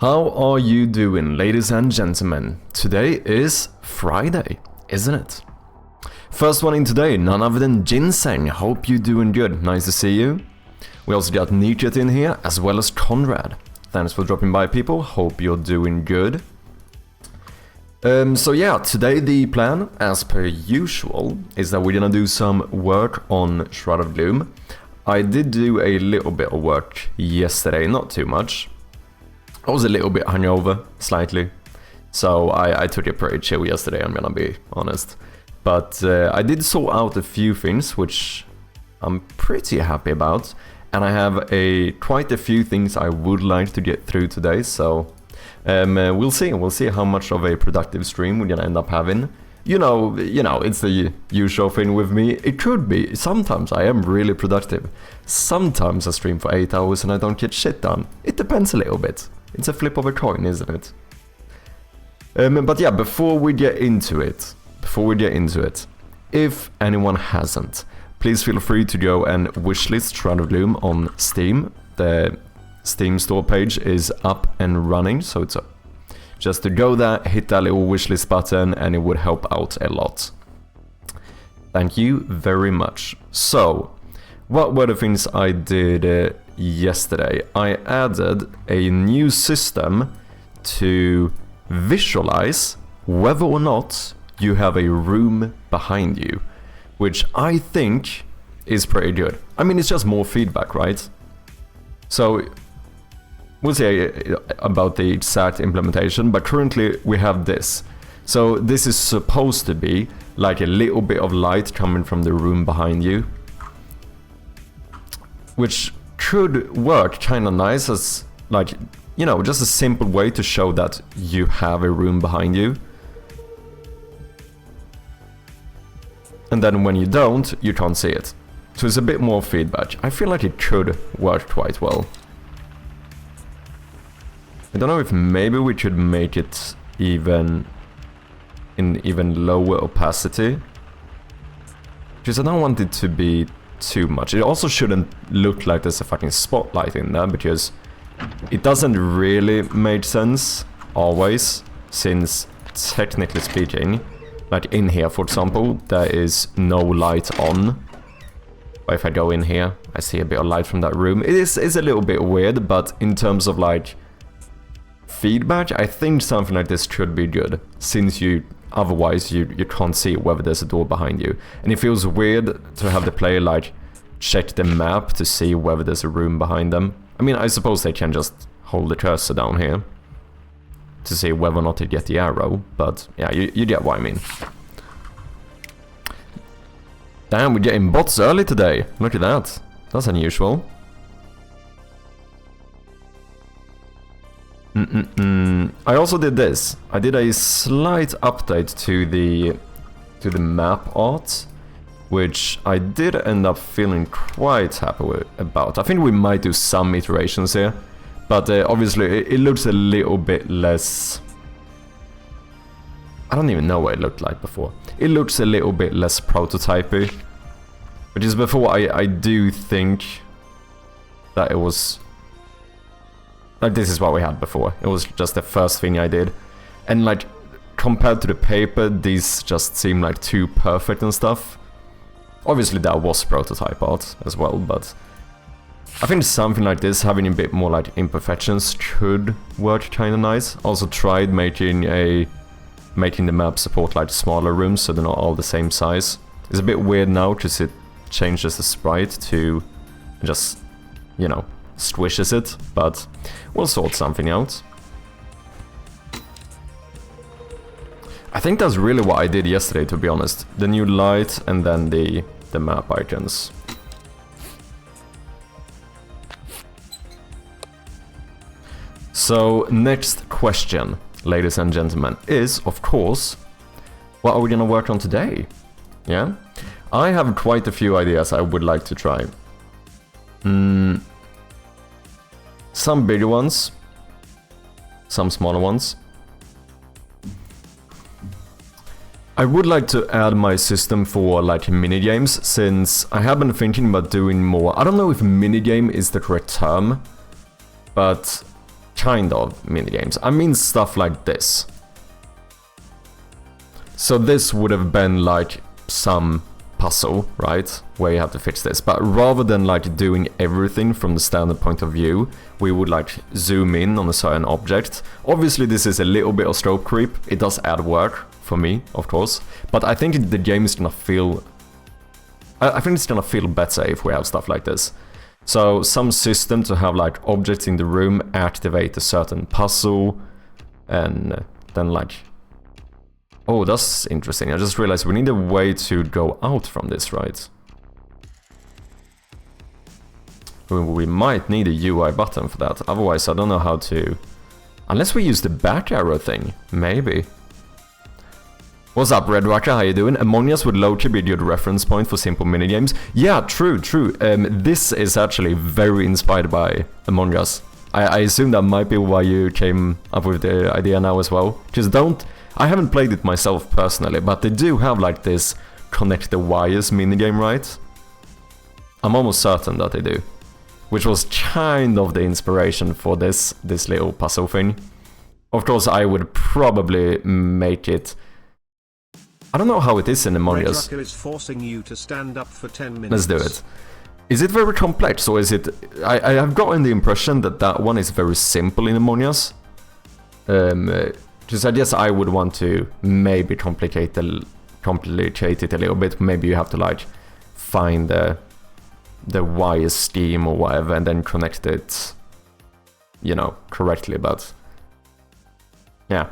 How are you doing, ladies and gentlemen? Today is Friday, isn't it? First one in today, none other than Ginseng. Hope you're doing good. Nice to see you. We also got Nietzsche in here, as well as Conrad. Thanks for dropping by, people. Hope you're doing good. So yeah, today the plan, as per usual, is that we're gonna do some work on Shroud of Gloom. I did do a little bit of work yesterday, not too much. I was a little bit hungover, slightly. So I took it pretty chill yesterday, I'm gonna be honest. But I did sort out a few things, which I'm pretty happy about. And I have quite a few things I would like to get through today, so we'll see how much of a productive stream we're gonna end up having. You know, it's the usual thing with me. It could be. Sometimes I am really productive. Sometimes I stream for 8 hours and I don't get shit done. It depends a little bit. It's a flip of a coin, isn't it? But yeah, before we get into it, if anyone hasn't, please feel free to go and wishlist Shroud of Gloom on Steam. The Steam store page is up and running, so it's just to go there, hit that little wishlist button, and it would help out a lot. Thank you very much. So, what were the things I did yesterday? I added a new system to visualize whether or not you have a room behind you, which I think is pretty good. I mean, it's just more feedback, right? So we'll see about the exact implementation, but currently we have this. So this is supposed to be like a little bit of light coming from the room behind you, which could work kind of nice as, like, you know, just a simple way to show that you have a room behind you. And then when you don't, you can't see it. So it's a bit more feedback. I feel like it could work quite well. I don't know if maybe we could make it even lower opacity, because I don't want it to be too much. It also shouldn't look like there's a fucking spotlight in there, because it doesn't really make sense always, since technically speaking, like in here for example, there is no light on. But if I go in here, I see a bit of light from that room. It's a little bit weird, but in terms of like feedback, I think something like this could be good, since otherwise you can't see whether there's a door behind you. And it feels weird to have the player like check the map to see whether there's a room behind them. I mean, I suppose they can just hold the cursor down here to see whether or not they get the arrow, but yeah, you get what I mean. Damn, we're getting bots early today. Look at that. That's unusual. I also did this. I did a slight update to the map art, which I did end up feeling quite happy about. I think we might do some iterations here, but obviously it looks a little bit less... I don't even know what it looked like before. It looks a little bit less prototypey, which is before I do think that it was... Like, this is what we had before. It was just the first thing I did. And like, compared to the paper, these just seem like too perfect and stuff. Obviously that was prototype art as well, but I think something like this, having a bit more like imperfections, could work kind of nice. Also tried making the map support like smaller rooms, so they're not all the same size. It's a bit weird now because it changes the sprite to just, you know, squishes it, but we'll sort something out. I think that's really what I did yesterday, to be honest. The new light and then the map icons. So next question, ladies and gentlemen, is of course, what are we gonna work on today? Yeah? I have quite a few ideas I would like to try. Some bigger ones, some smaller ones. I would like to add my system for like minigames, since I have been thinking about doing more. I don't know if minigame is the correct term, but kind of minigames. I mean stuff like this. So this would have been like some puzzle, right? Where you have to fix this. But rather than like doing everything from the standard point of view, we would like zoom in on a certain object. Obviously this is a little bit of stroke creep. It does add work for me, of course. But I think the game is gonna feel... I think it's gonna feel better if we have stuff like this. So some system to have like objects in the room activate a certain puzzle, and then like... Oh, that's interesting. I just realized we need a way to go out from this, right? We might need a UI button for that. Otherwise, I don't know how to... Unless we use the back arrow thing. Maybe. What's up, Red Rocker? How you doing? Among Us would low-key be a good reference point for simple minigames. Yeah, true. This is actually very inspired by Among Us. I assume that might be why you came up with the idea now as well. Just don't... I haven't played it myself personally, but they do have like this connect the wires minigame, right? I'm almost certain that they do. Which was kind of the inspiration for this little puzzle thing. Of course, I would probably make it... I don't know how it is in Among Us. Is forcing you to stand up for 10 minutes. Let's do it. Is it very complex, or is it... I have gotten the impression that that one is very simple in Among Us. Just I guess I would want to maybe complicate it a little bit. Maybe you have to like find the wire scheme or whatever and then connect it, you know, correctly, but yeah.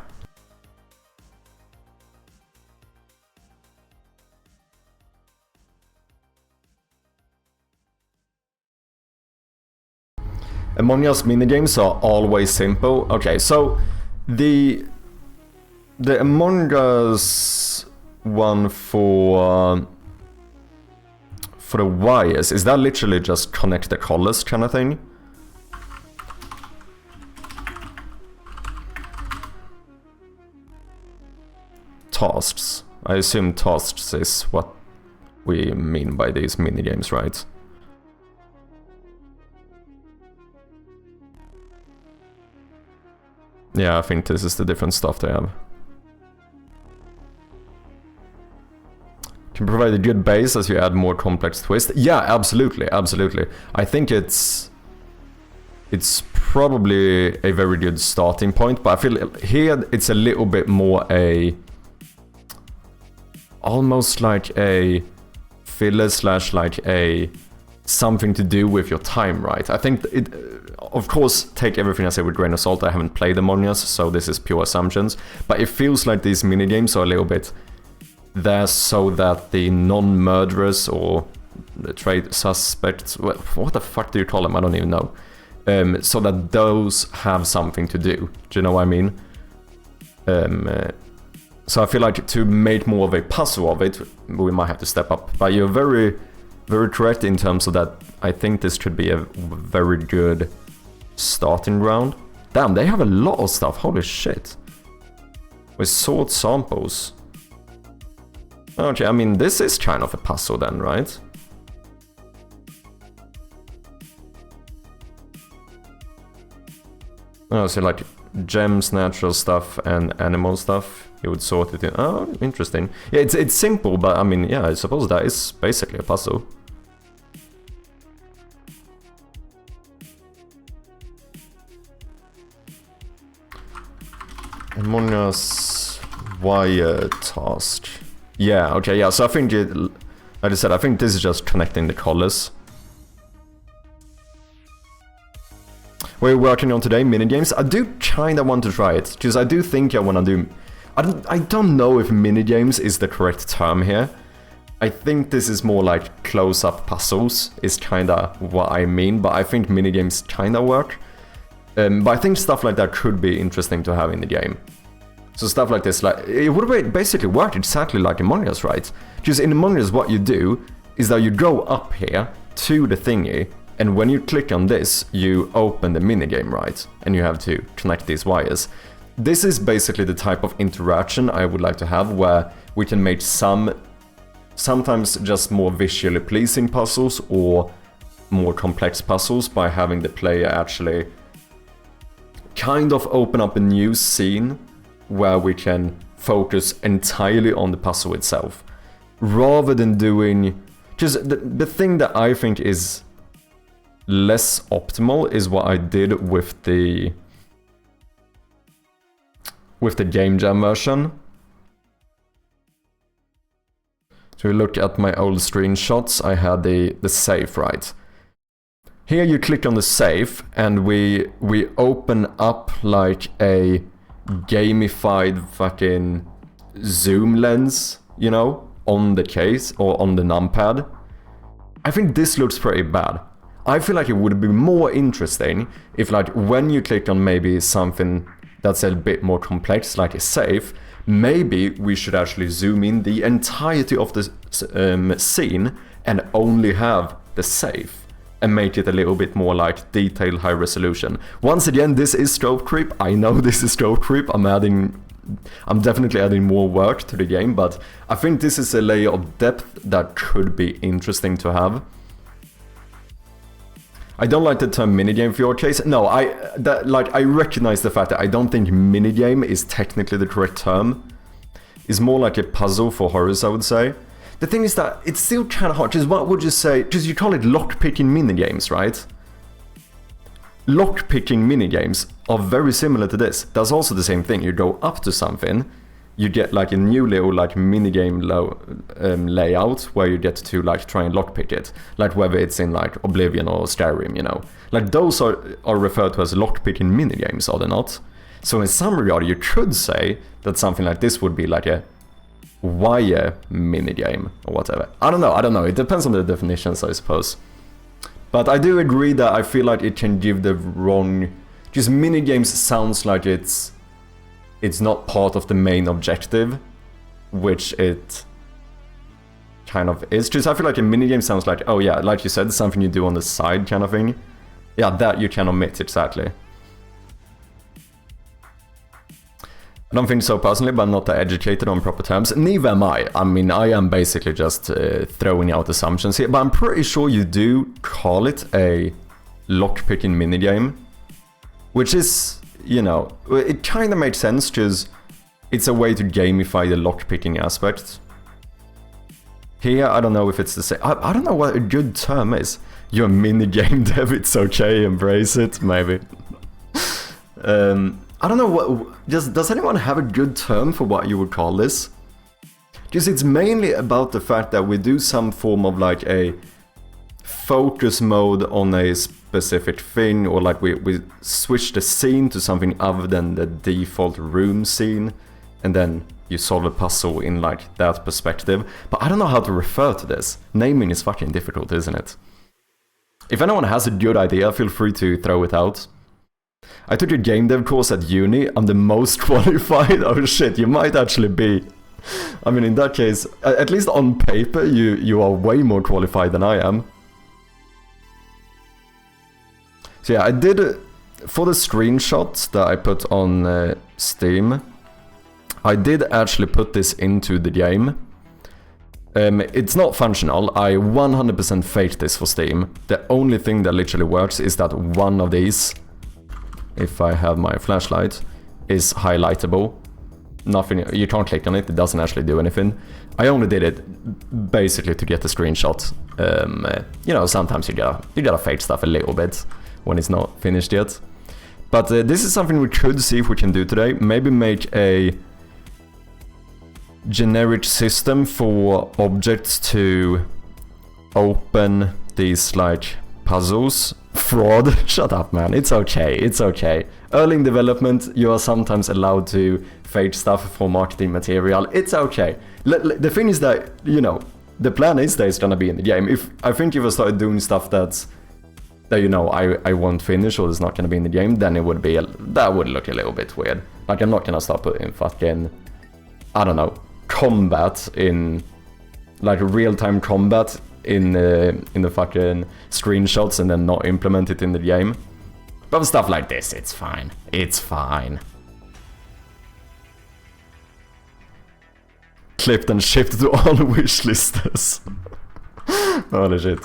Among Us minigames are always simple. Okay, so the Among Us one for the wires, is that literally just connect the collars kind of thing? Tasks. I assume tasks is what we mean by these minigames, right? Yeah, I think this is the different stuff they have. Can provide a good base as you add more complex twist. Yeah, absolutely, absolutely. I think it's probably a very good starting point, but I feel here it's a little bit more almost like a filler slash like a something to do with your time, right? I think it, of course, take everything I say with a grain of salt. I haven't played Among Us, so this is pure assumptions, but it feels like these minigames are a little bit there so that the non-murderers or the trade suspects, what the fuck do you call them? I don't even know. So that those have something to do. Do you know what I mean? So I feel like to make more of a puzzle of it, we might have to step up. But you're very, very correct in terms of that. I think this could be a very good starting ground. Damn, they have a lot of stuff. Holy shit. With sword samples. Okay, I mean, this is kind of a puzzle then, right? Oh, so like gems, natural stuff, and animal stuff. You would sort it in. Oh, interesting. Yeah, it's simple, but I mean, yeah, I suppose that is basically a puzzle. Among Us wire task. Yeah, okay, yeah, so I think it, like I said, I think this is just connecting the collars. What are you working on today? Minigames? I do kinda want to try it, because I do think I wanna do... I don't know if minigames is the correct term here. I think this is more like close-up puzzles, is kinda what I mean, but I think minigames kinda work. But I think stuff like that could be interesting to have in the game. So stuff like this, like, it would basically work exactly like Among Us, right? Because in Among Us what you do is that you go up here to the thingy, and when you click on this, you open the minigame, right? And you have to connect these wires. This is basically the type of interaction I would like to have, where we can make sometimes just more visually pleasing puzzles or more complex puzzles by having the player actually kind of open up a new scene where we can focus entirely on the puzzle itself, rather than doing... Just the thing that I think is less optimal is what I did with the game jam version. So we look at my old screenshots, I had the save, right? Here you click on the save and we open up like a gamified fucking zoom lens, you know, on the case or on the numpad. I think this looks pretty bad. I feel like it would be more interesting if, like, when you click on maybe something that's a bit more complex, like a save, maybe we should actually zoom in the entirety of the scene and only have the save and make it a little bit more like detailed, high resolution. Once again, this is scope creep. I know this is scope creep. I'm definitely adding more work to the game, but I think this is a layer of depth that could be interesting to have. I don't like the term minigame for your case. No, I recognize the fact that I don't think minigame is technically the correct term. It's more like a puzzle for horrors, I would say. The thing is that it's still kind of hard, because what would you say, because you call it lockpicking minigames, right? Lockpicking minigames are very similar to this. That's also the same thing. You go up to something, you get like a new little like minigame layout where you get to like try and lockpick it. Like whether it's in like Oblivion or Skyrim, you know. Like those are referred to as lockpicking minigames, are they not? So in some regard, you could say that something like this would be like a wire minigame or whatever. I don't know. It depends on the definitions, I suppose. But I do agree that I feel like it can give the wrong... Just minigames sounds like it's not part of the main objective, which it kind of is. Just I feel like a minigame sounds like, oh yeah, like you said, something you do on the side kind of thing. Yeah, that you can omit, exactly. I don't think so personally, but I'm not that educated on proper terms. Neither am I. I mean, I am basically just throwing out assumptions here, but I'm pretty sure you do call it a lockpicking minigame, which is, you know, it kind of makes sense because it's a way to gamify the lockpicking aspect. Here, I don't know if it's the same. I don't know what a good term is. You're a mini-game dev, it's okay, embrace it, maybe. I don't know what... Does anyone have a good term for what you would call this? Because it's mainly about the fact that we do some form of like a focus mode on a specific thing, or like we switch the scene to something other than the default room scene, and then you solve a puzzle in like that perspective. But I don't know how to refer to this. Naming is fucking difficult, isn't it? If anyone has a good idea, feel free to throw it out. I took a game dev course at uni. I'm the most qualified. Oh shit, you might actually be. I mean, in that case, at least on paper, you are way more qualified than I am. So yeah, I did, for the screenshots that I put on Steam, I did actually put this into the game. It's not functional. I 100% faked this for Steam. The only thing that literally works is that one of these, if I have my flashlight, is highlightable. Nothing, you can't click on it, it doesn't actually do anything. I only did it basically to get the screenshot. You know, sometimes you gotta fake stuff a little bit when it's not finished yet. But this is something we could see if we can do today. Maybe make a generic system for objects to open these like puzzles. Fraud. Shut up, man. It's okay. It's okay. Early in development, you are sometimes allowed to fake stuff for marketing material. It's okay. The thing is that, you know, the plan is that it's gonna be in the game. I think if I started doing stuff that you know I won't finish or is not gonna be in the game, then it would be that would look a little bit weird. Like, I'm not gonna start putting fucking, I don't know, combat in, like real-time combat in the fucking screenshots and then not implement it in the game. But stuff like this, it's fine. It's fine. Clipped and shipped to all wishlisters. Holy shit.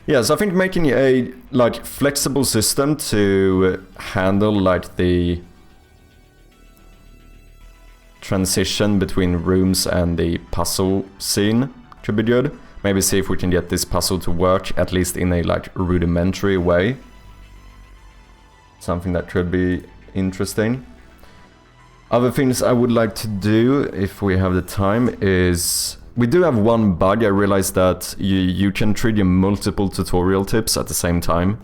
Yeah, so I think making a like flexible system to handle like the transition between rooms and the puzzle scene should be good. Maybe see if we can get this puzzle to work at least in a like rudimentary way. Something that could be interesting. Other things I would like to do if we have the time is we do have one bug. I realized that you can trigger multiple tutorial tips at the same time,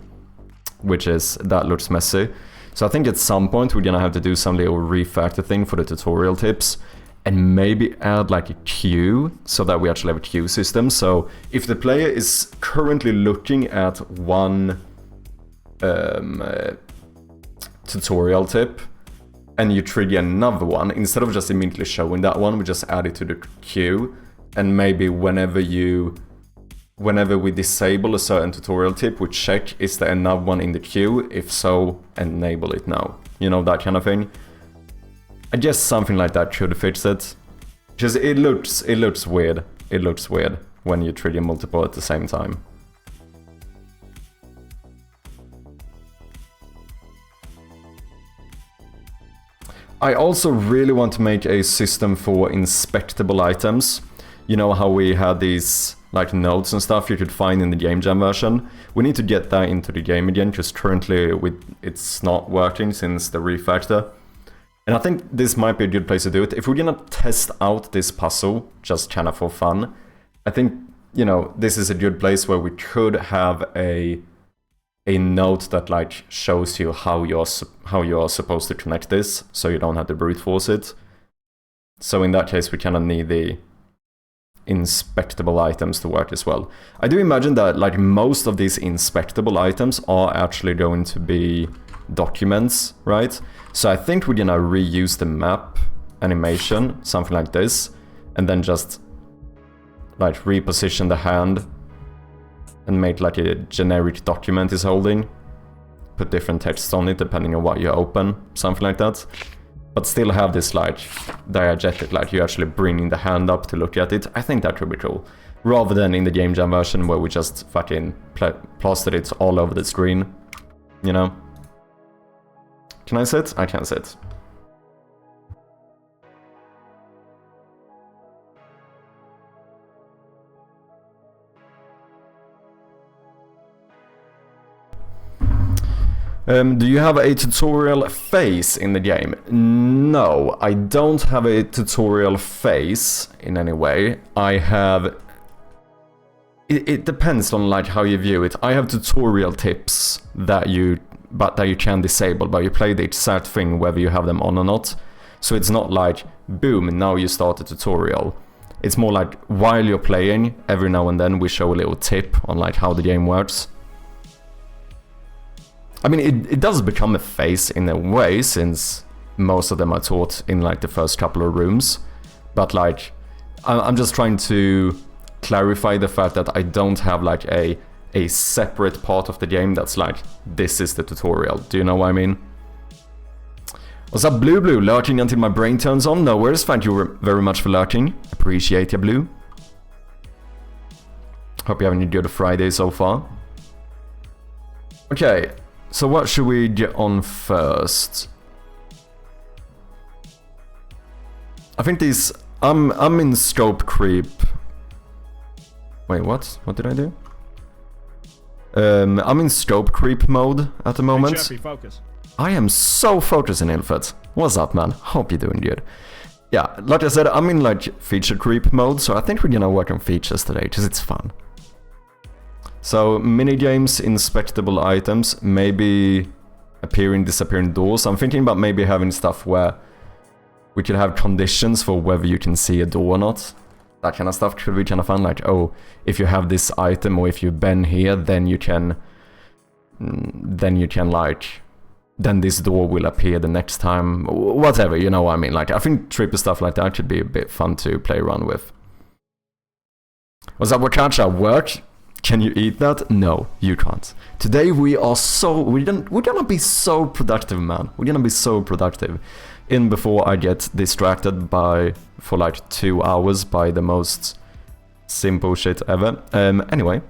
which is, that looks messy. So I think at some point we're gonna have to do some little refactor thing for the tutorial tips and maybe add like a queue so that we actually have a queue system. So if the player is currently looking at one tutorial tip and you trigger another one, instead of just immediately showing that one, we just add it to the queue. And maybe whenever we disable a certain tutorial tip, we check, is there another one in the queue? If so, enable it now. You know, that kind of thing. I guess something like that should fix it. Because it looks weird. It looks weird when you trigger multiple at the same time. I also really want to make a system for inspectable items. You know how we had these like notes and stuff you could find in the game jam version? We need to get that into the game again, because currently it's not working since the refactor. And I think this might be a good place to do it. If we're gonna test out this puzzle, just kind of for fun, I think, you know, this is a good place where we could have a note that like shows you how you're supposed to connect this, so you don't have to brute force it. So in that case, we kind of need the inspectable items to work as well. I do imagine that like most of these inspectable items are actually going to be documents, right? So I think we're gonna reuse the map animation, something like this, and then just like reposition the hand and make like a generic document is holding. Put different texts on it depending on what you open, something like that. But still have this like diegetic, like you actually bringing the hand up to look at it. I think that could be cool. Rather than in the game jam version where we just fucking plastered it all over the screen, you know? Can I sit? I can sit. Do you have a tutorial phase in the game? No, I don't have a tutorial phase in any way. I have... It depends on like how you view it. I have tutorial tips that you can disable, but you play the exact thing whether you have them on or not. So it's not like, boom, now you start a tutorial. It's more like, while you're playing, every now and then we show a little tip on like how the game works. I mean, it does become a phase in a way, since most of them are taught in like the first couple of rooms. But like, I'm just trying to clarify the fact that I don't have like a separate part of the game that's like, this is the tutorial. Do you know what I mean? What's up, Blue? Lurking until my brain turns on? No worries, thank you very much for lurking. Appreciate you, Blue. Hope you're having a good Friday so far. Okay. So what should we get on first? I think these... I'm in scope creep. Wait, what? What did I do? I'm in scope creep mode at the moment. Hey, Jeffy, focus. I am so focused in Ilford. What's up, man? Hope you're doing good. Yeah, like I said, I'm in like feature creep mode, so I think we're gonna work on features today, because it's fun. So, minigames, inspectable items, maybe appearing, disappearing doors. I'm thinking about maybe having stuff where we could have conditions for whether you can see a door or not. That kind of stuff could be kind of fun, like, oh, if you have this item or if you bend here, then you can like, then this door will appear the next time, whatever, you know what I mean. Like, I think trippy stuff like that could be a bit fun to play around with. What's up, Wakacha? Work? Can you eat that? No, you can't. Today we're gonna be so productive, man. We're gonna be so productive. In before I get distracted for like 2 hours by the most simple shit ever. Anyway.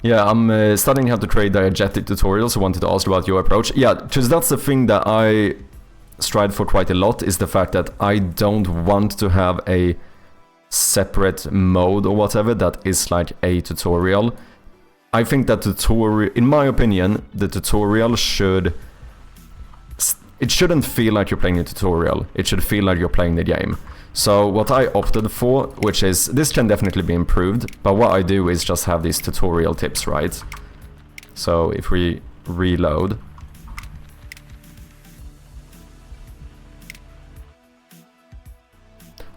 Yeah, I'm studying how to create diegetic tutorials. I wanted to ask about your approach. Yeah, because that's the thing that I strive for quite a lot, is the fact that I don't want to have a separate mode or whatever that is like a tutorial. I think that tutorial, in my opinion, the tutorial should... It shouldn't feel like you're playing a tutorial. It should feel like you're playing the game. So what I opted for, which is... This can definitely be improved, but what I do is just have these tutorial tips, right? So if we reload...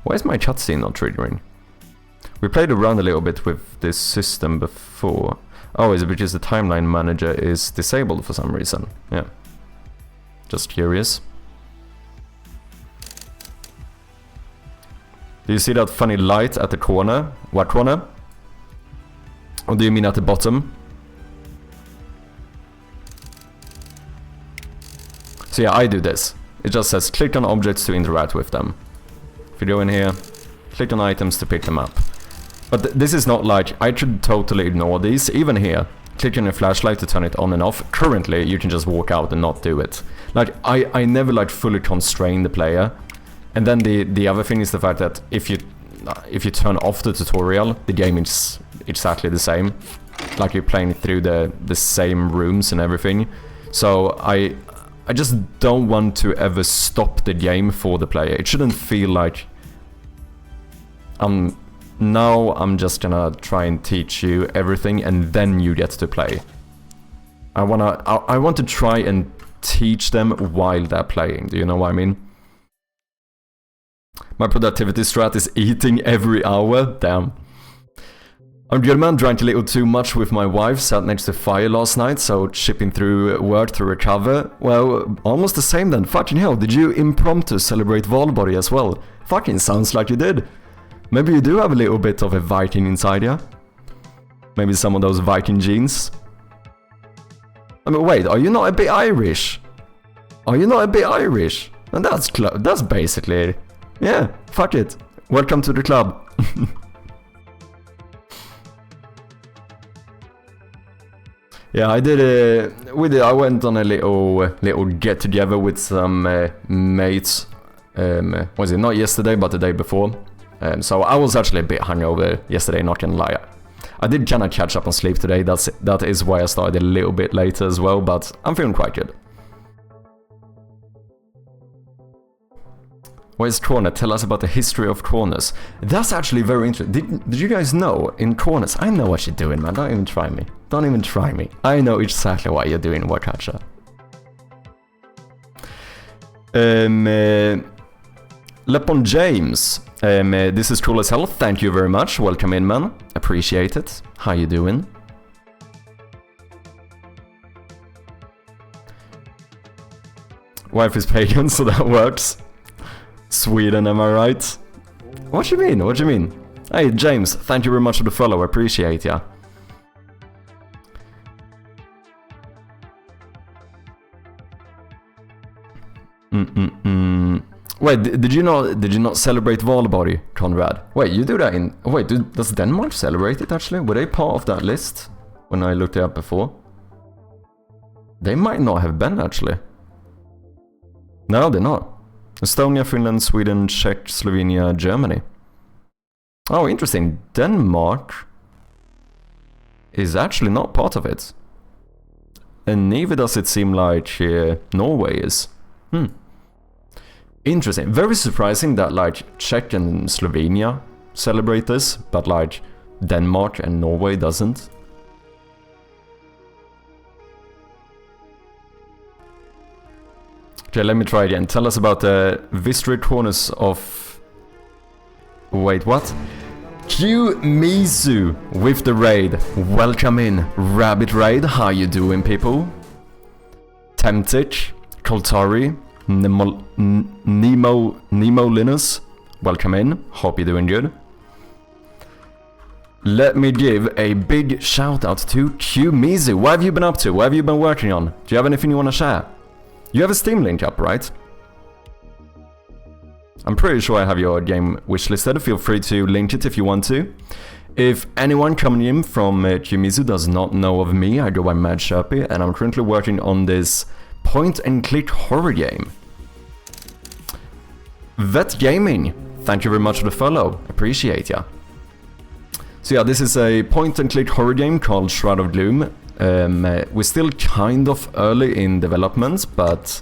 Why is my cutscene not triggering? We played around a little bit with this system before. Oh, is it because the timeline manager is disabled for some reason? Yeah. Just curious. Do you see that funny light at the corner? What corner? Or do you mean at the bottom? So yeah, I do this. It just says click on objects to interact with them. If you go in here, click on items to pick them up. But this is not like, I should totally ignore these. Even here, click on your flashlight to turn it on and off. Currently, you can just walk out and not do it. Like, I never like fully constrain the player. And then the other thing is the fact that if you turn off the tutorial, the game is exactly the same. Like you're playing through the same rooms and everything. So I just don't want to ever stop the game for the player. It shouldn't feel like now I'm just gonna try and teach you everything and then you get to play. I want to try and teach them while they're playing. Do you know what I mean? My productivity strat is eating every hour. Damn. I'm good, man. Drank a little too much with my wife. Sat next to fire last night, so chipping through work to recover. Well, almost the same then. Fucking hell, did you impromptu celebrate Valborg as well? Fucking sounds like you did. Maybe you do have a little bit of a Viking inside you. Maybe some of those Viking genes. I mean, wait, are you not a bit Irish? Are you not a bit Irish? And that's basically it. Yeah, fuck it. Welcome to the club. Yeah, I did I went on a little get together with some mates. Was it not yesterday, but the day before? So I was actually a bit hungover yesterday, not gonna lie. I did kind of catch up on sleep today. That is why I started a little bit later as well, but I'm feeling quite good. What is Corner? Tell us about the history of corners. That's actually very interesting. Did you guys know in corners? I know what you're doing, man. Don't even try me. Don't even try me. I know exactly what you're doing, Wakacha. Lepon James. This is cool as hell. Thank you very much. Welcome in, man. Appreciate it. How you doing? Wife is pagan, so that works. Sweden, am I right? What do you mean? What do you mean? Hey, James, thank you very much for the follow. Appreciate ya. Wait, did you not celebrate Valborg, Conrad? Wait, you do that in... Wait, does Denmark celebrate it actually? Were they part of that list when I looked it up before? They might not have been actually. No, they're not. Estonia, Finland, Sweden, Czech, Slovenia, Germany. Oh, interesting. Denmark is actually not part of it. And neither does it seem like Norway is. Interesting. Very surprising that like Czech and Slovenia celebrate this, but like Denmark and Norway doesn't. Okay, let me try again. Tell us about the Vistry corners of... Wait, what? Q Mizu with the raid. Welcome in, Rabbit Raid. How you doing, people? Temtic, Koltari, Nemo Linus. Welcome in. Hope you're doing good. Let me give a big shout out to Q Mizu. What have you been up to? What have you been working on? Do you have anything you want to share? You have a Steam link up, right? I'm pretty sure I have your game wishlisted. Feel free to link it if you want to. If anyone coming in from Kiyomizu does not know of me, I go by Mad Sherpy, and I'm currently working on this point-and-click horror game. Vet Gaming, thank you very much for the follow, appreciate ya. So yeah, this is a point-and-click horror game called Shroud of Gloom. We're still kind of early in development, but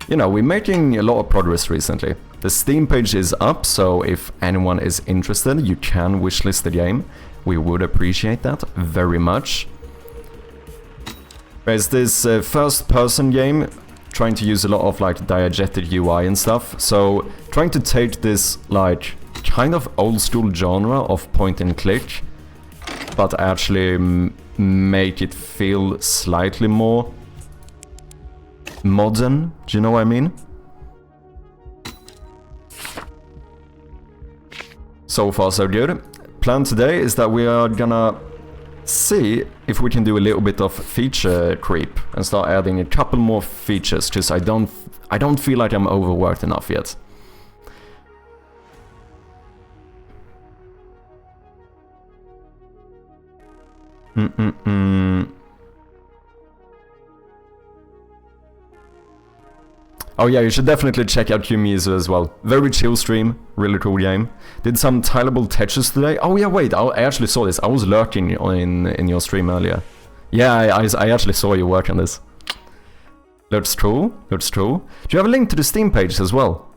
you know, we're making a lot of progress recently. The Steam page is up, so if anyone is interested, you can wishlist the game. We would appreciate that very much. There's this first-person game trying to use a lot of like diegetic UI and stuff, so trying to take this like kind of old-school genre of point-and-click, but actually make it feel slightly more modern, do you know what I mean? So far so good. Plan today is that we are gonna see if we can do a little bit of feature creep and start adding a couple more features, because I don't feel like I'm overworked enough yet. Oh yeah, you should definitely check out Kiyomizu as well. Very chill stream, really cool game. Did some tileable Tetris today. Oh yeah, wait, I actually saw this. I was lurking in your stream earlier. Yeah, I actually saw you work on this. Looks cool, looks cool. Do you have a link to the Steam page as well?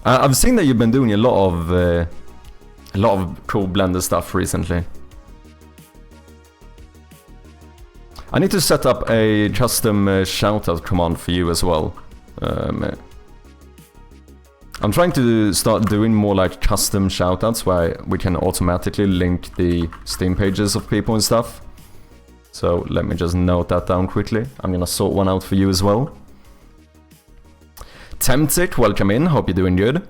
I've seen that you've been doing a lot of cool Blender stuff recently. I need to set up a custom shoutout command for you as well. I'm trying to start doing more like custom shoutouts where we can automatically link the Steam pages of people and stuff. So let me just note that down quickly. I'm gonna sort one out for you as well. Temptic, welcome in, hope you're doing good.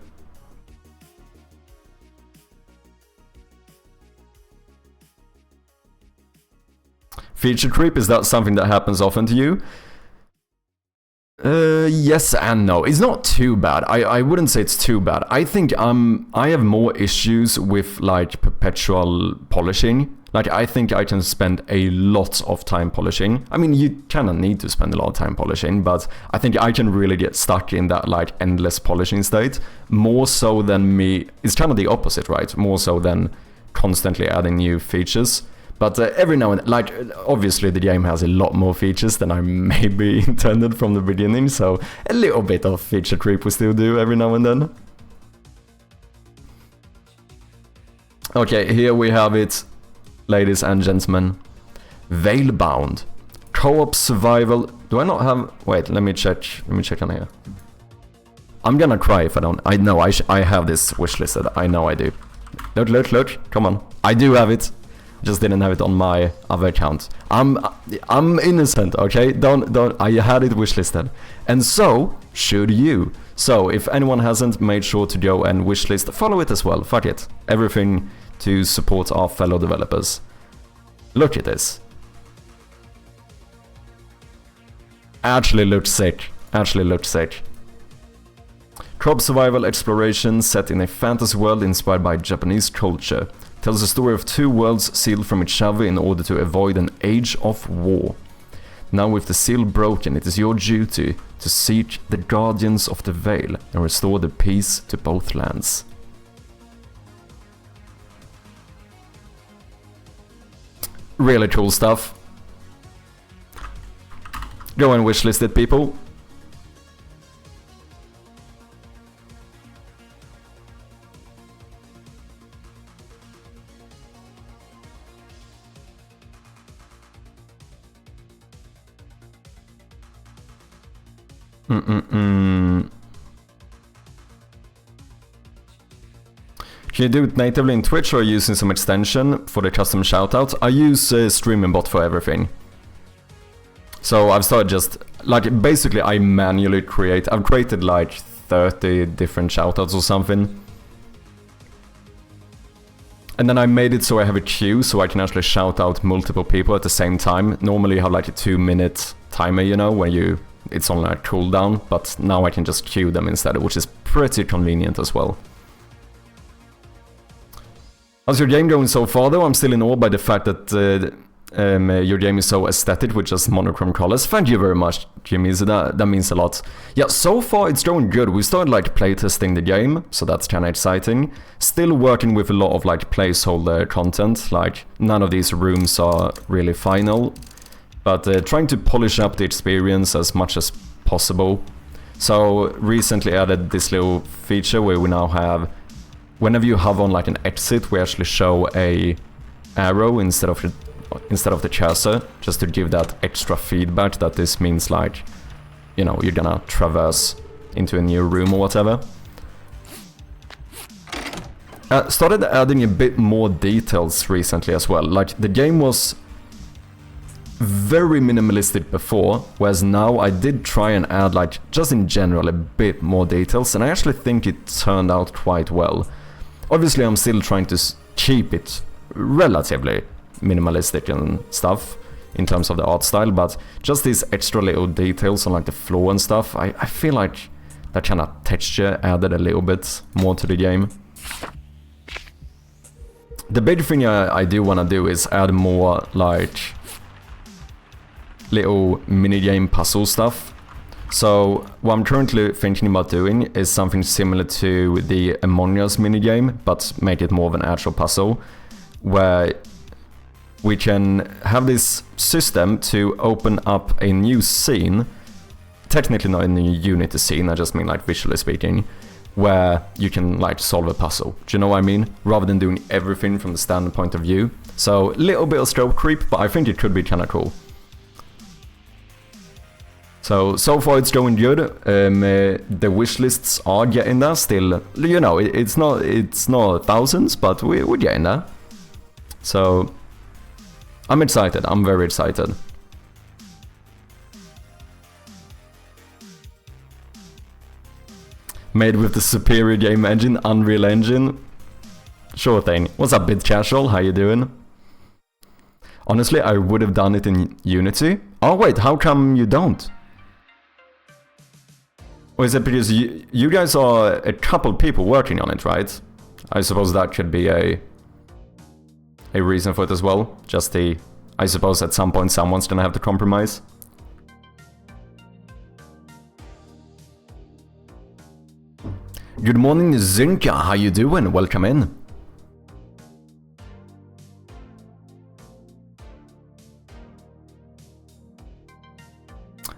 Feature creep, is that something that happens often to you? Yes and no. It's not too bad. I wouldn't say it's too bad. I think I have more issues with like perpetual polishing. Like I think I can spend a lot of time polishing. I mean, you kind of need to spend a lot of time polishing, but I think I can really get stuck in that like endless polishing state. More so than me. It's kind of the opposite, right? More so than constantly adding new features. But every now and then, like, obviously the game has a lot more features than I maybe intended from the beginning, so a little bit of feature creep we still do every now and then. Okay, here we have it, ladies and gentlemen. Veilbound. Co-op survival. Do I not have... Wait, let me check on here. I'm gonna cry if I don't... I know, I have this wishlisted. I know I do. Look, come on. I do have it. Just didn't have it on my other account. I'm innocent, okay? Don't. I had it wishlisted, and so should you. So if anyone hasn't, made sure to go and wishlist. Follow it as well. Fuck it. Everything to support our fellow developers. Look at this. Actually looked sick. Co-op survival exploration set in a fantasy world inspired by Japanese culture. Tells the story of two worlds sealed from each other in order to avoid an age of war. Now with the seal broken, it is your duty to seek the guardians of the veil and restore the peace to both lands. Really cool stuff. Go and wishlist it, people. Can you do it natively in Twitch or using some extension for the custom shoutouts? I use Streaming Bot for everything. So I've started just, like, basically I manually create, I've created like 30 different shoutouts or something. And then I made it so I have a queue so I can actually shout out multiple people at the same time. Normally you have like a 2-minute timer, you know, where it's on a cooldown, but now I can just queue them instead, which is pretty convenient as well. How's your game going so far, though? I'm still in awe by the fact that your game is so aesthetic with just monochrome colors. Thank you very much, Jimmy. So that means a lot. Yeah, so far it's going good. We started like playtesting the game, so that's kind of exciting. Still working with a lot of like placeholder content. Like none of these rooms are really final, but trying to polish up the experience as much as possible. So recently added this little feature where we now have, whenever you have on like an exit, we actually show a arrow instead of the cursor, just to give that extra feedback that this means like, you know, you're gonna traverse into a new room or whatever. Started adding a bit more details recently as well. Like the game was very minimalistic before, whereas now I did try and add like just in general a bit more details, and I actually think it turned out quite well. Obviously I'm still trying to keep it relatively minimalistic and stuff in terms of the art style, but just these extra little details on like the floor and stuff, I feel like that kind of texture added a little bit more to the game. The big thing I do want to do is add more like little minigame puzzle stuff. So what I'm currently thinking about doing is something similar to the Among Us minigame, but make it more of an actual puzzle, where we can have this system to open up a new scene, technically not a new Unity scene, I just mean like visually speaking, where you can like solve a puzzle. Do you know what I mean? Rather than doing everything from the standard point of view. So a little bit of scope creep, but I think it could be kind of cool. So far it's going good. The wish lists are getting there still. You know, it's not thousands, but we're getting there. So I'm excited. I'm very excited. Made with the superior game engine, Unreal Engine. Sure thing. What's up, Bit Casual? How you doing? Honestly, I would have done it in Unity. Oh wait, how come you don't? Or is it because you guys are a couple people working on it, right? I suppose that could be a reason for it as well. Just I suppose at some point someone's gonna have to compromise. Good morning, Zinka. How you doing? Welcome in.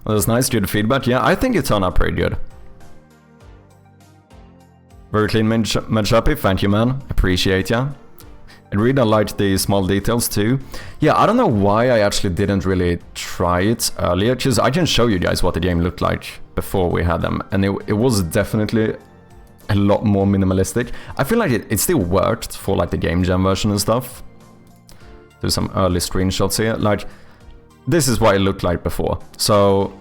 Well, that's nice, good feedback. Yeah, I think it turned out pretty good. Very clean matchup, thank you, man. Appreciate ya. I really liked the small details too. Yeah, I don't know why I actually didn't really try it earlier, because I can show you guys what the game looked like before we had them, and it was definitely a lot more minimalistic. I feel like it still worked for like the game jam version and stuff. There's some early screenshots here. Like, this is what it looked like before. So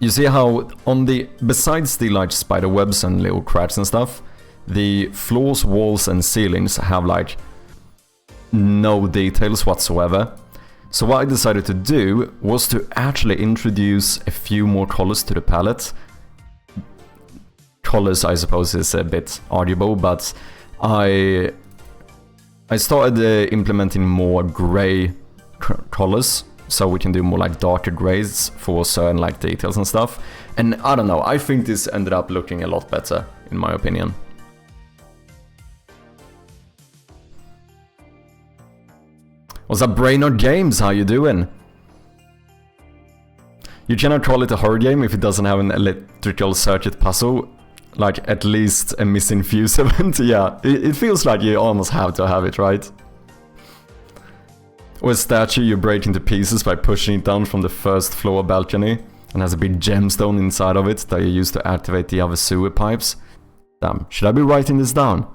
you see how on the, besides the like spider webs and little cracks and stuff, the floors, walls and ceilings have like no details whatsoever. So what I decided to do was to actually introduce a few more colors to the palette. Colors, I suppose, is a bit arguable, but I started implementing more gray colors, so we can do more like darker grays for certain like details and stuff. And I don't know, I think this ended up looking a lot better, in my opinion. What's up, Brainerd Games? How you doing? You cannot call it a horror game if it doesn't have an electrical circuit puzzle. Like, at least a missing fuse event. Yeah, it feels like you almost have to have it, right? Or a statue you break into pieces by pushing it down from the first floor balcony, and has a big gemstone inside of it that you use to activate the other sewer pipes. Damn, should I be writing this down?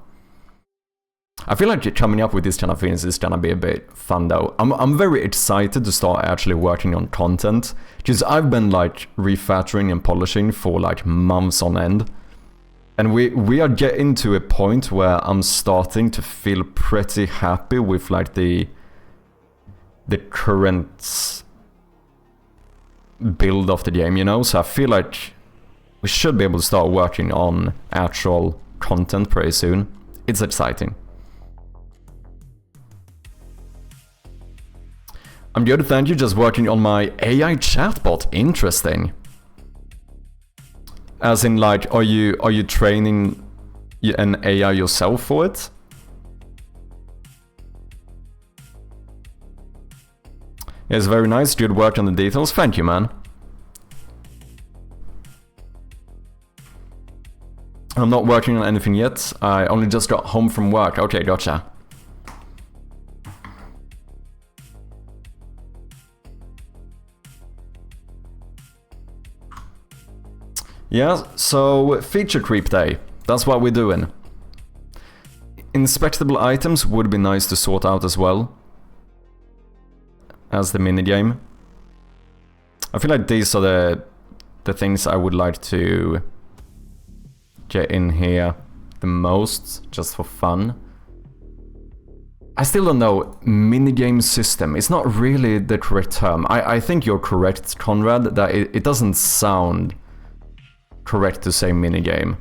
I feel like coming up with these kind of things is gonna be a bit fun though. I'm very excited to start actually working on content, because I've been like refactoring and polishing for like months on end. And we are getting to a point where I'm starting to feel pretty happy with like the current build of the game, you know? So I feel like we should be able to start working on actual content pretty soon. It's exciting. I'm good, thank you. Just working on my AI chatbot. Interesting. As in, like, are you training an AI yourself for it? It's very nice. Good work on the details. Thank you, man. I'm not working on anything yet. I only just got home from work. Okay, gotcha. Yeah, so feature creep day. That's what we're doing. Inspectable items would be nice to sort out as well as the minigame. I feel like these are the things I would like to get in here the most, just for fun. I still don't know, minigame system. It's not really the correct term. I think you're correct, Conrad, that it doesn't sound correct to say minigame.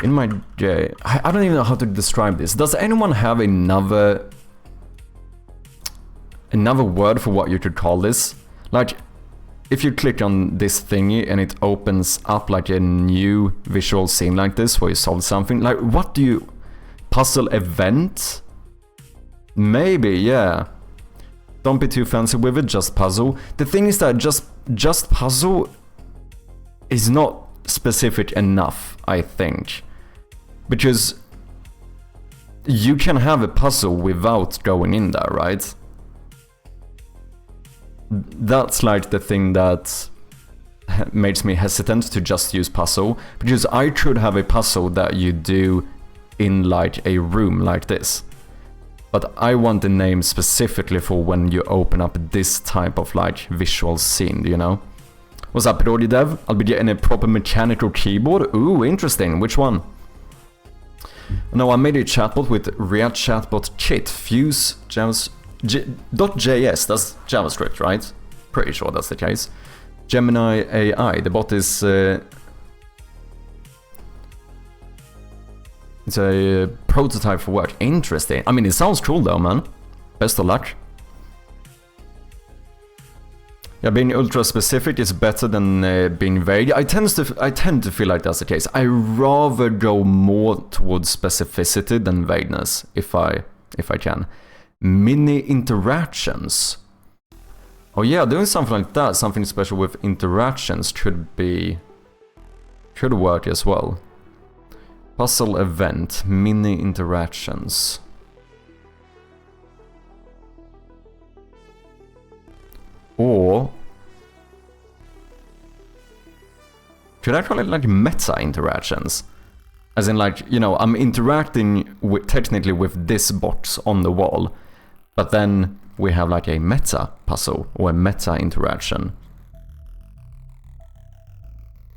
In my... I don't even know how to describe this. Does anyone have another word for what you could call this? Like, if you click on this thingy and it opens up like a new visual scene like this where you solve something, like, what do you... Puzzle event? Maybe, yeah. Don't be too fancy with it, just puzzle. The thing is that just puzzle is not specific enough, I think. Because you can have a puzzle without going in there, right? That's like the thing that makes me hesitant to just use puzzle. Because I could have a puzzle that you do in like a room like this. But I want the name specifically for when you open up this type of like visual scene, you know? What's up, gamedev? I'll be getting a proper mechanical keyboard. Ooh, interesting. Which one? No, I made a chatbot with React Chatbot Kit, Fuse, .js, that's JavaScript, right? Pretty sure that's the case. Gemini AI, the bot is... it's a prototype for work. Interesting. I mean, it sounds cool though, man. Best of luck. Yeah, being ultra specific is better than being vague. I tend to feel like that's the case. I rather go more towards specificity than vagueness, if I can. Mini interactions. Oh yeah, doing something like that, something special with interactions could work as well. Puzzle event, mini interactions. Or could I call it like meta interactions? As in, like, you know, I'm interacting technically with this box on the wall, but then we have like a meta puzzle or a meta interaction.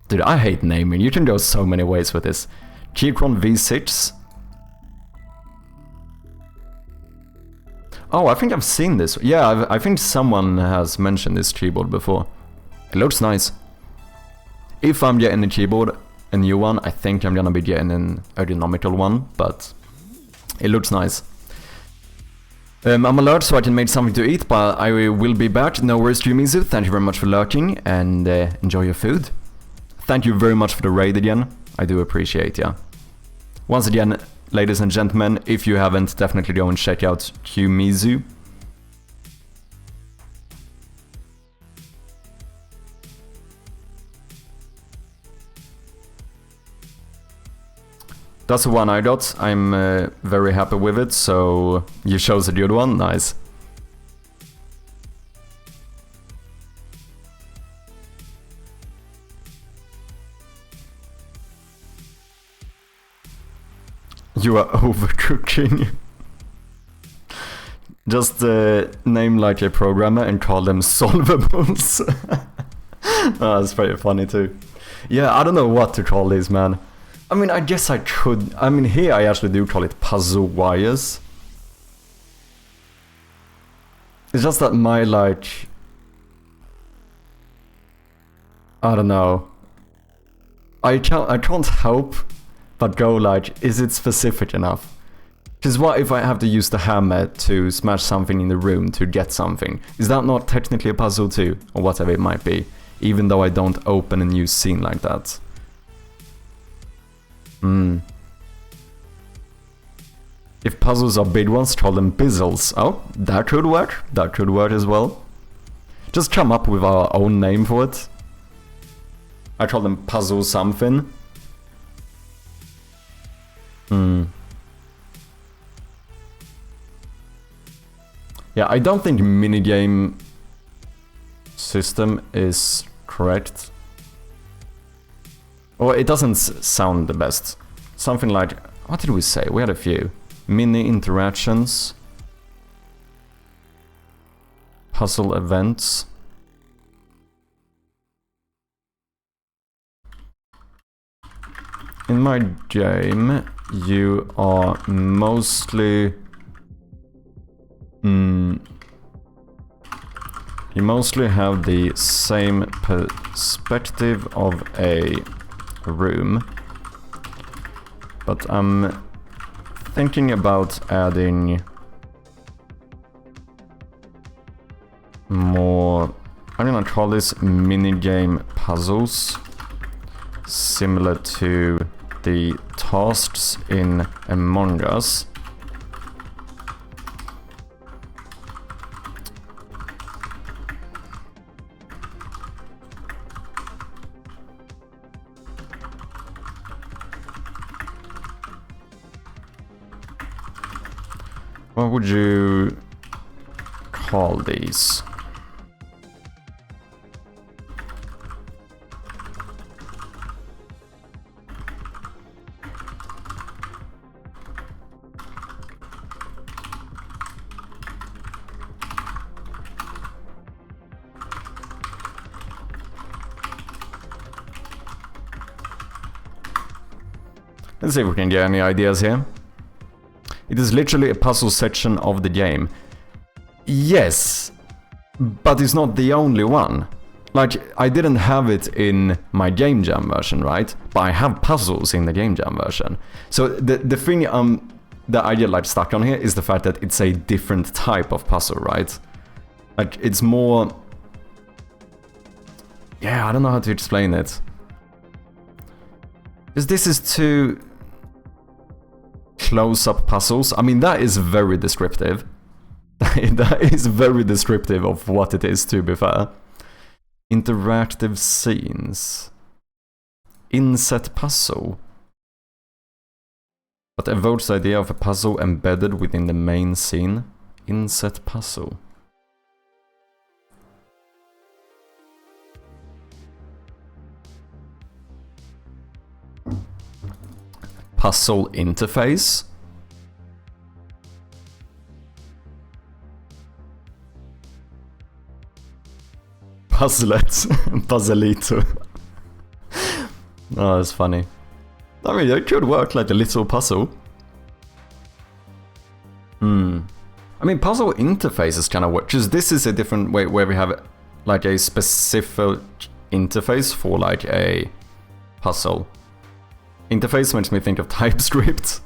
Dude, I hate naming. You can go so many ways with this. Keychron V6. Oh, I think I've seen this. Yeah, I think someone has mentioned this keyboard before. It looks nice. If I'm getting a keyboard, a new one, I think I'm gonna be getting an ergonomical one, but it looks nice. I'm alert so I can make something to eat, but I will be back. No worries, Jumizu. Thank you very much for lurking, and enjoy your food. Thank you very much for the raid again. I do appreciate ya. Once again, ladies and gentlemen, if you haven't, definitely go and check out Qmizu. That's the one I got. I'm very happy with it, so you chose a good one. Nice. You are overcooking. Just name like a programmer and call them solvables. Oh, that's pretty funny too. Yeah, I don't know what to call these, man. I mean, I guess I could. I mean, here I actually do call it puzzle wires. It's just that my, like... I don't know. I can't help but go like, is it specific enough? Because what if I have to use the hammer to smash something in the room to get something? Is that not technically a puzzle too? Or whatever it might be. Even though I don't open a new scene like that. If puzzles are big ones, call them bizzles. Oh, that could work. That could work as well. Just come up with our own name for it. I call them puzzle something. Yeah, I don't think minigame system is correct. Or it doesn't sound the best. Something like, what did we say? We had a few. Mini interactions. Puzzle events. In my game, you are mostly... You mostly have the same perspective of a room, but I'm thinking about adding more, I'm gonna call this minigame puzzles, similar to the tasks in Among Us. What would you call these? Let's see if we can get any ideas here. It is literally a puzzle section of the game. Yes, but it's not the only one. Like, I didn't have it in my Game Jam version, right? But I have puzzles in the Game Jam version. So the thing that I get like stuck on here is the fact that it's a different type of puzzle, right? Like, it's more... Yeah, I don't know how to explain it. Because this is too... close-up puzzles. I mean, that is very descriptive. That is very descriptive of what it is, to be fair. Interactive scenes. Inset puzzle. But evokes the idea of a puzzle embedded within the main scene. Inset puzzle. Puzzle interface. Puzzlet. Puzzlito. Oh, that's funny. I mean, it could work like a little puzzle. I mean, puzzle interfaces kind of work, because this is a different way where we have like a specific interface for like a puzzle. Interface makes me think of TypeScript.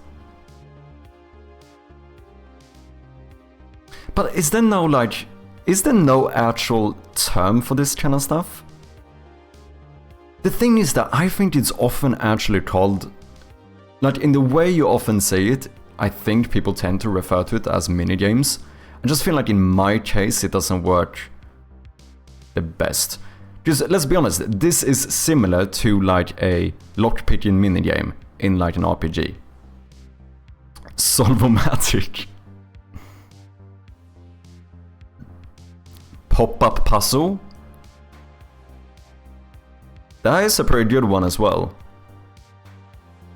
But is there no like... Is there no actual term for this kind of stuff? The thing is that I think it's often actually called... Like, in the way you often say it, I think people tend to refer to it as minigames. I just feel like in my case it doesn't work the best. Because let's be honest, this is similar to like a lockpicking minigame in like an RPG. Solvomatic. Pop-up puzzle. That is a pretty good one as well.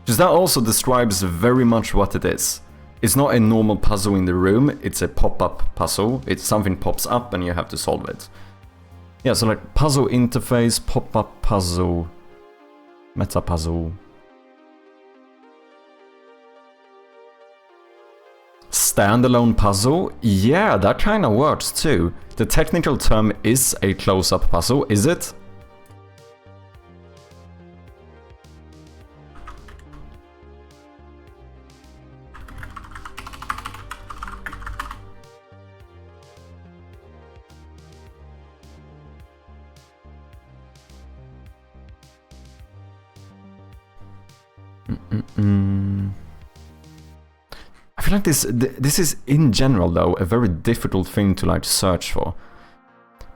Because that also describes very much what it is. It's not a normal puzzle in the room, it's a pop-up puzzle. It's something pops up and you have to solve it. Yeah, so like puzzle interface, pop-up puzzle, meta puzzle. Standalone puzzle? Yeah, that kind of works too. The technical term is a close-up puzzle, is it? I feel like this is in general though a very difficult thing to like search for.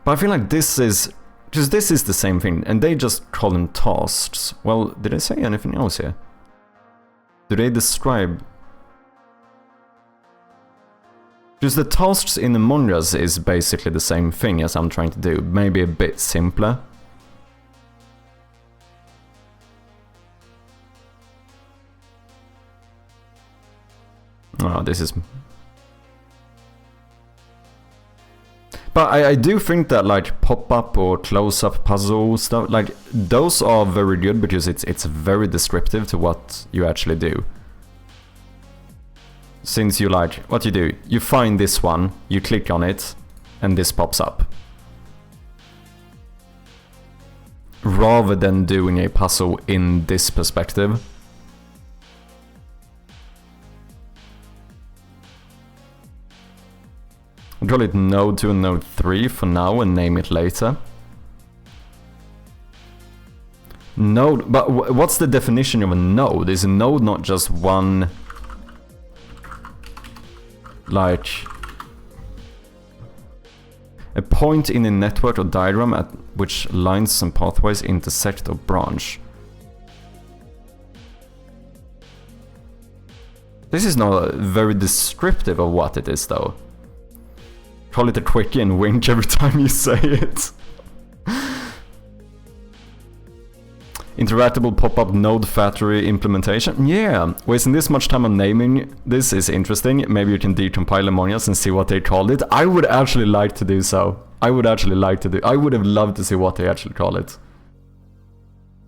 But I feel like this is the same thing, and they just call them tasks. Well, did I say anything else here? Do they describe? Because the tasks in Among Us is basically the same thing as I'm trying to do, maybe a bit simpler. Oh, this is... But I do think that like pop-up or close-up puzzle stuff, like those are very good because it's very descriptive to what you actually do. Since you like, what you do, you find this one, you click on it, and this pops up. Rather than doing a puzzle in this perspective. I'll call it node 2 and node 3 for now and name it later. Node, but what's the definition of a node? Is a node not just one, like, a point in a network or diagram at which lines and pathways intersect or branch? This is not very descriptive of what it is though. Call it a quickie and wink every time you say it. Interactable pop-up node factory implementation. Yeah, wasting this much time on naming this is interesting. Maybe you can decompile Among Us and see what they called it. I would actually like to do so. I would have loved to see what they actually call it.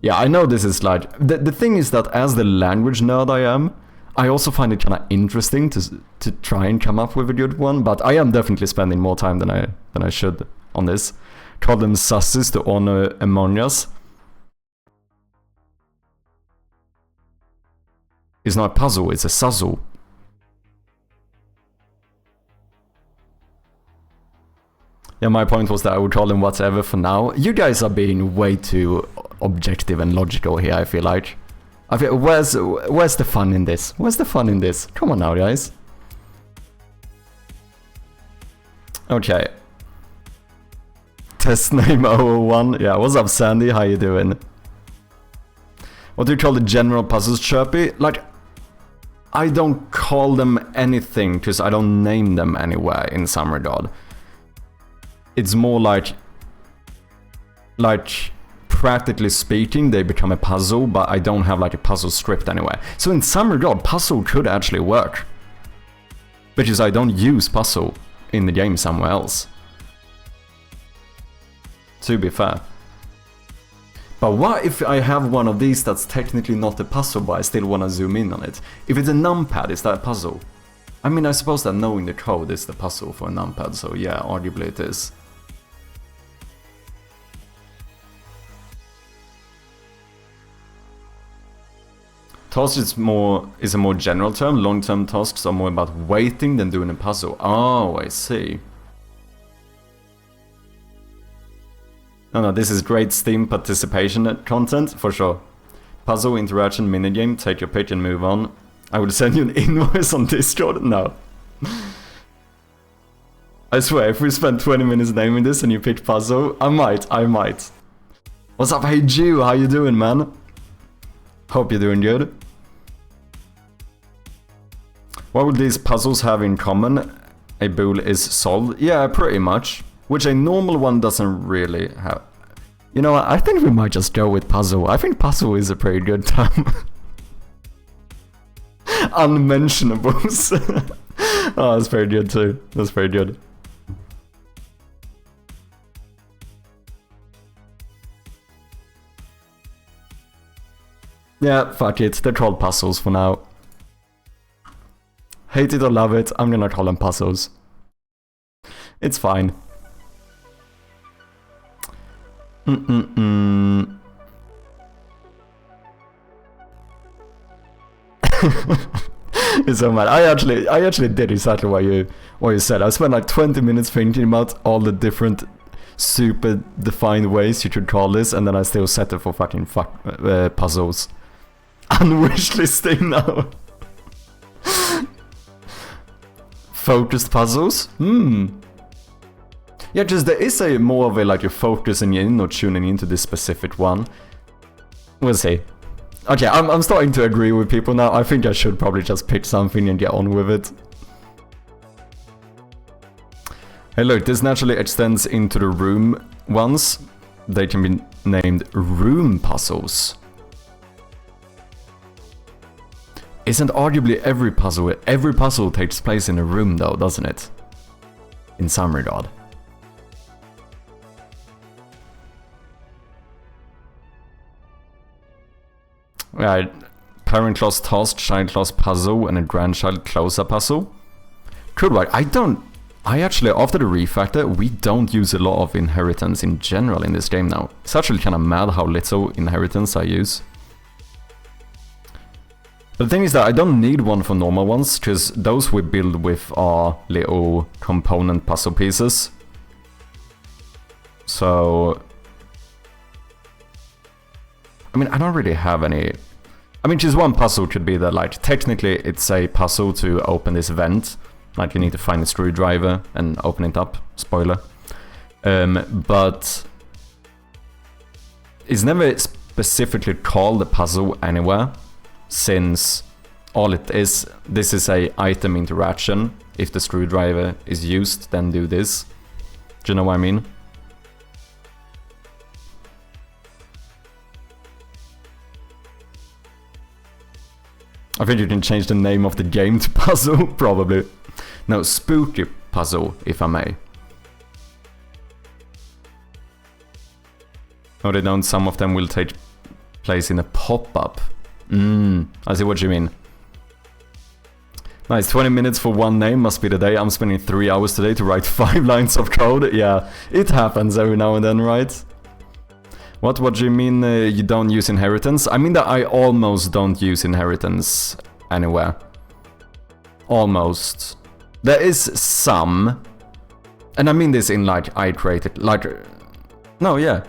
Yeah, I know this is like... The thing is that as the language nerd I am, I also find it kind of interesting to try and come up with a good one, but I am definitely spending more time than I should on this. Call them susses to honor Among Us. It's not a puzzle, it's a suzzle. Yeah, my point was that I would call them whatever for now. You guys are being way too objective and logical here, I feel like. Where's the fun in this? Where's the fun in this? Come on now, guys. Okay. Test name 001. Yeah, what's up, Sandy? How you doing? What do you call the general puzzles, Chirpy? Like, I don't call them anything because I don't name them anywhere in some regard. It's more like practically speaking, they become a puzzle, but I don't have like a puzzle script anywhere. So in some regard, puzzle could actually work. Because I don't use puzzle in the game somewhere else. To be fair. But what if I have one of these that's technically not a puzzle, but I still want to zoom in on it? If it's a numpad, is that a puzzle? I mean, I suppose that knowing the code is the puzzle for a numpad, so yeah, arguably it is. Task is a more general term. Long-term tasks are more about waiting than doing a puzzle. Oh, I see. No, this is great Steam participation content, for sure. Puzzle, interaction, minigame, take your pick and move on. I would send you an invoice on Discord? No. I swear, if we spend 20 minutes naming this and you pick puzzle, I might. What's up, hey Jew, how you doing, man? Hope you're doing good. What would these puzzles have in common? A bool is solved. Yeah, pretty much. Which a normal one doesn't really have. You know what, I think we might just go with puzzle. I think puzzle is a pretty good term. Unmentionables. Oh, that's very good too. That's very good. Yeah, fuck it. They're called puzzles for now. Hate it or love it, I'm gonna call them puzzles. It's fine. It's so mad. I actually did exactly what you said. I spent like 20 minutes thinking about all the different super defined ways you could call this, and then I still set it for fucking puzzles. Unwishlisting now. Focused puzzles? Yeah, just there is a more of a like you're focusing in or tuning into this specific one. We'll see. Okay, I'm starting to agree with people now. I think I should probably just pick something and get on with it. Hey look, this naturally extends into the room ones. They can be named room puzzles. Isn't arguably every puzzle takes place in a room though, doesn't it? In some regard. Right, parent class task, child class puzzle, and a grandchild closer puzzle. Cool, right? I actually, after the refactor, we don't use a lot of inheritance in general in this game now. It's actually kind of mad how little inheritance I use. But the thing is that I don't need one for normal ones, because those we build with our little component puzzle pieces. So... I mean, I don't really have any... I mean, just one puzzle could be that, like, technically it's a puzzle to open this vent. Like, you need to find a screwdriver and open it up. Spoiler. But... it's never specifically called a puzzle anywhere. Since all it is, this is a item interaction. If the screwdriver is used, then do this. Do you know what I mean? I think you can change the name of the game to puzzle, probably. No, spooky puzzle, if I may. No, they don't. Some of them will take place in a pop-up. I see what you mean. Nice, 20 minutes for one name must be the day. I'm spending 3 hours today to write 5 lines of code. Yeah, it happens every now and then, right? What do you mean you don't use inheritance? I mean that I almost don't use inheritance anywhere. Almost. There is some. And I mean this in like, I created, like... No, yeah.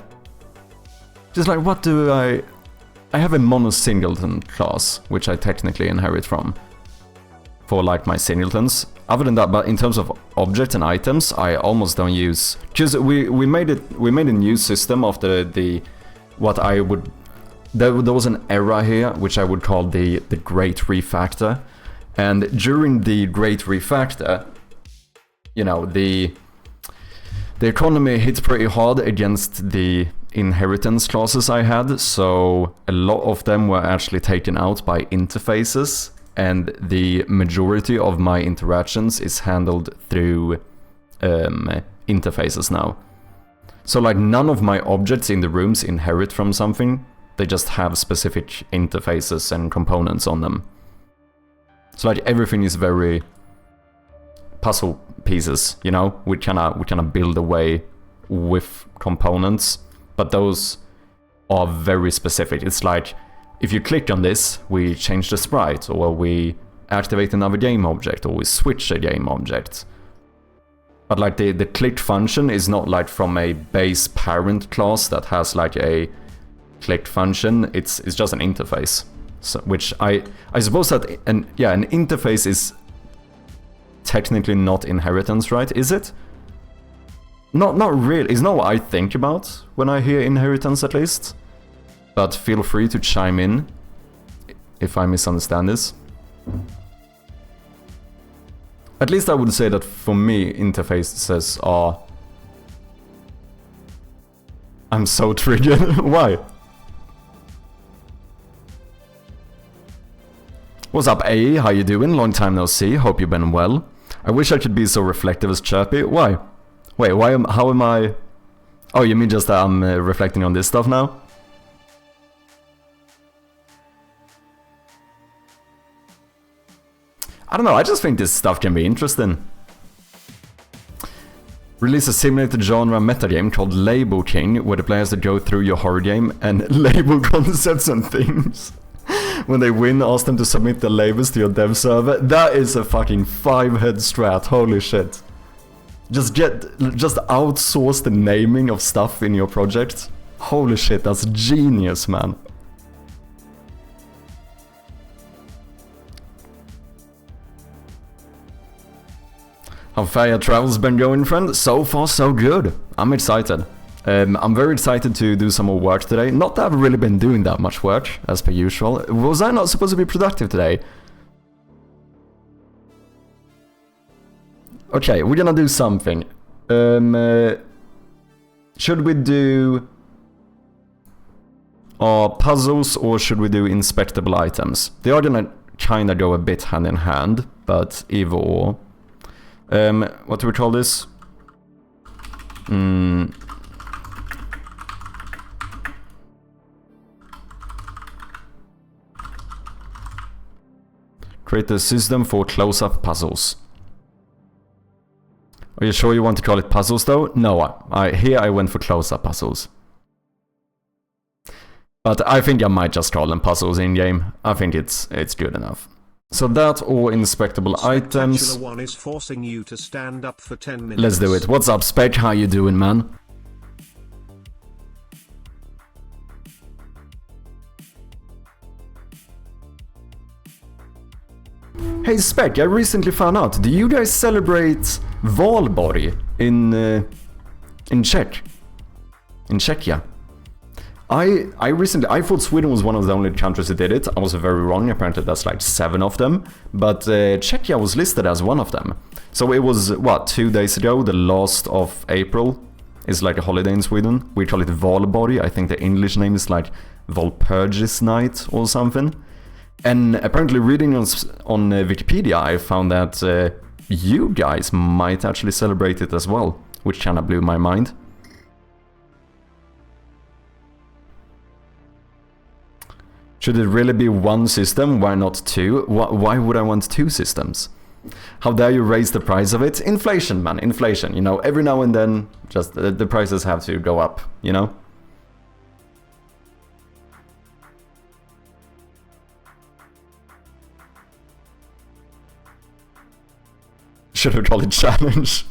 Just like, what do I have a mono singleton class, which I technically inherit from. For like my singletons. Other than that, but in terms of objects and items, I almost don't use... Because we made a new system of the what I would... There was an era here, which I would call the Great Refactor. And during the Great Refactor, you know, the economy hit pretty hard against the inheritance classes I had, so a lot of them were actually taken out by interfaces, and the majority of my interactions is handled through interfaces now. So like none of my objects in the rooms inherit from something, they just have specific interfaces and components on them. So like everything is very puzzle pieces, you know? We kinda build away with components, but those are very specific. It's like, if you click on this, we change the sprite, or we activate another game object, or we switch a game object. But like the click function is not like from a base parent class that has like a click function, it's just an interface. So, which I suppose that an interface is technically not inheritance, right? Is it? Not really. It's not what I think about when I hear inheritance, at least. But feel free to chime in if I misunderstand this. At least I would say that for me, interfaces are... I'm so triggered. Why? What's up, AE? How you doing? Long time no see. Hope you've been well. I wish I could be so reflective as Chirpy. Why? Wait, how am I... Oh, you mean just that I'm reflecting on this stuff now? I don't know, I just think this stuff can be interesting. Release a simulated genre metagame called Label King, where the players that go through your horror game and label concepts and themes. When they win, ask them to submit their labels to your dev server. That is a fucking 5-head strat, holy shit. Just outsource the naming of stuff in your project. Holy shit, that's genius, man. How far your travel's been going, friend? So far, so good. I'm excited. I'm very excited to do some more work today. Not that I've really been doing that much work, as per usual. Was I not supposed to be productive today? Okay, we're gonna do something. Should we do puzzles or should we do inspectable items? They are gonna kinda go a bit hand in hand, but either or. What do we call this? Create a system for close-up puzzles. Are you sure you want to call it puzzles though? No, here I went for close-up puzzles. But I think I might just call them puzzles in-game. I think it's good enough. So that or inspectable items. One is forcing you to stand up for 10 minutes. Let's do it. What's up, Spec? How you doing, man? Hey Spec, I recently found out, do you guys celebrate Valborg in Czech? In Czechia? I thought Sweden was one of the only countries that did it. I was very wrong, apparently that's like 7 of them. But Czechia was listed as one of them. So it was, what, 2 days ago, the last of April. It's like a holiday in Sweden. We call it Valborg. I think the English name is like Walpurgis Night or something. And apparently reading on Wikipedia, I found that you guys might actually celebrate it as well, which kinda blew my mind. Should it really be one system? Why not 2? Why would I want 2 systems? How dare you raise the price of it? Inflation, man, inflation. You know, every now and then, just the prices have to go up, you know? Should we call it challenge?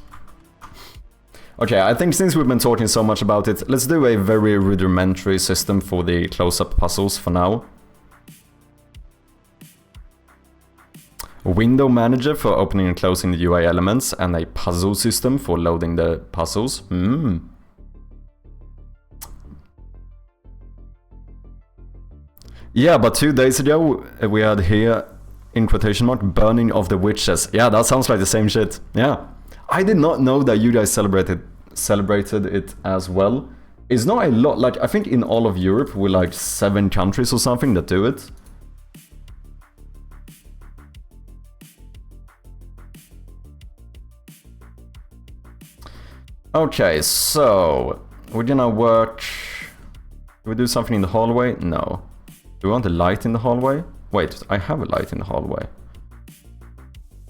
Okay, I think since we've been talking so much about it, let's do a very rudimentary system for the close-up puzzles for now. A window manager for opening and closing the UI elements, and a puzzle system for loading the puzzles. Yeah, but 2 days ago we had here, in quotation mark, burning of the witches. Yeah, that sounds like the same shit. Yeah. I did not know that you guys celebrated it as well. It's not a lot, like I think in all of Europe we're like 7 countries or something that do it. Okay, so we're gonna work. Do we do something in the hallway? No. Do we want a light in the hallway? Wait, I have a light in the hallway.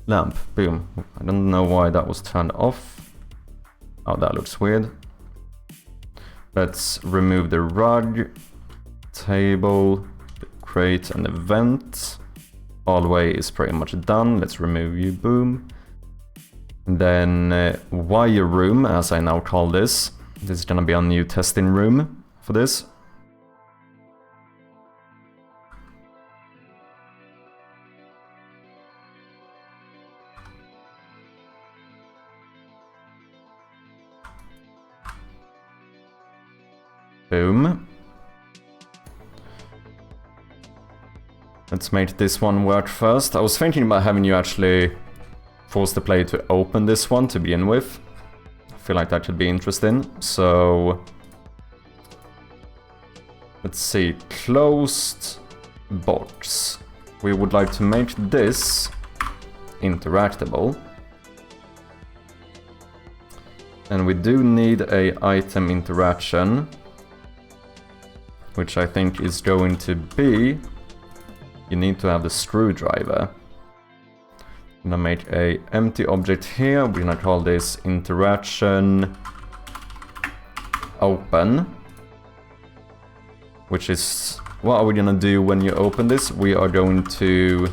Lamp, boom. I don't know why that was turned off. Oh, that looks weird. Let's remove the rug, table, the crate, and the vent. Hallway is pretty much done. Let's remove you, boom. And then wire room, as I now call this. This is gonna be a new testing room for this. Boom. Let's make this one work first. I was thinking about having you actually force the player to open this one to begin with. I feel like that could be interesting. So let's see, closed box. We would like to make this interactable. And we do need a item interaction, which I think is going to be, you need to have the screwdriver. I'm gonna make a empty object here. We're gonna call this interaction open, which is, what are we gonna do when you open this? We are going to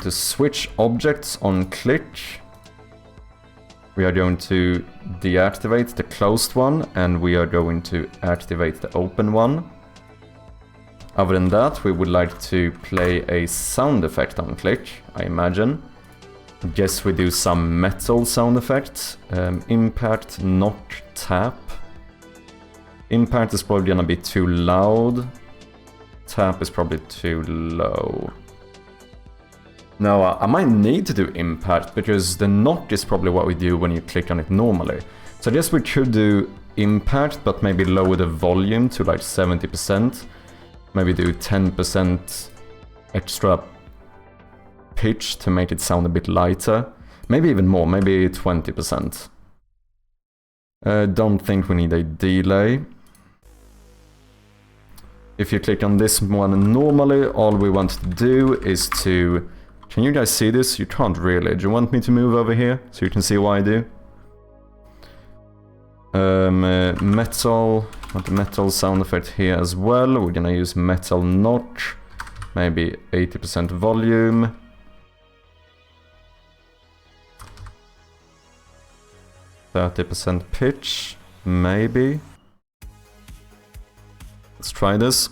switch objects on click. We are going to deactivate the closed one, and we are going to activate the open one. Other than that, we would like to play a sound effect on click, I imagine. Guess we do some metal sound effects. Impact, knock, tap. Impact is probably gonna be too loud. Tap is probably too low. Now, I might need to do impact, because the knock is probably what we do when you click on it normally. So I guess we could do impact, but maybe lower the volume to like 70%. Maybe do 10% extra pitch to make it sound a bit lighter. Maybe even more, maybe 20%. Don't think we need a delay. If you click on this one normally, all we want to do is to... Can you guys see this? You can't really. Do you want me to move over here so you can see what I do? Metal. Want the metal sound effect here as well. We're gonna use metal notch. Maybe 80% volume. %30 pitch. Maybe. Let's try this.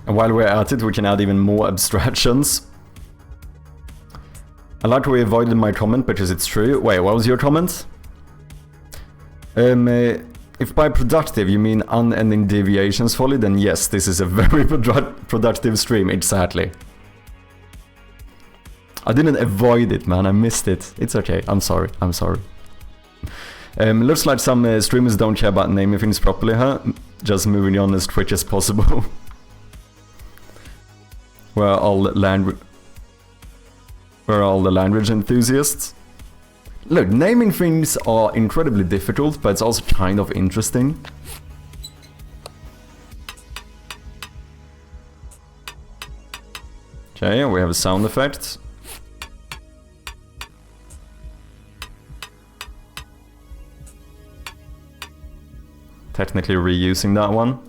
And while we're at it, we can add even more abstractions. I like we avoided my comment because it's true. Wait, what was your comment? If by productive you mean unending deviations folly, then yes, this is a very productive stream, exactly. I didn't avoid it, man, I missed it. It's okay, I'm sorry, I'm sorry. Looks like some streamers don't care about naming things properly, huh? Just moving on as quick as possible. We're all the language enthusiasts. Look, naming things are incredibly difficult, but it's also kind of interesting. Okay, we have a sound effect. Technically reusing that one.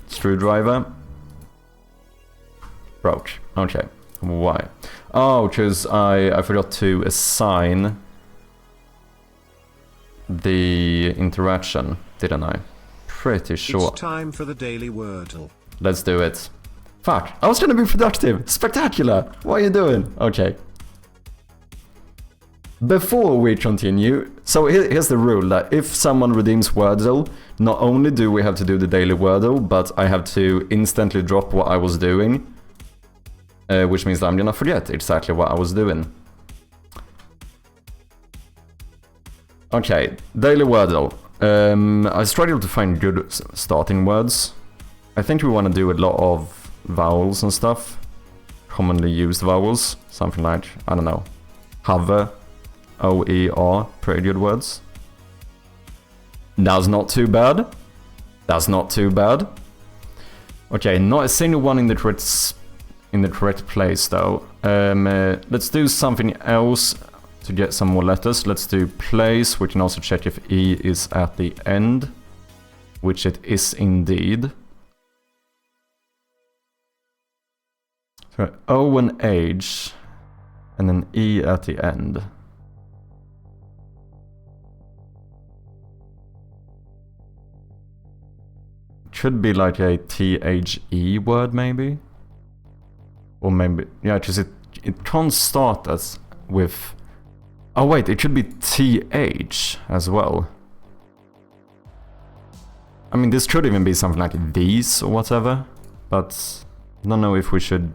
Screwdriver. Broke. Okay. Why? Oh, because I forgot to assign the interaction, didn't I? Pretty sure. It's time for the daily Wordle. Let's do it. Fuck, I was gonna be productive. Spectacular. What are you doing? Okay. Before we continue, so here's the rule that if someone redeems Wordle, not only do we have to do the daily Wordle, but I have to instantly drop what I was doing. Which means that I'm gonna forget exactly what I was doing. Okay, daily Wordle. I struggle to find good starting words. I think we want to do a lot of vowels and stuff. Commonly used vowels. Something like, I don't know, hover, O-E-R, pretty good words. That's not too bad. That's not too bad. Okay, not a single one in the correct place though. Let's do something else to get some more letters. Let's do place. We can also check if E is at the end, which it is indeed. So O and H, and then E at the end. Should be like a T-H-E word maybe? Or maybe, yeah, because it can't start as with... Oh wait, it should be TH as well. I mean, this could even be something like these or whatever, but I don't know if we should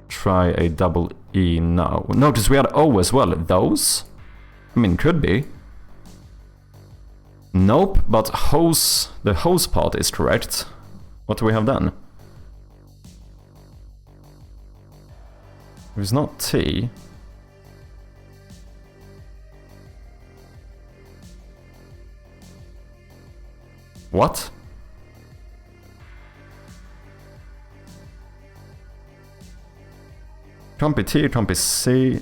try a double E now. No, because we had O as well. Those? I mean, could be. Nope, but hose, the hose part is correct. What do we have then? If it's not T... What? Can't be T, it can't be C.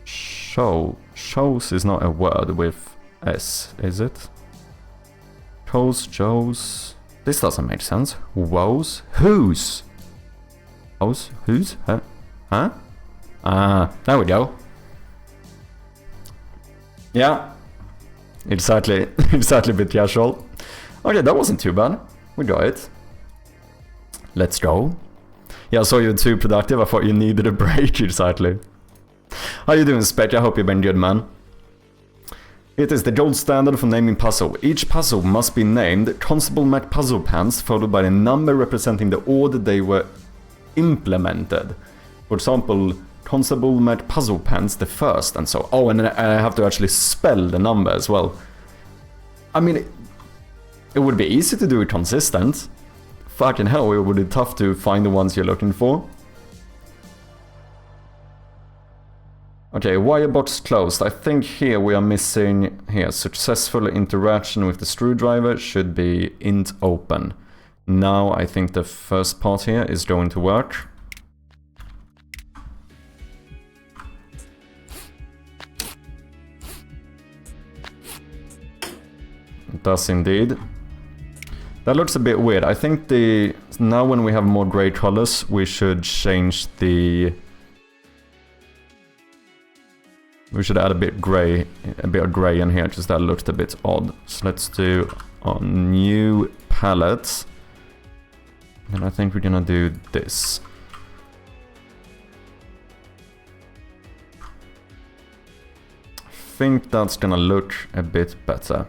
Show. Shows is not a word with S, is it? Shows, Joes. This doesn't make sense. Woes? Whose? Whose? Huh? Huh? Ah, there we go. Yeah, exactly. Exactly a bit casual. Okay, that wasn't too bad. We got it. Let's go. Yeah, I saw you were too productive. I thought you needed a break, exactly. How you doing, Spec? I hope you've been good, man. It is the gold standard for naming puzzle. Each puzzle must be named Constable Mac Puzzle Pants, followed by the number representing the order they were implemented. For example, Constable Mac Puzzle Pants the first, and so. Oh, and then I have to actually spell the number as well. I mean, it would be easy to do it consistent. Fucking hell, it would be tough to find the ones you're looking for. Okay, wirebox closed. I think here we are missing, here, successful interaction with the screwdriver should be int open. Now I think the first part here is going to work. It does indeed. That looks a bit weird. I think now when we have more gray colors, we should change the... We should add a bit of gray in here, because that looked a bit odd. So let's do a new palette. And I think we're gonna do this. I think that's gonna look a bit better.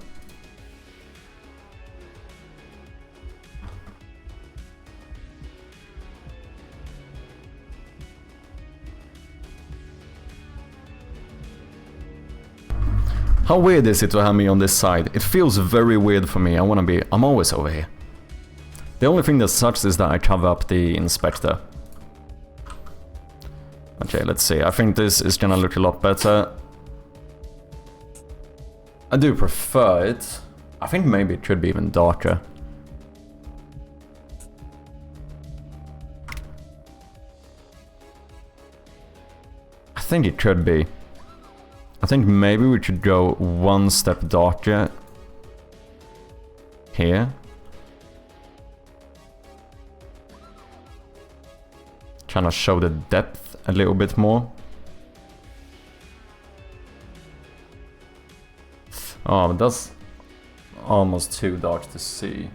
How weird is it to have me on this side? It feels very weird for me. I'm always over here. The only thing that sucks is that I cover up the inspector. Okay, let's see. I think this is gonna look a lot better. I do prefer it. I think maybe it could be even darker. I think it could be. I think maybe we should go one step darker here. Kind of show the depth a little bit more. Oh, but that's almost too dark to see.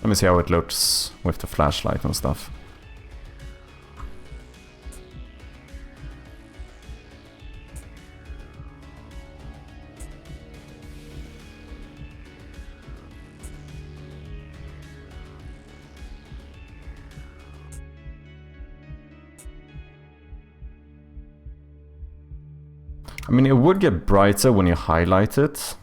Let me see how it looks with the flashlight and stuff. I mean, it would get brighter when you highlight it.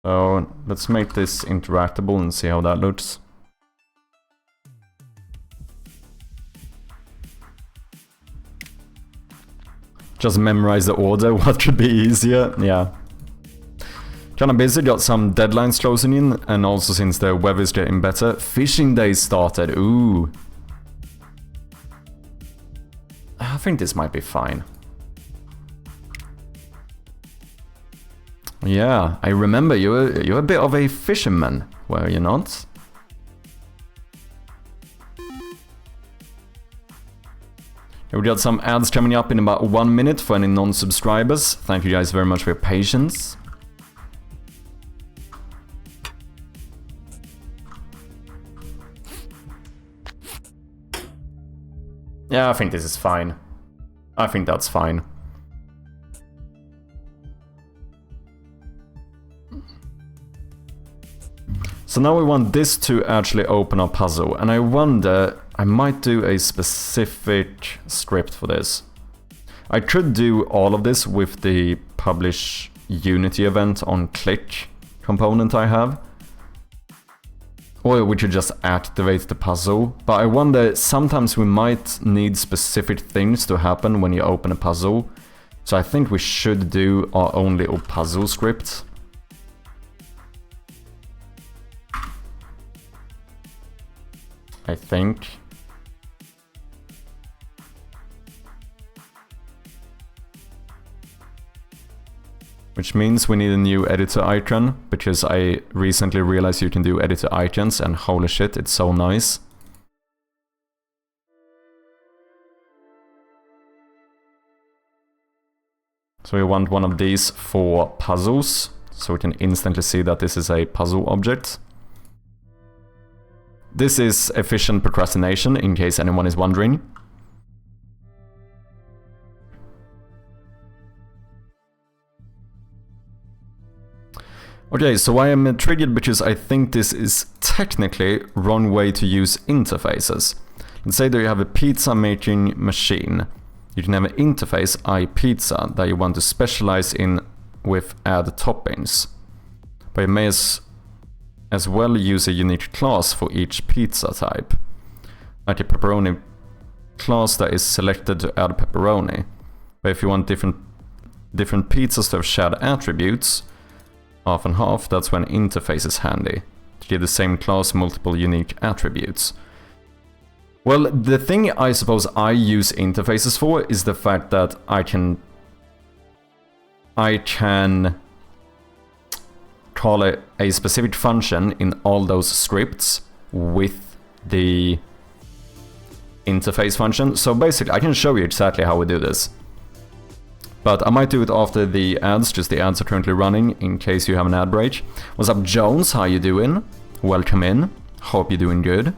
So let's make this interactable and see how that looks. Just memorize the order, what could be easier? Yeah. Kinda busy, got some deadlines closing in, and also since the weather is getting better, fishing day started, ooh. I think this might be fine. Yeah, I remember you're a bit of a fisherman, were you not? We got some ads coming up in about 1 minute for any non-subscribers. Thank you guys very much for your patience. Yeah, I think this is fine. I think that's fine. So now we want this to actually open our puzzle, and I wonder, I might do a specific script for this. I could do all of this with the publish Unity event on click component I have. Or we could just activate the puzzle, but I wonder, sometimes we might need specific things to happen when you open a puzzle. So I think we should do our own little puzzle script. I think. which means we need a new editor icon, because I recently realized you can do editor icons, and holy shit, it's so nice. So we want one of these for puzzles, so we can instantly see that this is a puzzle object. This is efficient procrastination, in case anyone is wondering. Okay, so I am triggered because I think this is technically wrong way to use interfaces. Let's say that you have a pizza making machine. You can have an interface, iPizza, that you want to specialize in with add toppings. But you may as well use a unique class for each pizza type. Like a pepperoni class that is selected to add pepperoni. But if you want different pizzas to have shared attributes, half and half, that's when interface is handy. To give the same class multiple unique attributes. Well, the thing I suppose I use interfaces for is the fact that I can call it a specific function in all those scripts with the interface function. So basically, I can show you exactly how we do this. But I might do it after the ads, just the ads are currently running, in case you have an ad break. What's up, Jones? How you doing? Welcome in. Hope you're doing good.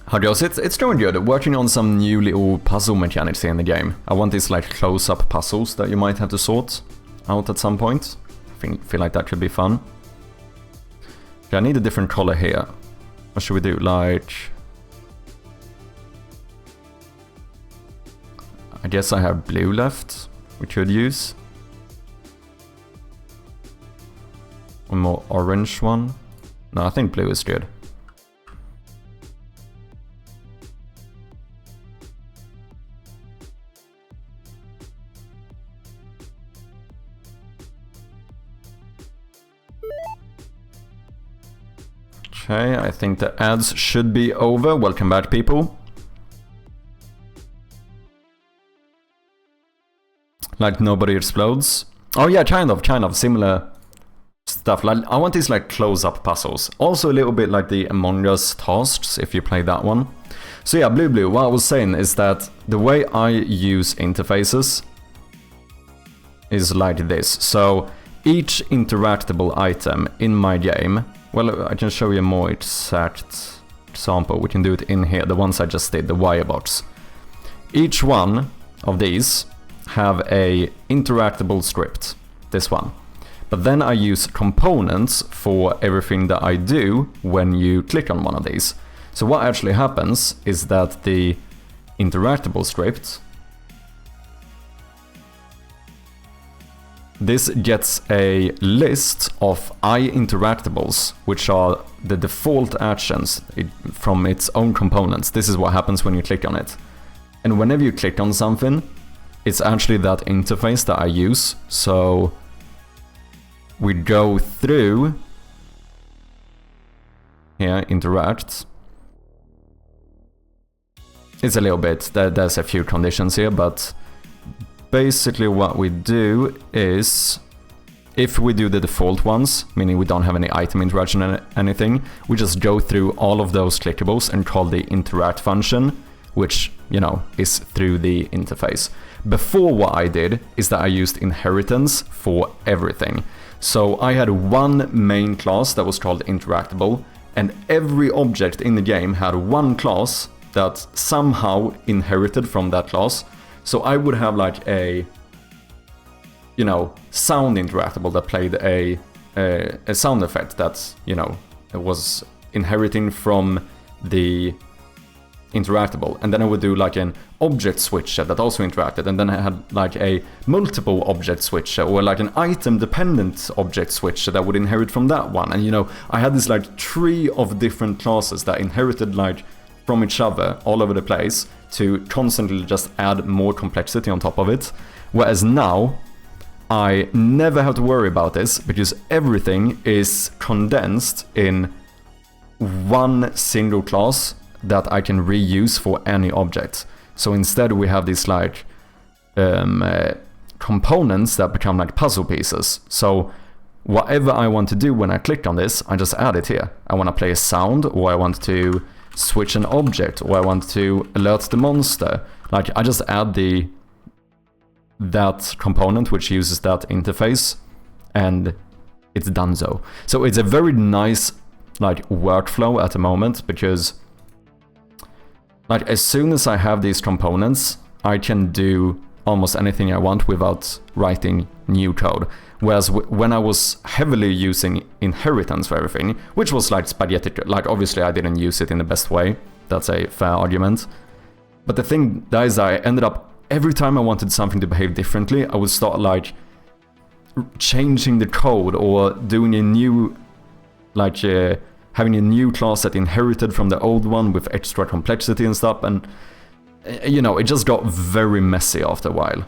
How goes it? It's going good. Working on some new little puzzle mechanics here in the game. I want these like close-up puzzles that you might have to sort out at some point. I feel like that could be fun. Okay, I need a different color here. What should we do? Like... I guess I have blue left, we could use. One more orange one. No, I think blue is good. Okay, I think the ads should be over. Welcome back, people. Like nobody explodes. Oh yeah, kind of similar stuff. Like I want these like close-up puzzles. Also a little bit like the Among Us tasks, if you play that one. So yeah, blue. What I was saying is that the way I use interfaces is like this. So each interactable item in my game, well, I can show you a more exact example. We can do it in here, the ones I just did, the wirebox. Each one of these have a interactable script, this one. But then I use components for everything that I do when you click on one of these. So what actually happens is that the interactable script, this gets a list of iInteractables, which are the default actions from its own components. This is what happens when you click on it. And whenever you click on something, it's actually that interface that I use. So we go through here, interact. It's a little bit, there's a few conditions here, but basically what we do is, if we do the default ones, meaning we don't have any item interaction or anything, we just go through all of those clickables and call the interact function, which, you know, is through the interface. Before, what I did is that I used inheritance for everything. So I had one main class that was called interactable, and every object in the game had one class that somehow inherited from that class. So I would have like a, you know, sound interactable that played a sound effect that, you know, it was inheriting from the interactable, and then I would do like an object switcher that also interacted, and then I had like a multiple object switcher or like an item dependent object switcher that would inherit from that one. And you know, I had this like tree of different classes that inherited like from each other all over the place to constantly just add more complexity on top of it. Whereas now I never have to worry about this because everything is condensed in one single class that I can reuse for any object. So instead we have these like components that become like puzzle pieces. So whatever I want to do when I click on this, I just add it here. I want to play a sound, or I want to switch an object, or I want to alert the monster. Like I just add that component which uses that interface, and it's done so. So it's a very nice like workflow at the moment, because like as soon as I have these components, I can do almost anything I want without writing new code. Whereas when I was heavily using inheritance for everything, which was like spaghetti, like obviously I didn't use it in the best way, that's a fair argument. But the thing that is, I ended up, every time I wanted something to behave differently, I would start like changing the code or doing a new, like having a new class that inherited from the old one with extra complexity and stuff, and you know, it just got very messy after a while.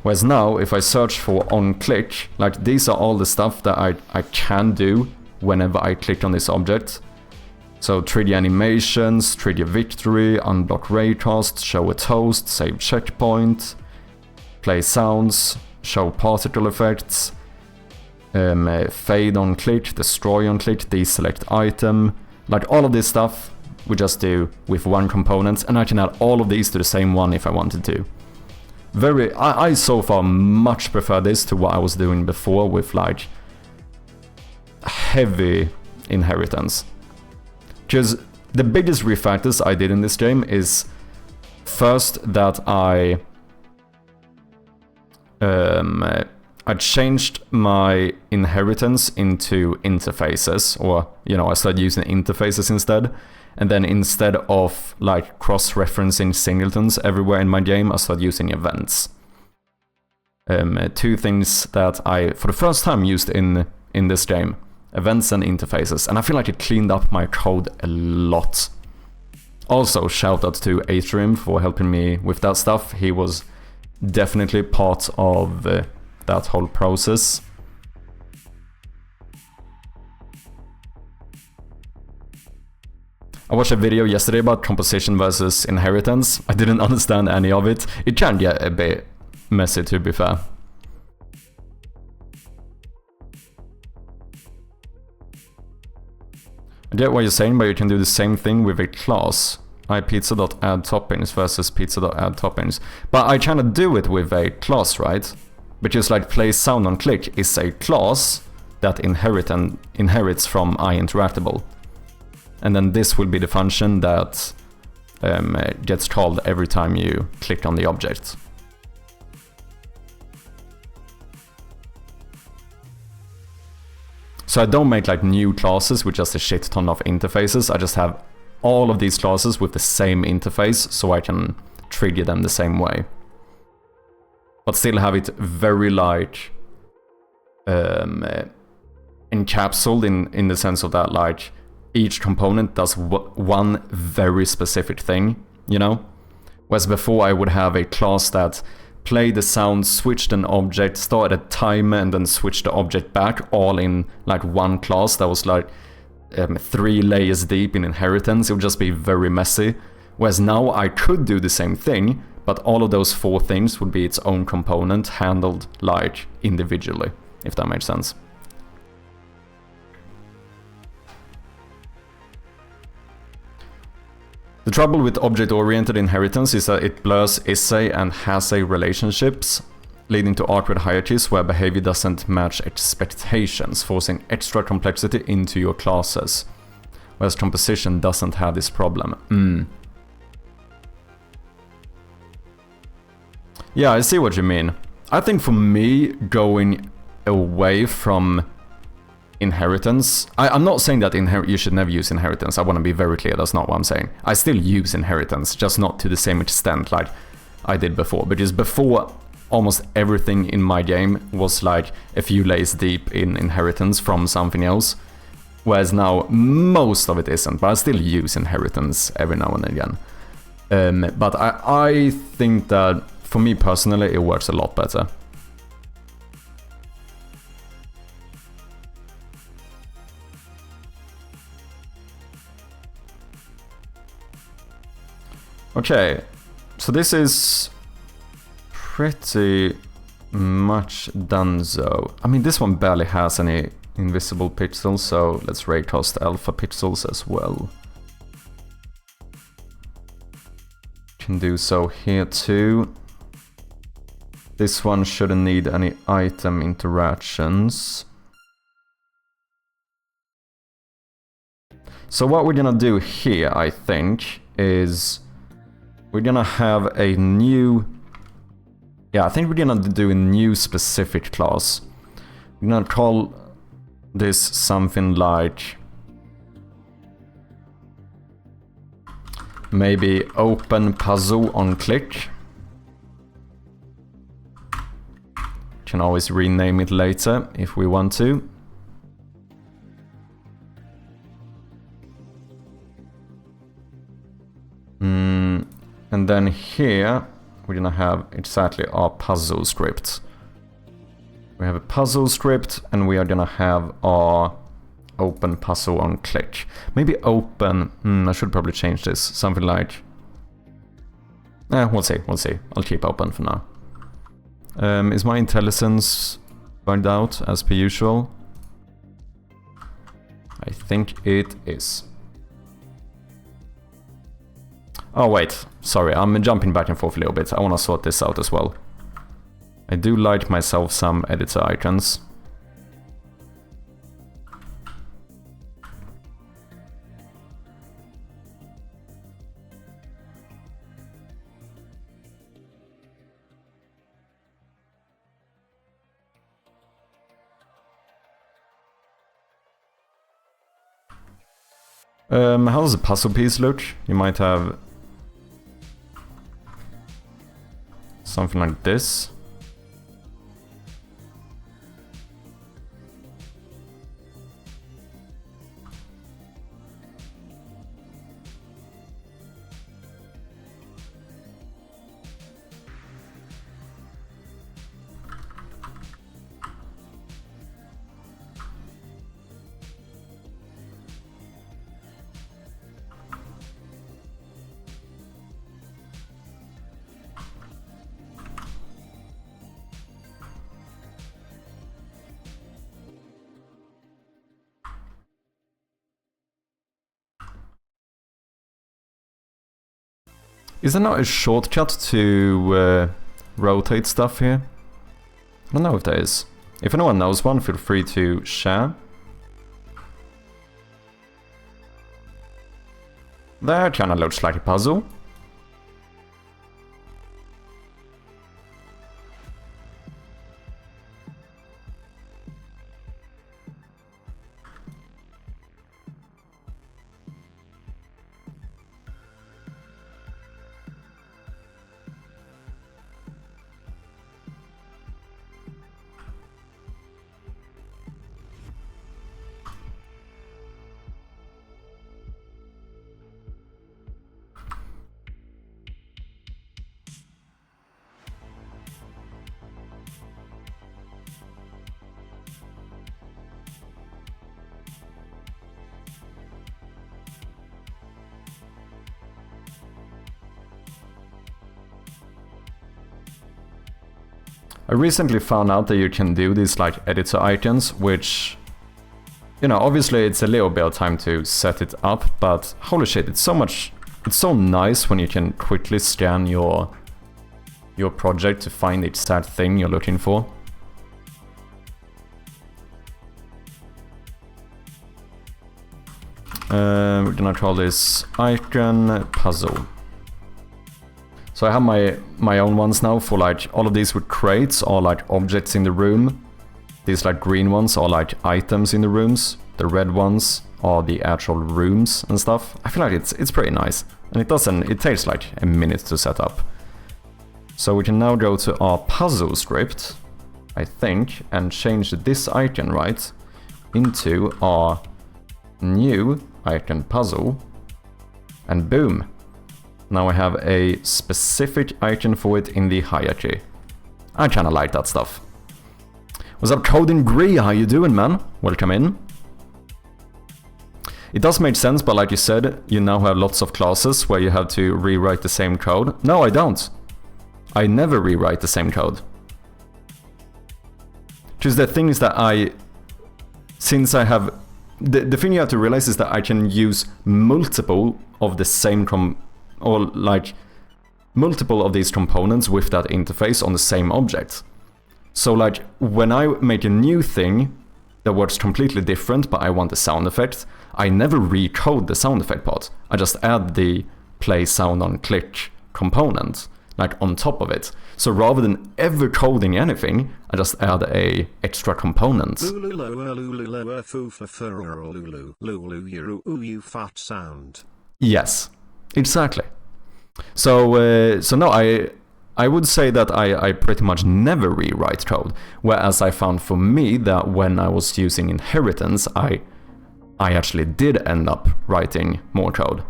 Whereas now, if I search for onClick, like these are all the stuff that I can do whenever I click on this object. So trigger animations, trigger victory, unblock raycast, show a toast, save checkpoint, play sounds, show particle effects, fade on click, destroy on click, deselect item. Like all of this stuff we just do with one component, and I can add all of these to the same one if I wanted to. I so far much prefer this to what I was doing before with like heavy inheritance. Because the biggest refactors I did in this game is first that I changed my inheritance into interfaces, or you know, I started using interfaces instead. And then instead of like cross-referencing singletons everywhere in my game, I started using events. Two things that I, for the first time, used in this game. Events and interfaces. And I feel like it cleaned up my code a lot. Also, shout out to Atrium for helping me with that stuff. He was definitely part of that whole process. I watched a video yesterday about composition versus inheritance. I didn't understand any of it. It can get a bit messy, to be fair. I get what you're saying, but you can do the same thing with a class. Pizza.add toppings versus pizza.add toppings. But I cannot do it with a class, right? Because like play sound on click is a class that inherits from iInteractable. And then this will be the function that gets called every time you click on the object. So I don't make like new classes with just a shit ton of interfaces. I just have all of these classes with the same interface, so I can trigger them the same way. But still have it very like encapsulated in the sense of that like each component does one very specific thing, you know? Whereas before I would have a class that played the sound, switched an object, started a timer, and then switched the object back, all in like one class that was like 3 layers deep in inheritance. It would just be very messy. Whereas now I could do the same thing, but all of those 4 things would be its own component handled like individually, if that makes sense. The trouble with object-oriented inheritance is that it blurs is-a and has-a relationships, leading to awkward hierarchies where behavior doesn't match expectations, forcing extra complexity into your classes. Whereas composition doesn't have this problem. Yeah, I see what you mean. I think for me, going away from inheritance, I'm not saying that you should never use inheritance. I want to be very clear, that's not what I'm saying. I still use inheritance, just not to the same extent like I did before. Because before, almost everything in my game was like a few layers deep in inheritance from something else. Whereas now, most of it isn't, but I still use inheritance every now and again. But I think that, for me personally, it works a lot better. Okay, So this is pretty much done so. I mean, this one barely has any invisible pixels, so let's raycast alpha pixels as well. Can do so here too. This one shouldn't need any item interactions. So what we're gonna do here, I think, is we're gonna have a new... Yeah, I think we're gonna do a new specific class. We're gonna call this something like... maybe open puzzle on click. Can always rename it later if we want to. And then here we're gonna have exactly our puzzle script. We have a puzzle script and we are gonna have our open puzzle on click. Maybe open, I should probably change this. Something like... we'll see. I'll keep open for now. Is my intelligence burned out as per usual? I think it is. Oh wait, sorry, I'm jumping back and forth a little bit. I want to sort this out as well. I do like myself some editor icons. How does a puzzle piece look? You might have something like this. Is there not a shortcut to rotate stuff here? I don't know if there is. If anyone knows one, feel free to share. That kinda looks like a puzzle. I recently found out that you can do these like editor icons, which, you know, obviously it's a little bit of time to set it up, but holy shit, it's so nice when you can quickly scan your project to find the exact thing you're looking for. We're gonna call this icon puzzle. So I have my own ones now for like all of these with crates or like objects in the room. These like green ones are like items in the rooms. The red ones are the actual rooms and stuff. I feel like it's pretty nice. And it takes like a minute to set up. So we can now go to our puzzle script, I think, and change this icon right into our new icon puzzle. And boom. Now I have a specific icon for it in the hierarchy. I kinda like that stuff. What's up, Coding Gree? How you doing, man? Welcome in. It does make sense, but like you said, you now have lots of classes where you have to rewrite the same code. No, I don't. I never rewrite the same code. Just the thing is that since I have, the thing you have to realize is that I can use multiple of the same multiple of these components with that interface on the same object. So like when I make a new thing that works completely different, but I want a sound effect, I never recode the sound effect part. I just add the play sound on click component, like on top of it. So rather than ever coding anything, I just add a extra component. You fat sound. Yes, exactly. So no, I would say that I pretty much never rewrite code, whereas I found for me that when I was using inheritance, I actually did end up writing more code.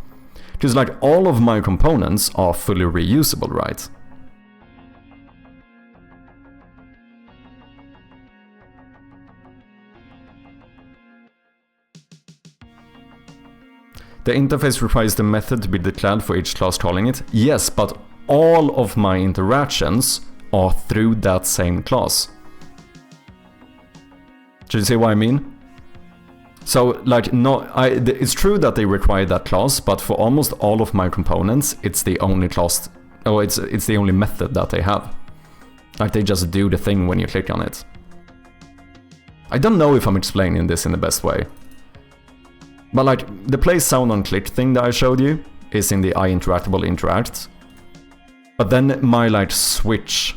Because like all of my components are fully reusable, right? The interface requires the method to be declared for each class calling it. Yes, but all of my interactions are through that same class. Do you see what I mean? So, like, it's true that they require that class, but for almost all of my components, it's the only class, or it's the only method that they have. Like, they just do the thing when you click on it. I don't know if I'm explaining this in the best way. But like, the play sound on click thing that I showed you is in the iInteractable interact. But then my like switch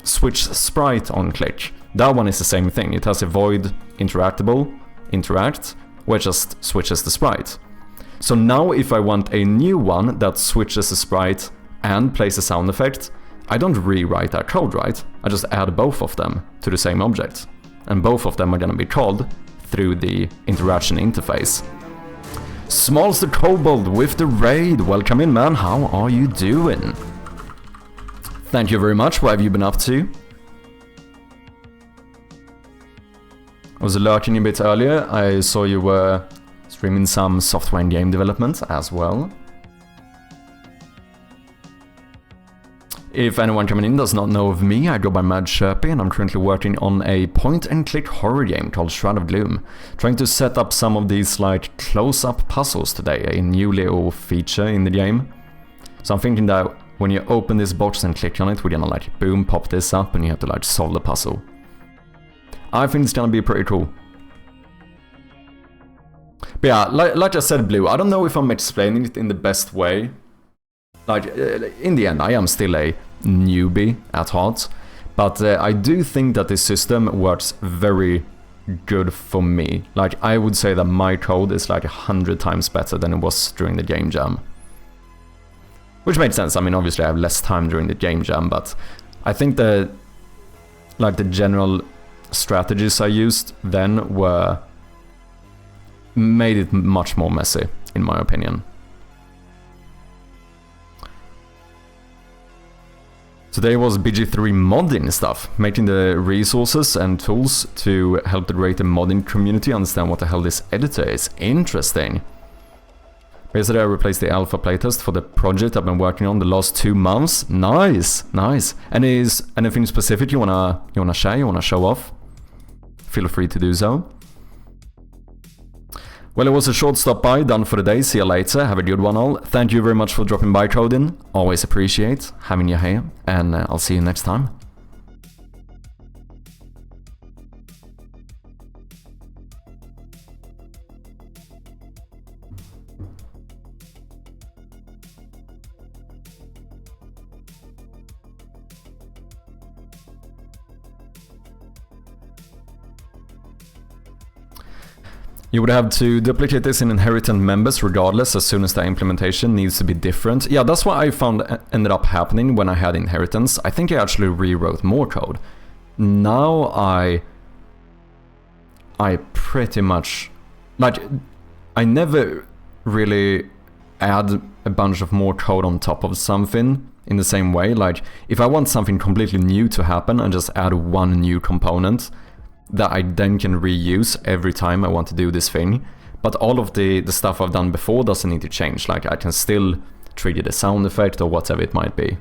sprite on click, that one is the same thing. It has a void interactable interact, which just switches the sprite. So now if I want a new one that switches the sprite and plays a sound effect, I don't rewrite that code, right? I just add both of them to the same object. And both of them are gonna be called through the interaction interface. Smalls the Kobold with the raid. Welcome in, man. How are you doing? Thank you very much. What have you been up to? I was lurking a bit earlier. I saw you were streaming some software and game development as well. If anyone coming in does not know of me, I go by Mad Sherpy and I'm currently working on a point-and-click horror game called Shroud of Gloom. Trying to set up some of these like close-up puzzles today, a new little feature in the game. So I'm thinking that when you open this box and click on it, we're gonna like boom, pop this up and you have to like solve the puzzle. I think it's gonna be pretty cool. But yeah, like I said, Blue, I don't know if I'm explaining it in the best way. Like, in the end, I am still a newbie at heart, but I do think that this system works very good for me. Like, I would say that my code is like 100 times better than it was during the game jam. Which makes sense. I mean, obviously I have less time during the game jam, but I think the general strategies I used then made it much more messy, in my opinion. Today was BG3 modding stuff, making the resources and tools to help the greater modding community understand what the hell this editor is. Interesting. Yesterday I replaced the alpha playtest for the project I've been working on the last 2 months. Nice, nice. Anything specific you wanna share, you wanna show off? Feel free to do so. Well, it was a short stop by, done for the day. See you later. Have a good one all. Thank you very much for dropping by, Codin. Always appreciate having you here, and I'll see you next time. You would have to duplicate this in inheritant members regardless as soon as the implementation needs to be different. Yeah, that's what I found ended up happening when I had inheritance. I think I actually rewrote more code. Now I pretty much... like, I never really add a bunch of more code on top of something in the same way. Like, if I want something completely new to happen, I just add one new component that I then can reuse every time I want to do this thing. but all of the stuff I've done before doesn't need to change. Like I can still trigger the sound effect or whatever it might be.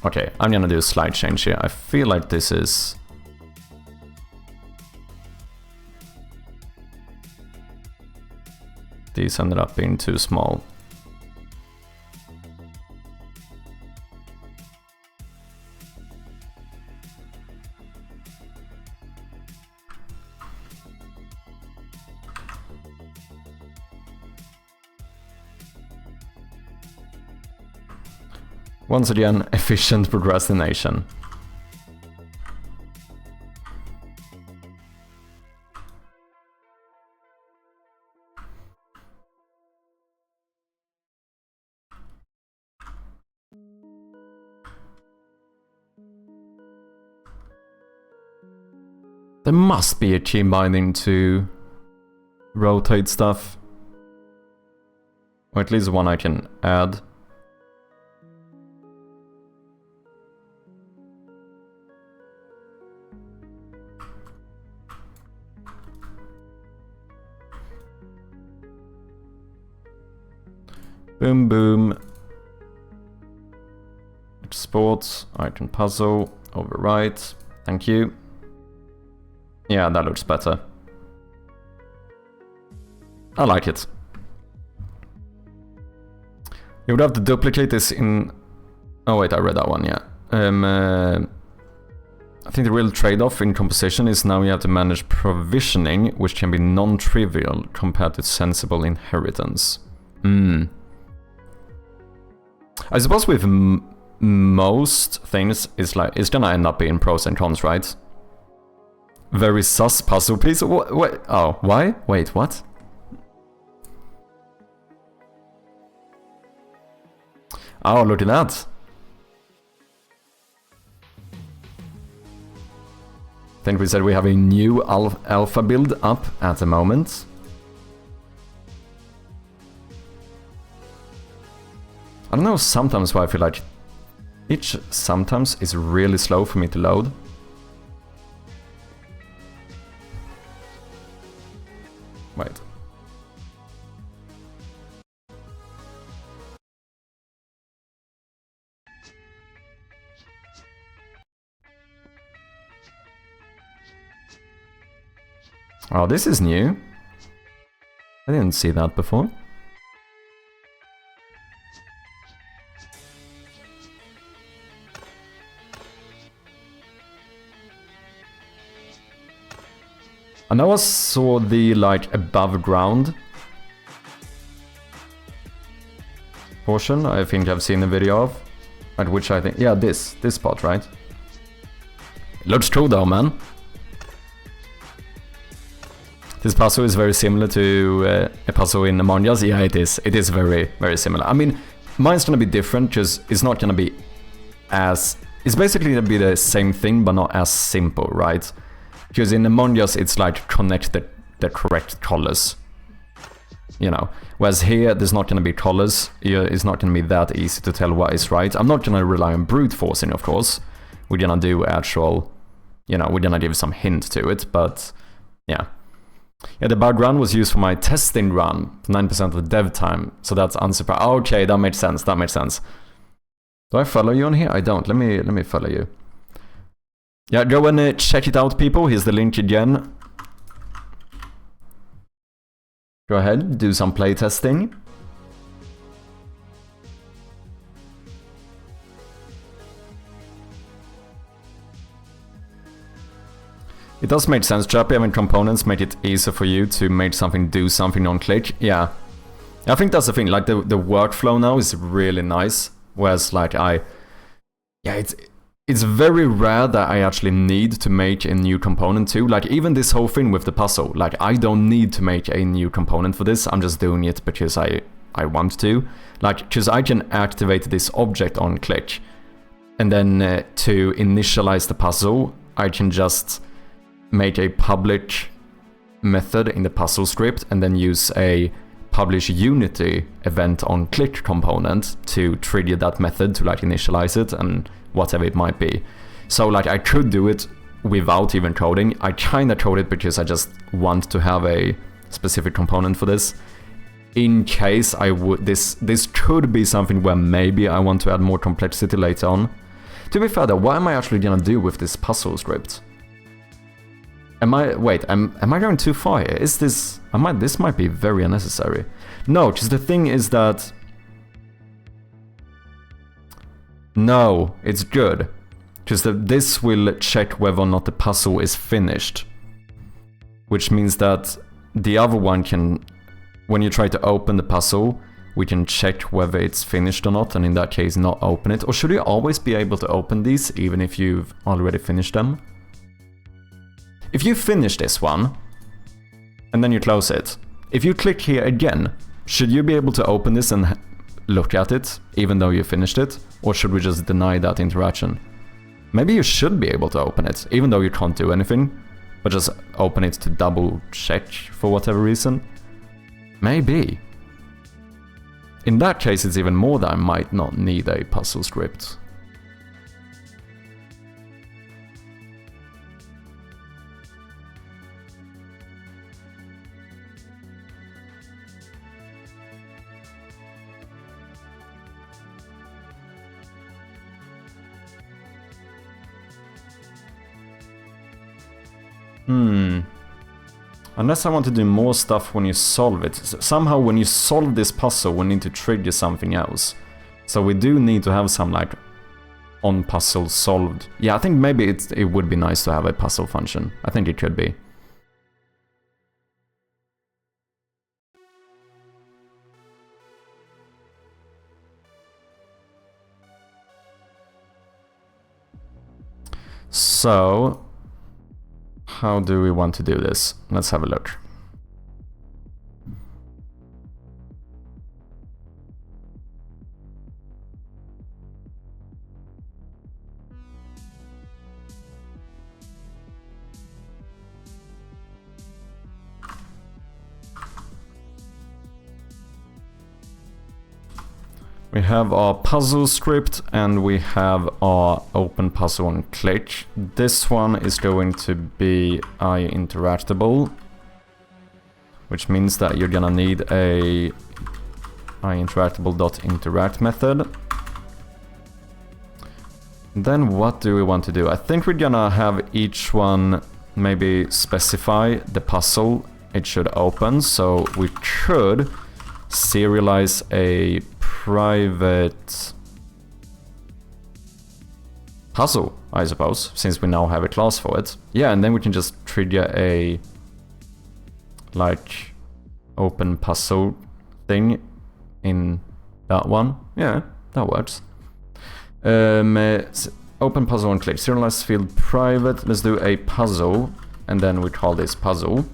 Okay, I'm gonna do a slide change here. I feel like this is... These ended up being too small. Once again, efficient procrastination. There must be a key binding to rotate stuff. Or at least one I can add. Boom, boom. Sports, icon puzzle, overwrite. Thank you. Yeah, that looks better. I like it. You would have to duplicate this in... Oh wait, I read that one, yeah. I think the real trade-off in composition is now you have to manage provisioning, which can be non-trivial compared to sensible inheritance. I suppose with most things, it's gonna end up being pros and cons, right? Very sus puzzle piece. Wait, oh, why? Wait, what? Oh, look at that. I think we said we have a new alpha build up at the moment. I don't know sometimes why I feel like each sometimes is really slow for me to load. Wait. Oh, this is new. I didn't see that before. I know I saw the, like, above ground portion, I think I've seen a video of, at which I think, yeah, this spot, right? It looks cool though, man. This puzzle is very similar to a puzzle in Among Us. Yeah, it is. It is very, very similar. I mean, mine's gonna be different, because it's not gonna be as... It's basically gonna be the same thing, but not as simple, right? Because in Among Us, it's like connect the correct colors, you know. Whereas here, there's not going to be colors. It's not going to be that easy to tell what is right. I'm not going to rely on brute forcing, of course. We're going to do actual, you know, we're going to give some hint to it, but yeah. Yeah, the background was used for my testing run, 9% of the dev time, so that's unsurprising. Okay, that makes sense, that makes sense. Do I follow you on here? I don't. Let me follow you. Yeah, go and check it out, people. Here's the link again. Go ahead, do some playtesting. It does make sense, Chappy. Having components make it easier for you to make something do something on click. Yeah. I think that's the thing. Like, the workflow now is really nice. Whereas, like, it's very rare that I actually need to make a new component too. Like, even this whole thing with the puzzle, like, I don't need to make a new component for this. I'm just doing it because I want to. Like, because I can activate this object on click. And then to initialize the puzzle, I can just make a public method in the puzzle script and then use a publish Unity event on click component to trigger that method to like initialize it and whatever it might be. So like I could do it without even coding. I kinda code it because I just want to have a specific component for this. In case I would, this could be something where maybe I want to add more complexity later on. To be fair though, what am I actually gonna do with this puzzle script? Am I going too far here? Is this, this might be very unnecessary. No, because the thing is that, no, it's good. Because this will check whether or not the puzzle is finished. Which means that the other one can, when you try to open the puzzle, we can check whether it's finished or not, and in that case not open it. Or should you always be able to open these, even if you've already finished them? If you finish this one, and then you close it, if you click here again, should you be able to open this and look at it, even though you finished it? Or should we just deny that interaction? Maybe you should be able to open it, even though you can't do anything, but just open it to double check for whatever reason? Maybe. In that case, it's even more that I might not need a puzzle script. Unless I want to do more stuff when you solve it. Somehow when you solve this puzzle, we need to trigger something else. So we do need to have some like on puzzle solved. Yeah, I think maybe it would be nice to have a puzzle function. I think it could be. So, how do we want to do this? Let's have a look. We have our puzzle script and we have our open puzzle on click. This one is going to be interactable, which means that you're gonna need a interactable.interact method. Then what do we want to do? I think we're gonna have each one maybe specify the puzzle it should open, so we could serialize a private puzzle, I suppose, since we now have a class for it. Yeah, and then we can just trigger a like open puzzle thing in that one. Yeah, that works. Open puzzle on click, serialize field private. Let's do a puzzle, and then we call this puzzle.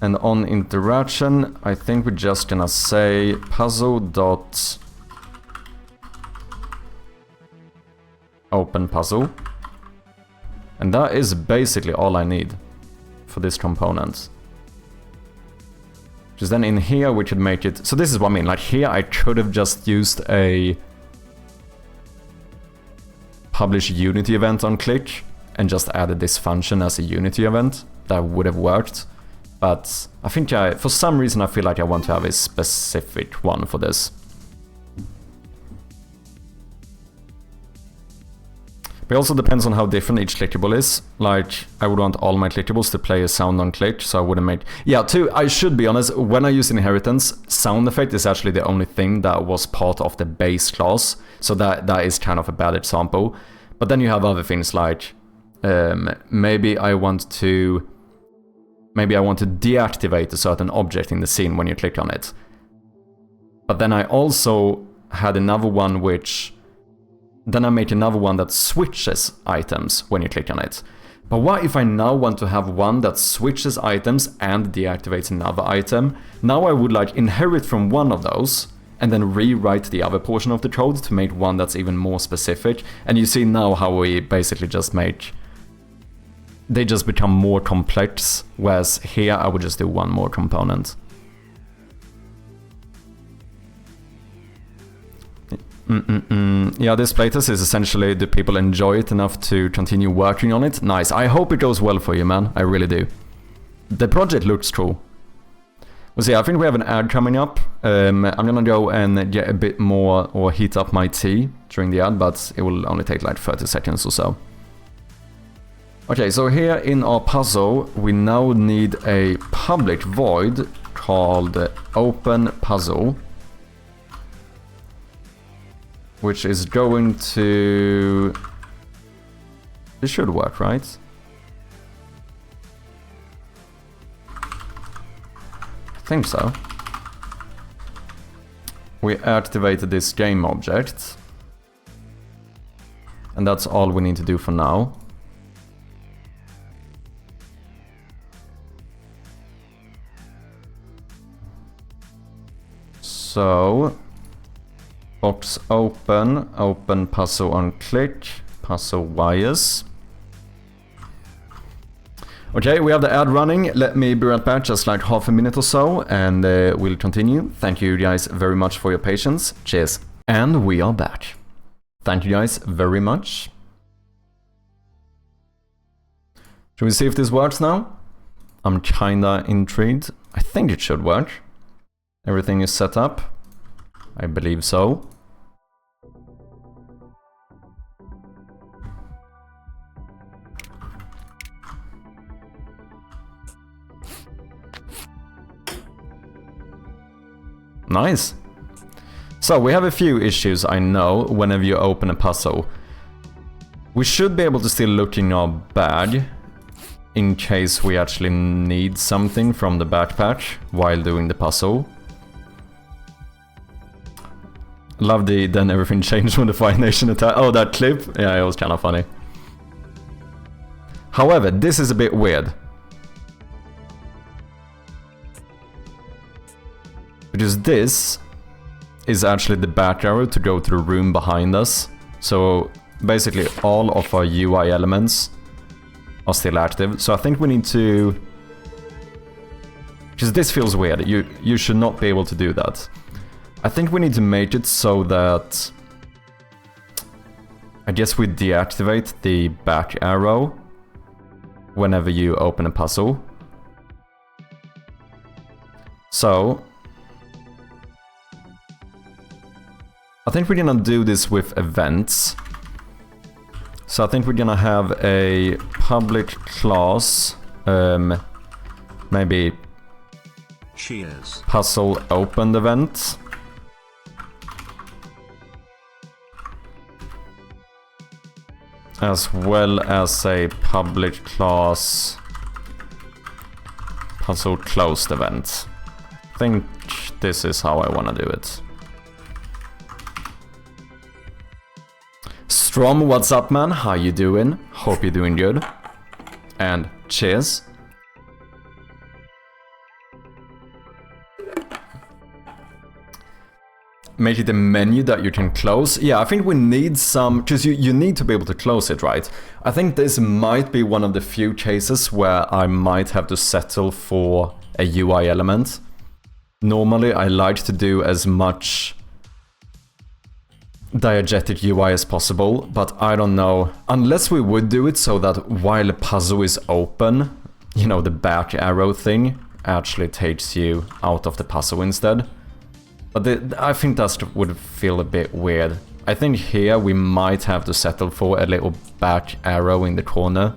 And on interaction, I think we're just gonna say puzzle dot open puzzle. And that is basically all I need for this component. Because then in here we could make it, so this is what I mean, like here I could have just used a publish Unity event on click and just added this function as a Unity event. That would have worked. But I think for some reason I feel like I want to have a specific one for this. But it also depends on how different each clickable is. Like, I would want all my clickables to play a sound on click, so I wouldn't make... Yeah, I should be honest, when I use inheritance, sound effect is actually the only thing that was part of the base class. So that is kind of a bad example. But then you have other things like, maybe I want to deactivate a certain object in the scene when you click on it. But then I also had another one which... Then I make another one that switches items when you click on it. But what if I now want to have one that switches items and deactivates another item? Now I would like inherit from one of those and then rewrite the other portion of the code to make one that's even more specific. And you see now how we basically just make they just become more complex, whereas here I would just do one more component. Yeah, this playtest is essentially, do people enjoy it enough to continue working on it? Nice. I hope it goes well for you, man. I really do. The project looks cool. We'll see, I think we have an ad coming up. I'm gonna go and get a bit more, or heat up my tea during the ad, but it will only take like 30 seconds or so. Okay, so here in our puzzle, we now need a public void called open puzzle, which is going to... This should work, right? I think so. We activated this game object. And that's all we need to do for now. So, box open, open puzzle on click, puzzle wires. Okay, we have the ad running. Let me be right back, just like half a minute or so, and we'll continue. Thank you guys very much for your patience. Cheers. And we are back. Thank you guys very much. Should we see if this works now? I'm kinda intrigued. I think it should work. Everything is set up. I believe so. Nice. So we have a few issues, I know, whenever you open a puzzle. We should be able to still look in our bag in case we actually need something from the backpack while doing the puzzle. Love the then everything changed when the Fire Nation attacked. Oh, that clip? Yeah, it was kind of funny. However, this is a bit weird. Because this is actually the back arrow to go to the room behind us. So basically all of our UI elements are still active. So I think we need to... Because this feels weird. You should not be able to do that. I think we need to make it so that... I guess we deactivate the back arrow whenever you open a puzzle. So... I think we're gonna do this with events. So I think we're gonna have a public class, maybe Cheers. puzzle opened event. As well as a public class puzzle closed event. I think this is how I wanna do it. Strom, what's up, man? How you doing? Hope you're doing good. And cheers. Make it a menu that you can close. Yeah, I think we need some... Because you need to be able to close it, right? I think this might be one of the few cases where I might have to settle for a UI element. Normally, I like to do as much diegetic UI as possible, but I don't know. Unless we would do it so that while a puzzle is open, you know, the back arrow thing actually takes you out of the puzzle instead. But I think that would feel a bit weird. I think here we might have to settle for a little back arrow in the corner.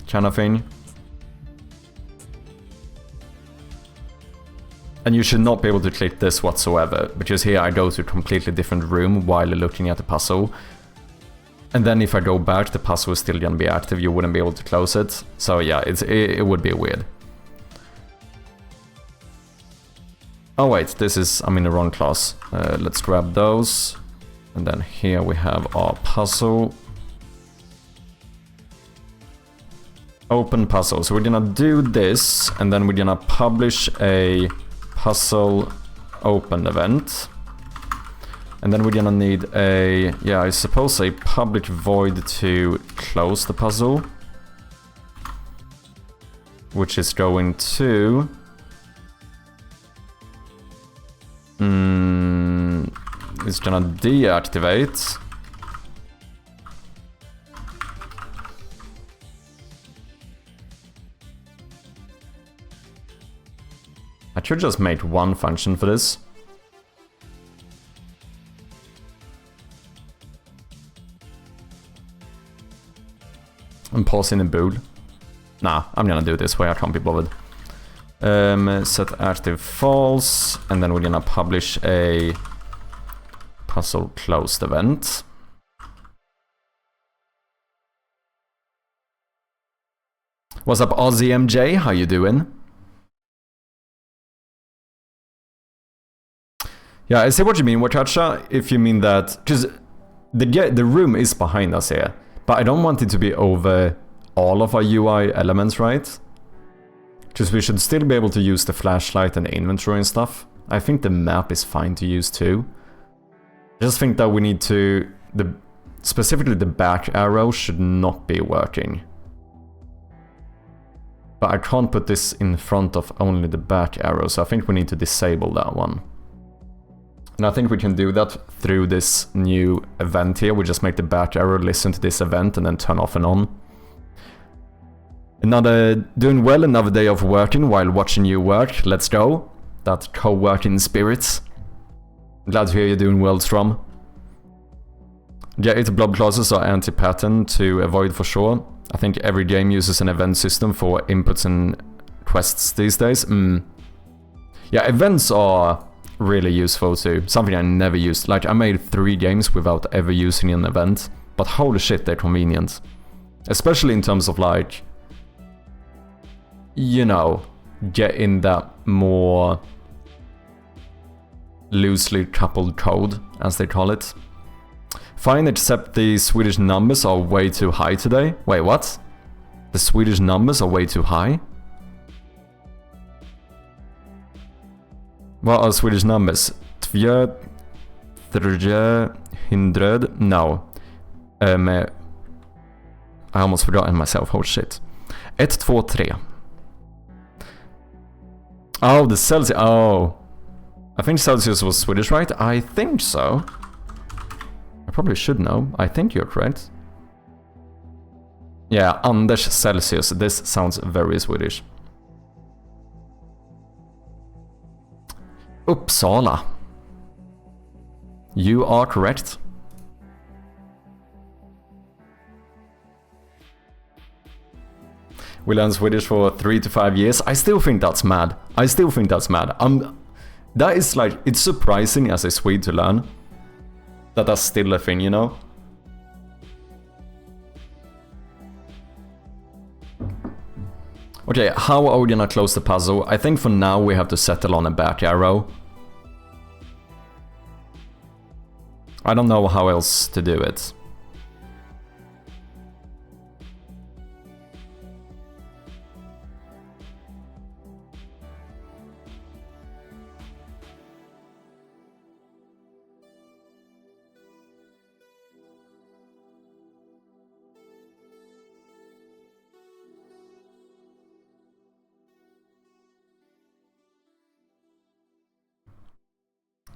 Kind of thing. And you should not be able to click this whatsoever, because here I go to a completely different room while looking at the puzzle. And then if I go back, the puzzle is still gonna be active, you wouldn't be able to close it. So yeah, it would be weird. Oh wait, this is, I'm in the wrong class. Let's grab those. And then here we have our puzzle. Open puzzle. So we're gonna do this, and then we're gonna publish a puzzle open event. And then we're gonna need a, yeah, I suppose a public void to close the puzzle. Which is going to... it's gonna deactivate. I should just make one function for this. I'm pausing the bool. Nah, I'm gonna do it this way, I can't be bothered. Set active false, and then we're gonna publish a puzzle closed event. What's up, OZMJ? How you doing? Yeah, I see what you mean, Watacha, if you mean that, because the room is behind us here, but I don't want it to be over all of our UI elements, right? Because we should still be able to use the flashlight and the inventory and stuff. I think the map is fine to use too. I just think that we need to, specifically the back arrow should not be working. But I can't put this in front of only the back arrow, so I think we need to disable that one. And I think we can do that through this new event here. We just make the back arrow listen to this event and then turn off and on. Doing well, another day of working while watching you work. Let's go. That co-working spirit. Glad to hear you're doing well, Strom. Yeah, it's blob classes are anti-pattern to avoid for sure. I think every game uses an event system for inputs and quests these days. Yeah, events are really useful too. Something I never used. Like, I made 3 games without ever using an event. But holy shit, they're convenient. Especially in terms of like, you know, getting that more loosely coupled code, as they call it. Fine, except the Swedish numbers are way too high today. Wait, what? The Swedish numbers are way too high? What are Swedish numbers? 300? No. I almost forgot myself, oh shit. 1, 2, 3. Oh, the Celsius. Oh. I think Celsius was Swedish, right? I think so. I probably should know. I think you're correct. Yeah, Anders Celsius. This sounds very Swedish. Uppsala. You are correct. We learned Swedish for 3 to 5 years. I still think that's mad. That is like, it's surprising as a Swede to learn. That that's still a thing, you know? Okay, how are we gonna close the puzzle? I think for now we have to settle on a back arrow. I don't know how else to do it.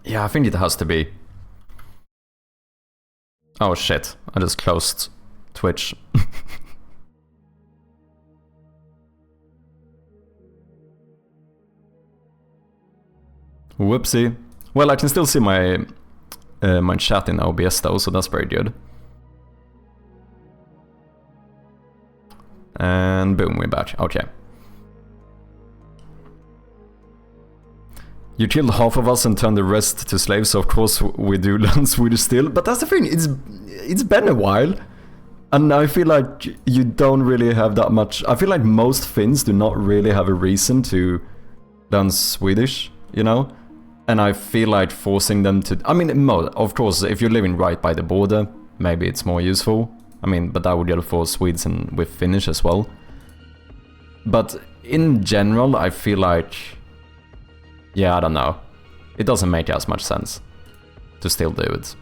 Yeah, I think it has to be. Oh shit, I just closed Twitch. Whoopsie. Well, I can still see my my chat in OBS though, so that's very good. And boom, we're back. Okay. You killed half of us and turned the rest to slaves, so of course we do learn Swedish still. But that's the thing, it's been a while. And I feel like you don't really have that much... I feel like most Finns do not really have a reason to learn Swedish, you know? And I feel like forcing them to... I mean, of course, if you're living right by the border, maybe it's more useful. I mean, but that would go for Swedes and with Finnish as well. But in general, I feel like... Yeah, I don't know. It doesn't make as much sense to still do it.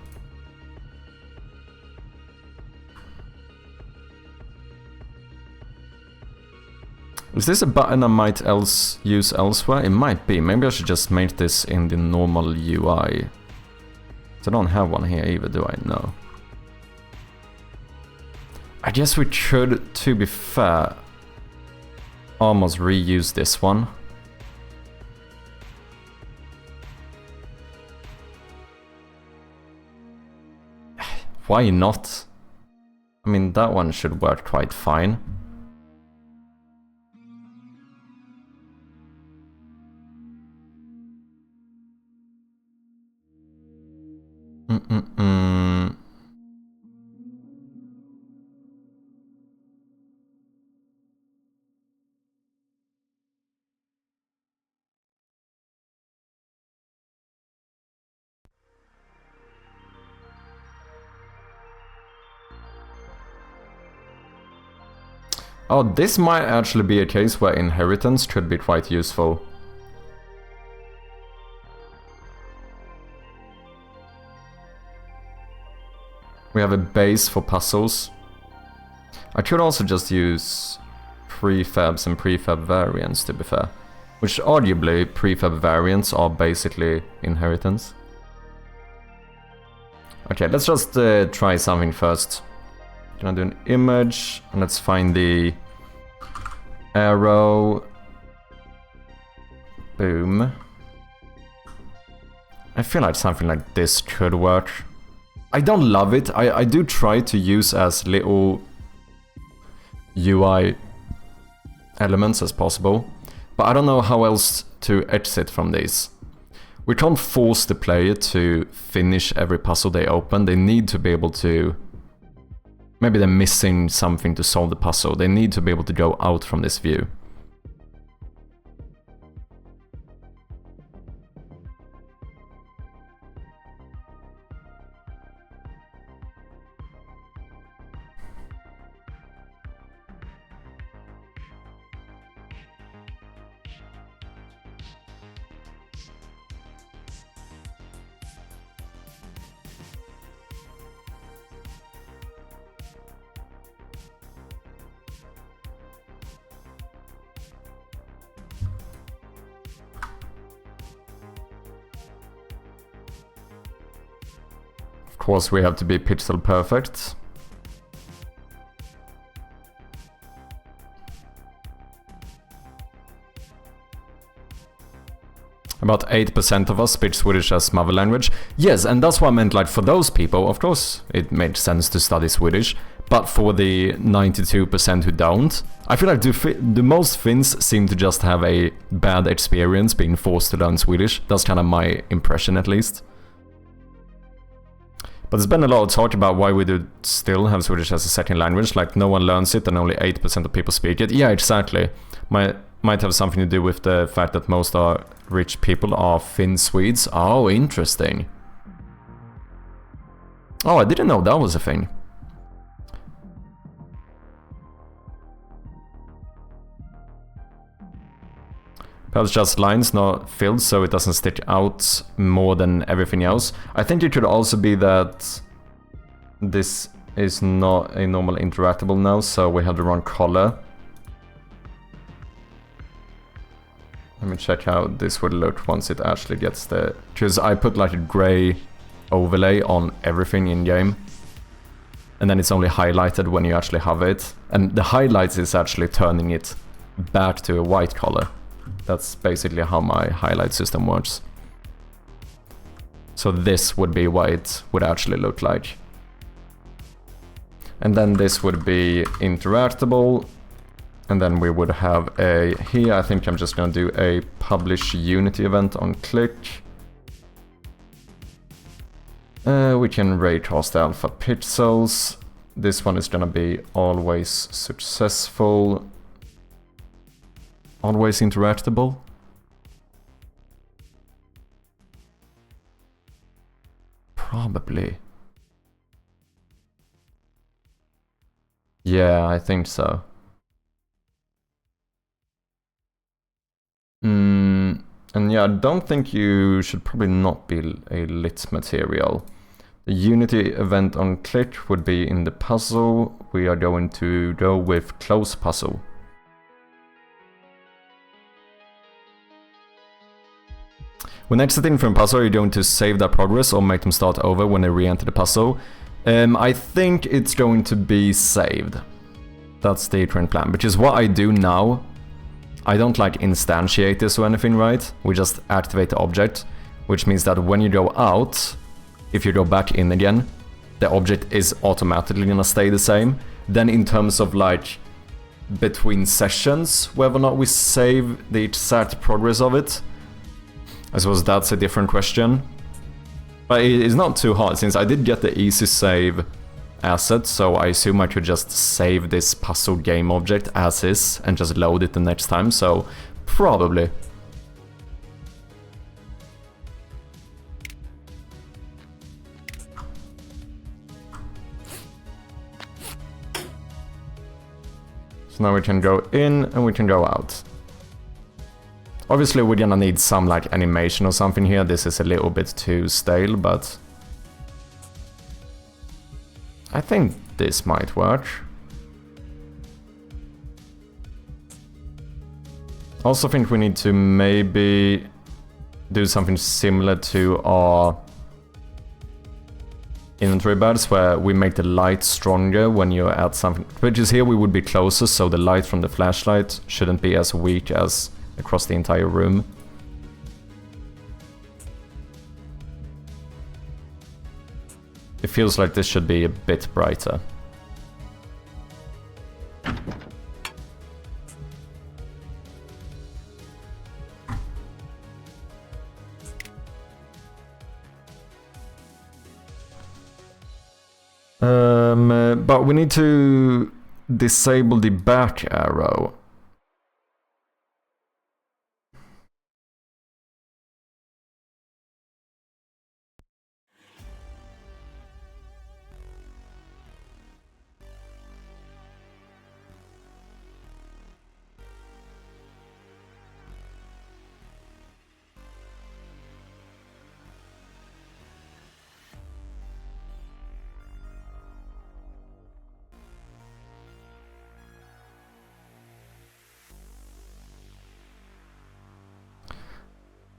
Is this a button I might use elsewhere? It might be. Maybe I should just make this in the normal UI. I don't have one here either, do I? No. I guess we should, to be fair, almost reuse this one. Why not? I mean, that one should work quite fine. Oh, this might actually be a case where inheritance could be quite useful. We have a base for puzzles. I could also just use prefabs and prefab variants, to be fair. Which arguably prefab variants are basically inheritance. Okay, let's just try something first. Can I do an image? And let's find the arrow. Boom. I feel like something like this could work. I don't love it. I do try to use as little UI elements as possible. But I don't know how else to exit from these. We can't force the player to finish every puzzle they open. They need to be able to... Maybe they're missing something to solve the puzzle. They need to be able to go out from this view. Of course, we have to be pixel perfect. About 8% of us speak Swedish as mother language. Yes, and that's what I meant, like, for those people, of course, it makes sense to study Swedish. But for the 92% who don't, I feel like the most Finns seem to just have a bad experience being forced to learn Swedish. That's kind of my impression, at least. But there's been a lot of talk about why we do still have Swedish as a second language, like no one learns it and only 8% of people speak it. Yeah, exactly. Might have something to do with the fact that most rich people are Finn Swedes. Oh, interesting. Oh, I didn't know that was a thing. Perhaps just lines not filled so it doesn't stick out more than everything else. I think it could also be that this is not a normal interactable now, so we have the wrong color. Let me check how this would look once it actually gets the... Because I put like a gray overlay on everything in game. And then it's only highlighted when you actually have it. And the highlights is actually turning it back to a white color. That's basically how my highlight system works. So this would be what it would actually look like. And then this would be interactable. And then we would have a... Here I think I'm just going to do a publish Unity event on click. We can raycast alpha pixels. This one is going to be always successful. Always interactable. Probably. Yeah, I think so. And yeah, I don't think you should probably not be a lit material. The Unity event on click would be in the puzzle. We are going to go with close puzzle. When exiting from a puzzle, are you going to save that progress or make them start over when they re-enter the puzzle? I think it's going to be saved. That's the current plan, which is what I do now. I don't like instantiate this or anything, right? We just activate the object, which means that when you go out, if you go back in again, the object is automatically gonna stay the same. Then in terms of like between sessions, whether or not we save the exact progress of it, I suppose that's a different question. But it's not too hard, since I did get the easy save asset, so I assume I could just save this puzzle game object as is and just load it the next time, so probably. So now we can go in and we can go out. Obviously we're gonna need some like animation or something here. This is a little bit too stale, but I think this might work. Also think we need to maybe do something similar to our inventory bars, where we make the light stronger when you're at something. Which is here we would be closer, so the light from the flashlight shouldn't be as weak as across the entire room. It feels like this should be a bit brighter. But we need to disable the back arrow.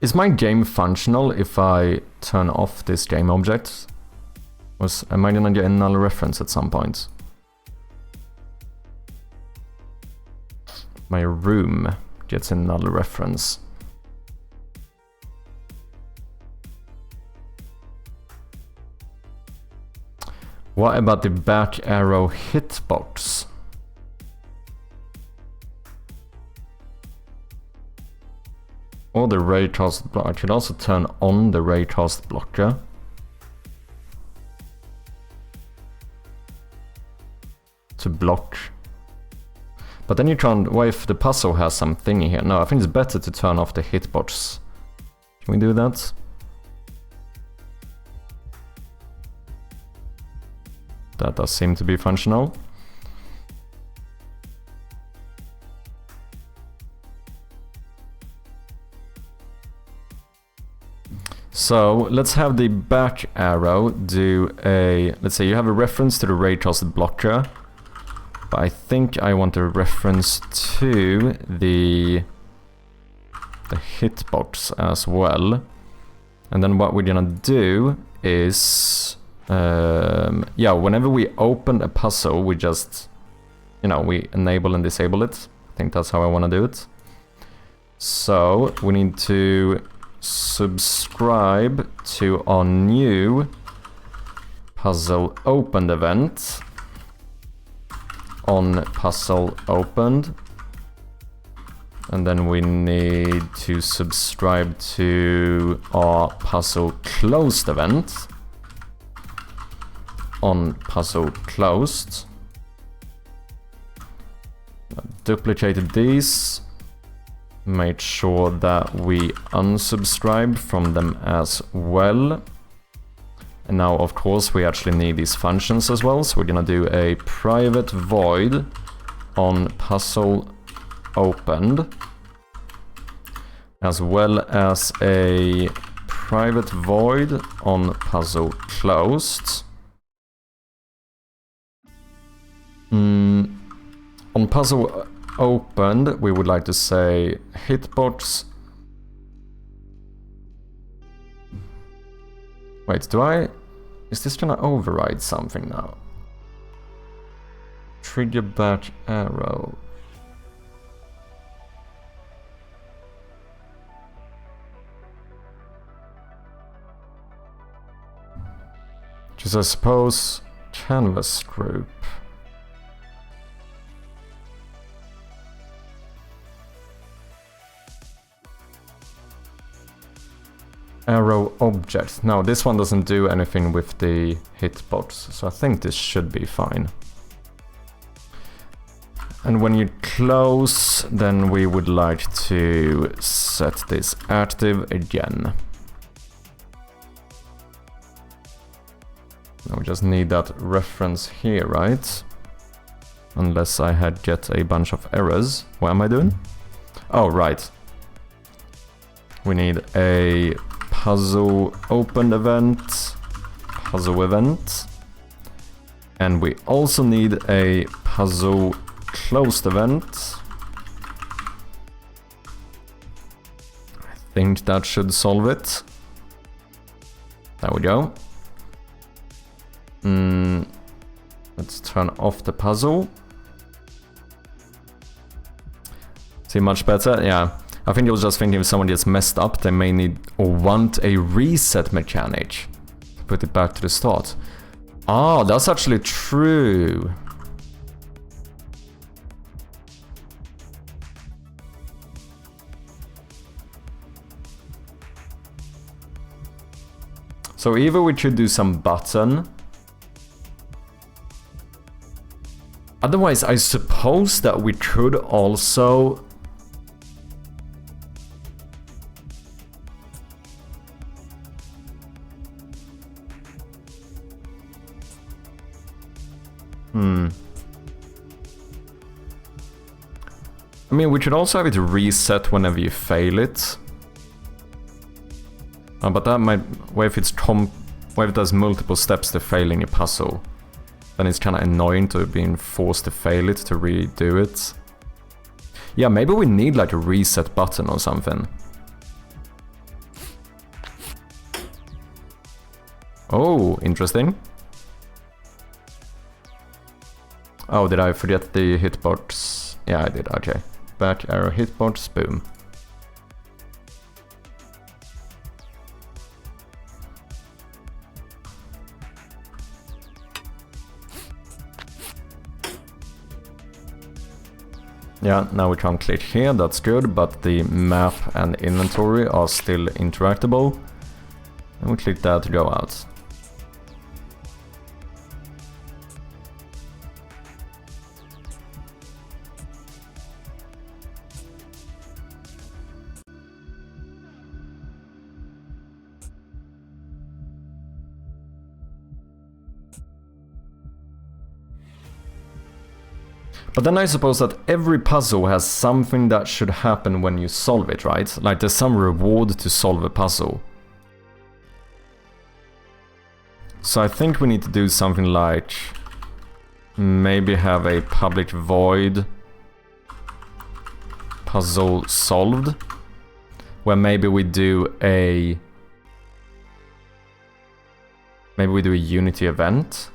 Is my game functional if I turn off this game object? Am I gonna get a null reference at some point? My room gets a null reference. What about the back arrow hitbox? Or the raycast blocker. I could also turn on the raycast blocker. To block. But then you can't. What if the puzzle has some thingy here? No, I think it's better to turn off the hitbox. Can we do that? That does seem to be functional. So let's have the back arrow do a, let's say you have a reference to the raycast blocker, but I think I want a reference to the hitbox as well. And then what we're gonna do is, yeah, whenever we open a puzzle, we just, you know, we enable and disable it. I think that's how I want to do it. So we need to subscribe to our new puzzle opened event on puzzle opened, and then we need to subscribe to our puzzle closed event on puzzle closed. Duplicated these. Made sure that we unsubscribe from them as well. And now, of course, we actually need these functions as well. So we're gonna do a private void on puzzle opened. as well as a private void on puzzle closed. On puzzle opened, we would like to say hitbox. Wait, is this gonna override something now? Trigger batch arrow. Which is, I suppose, canvas group. Arrow object. No, this one doesn't do anything with the hitbox, so I think this should be fine. And when you close, then we would like to set this active again. Now we just need that reference here, right? Unless I had get a bunch of errors. What am I doing? Oh, right. We need a puzzle opened event, puzzle event, and we also need a puzzle closed event. I think that should solve it. There we go. Let's turn off the puzzle. See, much better? Yeah. I think I was just thinking if someone gets messed up, they may need or want a reset mechanic to put it back to the start. Ah, that's actually true. So either we should do some button. Otherwise, I suppose that we could also... I mean, we could also have it reset whenever you fail it. But that might... What if it does multiple steps to failing a puzzle? Then it's kind of annoying to being forced to fail it, to redo it. Yeah, maybe we need like a reset button or something. Oh, interesting. Oh, did I forget the hitbox? Yeah, I did, okay. Back arrow hitbox, boom. Yeah, now we can't click here, that's good, but the map and inventory are still interactable. And we click that to go out. But then I suppose that every puzzle has something that should happen when you solve it, right? Like there's some reward to solve a puzzle. So I think we need to do something like... maybe have a public void puzzle solved. Where maybe we do a... maybe we do a Unity event.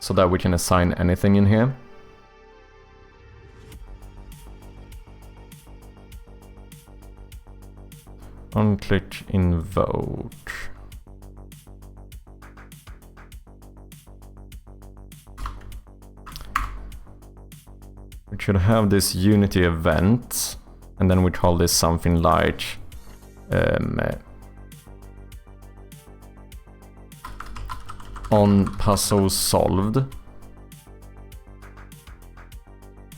So that we can assign anything in here. Unclick invoke. We should have this Unity event, and then we call this something like on puzzle solved.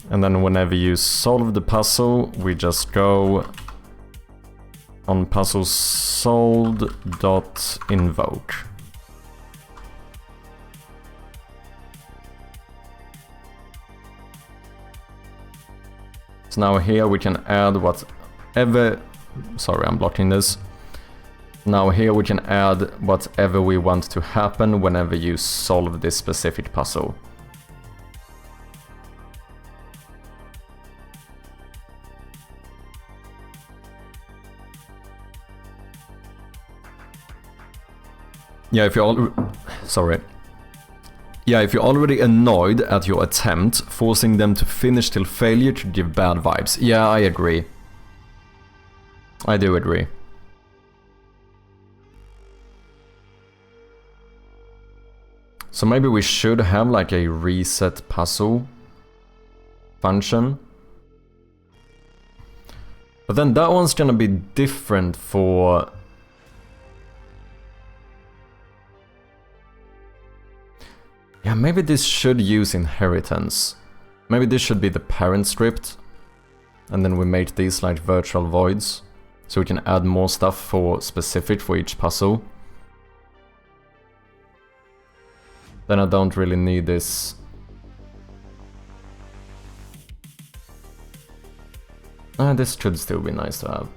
And then whenever you solve the puzzle, we just go on puzzle solved dot invoke. So now here we can add whatever... Sorry, I'm blocking this. Now here we can add whatever we want to happen whenever you solve this specific puzzle. Yeah, if you're sorry. Yeah, if you're already annoyed at your attempt, forcing them to finish till failure could give bad vibes. Yeah, I agree. I do agree. So maybe we should have like a reset puzzle function. But then that one's gonna be different for... Yeah, maybe this should use inheritance. Maybe this should be the parent script. And then we make these like virtual voids. So we can add more stuff for specific for each puzzle. Then I don't really need this. This could still be nice to have.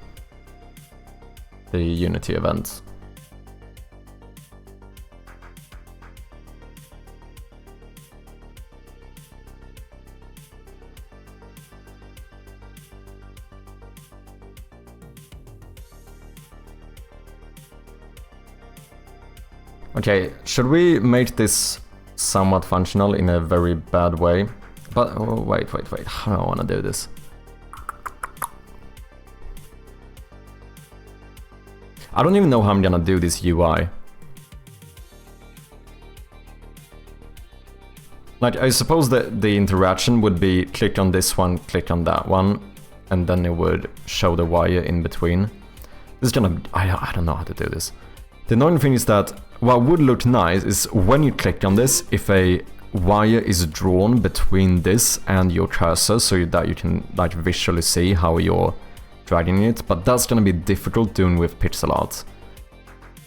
The Unity event. Okay, should we make this somewhat functional in a very bad way? But oh, wait, how do I want to do this? I don't even know how I'm gonna do this UI. Like, I suppose that the interaction would be click on this one, click on that one, and then it would show the wire in between. This is gonna... I don't know how to do this. The annoying thing is that what would look nice is when you click on this, if a wire is drawn between this and your cursor so that you can like visually see how you're dragging it, but that's gonna be difficult doing with pixel art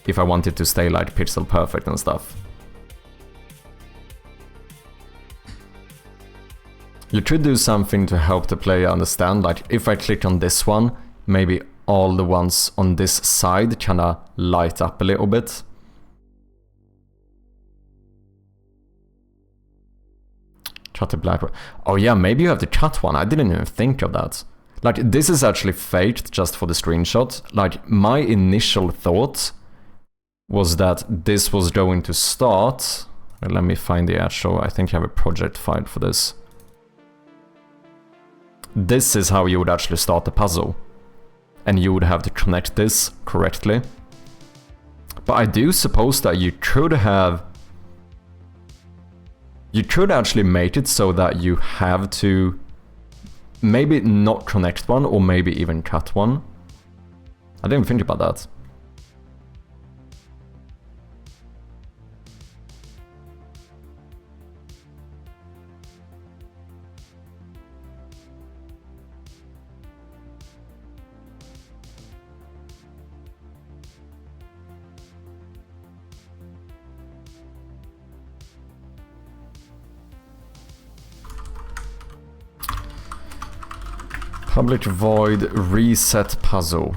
if I want it to stay like pixel perfect and stuff. You could do something to help the player understand, like if I click on this one, maybe all the ones on this side kinda light up a little bit. Cut the black one. Oh yeah, maybe you have to cut one. I didn't even think of that. Like, this is actually faked just for the screenshot. Like, my initial thought was that this was going to start... Well, let me find the actual... I think I have a project file for this. This is how you would actually start the puzzle. And you would have to connect this correctly. But I do suppose that you could have... You could actually make it so that you have to maybe not connect one, or maybe even cut one. I didn't think about that. Public void reset puzzle.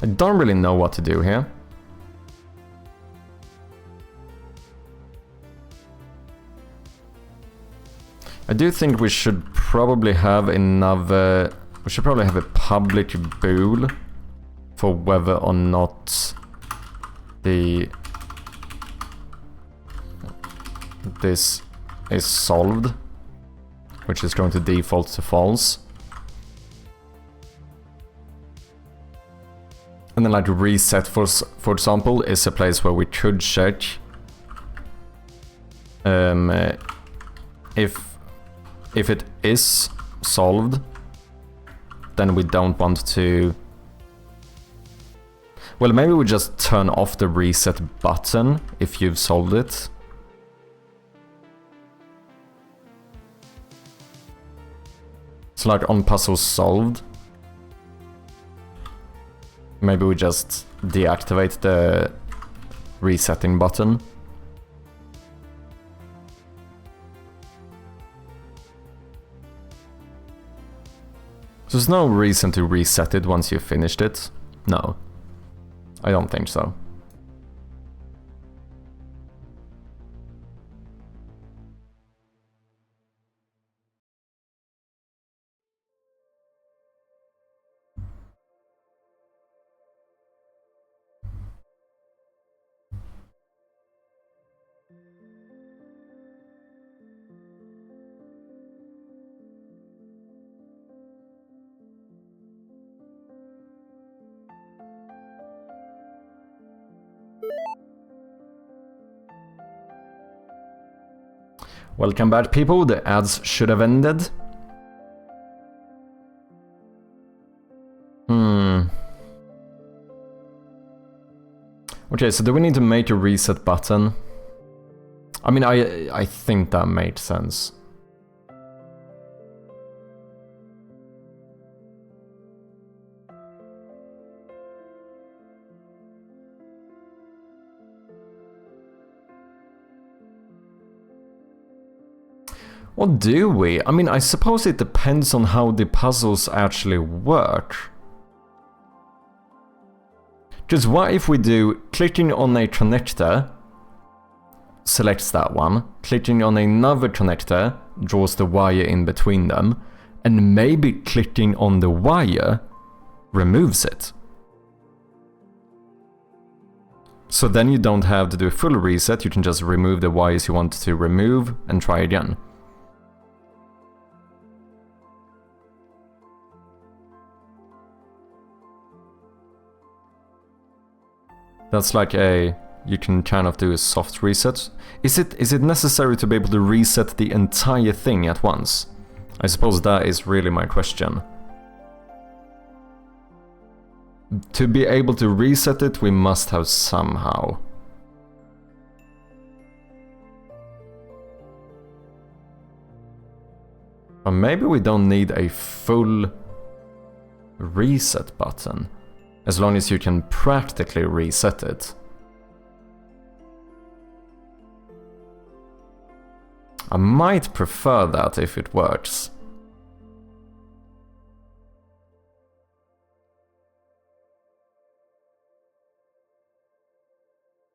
I don't really know what to do here. I do think we should probably have another... We should probably have a public bool for whether or not this is solved, which is going to default to false. And then like reset, for example, is a place where we could check if it is solved, then we don't want to... Well, maybe we just turn off the reset button if you've solved it. So like on puzzle solved, maybe we just deactivate the resetting button. So there's no reason to reset it once you've finished it? No. I don't think so. Welcome back, people. The ads should have ended. Okay, so do we need to make a reset button? I mean, I think that made sense. Or do we? I mean, I suppose it depends on how the puzzles actually work. Just what if we do clicking on a connector, selects that one, clicking on another connector, draws the wire in between them, and maybe clicking on the wire removes it. So then you don't have to do a full reset, you can just remove the wires you want to remove and try again. That's like you can kind of do a soft reset. Is it necessary to be able to reset the entire thing at once? I suppose that is really my question. To be able to reset it, we must have somehow. Or maybe we don't need a full reset button. As long as you can practically reset it. I might prefer that if it works.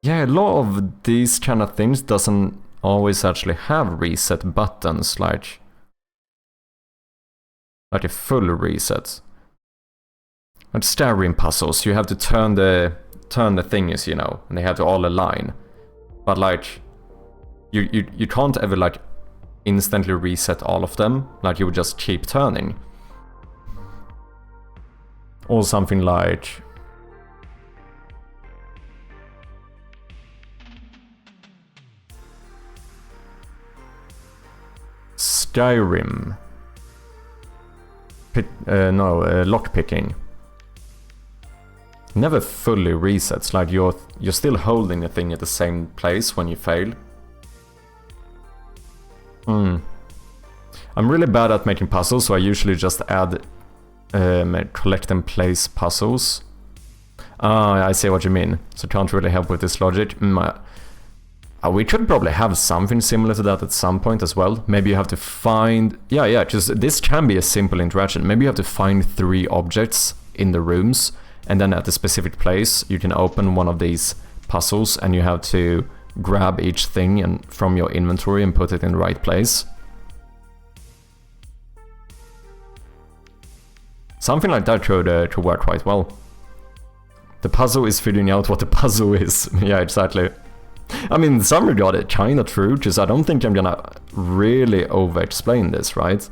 Yeah, a lot of these kind of things doesn't always actually have reset buttons, like a full reset. Like staring puzzles, you have to turn the thingies, you know, and they have to all align. But like, you can't ever like instantly reset all of them, like you would just keep turning. Or something like Skyrim. Lockpicking. Never fully resets, like you're still holding the thing at the same place when you fail. I'm really bad at making puzzles, so I usually just add collect and place puzzles. I see what you mean. So can't really help with this logic. We could probably have something similar to that at some point as well. Maybe you have to find... Yeah, just this can be a simple interaction. Maybe you have to find 3 objects in the rooms, and then at a specific place you can open one of these puzzles and you have to grab each thing and from your inventory and put it in the right place. Something like that could work quite well. The puzzle is figuring out what the puzzle is. Yeah, exactly. I mean, in some regard it's kinda true, because I don't think I'm gonna really over-explain this, right?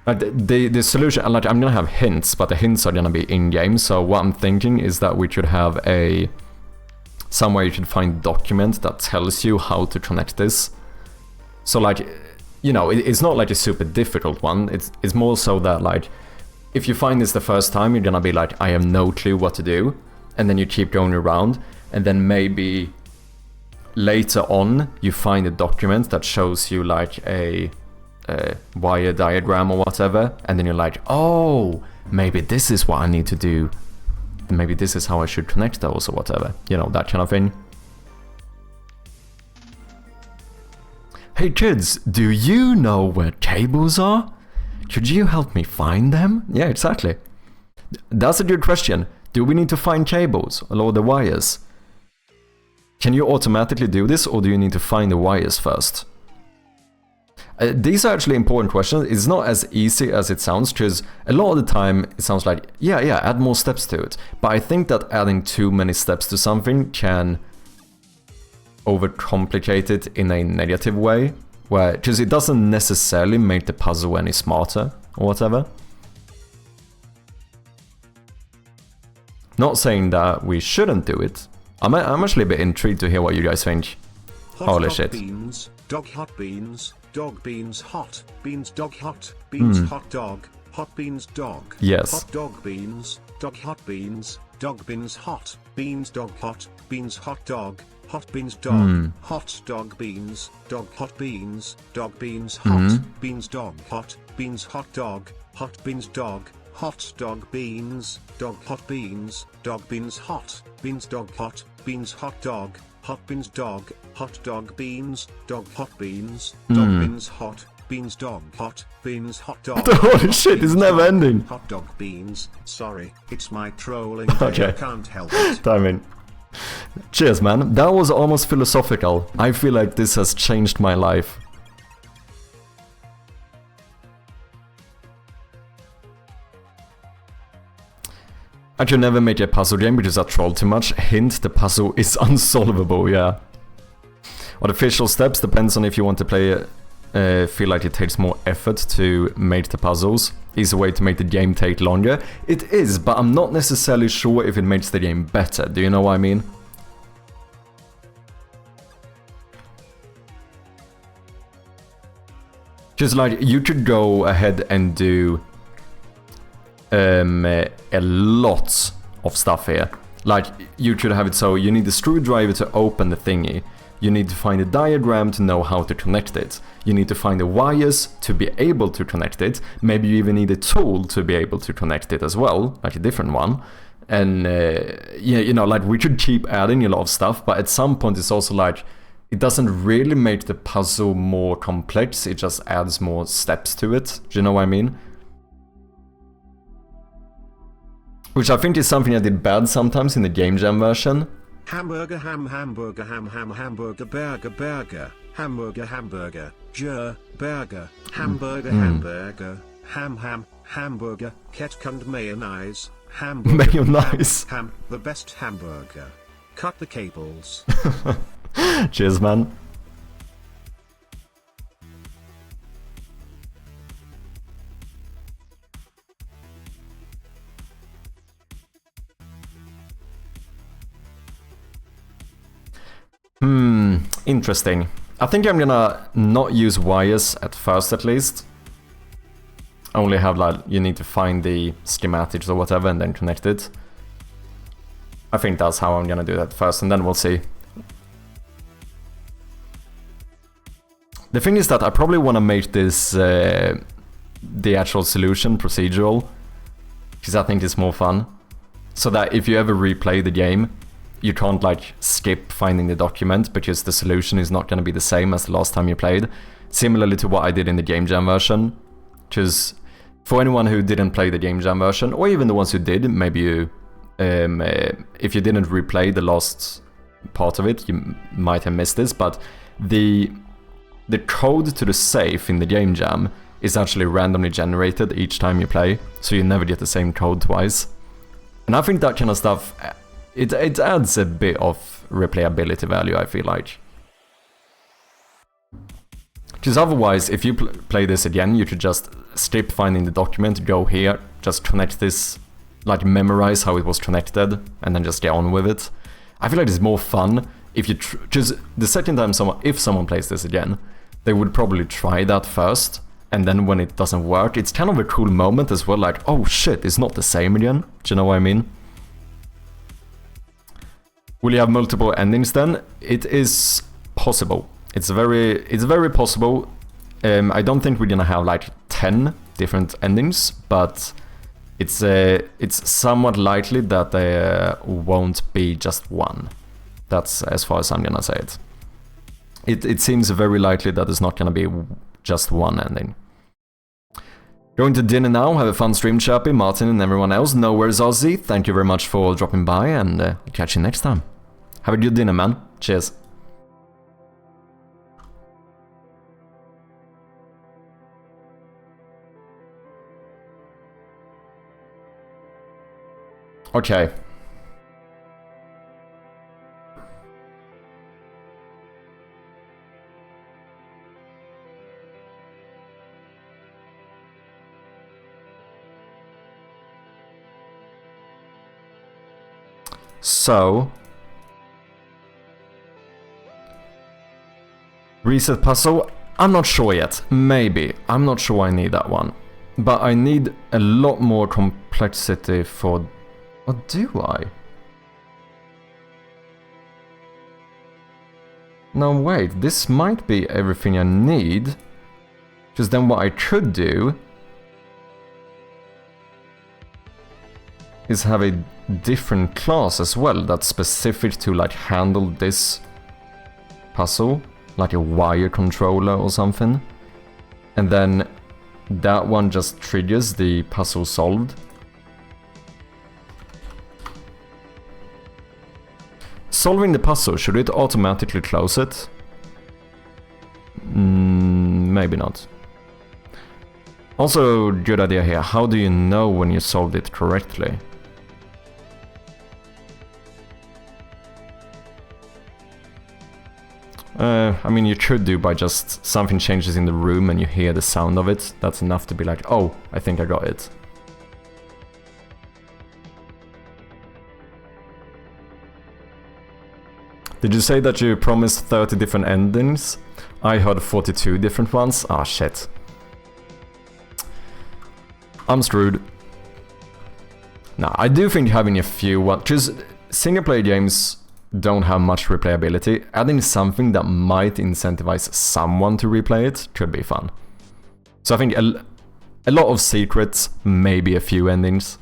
The solution, like, I'm gonna have hints, but the hints are gonna be in-game, so what I'm thinking is that we should have somewhere you can find a document that tells you how to connect this. So like, you know, it's not like a super difficult one, it's more so that like, if you find this the first time, you're gonna be like, I have no clue what to do, and then you keep going around, and then maybe later on you find a document that shows you like a wire diagram or whatever, and then you're like, oh, maybe this is what I need to do, maybe this is how I should connect those or whatever, you know, that kind of thing. Hey kids, do you know where cables are? Could you help me find them? Yeah, exactly. That's a good question. Do we need to find cables or the wires? Can you automatically do this, or do you need to find the wires first? These are actually important questions. It's not as easy as it sounds, because a lot of the time it sounds like, yeah, add more steps to it. But I think that adding too many steps to something can overcomplicate it in a negative way, because it doesn't necessarily make the puzzle any smarter or whatever. Not saying that we shouldn't do it. I'm actually a bit intrigued to hear what you guys think. Holy shit. Beans, dog hot beans, dog beans hot, beans dog hot, beans hot dog, hot beans dog. Yes. Hot dog beans, dog hot beans, dog beans hot, beans dog hot, beans hot dog, hot beans dog, hot dog beans, dog hot beans, dog beans hot, beans dog hot, beans hot dog, hot beans dog, hot dog beans, dog hot beans, dog beans hot, beans dog hot, beans hot dog, hot beans dog, hot dog beans, dog hot beans, dog beans hot, beans dog hot, beans hot dog. Holy shit, it's never ending. Hot dog beans, sorry, it's my trolling day, Okay. I can't help it. Timing. Cheers, man. That was almost philosophical. I feel like this has changed my life. I could never make a puzzle game because I troll too much. Hint, the puzzle is unsolvable, yeah. Artificial steps depends on if you want to play feel like it takes more effort to make the puzzles. Is a way to make the game take longer. It is, but I'm not necessarily sure if it makes the game better. Do you know what I mean? Just like, you could go ahead and do a lot of stuff here. Like, you could have it so you need a screwdriver to open the thingy. You need to find a diagram to know how to connect it. You need to find the wires to be able to connect it. Maybe you even need a tool to be able to connect it as well, like a different one. And yeah, you know, like, we could keep adding a lot of stuff, but at some point it's also like, it doesn't really make the puzzle more complex, it just adds more steps to it. Do you know what I mean? Which I think is something I did bad sometimes in the Game Jam version. Hamburger ham hamburger ham ham hamburger burger burger hamburger hamburger burger hamburger hamburger ham ham hamburger ketchup mayonnaise hamburger Mayonnaise. ham the best hamburger. Cut the cables. Cheers, man. Interesting. I think I'm gonna not use wires at first, at least. Only have, like, you need to find the schematics or whatever and then connect it. I think that's how I'm gonna do that first, and then we'll see. The thing is that I probably want to make this the actual solution procedural, because I think it's more fun. So that if you ever replay the game, you can't, like, skip finding the document, because the solution is not going to be the same as the last time you played. Similarly to what I did in the Game Jam version. Because for anyone who didn't play the Game Jam version, or even the ones who did, maybe you, if you didn't replay the last part of it, you might have missed this, but the code to the safe in the Game Jam is actually randomly generated each time you play, so you never get the same code twice. And I think that kind of stuff, it adds a bit of replayability value, I feel like. Because otherwise, if you play this again, you could just skip finding the document, go here, just connect this, like, memorize how it was connected, and then just get on with it. I feel like it's more fun if you... Because the second time if someone plays this again, they would probably try that first, and then when it doesn't work, it's kind of a cool moment as well, like, oh shit, it's not the same again. Do you know what I mean? Will you have multiple endings then? It is possible. It's very possible. I don't think we're gonna have like 10 different endings, but it's somewhat likely that there won't be just one. That's as far as I'm gonna say it. it seems very likely that it's not gonna be just one ending. Going to dinner now. Have a fun stream, Chappie, Martin, and everyone else. Nowhere's Ozzy. Thank you very much for dropping by, and catch you next time. Have a good dinner, man. Cheers. Okay. So, reset puzzle, I'm not sure yet. Maybe. I'm not sure I need that one. But I need a lot more complexity for... Or do I? No, wait. This might be everything I need. Because then what I could do is have a different class as well that's specific to like handle this puzzle, like a wire controller or something, and then that one just triggers the puzzle solved. Solving the puzzle, should it automatically close it? Maybe not. Also, good idea here, how do you know when you solved it correctly? I mean, you could do by just something changes in the room and you hear the sound of it. That's enough to be like, oh, I think I got it. Did you say that you promised 30 different endings? I heard 42 different ones. Ah, shit. I'm screwed. Nah, I do think having a few ones, because single player games don't have much replayability. Adding something that might incentivize someone to replay it could be fun. So I think a lot of secrets, maybe a few endings.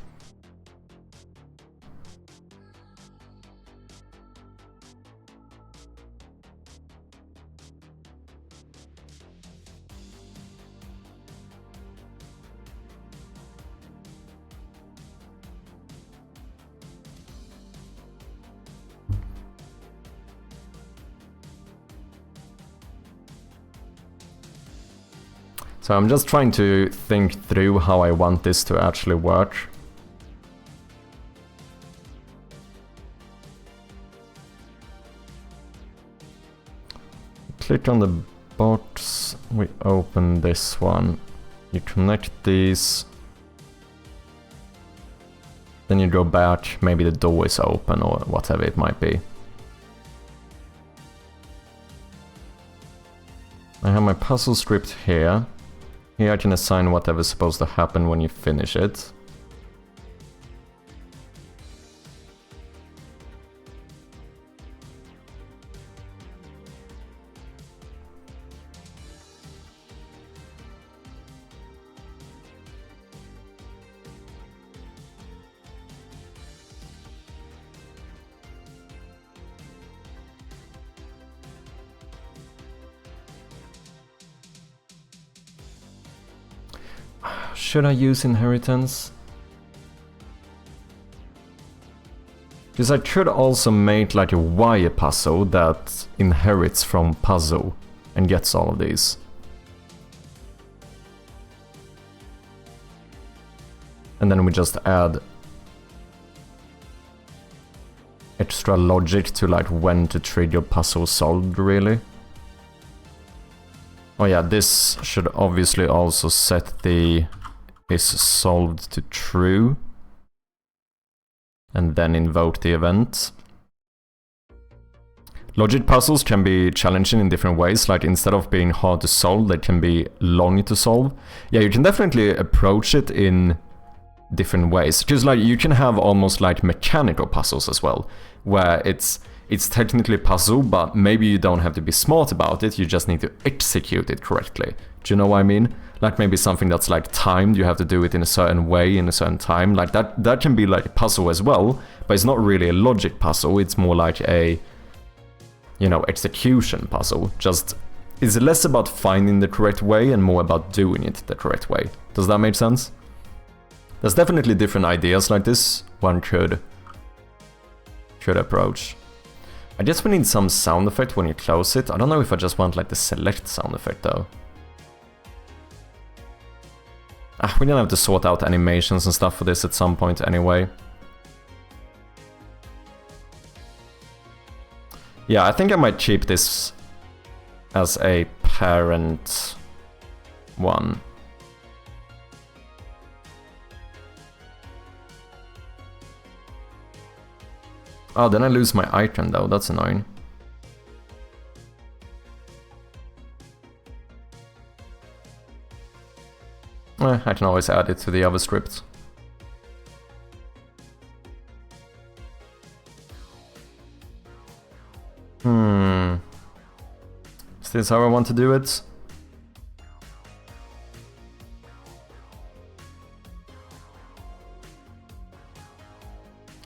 So I'm just trying to think through how I want this to actually work. Click on the box, we open this one, you connect these, then you go back, maybe the door is open or whatever it might be. I have my puzzle script here. Here I can assign whatever's supposed to happen when you finish it. Should I use inheritance? Because I could also make like a wire puzzle that inherits from puzzle and gets all of these. And then we just add extra logic to like when to trigger puzzle solved, really. Oh yeah, this should obviously also set the is solved to true and then invoke the event. Logic puzzles can be challenging in different ways, like instead of being hard to solve, they can be long to solve. Yeah, you can definitely approach it in different ways, because like you can have almost like mechanical puzzles as well, where it's technically a puzzle, but maybe you don't have to be smart about it, you just need to execute it correctly. Do you know what I mean? Like maybe something that's like timed, you have to do it in a certain way, in a certain time. Like that can be like a puzzle as well, but it's not really a logic puzzle, it's more like a you know, execution puzzle. Just, it's less about finding the correct way and more about doing it the correct way. Does that make sense? There's definitely different ideas like this one could approach. I guess we need some sound effect when you close it. I don't know if I just want like the select sound effect though. We're gonna have to sort out animations and stuff for this at some point anyway. Yeah, I think I might keep this as a parent one. Oh, then I lose my icon though, that's annoying. I can always add it to the other script. Is this how I want to do it?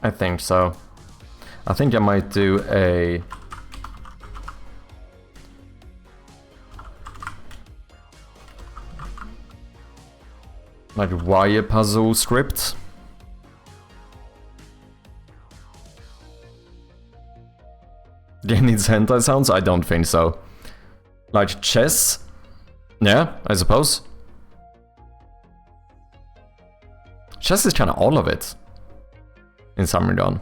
I think so. I think I might do a... like wire puzzle script. Game needs hentai sounds? I don't think so. Like chess? Yeah, I suppose. Chess is kind of all of it. In some regard.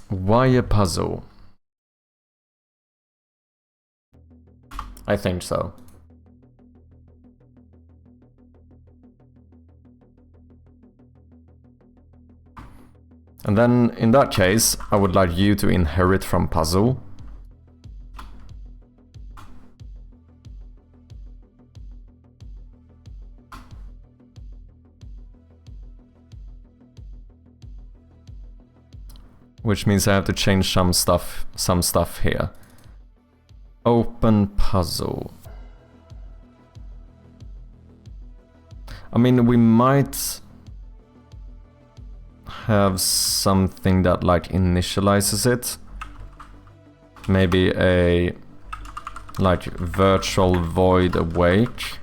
Wire puzzle. I think so. And then, in that case, I would like you to inherit from puzzle. Which means I have to change some stuff here. Open puzzle. I mean, we might have something that like initializes it. Maybe a like virtual void awake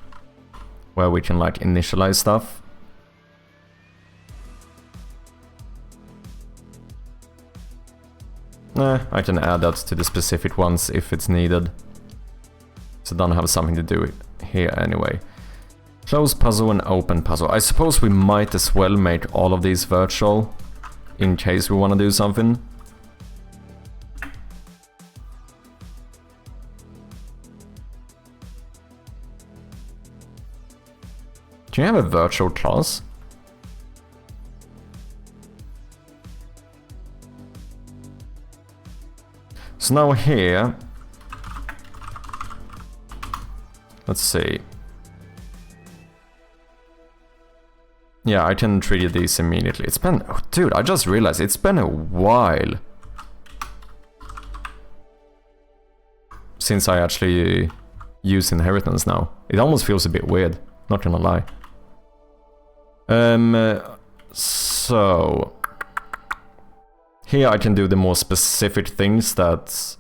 where we can like initialize stuff. I can add that to the specific ones if it's needed. So don't have something to do here anyway. Close puzzle and open puzzle. I suppose we might as well make all of these virtual in case we want to do something. Do you have a virtual class? So now here, let's see. Yeah, I can trigger these immediately. It's been... oh, dude, I just realized it's been a while since I actually use inheritance now. It almost feels a bit weird, not gonna lie. So... here I can do the more specific things that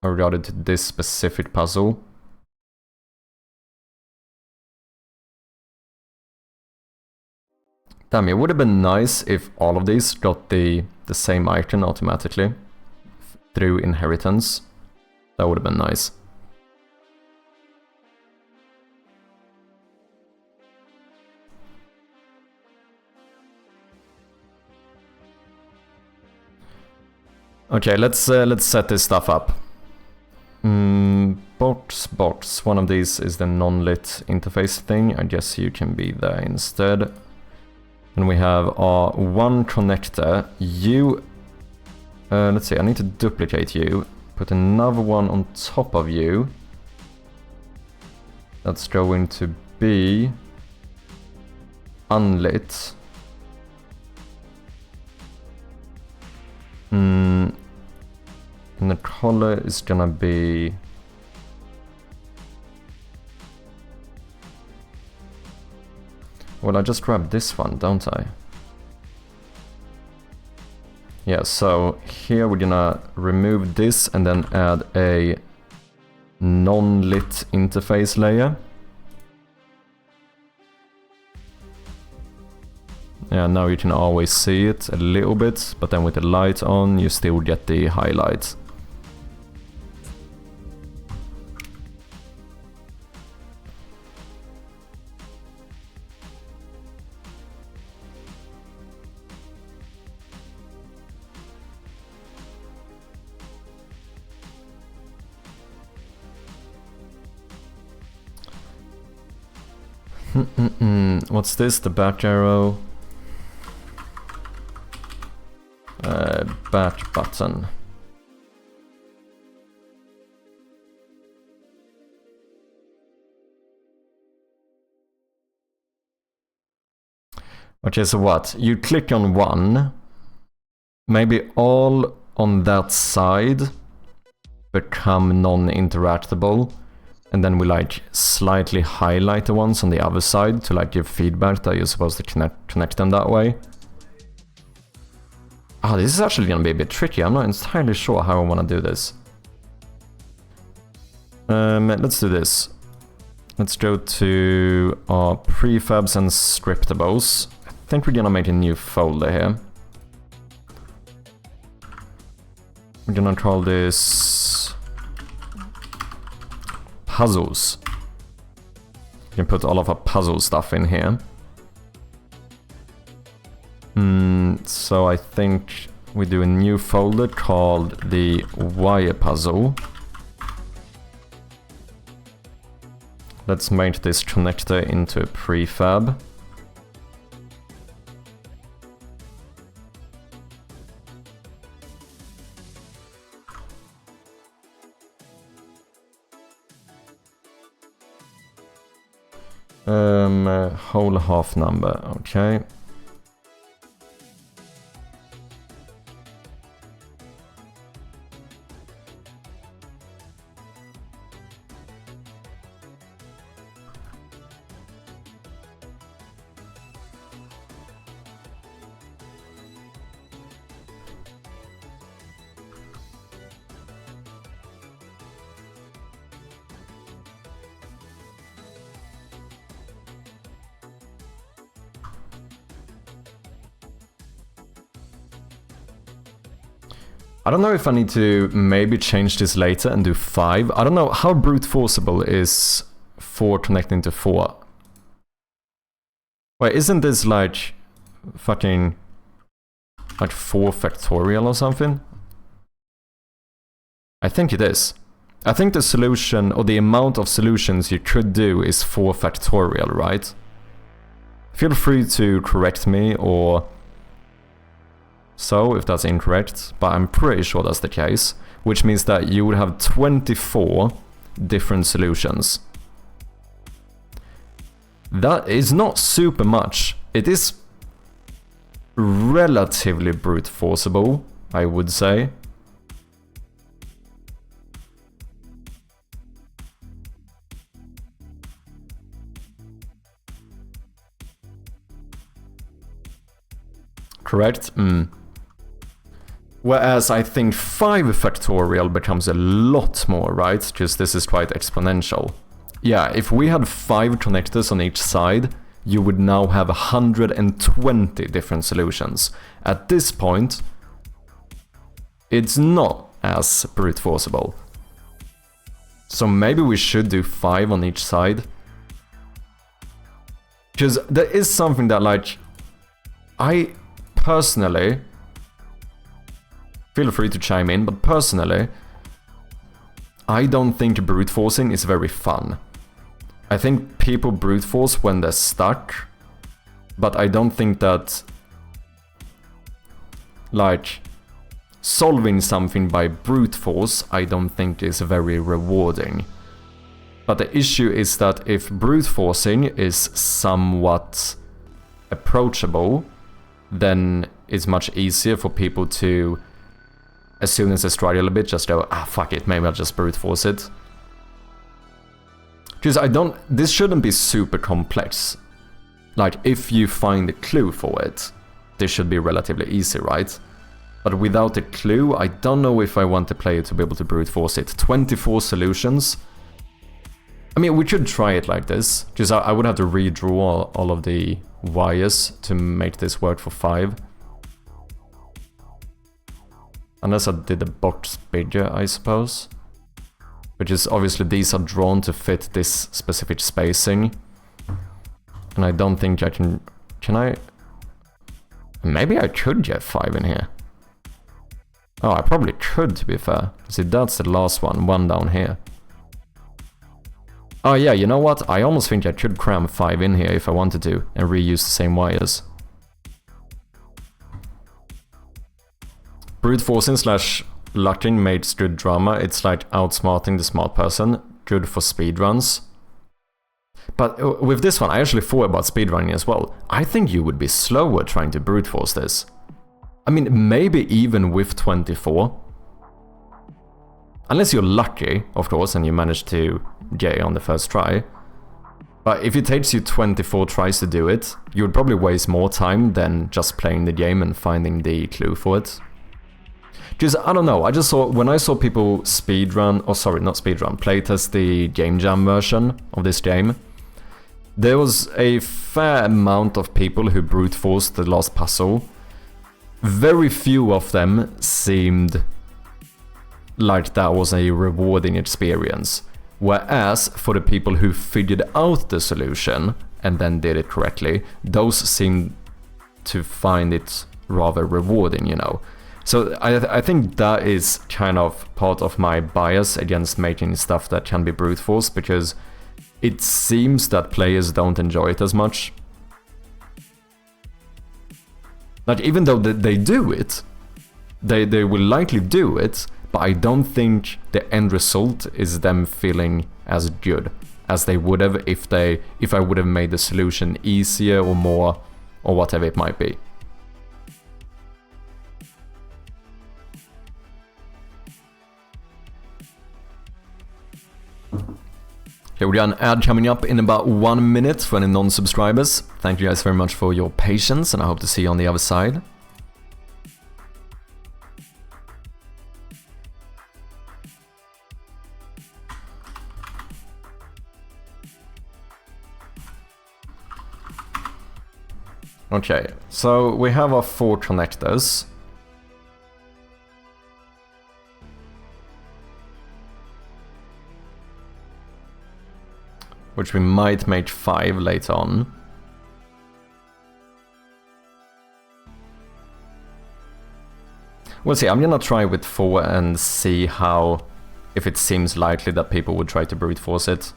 are related to this specific puzzle. Damn, it would have been nice if all of these got the same icon automatically through inheritance. That would have been nice. Okay, let's set this stuff up. Box. One of these is the non-lit interface thing. I guess you can be there instead. And we have our one connector. You, let's see, I need to duplicate you. Put another one on top of you. That's going to be unlit. And the color is gonna be... well, I just grabbed this one, don't I? Yeah, so here we're gonna remove this and then add a non-lit interface layer. Yeah, now you can always see it a little bit, but then with the light on, you still get the highlights. What's this? The back arrow? Back button. Okay, so what? You click on one, maybe all on that side become non-interactable, and then we like slightly highlight the ones on the other side to like give feedback that you're supposed to connect them that way. Oh, this is actually gonna be a bit tricky. I'm not entirely sure how I want to do this. Let's do this. Let's go to our prefabs and scriptables. I think we're gonna make a new folder here. We're gonna call this puzzles. We can put all of our puzzle stuff in here. So I think we do a new folder called the wire puzzle. Let's make this connector into a prefab. Whole half number, okay. I don't know if I need to maybe change this later and do 5. I don't know how brute forceable is 4 connecting to 4. Wait, isn't this like fucking like 4 factorial or something? I think it is. I think the solution or the amount of solutions you could do is 4 factorial, right? Feel free to correct me or so if that's incorrect, but I'm pretty sure that's the case, which means that you would have 24 different solutions. That is not super much. It is relatively brute forceable, I would say. Correct? Whereas I think 5 factorial becomes a lot more, right? Because this is quite exponential. Yeah, if we had 5 connectors on each side, you would now have 120 different solutions. At this point, it's not as brute forceable. So maybe we should do 5 on each side. Because there is something that, like, I personally, feel free to chime in, but personally, I don't think brute forcing is very fun. I think people brute force when they're stuck, but I don't think that, like, solving something by brute force, I don't think is very rewarding. But the issue is that if brute forcing is somewhat approachable, then it's much easier for people to, as soon as they struggle a bit, just go, ah, fuck it, maybe I'll just brute force it. Because this shouldn't be super complex. Like, if you find a clue for it, this should be relatively easy, right? But without a clue, I don't know if I want the player to be able to brute force it. 24 solutions. I mean, we could try it like this. Just I would have to redraw all of the wires to make this work for 5. Unless I did the box bigger, I suppose. Which is obviously these are drawn to fit this specific spacing. And I don't think I can... Can I? Maybe I could get 5 in here. Oh, I probably could, to be fair. See, that's the last one down here. Oh yeah, you know what? I almost think I could cram 5 in here if I wanted to, and reuse the same wires. Brute forcing / lucking makes good drama. It's like outsmarting the smart person. Good for speedruns. But with this one, I actually thought about speedrunning as well. I think you would be slower trying to brute force this. I mean, maybe even with 24. Unless you're lucky, of course, and you manage to get it on the first try. But if it takes you 24 tries to do it, you would probably waste more time than just playing the game and finding the clue for it. Because, I don't know, I just saw, when I saw people speedrun, oh sorry, not speedrun, playtest the Game Jam version of this game, there was a fair amount of people who brute forced the last puzzle. Very few of them seemed like that was a rewarding experience. Whereas, for the people who figured out the solution and then did it correctly, those seemed to find it rather rewarding, you know. So I think that is kind of part of my bias against making stuff that can be brute force, because it seems that players don't enjoy it as much. Like, even though they do it, they will likely do it, but I don't think the end result is them feeling as good as they would have if I would have made the solution easier or more, or whatever it might be. Here we got an ad coming up in about 1 minute for any non-subscribers. Thank you guys very much for your patience, and I hope to see you on the other side. Okay, so we have our 4 connectors. Which we might make 5 later on. We'll see, I'm gonna try with 4 and see if it seems likely that people would try to brute force it.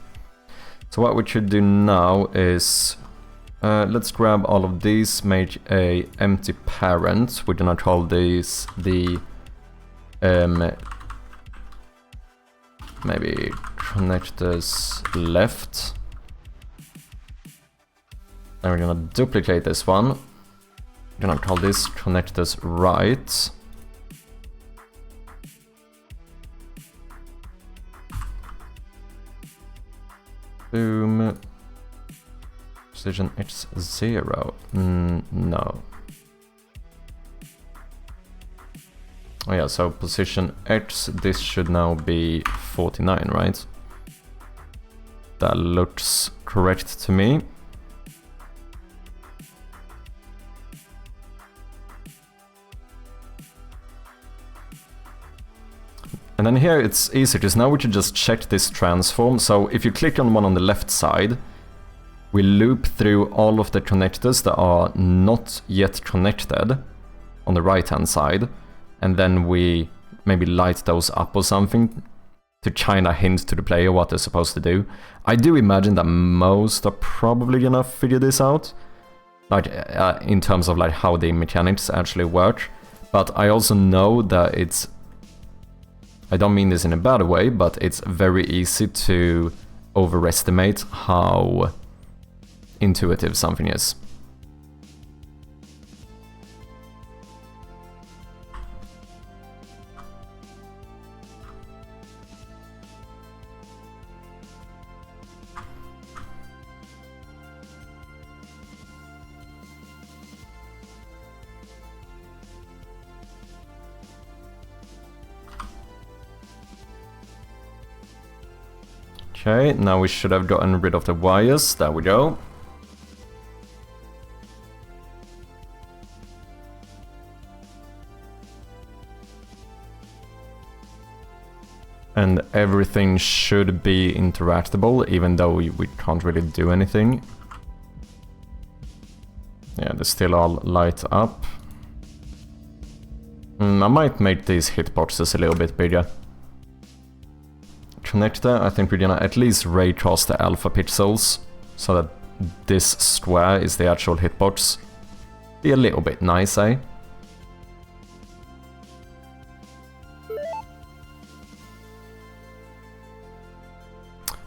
So what we should do now is, let's grab all of these, make a empty parent. We're gonna call these the, maybe connectors left. Then we're gonna duplicate this one. We're gonna call this connectors right. Boom. Position X0. No. Oh yeah, so position X, this should now be 49, right? That looks correct to me. And then here it's easy, because now we can just check this transform. So if you click on one on the left side, we loop through all of the connectors that are not yet connected on the right hand side. And then we maybe light those up or something to kind of hint to the player what they're supposed to do. I do imagine that most are probably gonna figure this out, like in terms of like how the mechanics actually work. But I also know that it's, I don't mean this in a bad way, but it's very easy to overestimate how intuitive something is. Okay, now we should have gotten rid of the wires. There we go. And everything should be interactable, even though we can't really do anything. Yeah, they still all light up. I might make these hitboxes a little bit bigger. Connector, I think we're gonna at least raycast the alpha pixels, so that this square is the actual hitbox. Be a little bit nice, eh?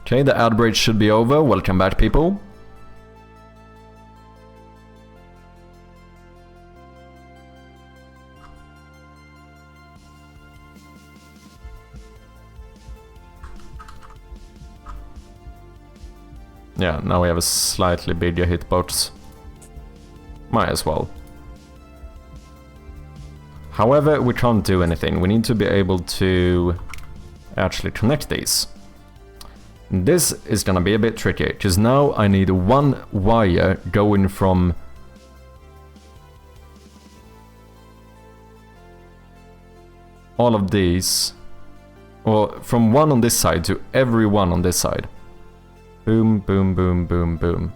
Okay, the ad break should be over. Welcome back, people. Yeah, now we have a slightly bigger hitbox. Might as well. However, we can't do anything. We need to be able to actually connect these. This is gonna be a bit tricky, because now I need one wire going from all of these, or from one on this side to every one on this side. Boom, boom, boom, boom, boom.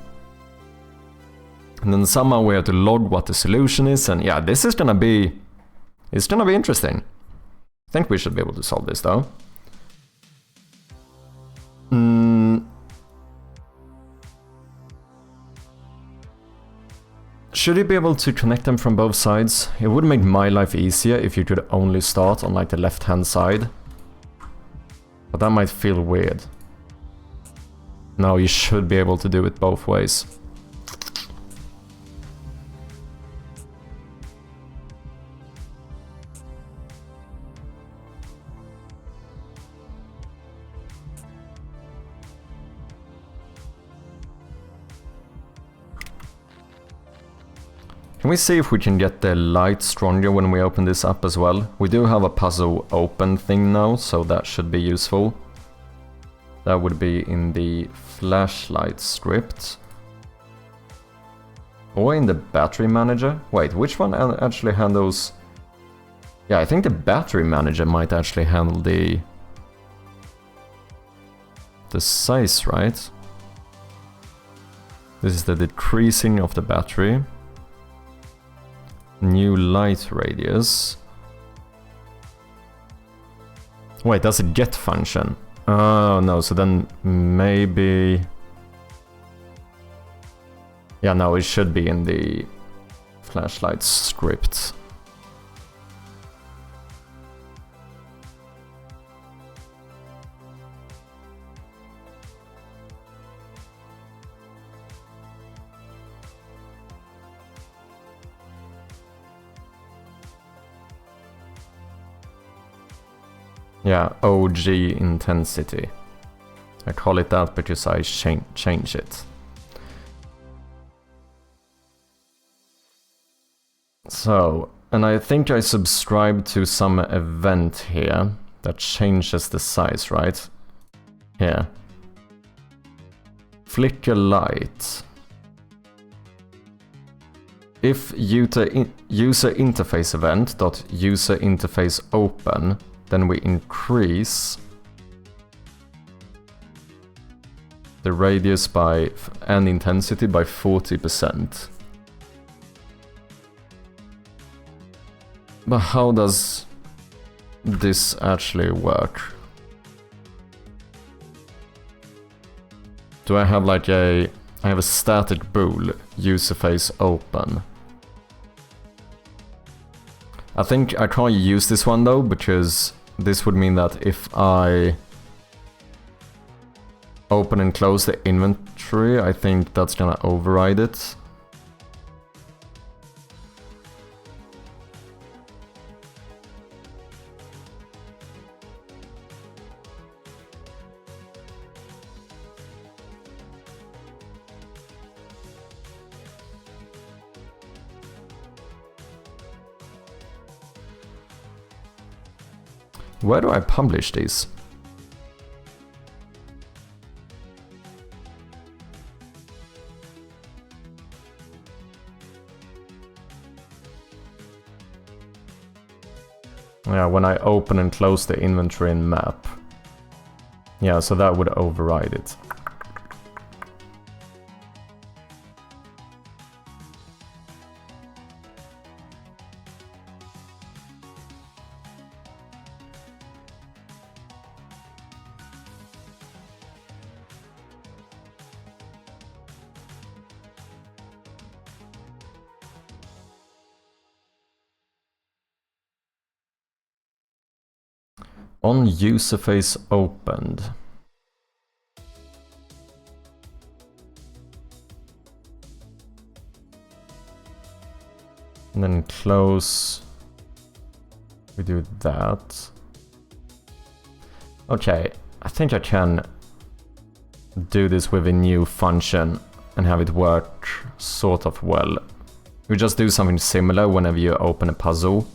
And then somehow we have to log what the solution is, and yeah, this is gonna be... it's gonna be interesting. I think we should be able to solve this, though. Should you be able to connect them from both sides? It would make my life easier if you could only start on like the left-hand side. But that might feel weird. No, you should be able to do it both ways. Can we see if we can get the light stronger when we open this up as well? We do have a puzzle open thing now, so that should be useful. That would be in the flashlight script. Or in the battery manager. Wait, which one actually handles... yeah, I think the battery manager might actually handle the size, right? This is the decreasing of the battery. New light radius. Wait, that's a get function. Oh no, so then maybe... yeah, no, it should be in the flashlight script. Yeah, OG intensity. I call it that because I change it. So, and I think I subscribe to some event here that changes the size, right? Here. Flicker light. If user interface event dot user interface open, then we increase the radius by and intensity by 40%. But how does this actually work? Do I have like I have a static bool, user face open. I think I can't use this one though, because this would mean that if I open and close the inventory, I think that's gonna override it. Where do I publish these? Yeah, when I open and close the inventory and map. Yeah, so that would override it. On user face opened. And then close. We do that. Okay, I think I can do this with a new function and have it work sort of well. We just do something similar whenever you open a puzzle.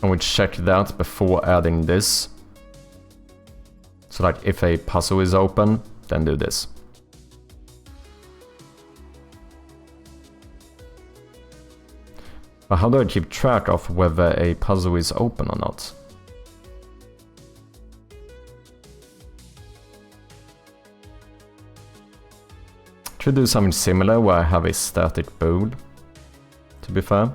And we check that before adding this. So like if a puzzle is open, then do this. But how do I keep track of whether a puzzle is open or not? Should do something similar where I have a static bool, to be fair.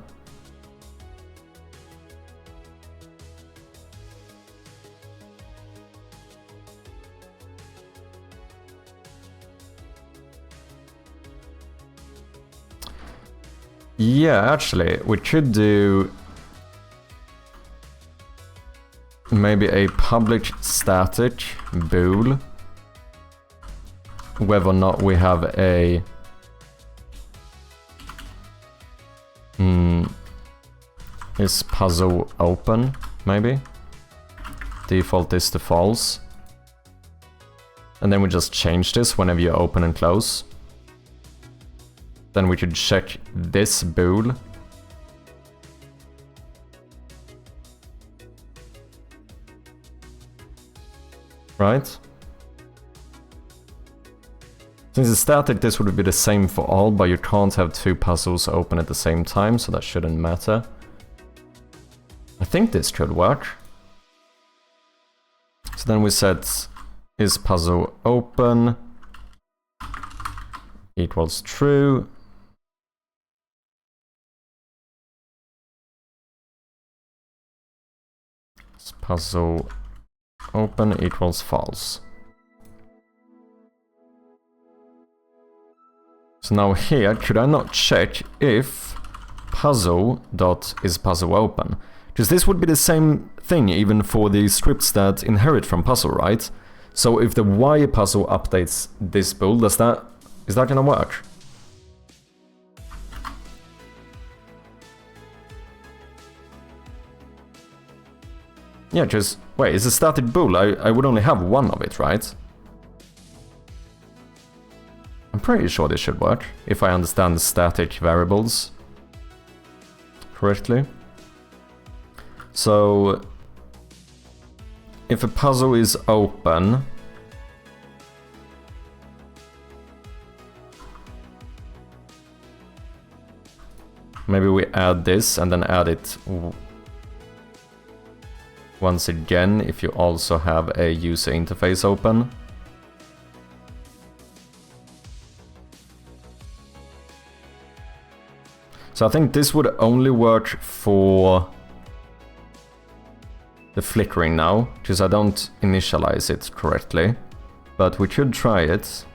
Yeah, actually, we could do maybe a public static bool, whether or not we have a is puzzle open, maybe? Default is to false. And then we just change this whenever you open and close. Then we could check this bool. Right? Since it's static, this would be the same for all, but you can't have two puzzles open at the same time, so that shouldn't matter. I think this could work. So then we set is puzzle open equals true. Is puzzle open equals false. So now here, could I not check if puzzle.isPuzzleOpen? Because this would be the same thing even for the scripts that inherit from puzzle, right? So if the Y puzzle updates this bool, is that gonna work? Yeah, just wait, it's a static bool. I would only have one of it, right? I'm pretty sure this should work, if I understand the static variables correctly. So, if a puzzle is open, maybe we add this and then add it once again if you also have a user interface open. So I think this would only work for the flickering now, because I don't initialize it correctly. But we could try it.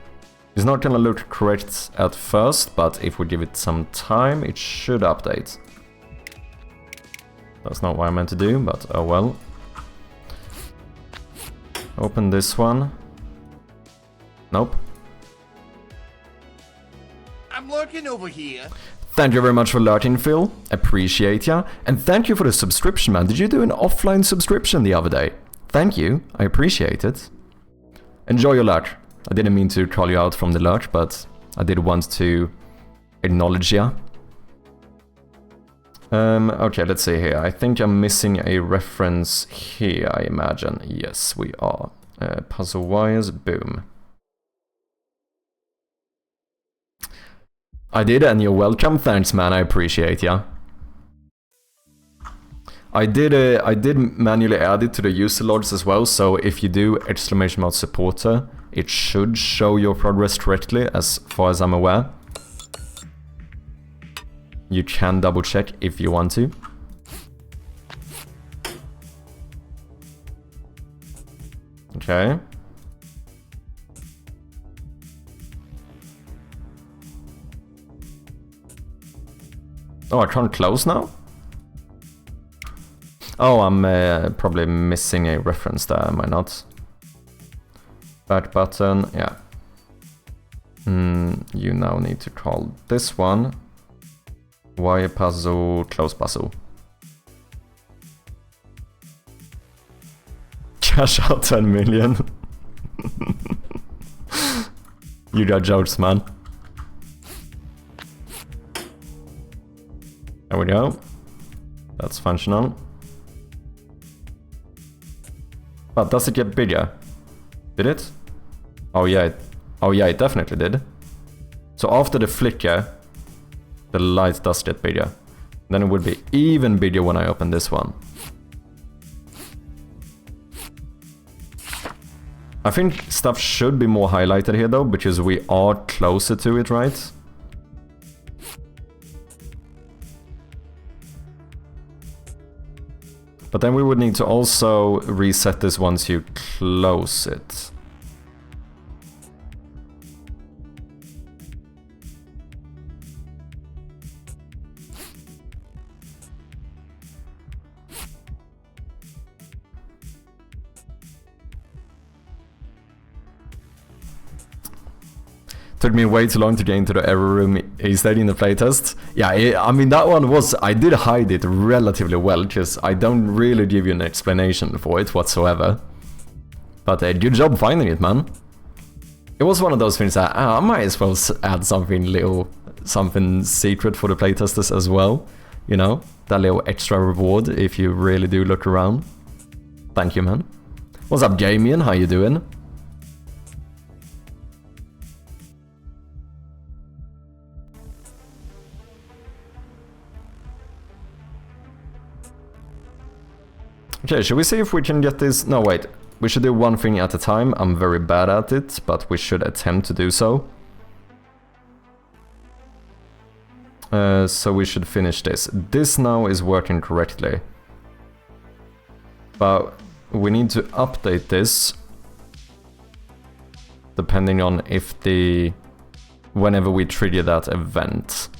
It's not gonna look correct at first, but if we give it some time, it should update. That's not what I meant to do, but oh well. Open this one. Nope. I'm lurking over here. Thank you very much for lurking, Phil. Appreciate ya. And thank you for the subscription, man. Did you do an offline subscription the other day? Thank you. I appreciate it. Enjoy your lurk. I didn't mean to call you out from the lurk, but I did want to acknowledge ya. Okay, let's see here. I think I'm missing a reference here, I imagine. Yes, we are. Puzzle wires, boom. I did, and you're welcome. Thanks, man. I appreciate ya. I did manually add it to the user logs as well, so if you do !supporter, it should show your progress correctly as far as I'm aware. You can double check if you want to. Okay. Oh, I can't close now? Oh, I'm probably missing a reference there, am I not? Back button, yeah. You now need to call this one wire puzzle, close puzzle. Cash out 10 million. You got jokes, man. There we go. That's functional. But does it get bigger? Did it? Oh yeah, it definitely did. So after the flicker, the light does get bigger. Then it would be even bigger when I open this one. I think stuff should be more highlighted here though, because we are closer to it, right? But then we would need to also reset this once you close it. Took me way too long to get into the error room he stayed in the playtest. Yeah, I mean that one was... I did hide it relatively well, because I don't really give you an explanation for it whatsoever. But good job finding it, man. It was one of those things that I might as well add something secret for the playtesters as well. You know, that little extra reward if you really do look around. Thank you, man. What's up, Damien? How you doing? Okay, should we see if we can get this... No, wait. We should do one thing at a time. I'm very bad at it, but we should attempt to do so. So we should finish this. This now is working correctly. But we need to update this. Depending on if the... whenever we trigger that event.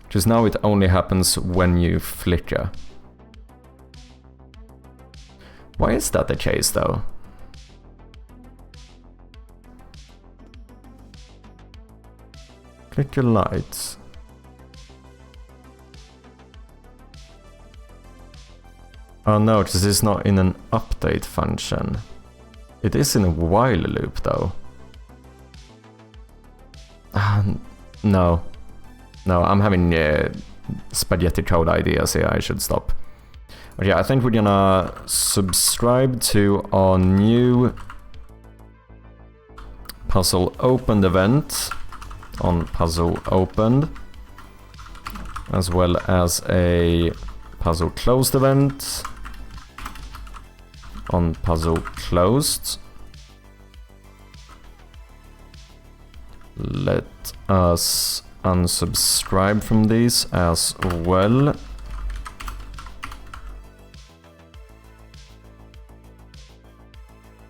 Because now it only happens when you flicker. Why is that the case, though? Click your lights. Oh no, this is not in an update function. It is in a while loop, though. No. No, I'm having spaghetti code ideas here, I should stop. Okay, I think we're gonna subscribe to our new puzzle opened event on puzzle opened, as well as a puzzle closed event on puzzle closed. Let us unsubscribe from these as well.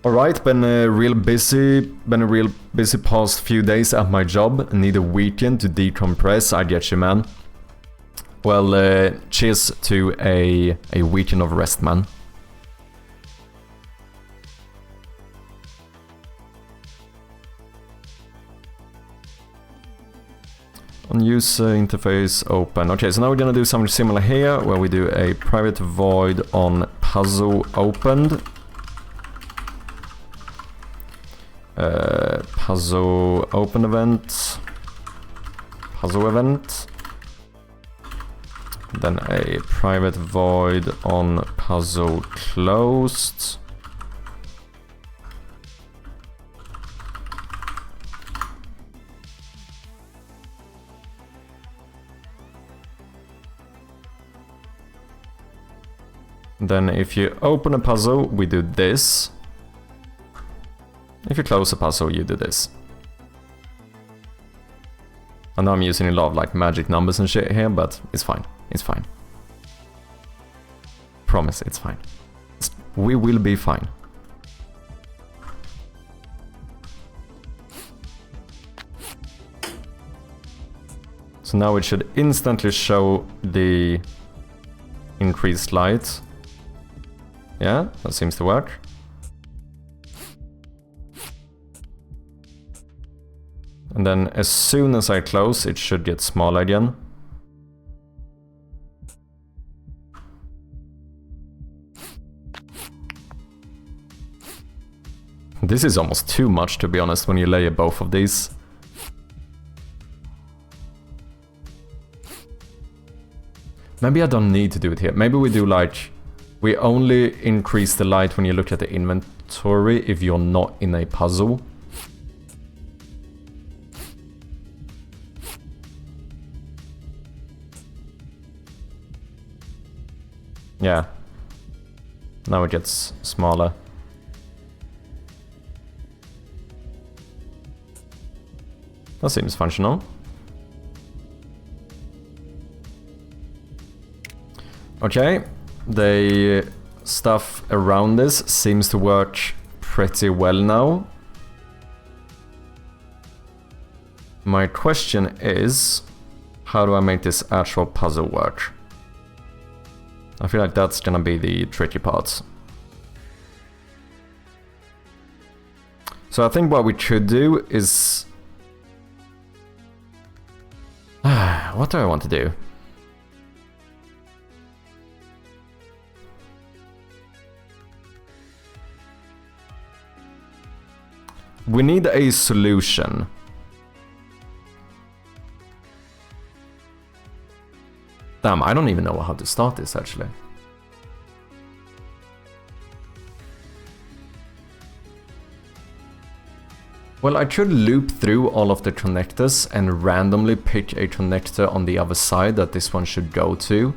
Alright, been a real busy past few days at my job. Need a weekend to decompress. I get you, man. Well, cheers to a weekend of rest, man. On user interface open. Okay, so now we're gonna do something similar here, where we do a private void on puzzle opened. Puzzle open event, puzzle event, then a private void on puzzle closed. Then if you open a puzzle, we do this. If you close a puzzle, you do this. I know I'm using a lot of like magic numbers and shit here, but it's fine. It's fine. Promise, it's fine. We will be fine. So now it should instantly show the increased light. Yeah, that seems to work. And then as soon as I close, it should get smaller again. This is almost too much, to be honest, when you layer both of these. Maybe I don't need to do it here. Maybe we do like... We only increase the light when you look at the inventory if you're not in a puzzle. Yeah. Now it gets smaller. That seems functional. Okay, the stuff around this seems to work pretty well now. My question is, how do I make this actual puzzle work? I feel like that's gonna be the tricky part. So I think what we should do is... what do I want to do? We need a solution. Damn, I don't even know how to start this actually. Well, I should loop through all of the connectors and randomly pick a connector on the other side that this one should go to.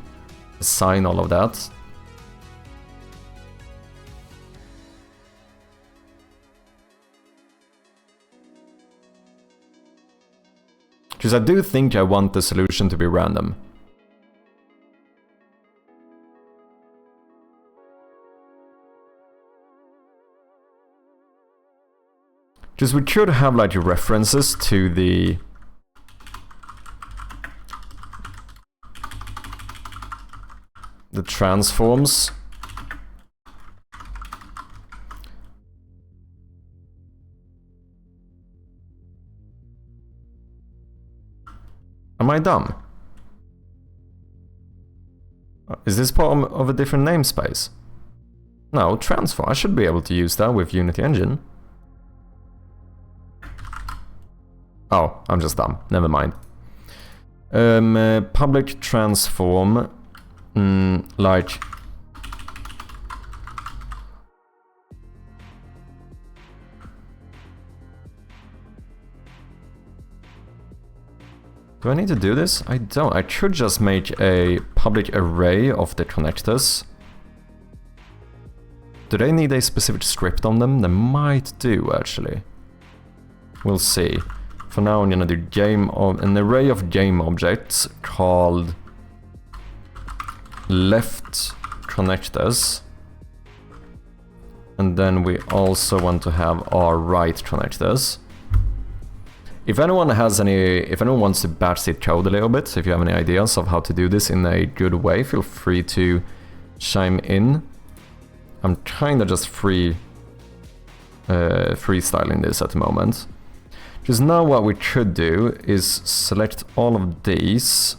Assign all of that. Because I do think I want the solution to be random. Because we should have like references to the... transforms. Am I dumb? Is this part of a different namespace? No, transform. I should be able to use that with Unity Engine. Oh, I'm just dumb. Never mind. Public transform, like... Do I need to do this? I don't. I should just make a public array of the connectors. Do they need a specific script on them? They might do, actually. We'll see. For now, I'm gonna do an array of game objects called left connectors. And then we also want to have our right connectors. If anyone wants to batch it code a little bit, if you have any ideas of how to do this in a good way, feel free to chime in. I'm kinda just freestyling this at the moment. Because now what we should do is select all of these.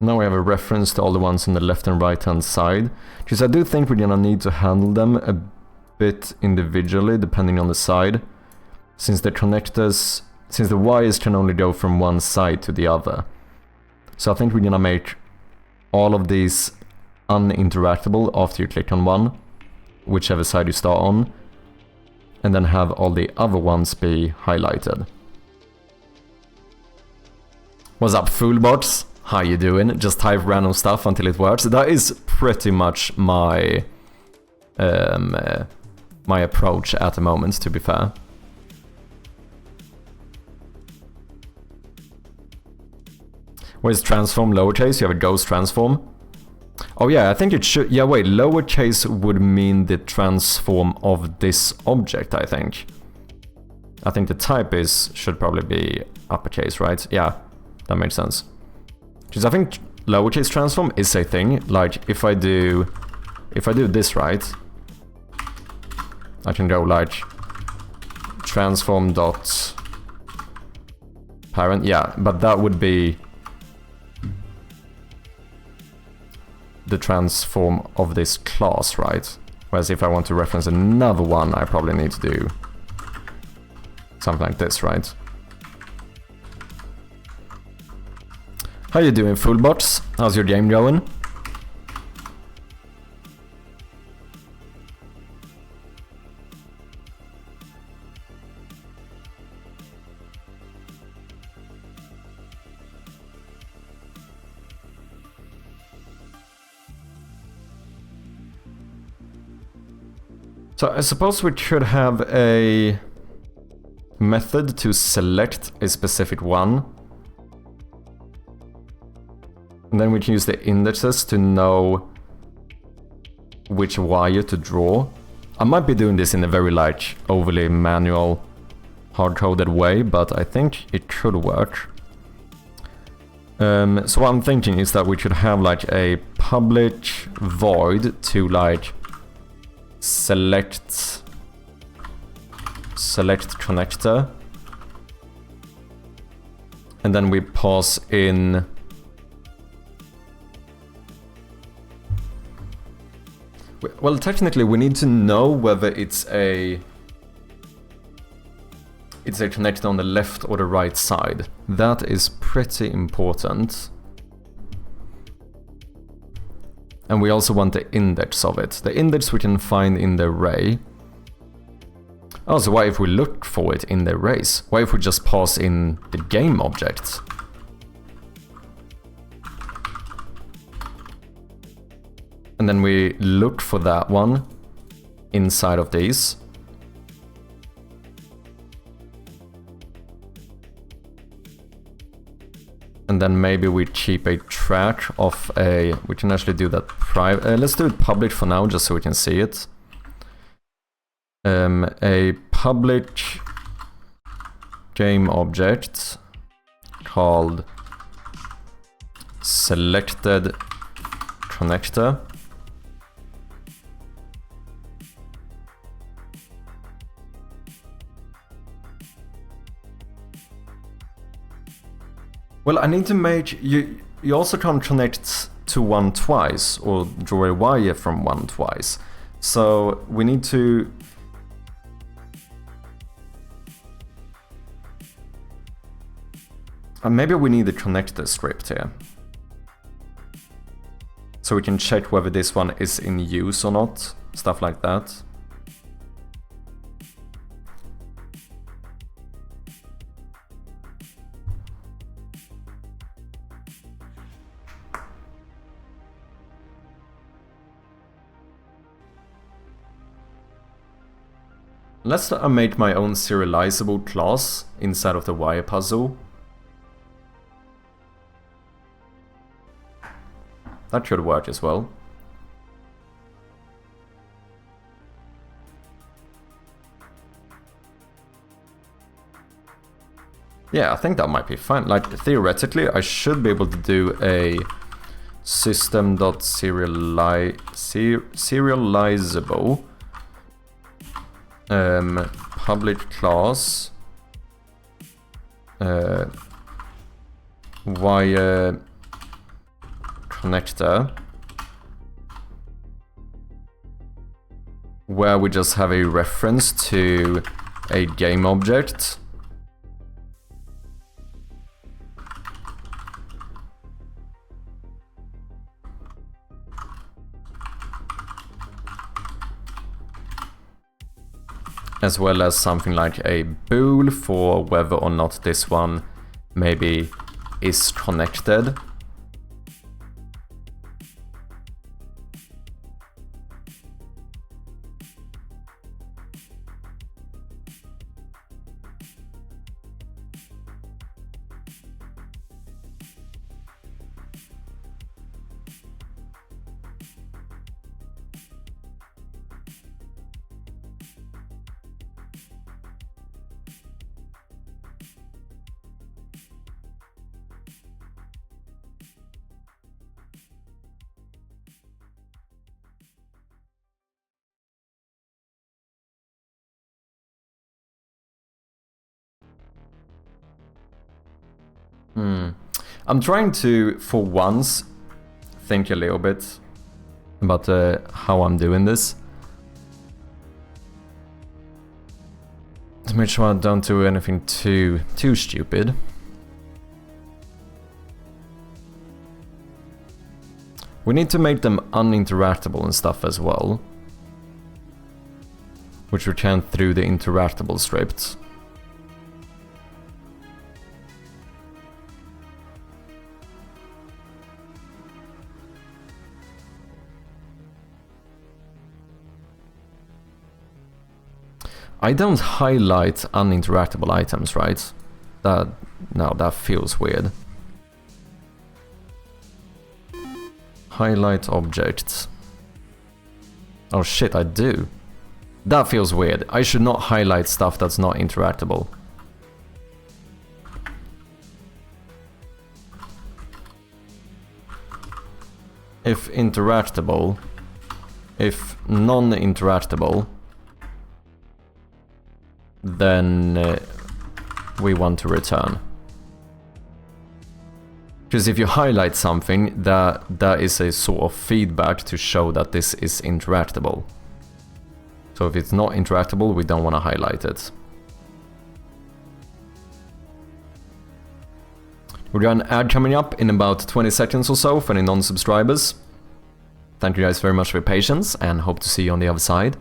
Now we have a reference to all the ones on the left and right hand side, because I do think we're gonna need to handle them a bit individually depending on the side, since the wires can only go from one side to the other. So I think we're gonna make all of these uninteractable after you click on one, whichever side you start on, and then have all the other ones be highlighted. What's up, foolbots? How you doing? Just type random stuff until it works. That is pretty much my my approach at the moment, to be fair. Where's transform lowercase? You have a ghost transform. Oh yeah, I think it should... Yeah, wait, lowercase would mean the transform of this object, I think. I think the type should probably be uppercase, right? Yeah, that makes sense. Because I think lowercase transform is a thing. Like, if I do this right, I can go like transform dot parent. Yeah, but that would be the transform of this class, right? Whereas if I want to reference another one, I probably need to do something like this, right? How you doing, foolbots? How's your game going? So I suppose we should have a method to select a specific one. And then we can use the indexes to know which wire to draw. I might be doing this in a very like overly manual, hard-coded way, but I think it could work. So what I'm thinking is that we should have like a public void to like select connector, and then we pass in well, technically we need to know whether it's a connector on the left or the right side. That is pretty important. And we also want the index of it. The index we can find in the array. Oh, so why if we look for it in the arrays? Why if we just pass in the game object? And then we look for that one inside of these. And then maybe we keep a track of we can actually do that private. Let's do it public for now, just so we can see it. A public game object called selected connector. Well, I need to make... You also can't connect to one twice, or draw a wire from one twice. So we need to... maybe we need a connector script here. So we can check whether this one is in use or not, stuff like that. Let's make my own serializable class inside of the wire puzzle. That should work as well. Yeah, I think that might be fine. Like, theoretically, I should be able to do a system.serializable public class wire connector where we just have a reference to a game object. As well as something like a bool for whether or not this one maybe is connected. I'm trying to, for once, think a little bit about how I'm doing this. To make sure I don't do anything too stupid. We need to make them uninteractable and stuff as well. Which we can through the interactable script. I don't highlight uninteractable items, right? No, that feels weird. Highlight objects. Oh shit, I do. That feels weird. I should not highlight stuff that's not interactable. If interactable, if non-interactable, then we want to return. Because if you highlight something, that is a sort of feedback to show that this is interactable. So if it's not interactable, we don't want to highlight it. We've got an ad coming up in about 20 seconds or so for any non-subscribers. Thank you guys very much for your patience and hope to see you on the other side.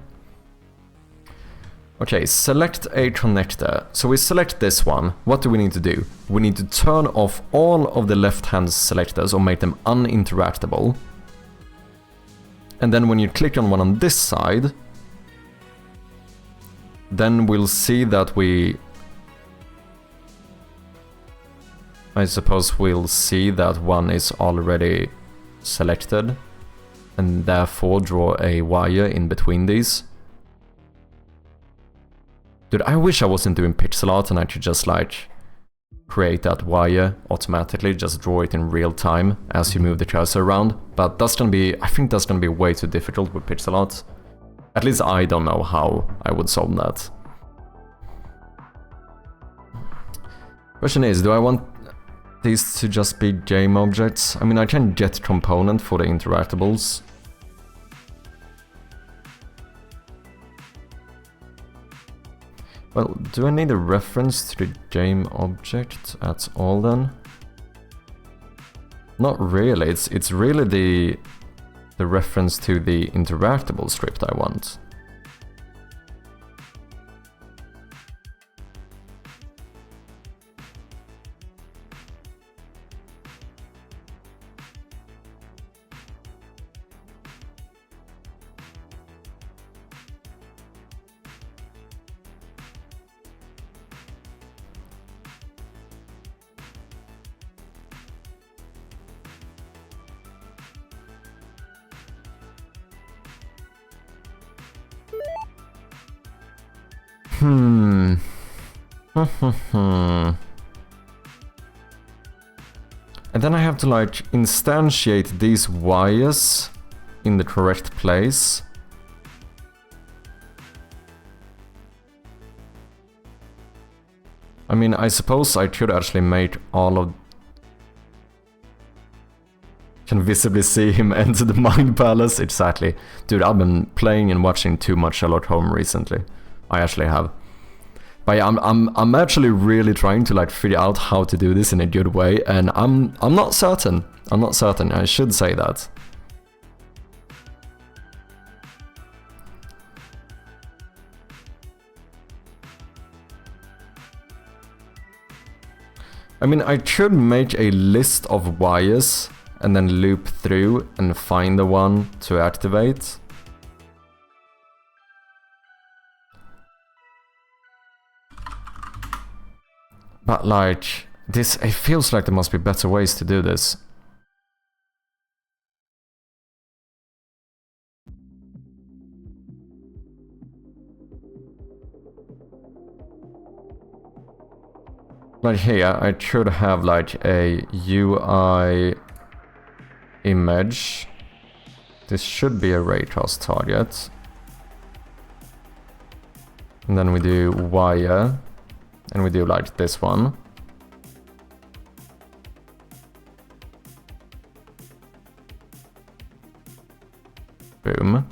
Okay, select a connector. So we select this one. What do we need to do? We need to turn off all of the left-hand selectors or make them uninteractable. And then when you click on one on this side, then we'll see that I suppose we'll see that one is already selected and therefore draw a wire in between these. Dude, I wish I wasn't doing pixel art and I could just like create that wire automatically, just draw it in real time as you move the cursor around. But that's gonna be, I think that's gonna be way too difficult with pixel art. At least I don't know how I would solve that. Question is, do I want these to just be game objects? I mean, I can get component for the interactables. Well, do I need a reference to the game object at all then? Not really, it's really the reference to the interactable script I want. And then I have to like instantiate these wires in the correct place. I mean, I suppose I could actually make all of... Can visibly see him enter the Mind Palace. Exactly. Dude, I've been playing and watching too much Sherlock Holmes recently. I actually have. But yeah, I'm actually really trying to like figure out how to do this in a good way, and I'm not certain. I'm not certain. I should say that. I mean, I should make a list of wires and then loop through and find the one to activate. But like, this, it feels like there must be better ways to do this. Like here, I should have like a UI image. This should be a raycast target. And then we do wire. And we do like this one. Boom.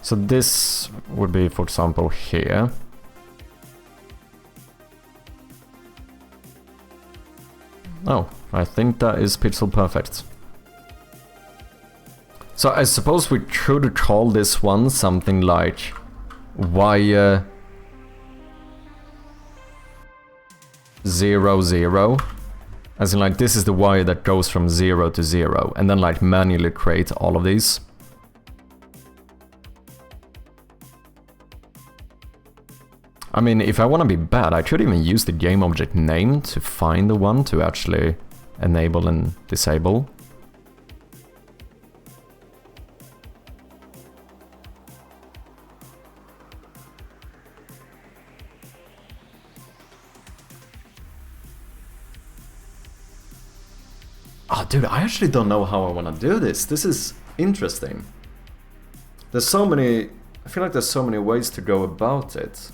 So this would be, for example, here. Oh, I think that is pixel perfect. So I suppose we could call this one something like wire 0, 0. As in like this is the wire that goes from 0 to 0, and then like manually create all of these. I mean, if I want to be bad, I could even use the game object name to find the one to actually enable and disable. Oh, dude, I actually don't know how I want to do this. This is interesting. There's so many... I feel like there's so many ways to go about it.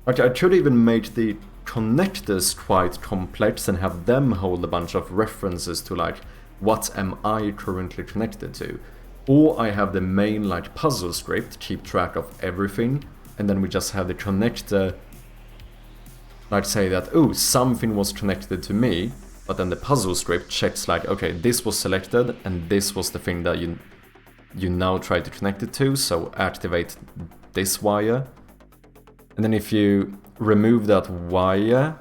Like, I could even make the connectors quite complex and have them hold a bunch of references to, like, what am I currently connected to? Or I have the main, like, puzzle script, keep track of everything, and then we just have the connector, like, say that, oh, something was connected to me, but then the puzzle script checks, like, okay, this was selected, and this was the thing that you now try to connect it to, so activate this wire. And then if you remove that wire,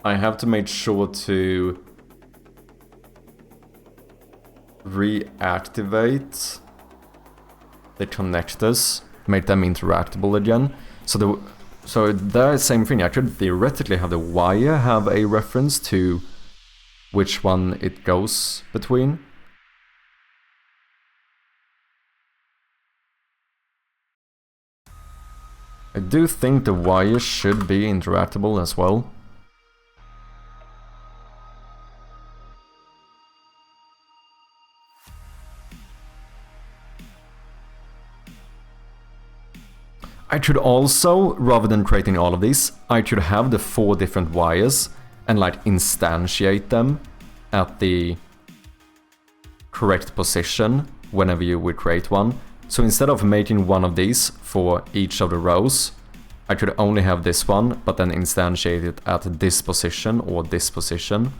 I have to make sure to reactivate the connectors, make them interactable again. So the same thing, I could theoretically have the wire have a reference to which one it goes between. I do think the wire should be interactable as well. I could also, rather than creating all of these, I could have the 4 different wires and like instantiate them at the correct position whenever you would create one. So instead of making one of these for each of the rows, I could only have this one, but then instantiate it at this position or this position.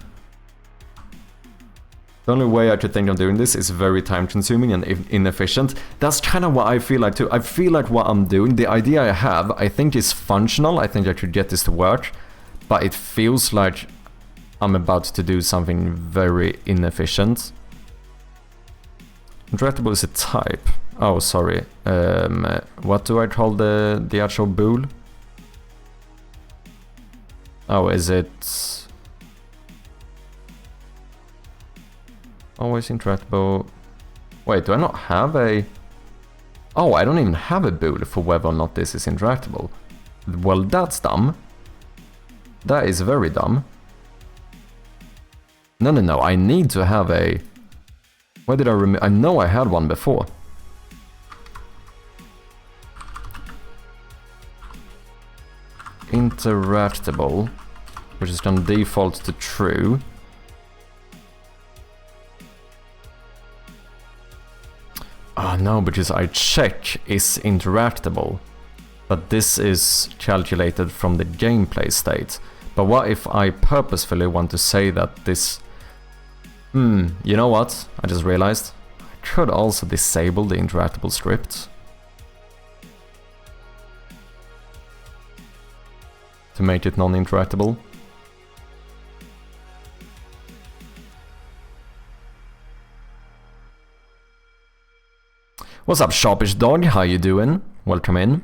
The only way I could think of doing this is very time consuming and inefficient. That's kind of what I feel like too. I feel like what I'm doing, the idea I have, I think is functional. I think I could get this to work, but it feels like I'm about to do something very inefficient. Interactable is a type. Oh, sorry. What do I call the actual bool? Oh, is it... always interactable... Wait, do I not have a... Oh, I don't even have a bool for whether or not this is interactable. Well, that's dumb. That is very dumb. No, I need to have a... Where did I remember? I know I had one before. Interactable, which is going to default to true. Oh no, because I check is interactable. But this is calculated from the gameplay state. But what if I purposefully want to say that this... you know what? I just realized. I could also disable the interactable script. To make it non-interactable. What's up, Sharpish Dog? How you doing? Welcome in.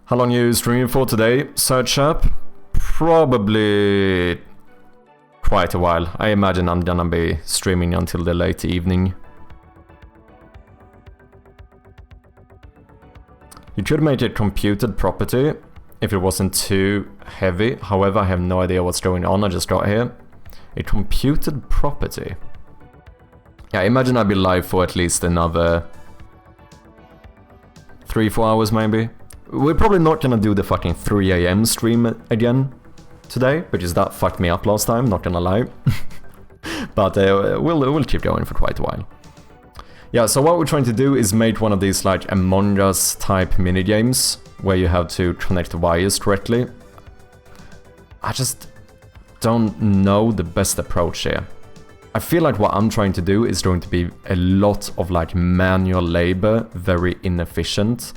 How long you streaming for today, Search Up? Probably quite a while. I imagine I'm gonna be streaming until the late evening. You could make it computed property if it wasn't too heavy. However, I have no idea what's going on. I just got here. A computed property. Yeah, I imagine I'll be live for at least another 3-4 hours maybe. We're probably not gonna do the fucking 3 AM stream again today, because that fucked me up last time, not gonna lie. But we'll keep going for quite a while. Yeah, so what we're trying to do is make one of these like Among Us type minigames, where you have to connect the wires correctly. I just don't know the best approach here. I feel like what I'm trying to do is going to be a lot of like manual labor, very inefficient.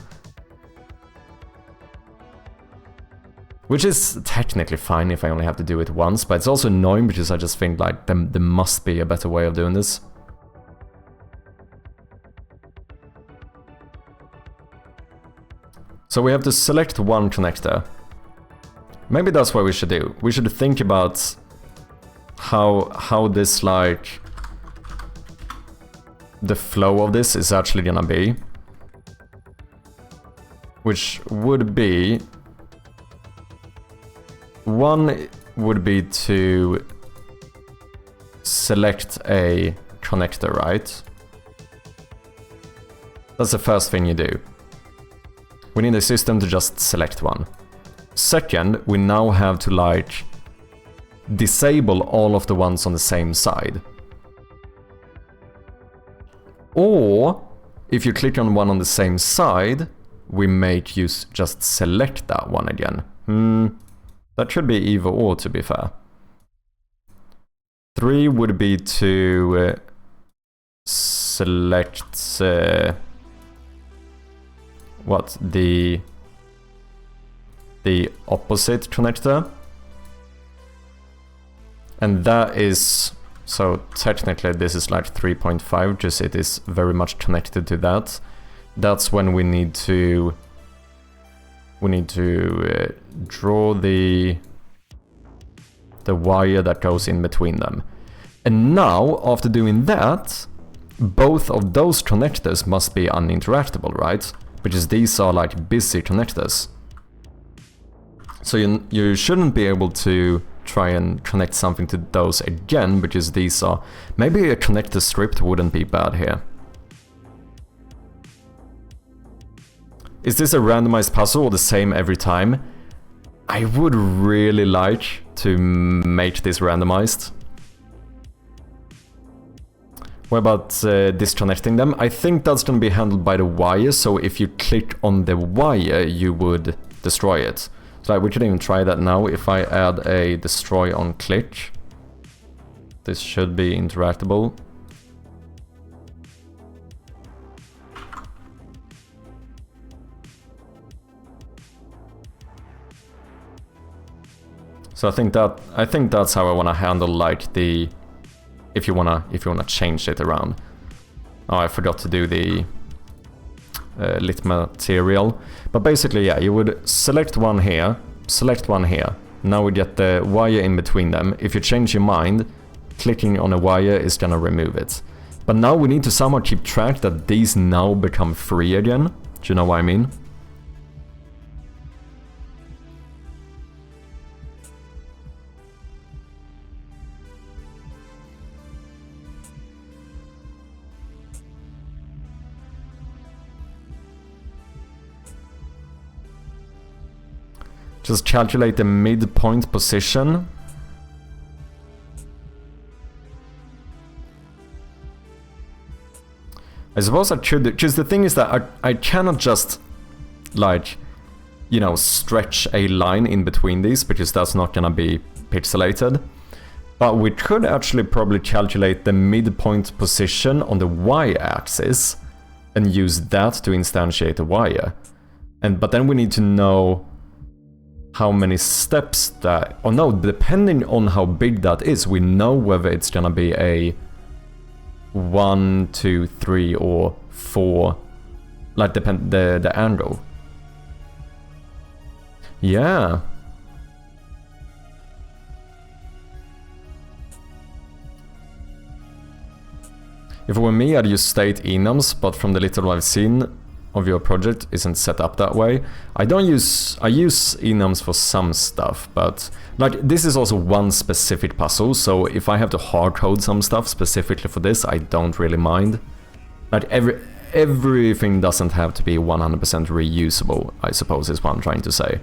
Which is technically fine if I only have to do it once, but it's also annoying because I just think like there must be a better way of doing this. So we have to select one connector. Maybe that's what we should do. We should think about how this like the flow of this is actually gonna be. Which would be... One would be to select a connector, right? That's the first thing you do. We need a system to just select one. Second, we now have to like disable all of the ones on the same side. Or if you click on one on the same side, we make you just select that one again. That should be either or, to be fair. 3 would be to select what, the opposite connector. And that is, so technically this is like 3.5, just it is very much connected to that. That's when we need to draw the wire that goes in between them. And now, after doing that, both of those connectors must be uninteractable, right? Because these are like busy connectors. So you shouldn't be able to try and connect something to those again, because these are... Maybe a connector script wouldn't be bad here. Is this a randomized puzzle or the same every time? I would really like to make this randomized. What about disconnecting them? I think that's going to be handled by the wire, so if you click on the wire, you would destroy it. So we could even try that now. If I add a destroy on click, this should be interactable. So I think that's how I want to handle like the, if you wanna change it around. Oh, I forgot to do the lit material. But basically, yeah, you would select one here, select one here. Now we get the wire in between them. If you change your mind, clicking on a wire is gonna remove it. But now we need to somehow keep track that these now become free again. Do you know what I mean? Just calculate the midpoint position. I suppose I should, because the thing is that I cannot just, like, you know, stretch a line in between these, because that's not gonna be pixelated. But we could actually probably calculate the midpoint position on the y-axis and use that to instantiate the wire. But then we need to know how many steps that... Oh no, depending on how big that is, we know whether it's gonna be a 1, 2, 3 or 4, like the angle. Yeah. If it were me, I'd use state enums, but from the little I've seen of your project, isn't set up that way. I use enums for some stuff, but like this is also one specific puzzle, so if I have to hard code some stuff specifically for this, I don't really mind. Like everything doesn't have to be 100% reusable, I suppose is what I'm trying to say.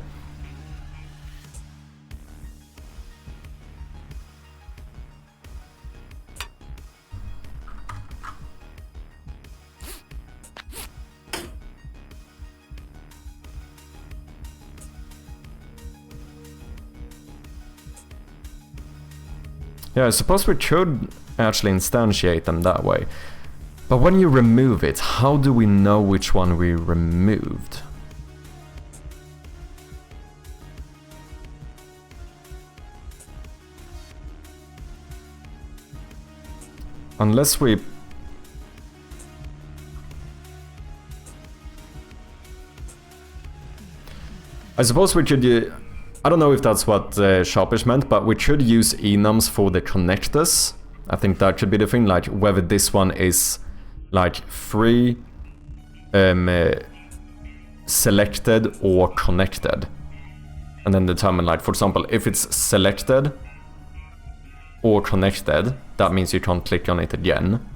Yeah, I suppose we should actually instantiate them that way. But when you remove it, how do we know which one we removed? Unless we... I suppose we should... I don't know if that's what Sharpish meant, but we should use enums for the connectors. I think that should be the thing, like whether this one is like free, selected or connected. And then determine, like, for example, if it's selected or connected, that means you can't click on it again.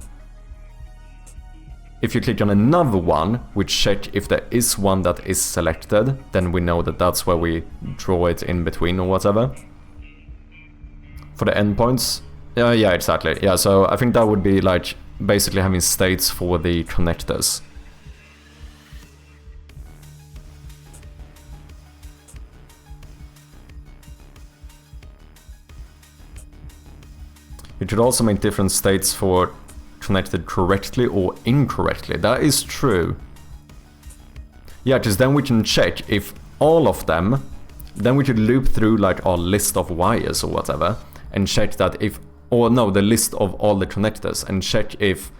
If you click on another one, we check if there is one that is selected, then we know that that's where we draw it in between or whatever. For the endpoints, yeah, exactly. Yeah, so I think that would be like basically having states for the connectors. It should also make different states for connected correctly or incorrectly. That is true. Yeah, because then we can check if all of them, then we could loop through like our list of wires or whatever and check that if, or no, the list of all the connectors and check if,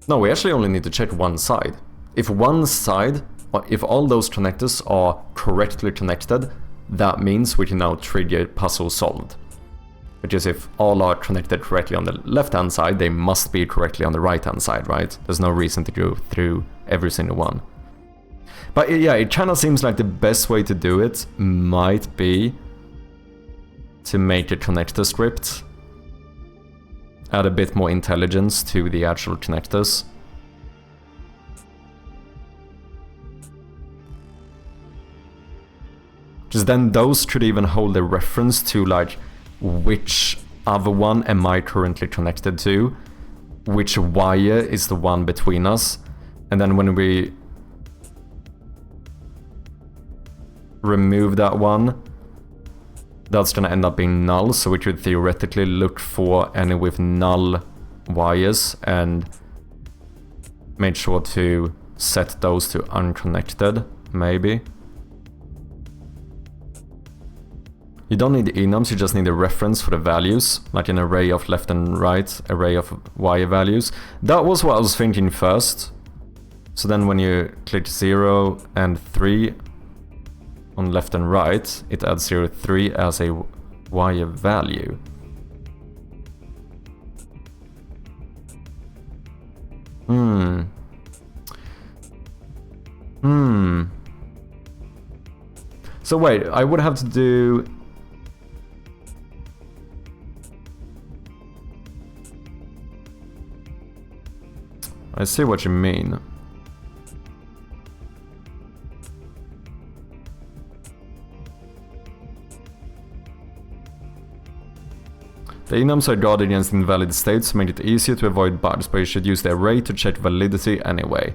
no, we actually only need to check one side. If one side, or if all those connectors are correctly connected, that means we can now trigger puzzle solved. Which is if all are connected correctly on the left-hand side, they must be correctly on the right-hand side, right? There's no reason to go through every single one. But yeah, it kind of seems like the best way to do it might be to make a connector script. Add a bit more intelligence to the actual connectors. Because then those could even hold a reference to like which other one am I currently connected to, which wire is the one between us, and then when we remove that one, that's gonna end up being null, so we could theoretically look for any with null wires and make sure to set those to unconnected, maybe. You don't need enums, you just need a reference for the values, like an array of left and right, array of wire values. That was what I was thinking first. So then when you click 0 and 3 on left and right, it adds 0, 3 as a wire value. So wait, I would have to do... I see what you mean. The enums are guarded against invalid states to make it easier to avoid bugs, but you should use the array to check validity anyway.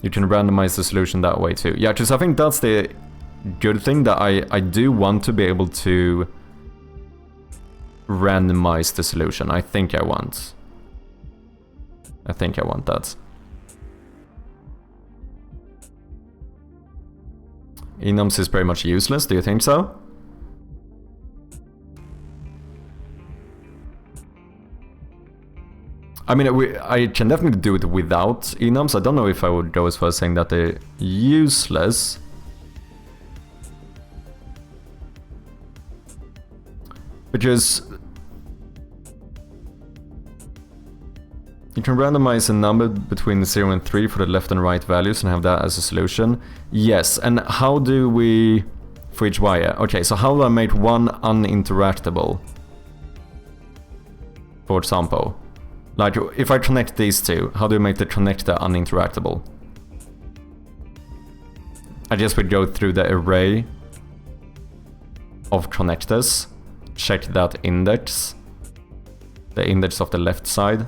You can randomize the solution that way too. Yeah, because I think that's the good thing, that I do want to be able to randomize the solution. I think I want that. Enums is pretty much useless, do you think so? I mean, I can definitely do it without enums. I don't know if I would go as far as saying that they're useless. Because you can randomize a number between 0 and 3 for the left and right values and have that as a solution. Yes, and how do we... for each wire? Okay, so how do I make one uninteractable? For example. Like, if I connect these two, how do I make the connector uninteractable? I just would go through the array of connectors, check that index, the index of the left side.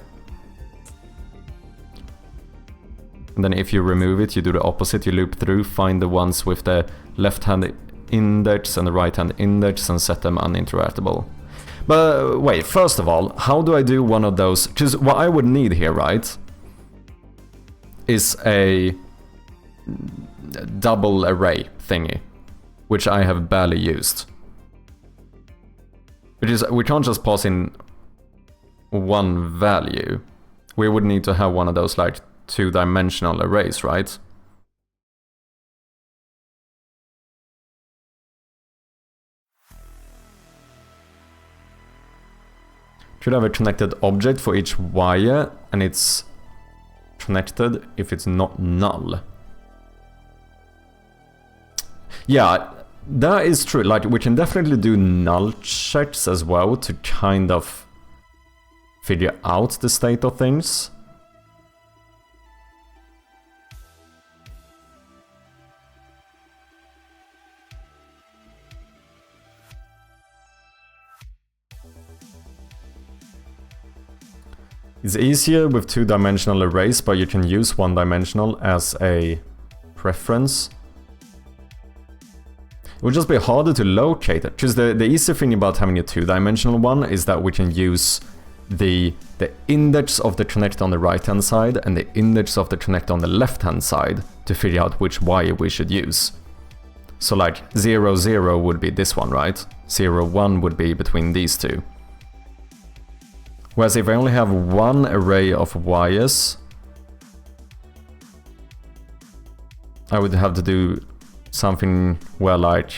And then if you remove it, you do the opposite, you loop through, find the ones with the left-hand index and the right-hand index and set them uninteractable. But wait, first of all, how do I do one of those? Because what I would need here, right, is a double array thingy, which I have barely used. Because we can't just pass in one value. We would need to have one of those like two-dimensional arrays, right? Should have a connected object for each wire, and it's connected if it's not null. Yeah, that is true. Like, we can definitely do null checks as well to kind of figure out the state of things. It's easier with two-dimensional arrays, but you can use one-dimensional as a preference. It would just be harder to locate it, because the easy thing about having a two-dimensional one is that we can use the index of the connector on the right-hand side and the index of the connector on the left-hand side to figure out which wire we should use. So like 0, 0 would be this one, right? 0, 1 would be between these two. Whereas if I only have one array of wires, I would have to do something where like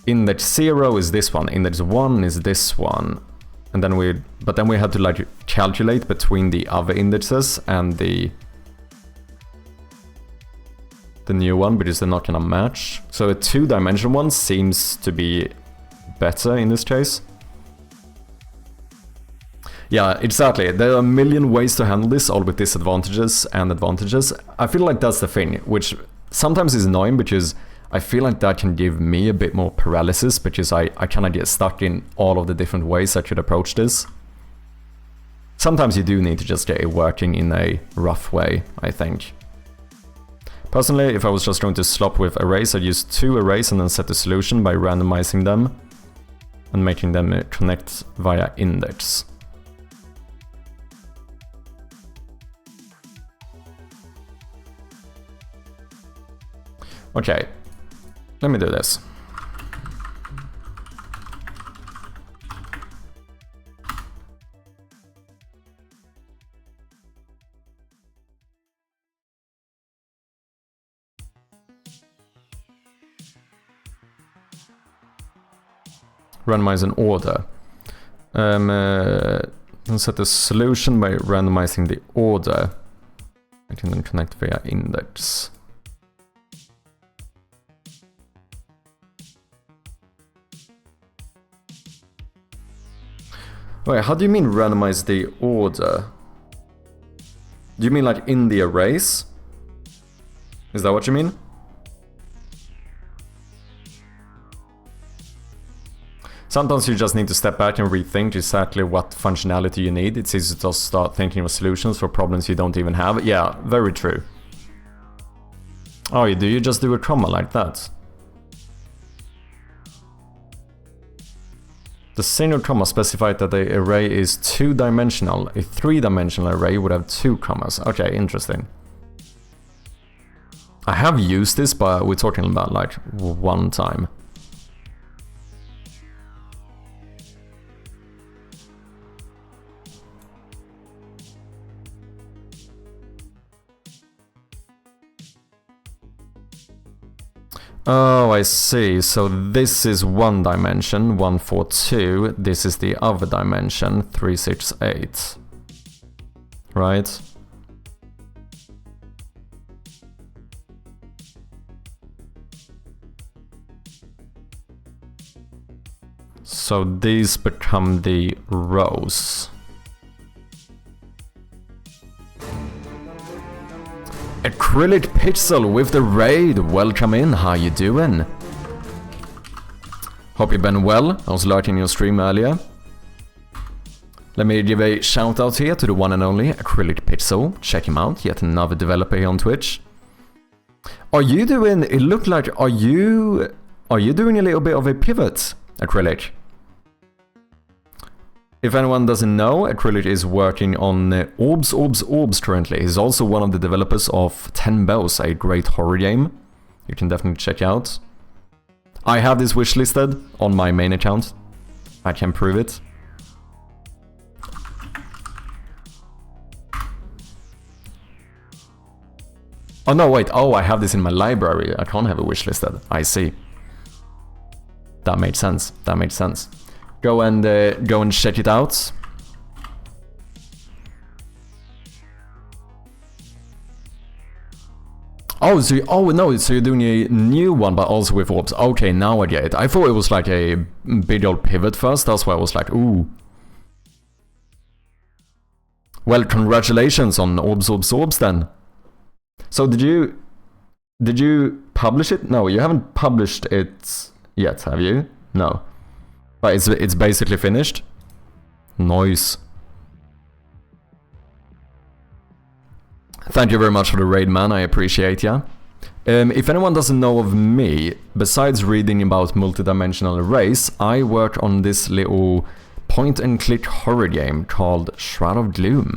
index 0 is this one, index 1 is this one, and then we have to like calculate between the other indexes and the new one, because they're not gonna match. So a two-dimensional one seems to be better in this case. Yeah, exactly. There are a million ways to handle this, all with disadvantages and advantages. I feel like that's the thing, which sometimes is annoying, because I feel like that can give me a bit more paralysis, because I kind of get stuck in all of the different ways I could approach this. Sometimes you do need to just get it working in a rough way, I think. Personally, if I was just going to slop with arrays, I'd use two arrays and then set the solution by randomizing them and making them connect via index. Okay, let me do this. Randomize an order. And set the solution by randomizing the order. I can then connect via index. Wait, how do you mean randomize the order? Do you mean like in the arrays? Is that what you mean? Sometimes you just need to step back and rethink exactly what functionality you need. It's easy to just start thinking of solutions for problems you don't even have. Yeah, very true. Oh, do you just do a comma like that? The single comma specified that the array is 2-dimensional. A 3-dimensional array would have 2 commas. Okay, interesting. I have used this, but we're talking about like one time. Oh, I see. So this is 1 dimension, 142. This is the other dimension, 368. Right? So these become the rows. Acrylic Pixel with the raid. Welcome in, how you doing? Hope you've been well. I was lurking your stream earlier. Let me give a shout out here to the one and only Acrylic Pixel. Check him out, yet another developer here on Twitch. Are you doing, it looked like, are you doing a little bit of a pivot, Acrylic? If anyone doesn't know, Acrylic is working on Orbs currently. He's also one of the developers of 10 Bells, a great horror game. You can definitely check out. I have this wishlisted on my main account. I can prove it. Oh no, wait. Oh, I have this in my library. I can't have a wishlisted. I see. That made sense. That made sense. Go and check it out. Oh, so so you're doing a new one, but also with orbs. Okay, now I get it. I thought it was like a big old pivot first. That's why I was like, ooh. Well, congratulations on orbs then. So did you publish it? No, you haven't published it yet, have you? No. But it's basically finished. Nice. Thank you very much for the raid, man. I appreciate ya. If anyone doesn't know of me, besides reading about multidimensional arrays, I work on this little point-and-click horror game called Shroud of Gloom.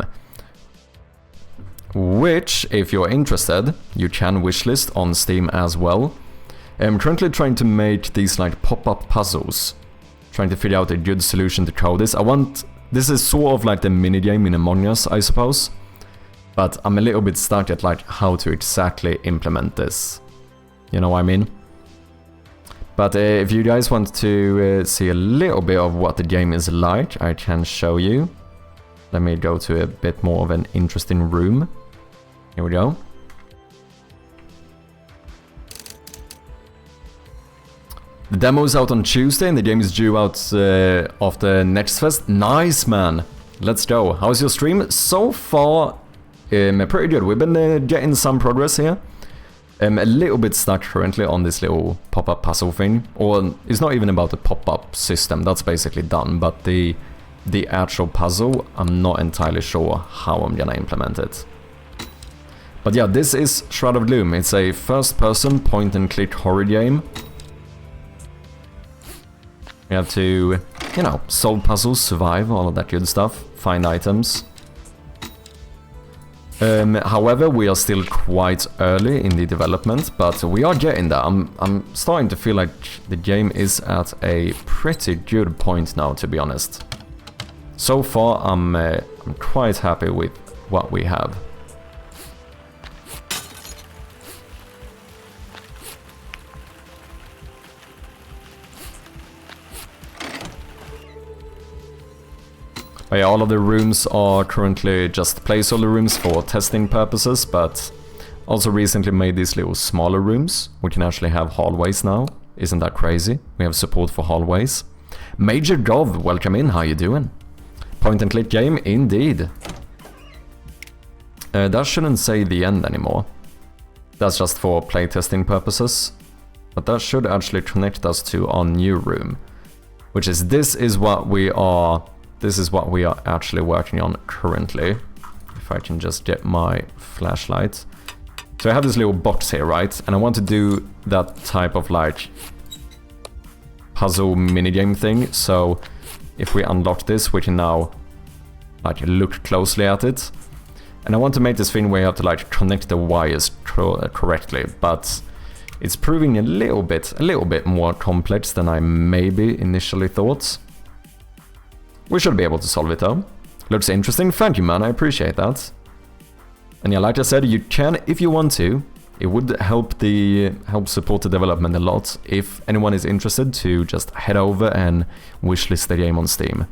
Which, if you're interested, you can wishlist on Steam as well. I'm currently trying to make these like pop-up puzzles. Trying to figure out a good solution to code this. This is sort of like the minigame in Among Us, I suppose. But I'm a little bit stuck at like how to exactly implement this. You know what I mean? But if you guys want to see a little bit of what the game is like, I can show you. Let me go to a bit more of an interesting room. Here we go. The demo is out on Tuesday and the game is due out after next fest. Nice, man. Let's go. How's your stream? So far, pretty good. We've been getting some progress here. A little bit stuck currently on this little pop-up puzzle thing. Or it's not even about the pop-up system. That's basically done. But the actual puzzle, I'm not entirely sure how I'm gonna implement it. But yeah, this is Shroud of Gloom. It's a first-person point-and-click horror game. We have to, you know, solve puzzles, survive, all of that good stuff, find items. However, we are still quite early in the development, but we are getting there. I'm starting to feel like the game is at a pretty good point now, to be honest. So far, I'm quite happy with what we have. But yeah, all of the rooms are currently just placeholder rooms for testing purposes, but also recently made these little smaller rooms. We can actually have hallways now. Isn't that crazy? We have support for hallways. Major Gov, welcome in, how you doing? Point and click game, indeed. That shouldn't say the end anymore. That's just for playtesting purposes. But that should actually connect us to our new room. which is this is what we are actually working on currently. If I can just get my flashlight. So I have this little box here, right? And I want to do that type of like puzzle minigame thing. So if we unlock this, we can now like look closely at it. And I want to make this thing where you have to like connect the wires correctly, but it's proving a little bit more complex than I maybe initially thought. We should be able to solve it though. Looks interesting. Thank you, man. I appreciate that. And yeah, like I said, you can, if you want to. It would help support the development a lot if anyone is interested to just head over and wishlist the game on Steam.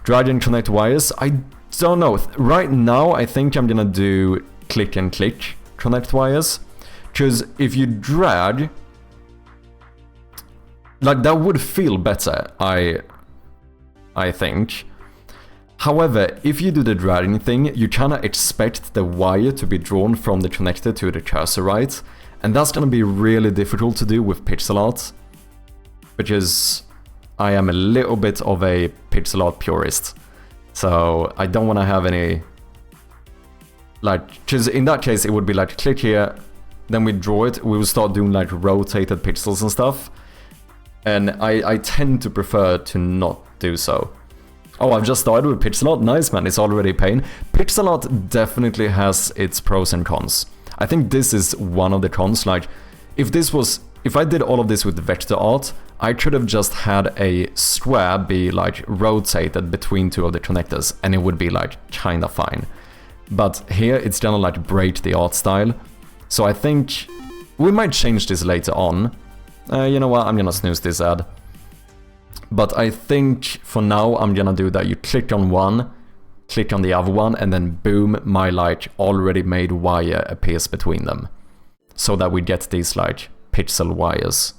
Drag and connect wires. I don't know. Right now, I think I'm gonna do click and click connect wires. Because if you drag, like that would feel better, I think. However, if you do the dragging thing, you cannot expect the wire to be drawn from the connector to the cursor, right? And that's gonna be really difficult to do with pixel art. Because I am a little bit of a pixel art purist. So I don't want to have any... like, because in that case it would be like click here, then we draw it, we will start doing like rotated pixels and stuff. And I tend to prefer to not do so. Oh, I've just started with pixel art. Nice, man. It's already a pain. Pixel art definitely has its pros and cons. I think this is one of the cons. Like, if I did all of this with vector art, I could have just had a square be like rotated between two of the connectors, and it would be like kind of fine. But here it's gonna like break the art style. So I think we might change this later on. You know what? I'm gonna snooze this ad. But I think for now I'm gonna do that. You click on one, click on the other one, and then boom, my like already made wire appears between them. So that we get these like pixel wires.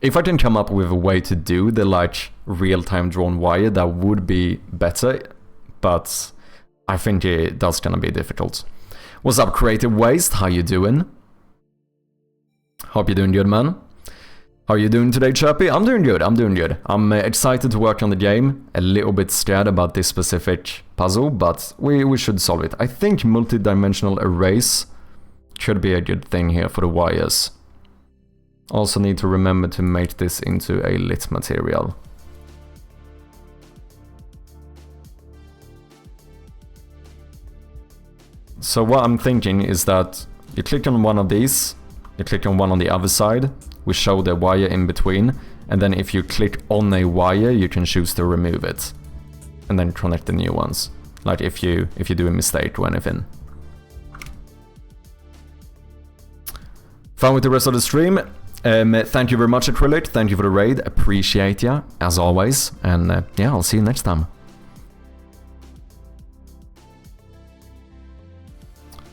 If I can come up with a way to do the like real-time drawn wire, that would be better. But I think that's gonna be difficult. What's up, Creative Waste? How you doing? Hope you're doing good, man. How are you doing today, Chirpy? I'm doing good, I'm doing good. I'm excited to work on the game. A little bit scared about this specific puzzle, but we should solve it. I think multi-dimensional arrays should be a good thing here for the wires. Also need to remember to make this into a lit material. So what I'm thinking is that you click on one of these, you click on one on the other side, we show the wire in between, and then if you click on a wire, you can choose to remove it, and then connect the new ones. Like if you do a mistake or anything. Fun with the rest of the stream. Thank you very much, Acrylic. Thank you for the raid. Appreciate ya, as always. And yeah, I'll see you next time.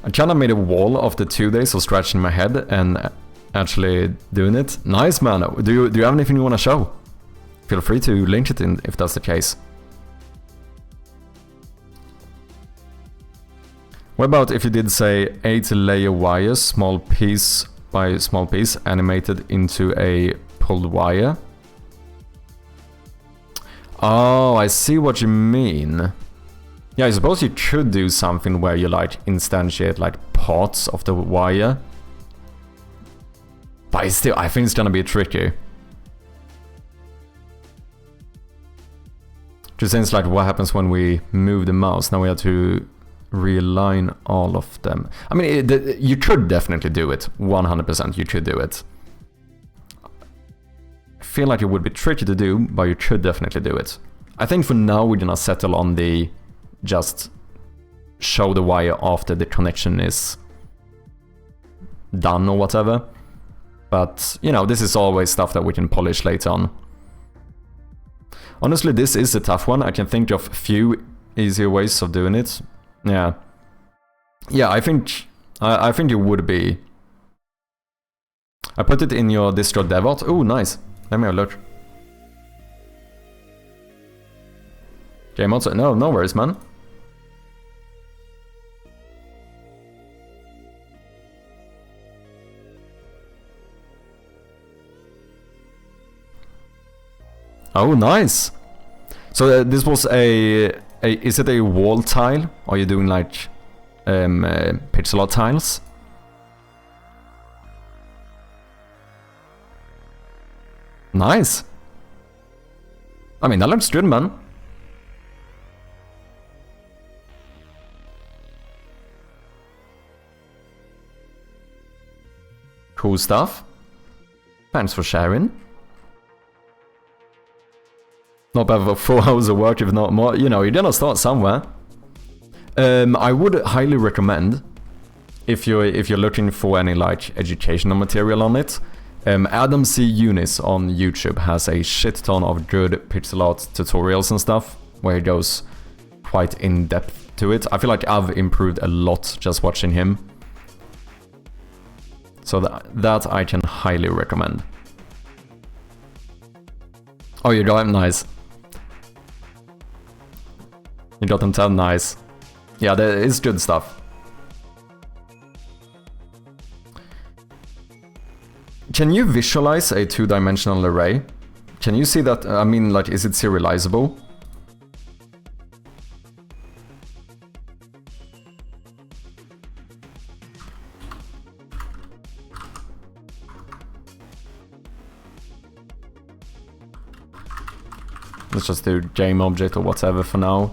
I kinda made a wall after 2 days of scratching my head and actually doing it. Nice, man. Do you have anything you want to show? Feel free to link it in if that's the case. What about if you did say 8 layer wires, small piece by small piece, animated into a pulled wire? Oh, I see what you mean. Yeah, I suppose you could do something where you like instantiate like parts of the wire. But I think it's gonna be tricky. Just since like what happens when we move the mouse, now we have to realign all of them. I mean, you could definitely do it, 100% you could do it. I feel like it would be tricky to do, but you could definitely do it. I think for now we're gonna settle on the just show the wire after the connection is done or whatever. But, you know, this is always stuff that we can polish later on. Honestly, this is a tough one. I can think of few easier ways of doing it. Yeah. Yeah, I think it would be. I put it in your distro dev art. Oh, nice. Let me have a look. Game also. No worries, man. Oh, nice. So this was is it a wall tile? Are you doing like pixel art tiles? Nice. I mean, that looks good, man. Cool stuff. Thanks for sharing. Not bad for 4 hours of work, if not more. You know, you're gonna start somewhere. I would highly recommend, if you're looking for any like educational material on it, Adam C. Eunice on YouTube has a shit ton of good pixel art tutorials and stuff, where he goes quite in depth to it. I feel like I've improved a lot just watching him. So that I can highly recommend. Oh, you got him, nice. You got them 10, nice. Yeah, that is good stuff. Can you visualize a 2-dimensional array? Can you see that? I mean, like, is it serializable? Let's just do game object or whatever for now.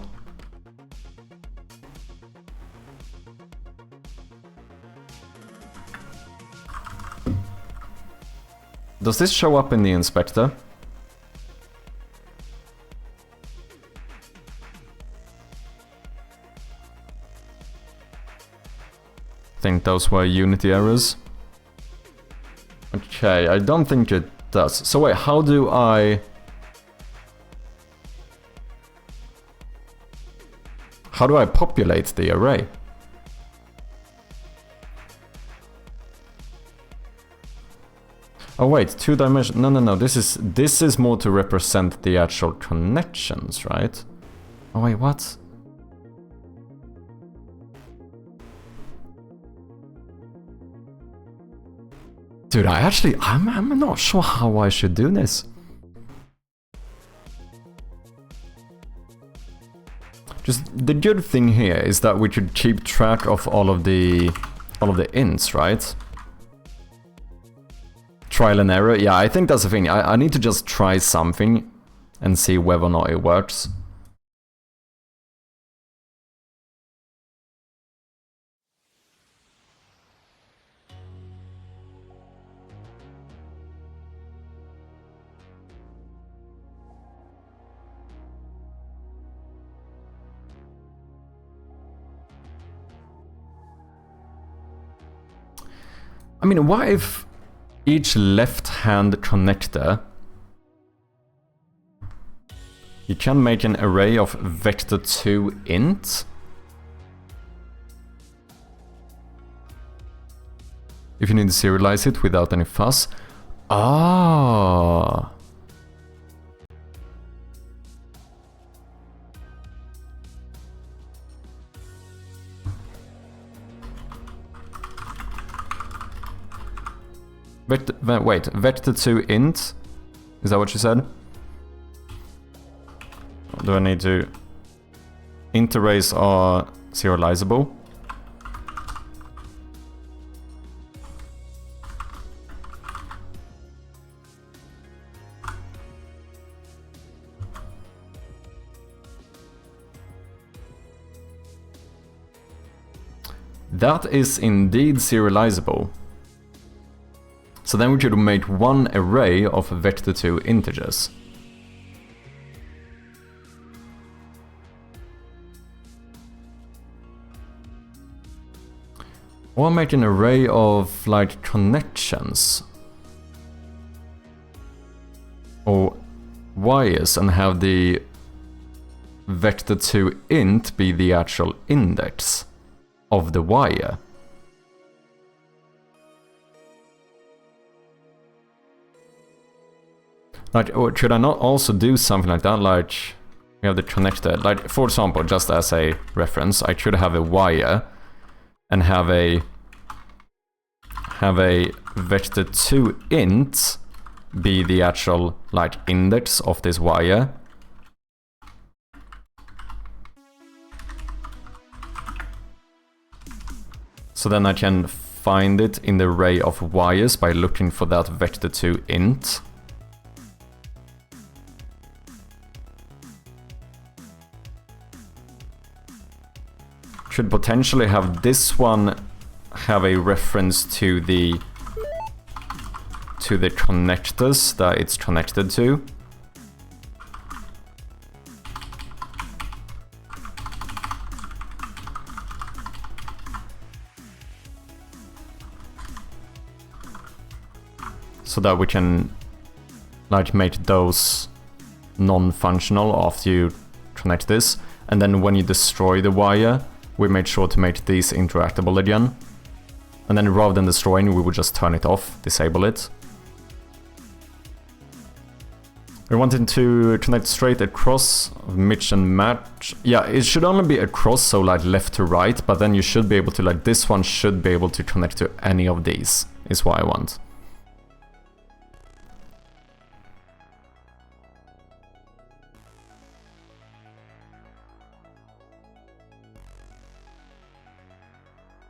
Does this show up in the inspector? I think those were Unity errors. Okay, I don't think it does. So wait, how do I... How do I populate the array? Oh wait, 2-dimensional. No. This is more to represent the actual connections, right? Oh wait, what? Dude, I'm not sure how I should do this. Just the good thing here is that we could keep track of all of the ints, right? Trial and error. Yeah, I think that's the thing. I need to just try something and see whether or not it works. I mean, what if each left-hand connector, you can make an array of vector2 int? If you need to serialize it without any fuss. Ah. Wait, vector2 int? Is that what you said? Do I need to... Int arrays are serializable. That is indeed serializable. So then we could make one array of vector2 integers. Or make an array of like connections. Or wires and have the vector2 int be the actual index of the wire. Like, or should I not also do something like that? Like, we have the connector. Like, for example, just as a reference, I should have a wire and have a vector2 int be the actual like index of this wire. So then I can find it in the array of wires by looking for that vector2 int. Should potentially have this one have a reference to the connectors that it's connected to. So that we can like make those non-functional after you connect this, and then when you destroy the wire, we made sure to make these interactable again. And then rather than destroying, we would just turn it off, disable it. We wanted to connect straight across, mix and match. Yeah, it should only be across, so like left to right, but then you should be able to, like this one should be able to connect to any of these, is what I want.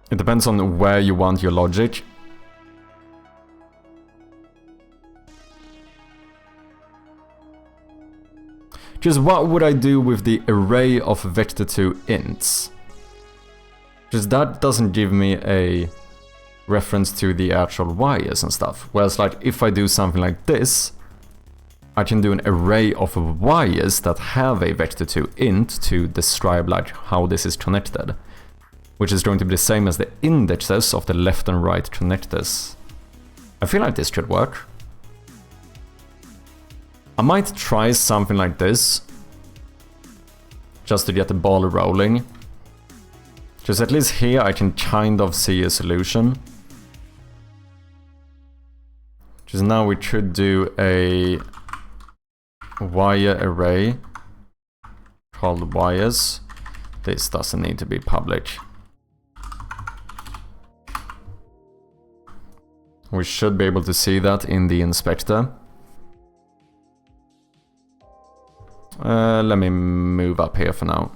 It depends on where you want your logic. Just what would I do with the array of vector2 ints? Just that doesn't give me a reference to the actual wires and stuff. Whereas like if I do something like this, I can do an array of wires that have a vector2 int to describe like how this is connected. Which is going to be the same as the indexes of the left and right connectors. I feel like this could work. I might try something like this, just to get the ball rolling. Just at least here I can kind of see a solution. Just now we could do a wire array called wires. This doesn't need to be public. We should be able to see that in the inspector. Let me move up here for now.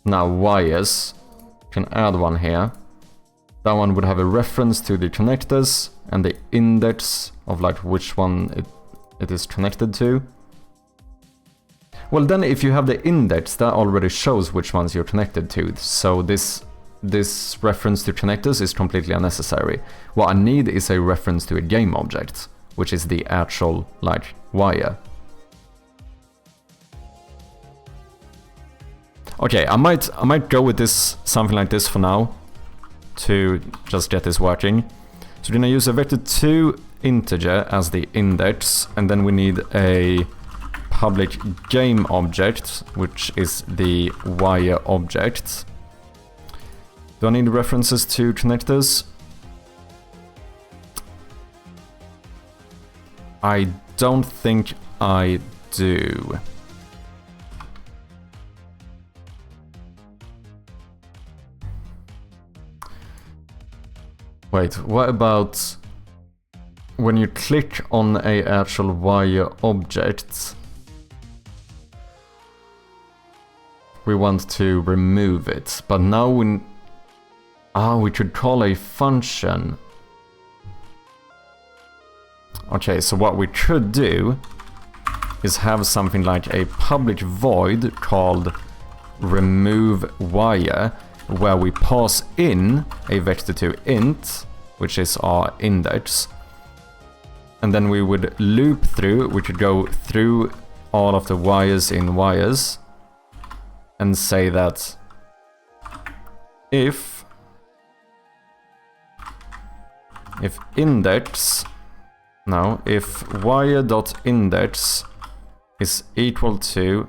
Now wires, can add one here. That one would have a reference to the connectors and the index of like which one it is connected to. Well then if you have the index, that already shows which ones you're connected to. So this reference to connectors is completely unnecessary. What I need is a reference to a game object, which is the actual like wire. Okay, I might go with this something like this for now to just get this working. So we're gonna use a vector2 integer as the index, and then we need a public game object, which is the wire object. Do I need references to connectors? I don't think I do. Wait, what about when you click on a actual wire object? We want to remove it, but now we could call a function. Okay, so what we could do is have something like a public void called remove wire, where we pass in a vector2 int, which is our index, and then we would loop through. We could go through all of the wires in wires and say that if index, now if wire.index is equal to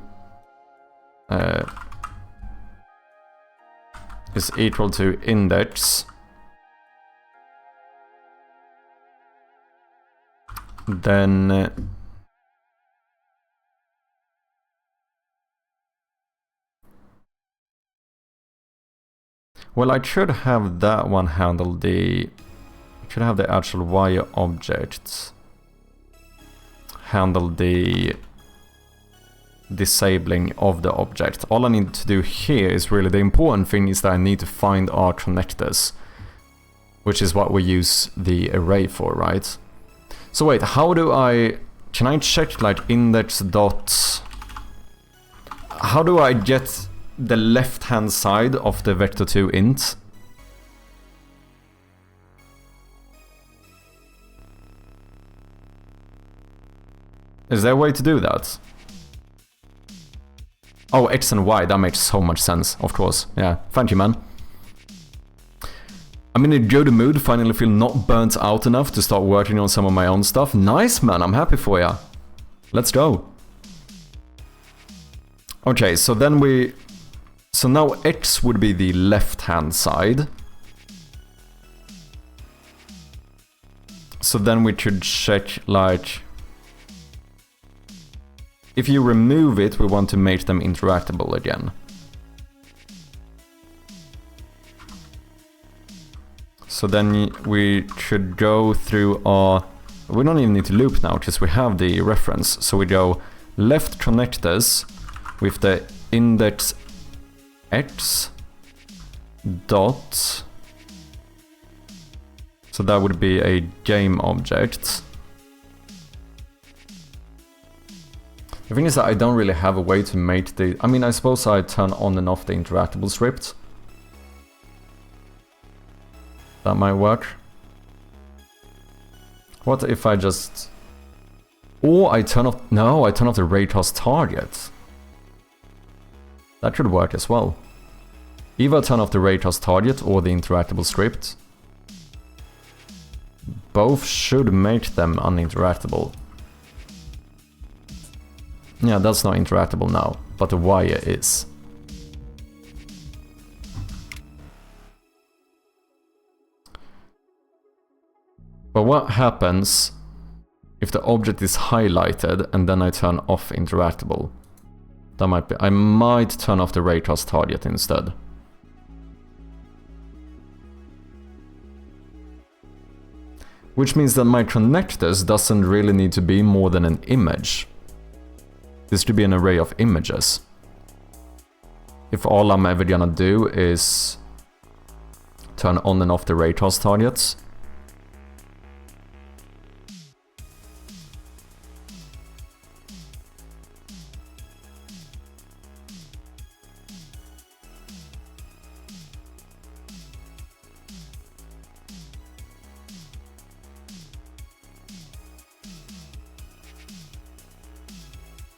index, then well, I should have that one handle the should have the actual wire object handle the disabling of the object. All I need to do here is really the important thing is that I need to find our connectors, which is what we use the array for, right? So wait, how do I... Can I check like index dot... How do I get the left-hand side of the vector2 int? Is there a way to do that? Oh, X and Y, that makes so much sense, of course. Yeah, thank you, man. I'm in a good mood, finally feel not burnt out enough to start working on some of my own stuff. Nice, man, I'm happy for ya. Let's go. Okay, so then we... So now X would be the left-hand side. So then we should check, like... If you remove it, we want to make them interactable again. So then we should go through our... We don't even need to loop now, because we have the reference. So we go left connectors with the index X dot... So that would be a game object. The thing is that I don't really have a way to make the... I mean, I suppose I turn on and off the interactable script. That might work. What if I just... Or I turn off... No, I turn off the raycast target. That should work as well. Either turn off the raycast target or the interactable script. Both should make them uninteractable. Yeah, that's not interactable now, but the wire is. But what happens if the object is highlighted and then I turn off interactable? That might be... I might turn off the raycast target instead. Which means that my connectors doesn't really need to be more than an image. This should be an array of images. If all I'm ever gonna do is turn on and off the raycast targets.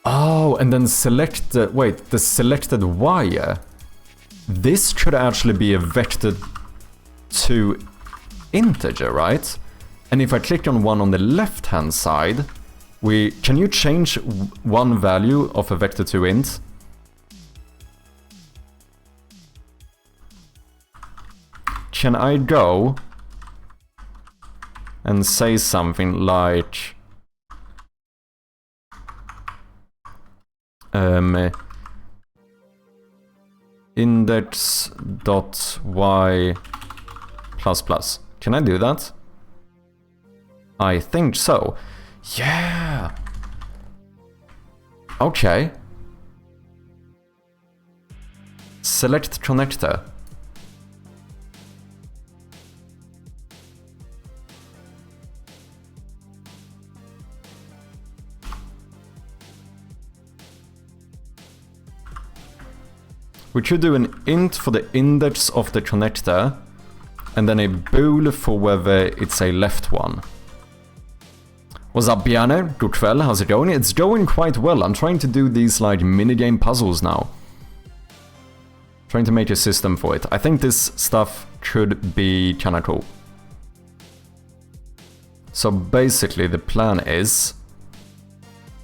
Oh, and then select the... Wait, the selected wire. This should actually be a vector2 integer, right? And if I click on one on the left-hand side, we... Can you change one value of a vector2 int? Can I go and say something like... index.y++. Can I do that? I think so. Yeah! Okay. Select connector. We should do an int for the index of the connector, and then a bool for whether it's a left one. What's up, Bjarne? Good kväll, how's it going? It's going quite well. I'm trying to do these like minigame puzzles now. Trying to make a system for it. I think this stuff could be kinda cool. So basically the plan is...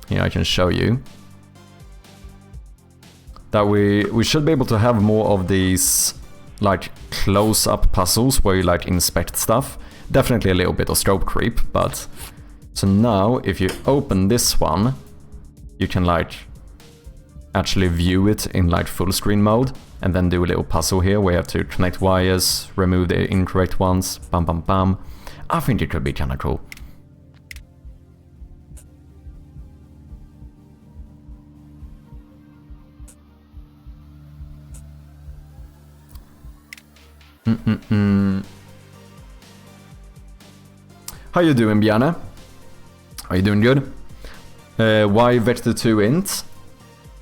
Here I can show you. That we should be able to have more of these like close-up puzzles where you like inspect stuff. Definitely a little bit of scope creep, but... So now, if you open this one, you can like actually view it in like full screen mode, and then do a little puzzle here where you have to connect wires, remove the incorrect ones, bam bam bam. I think it could be kinda cool. How you doing, Bjarne? Are you doing good? Why vector2 int?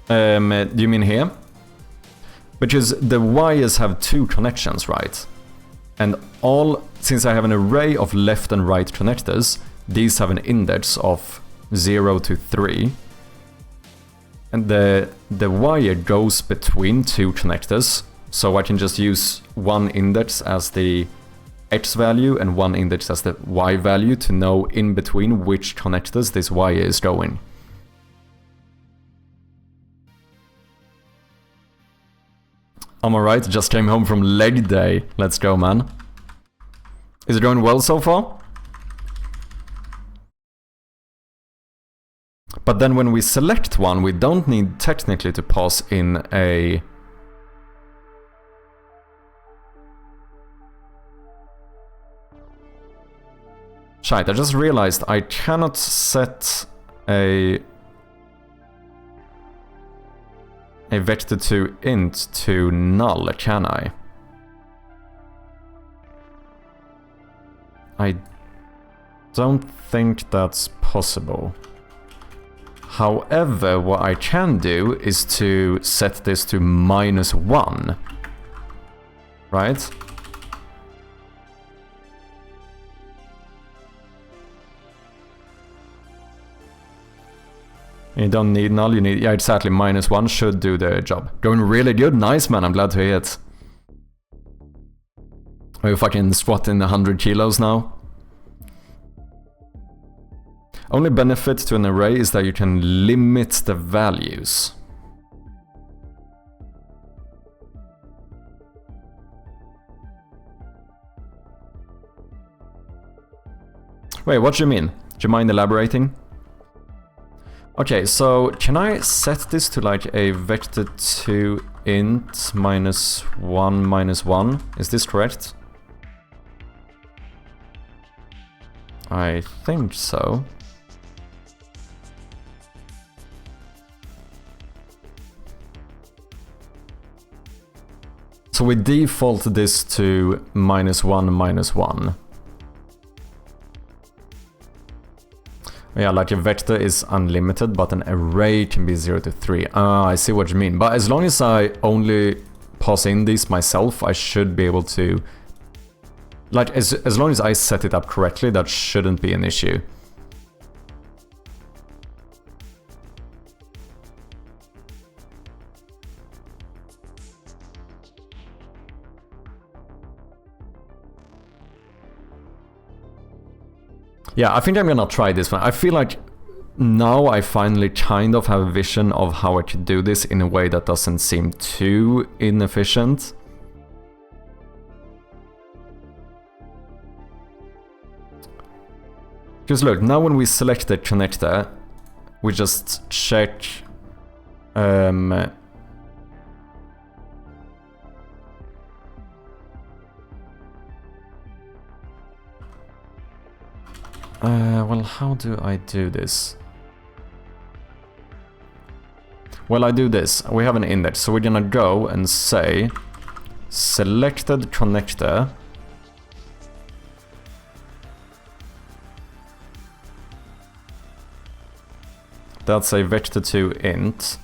Do you mean here? Because the wires have two connections, right? And since I have an array of left and right connectors, these have an index of 0 to 3. And the wire goes between two connectors, so I can just use one index as the X value and one index as the Y value to know in between which connectors this wire is going. I'm alright, just came home from leg day. Let's go, man. Is it going well so far? But then when we select one, we don't need technically to pass in a... Shite, I just realized I cannot set a vector2 int to null, can I? I don't think that's possible. However, what I can do is to set this to -1, right? You don't need null, you need... Yeah, exactly, -1 should do the job. Going really good, nice man, I'm glad to hear it. Are you fucking squatting 100 kilos now? Only benefit to an array is that you can limit the values. Wait, what do you mean? Do you mind elaborating? Okay, so can I set this to like a vector2 int -1 Is this correct? I think so. So we default this to -1. Yeah, like a vector is unlimited, but an array can be 0 to 3. I see what you mean. But as long as I only pass in these myself, I should be able to... Like, as long as I set it up correctly, that shouldn't be an issue. Yeah, I think I'm gonna try this one. I feel like now I finally kind of have a vision of how I could do this in a way that doesn't seem too inefficient. Because look, now when we select the connector, we just check... well, how do I do this? Well, I do this. We have an index, so we're gonna go and say selected connector. That's a vector2 int.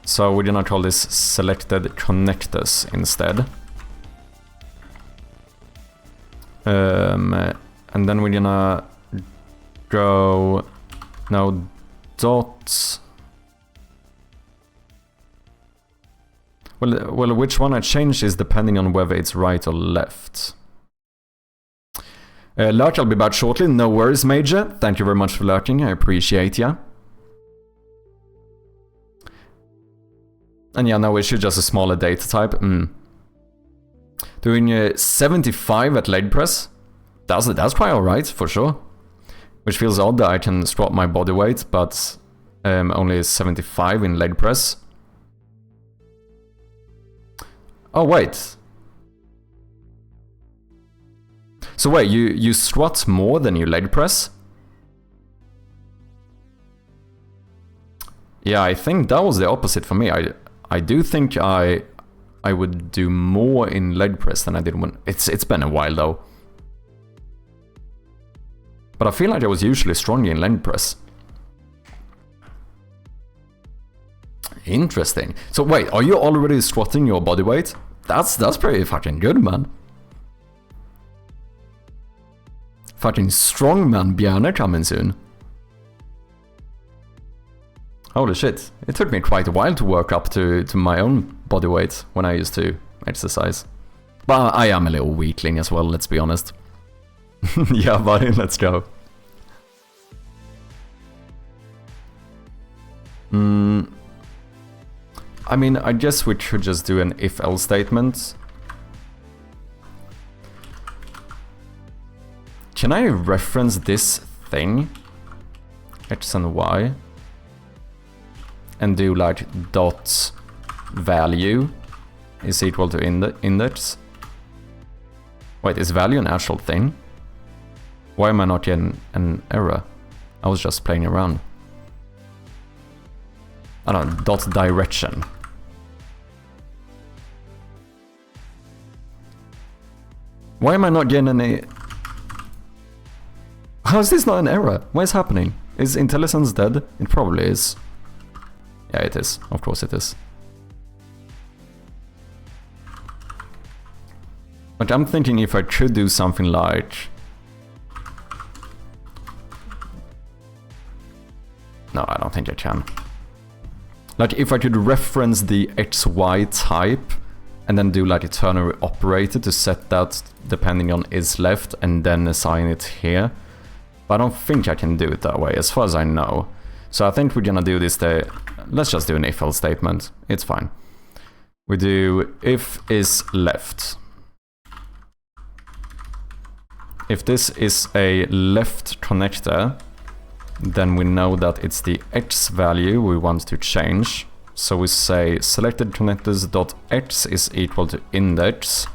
So we're gonna call this selected connectors instead. And then we're gonna go now dot. Well, which one I change is depending on whether it's right or left. Lurk, I'll be back shortly. No worries, Major. Thank you very much for lurking. I appreciate ya. And yeah, no issue, just a smaller data type. Doing 75 at leg press. That's quite alright, for sure. Which feels odd that I can squat my body weight, but only 75 in leg press. Oh, wait. So wait, you squat more than you leg press? Yeah, I think that was the opposite for me. I do think I would do more in leg press than I did when... It's been a while though. But I feel like I was usually stronger in leg press. Interesting. So wait, are you already squatting your body weight? That's pretty fucking good, man. Fucking strongman Bjarne coming soon. Holy shit. It took me quite a while to work up to my own body weight when I used to exercise. But I am a little weakling as well, let's be honest. Yeah, buddy, let's go. I mean, I guess we should just do an if-else statement. Can I reference this thing? X and Y. And do like dot value is equal to index. Wait, is value an actual thing? Why am I not getting an error? I was just playing around. I don't know, dot direction. Why am I not getting any... How is this not an error? What is happening? Is IntelliSense dead? It probably is. Yeah, it is. Of course it is. But I'm thinking if I could do something like... No, I don't think I can. Like if I could reference the XY type and then do like a ternary operator to set that depending on is left and then assign it here. But I don't think I can do it that way, as far as I know. So I think we're gonna do this let's just do an if-else statement. It's fine. We do if is left. If this is a left connector, then we know that it's the X value we want to change. So we say selected connectors.x is equal to index.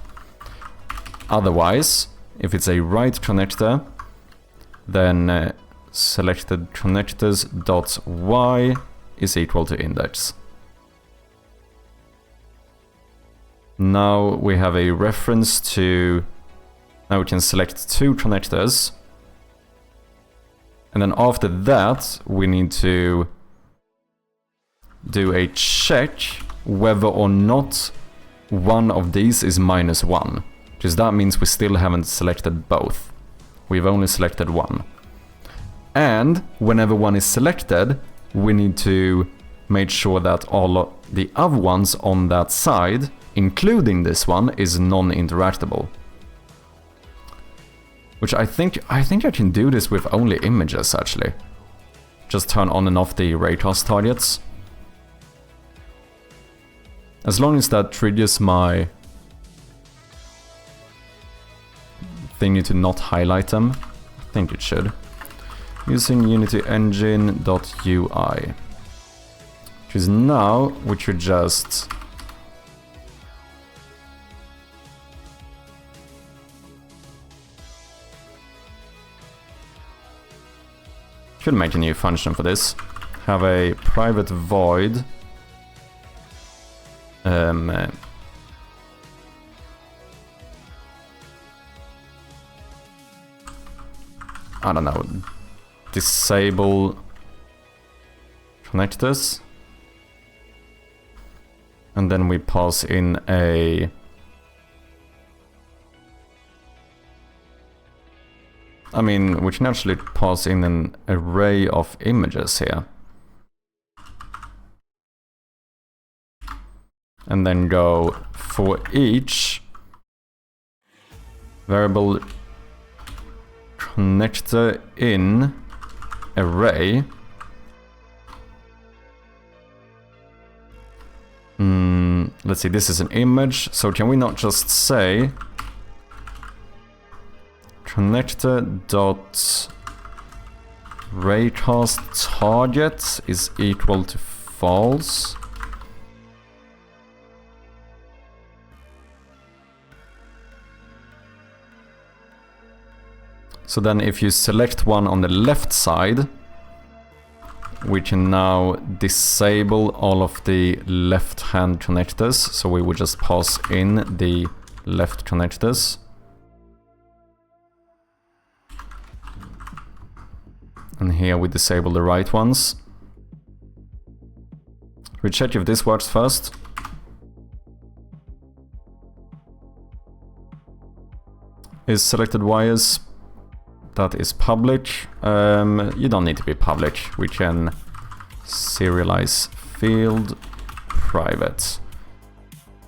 Otherwise, if it's a right connector, then selected connectors.y is equal to index. Now we have a reference to... Now we can select two connectors. And then after that, we need to do a check whether or not one of these is -1. Because that means we still haven't selected both. We've only selected one. And whenever one is selected, we need to make sure that all of the other ones on that side, including this one, is non-interactable. Which I think I can do this with only images, actually. Just turn on and off the raycast targets. As long as that triggers my thingy to not highlight them, I think it should. Using Unity Engine.ui. Because now we should just... Should make a new function for this. Have a private void. I don't know. Disable connectors. And then we pass in a... I mean, we can actually pass in an array of images here. And then go for each variable connector in array. Let's see, this is an image, so can we not just say connector dot raycast target is equal to false? So then if you select one on the left side, we can now disable all of the left-hand connectors. So we would just pass in the left connectors. And here we disable the right ones. We check if this works first. Is selected wires. That is public. You don't need to be public. We can serialize field private,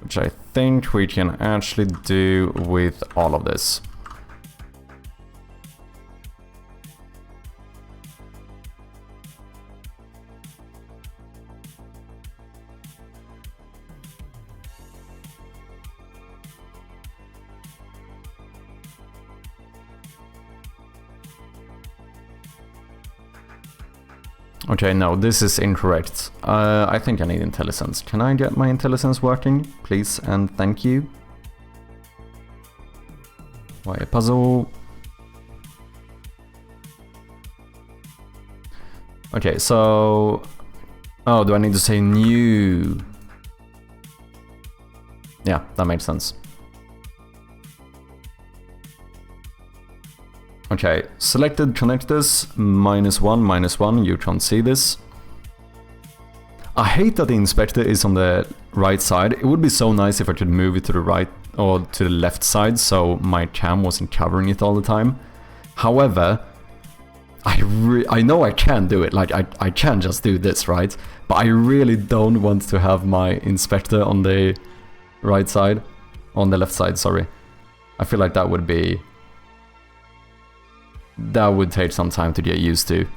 which I think we can actually do with all of this. Okay, no, this is incorrect. I think I need intelligence. Can I get my intelligence working, please, and thank you? Why a puzzle? Okay, so... Oh, do I need to say new? Yeah, that makes sense. Okay, selected connectors, -1, you can't see this. I hate that the inspector is on the right side. It would be so nice if I could move it to the right or to the left side so my cam wasn't covering it all the time. However, I know I can do it, like I can just do this, right? But I really don't want to have my inspector on the right side, on the left side, sorry. I feel like that would be... That would take some time to get used to.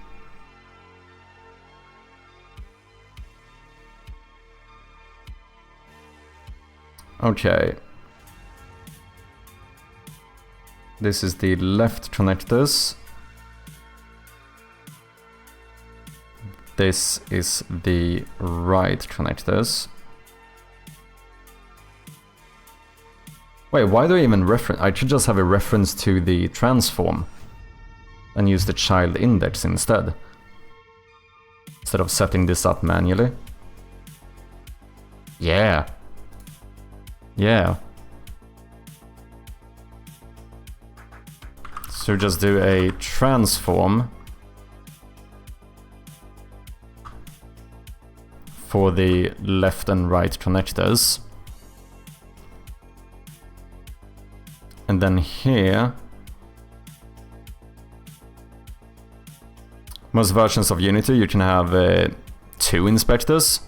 Okay. This is the left connectors. This is the right connectors. Wait, why do I even reference? I should just have a reference to the transform and use the child index instead of setting this up manually. Yeah. Yeah. So just do a transform for the left and right connectors. And then here, most versions of Unity you can have 2 inspectors.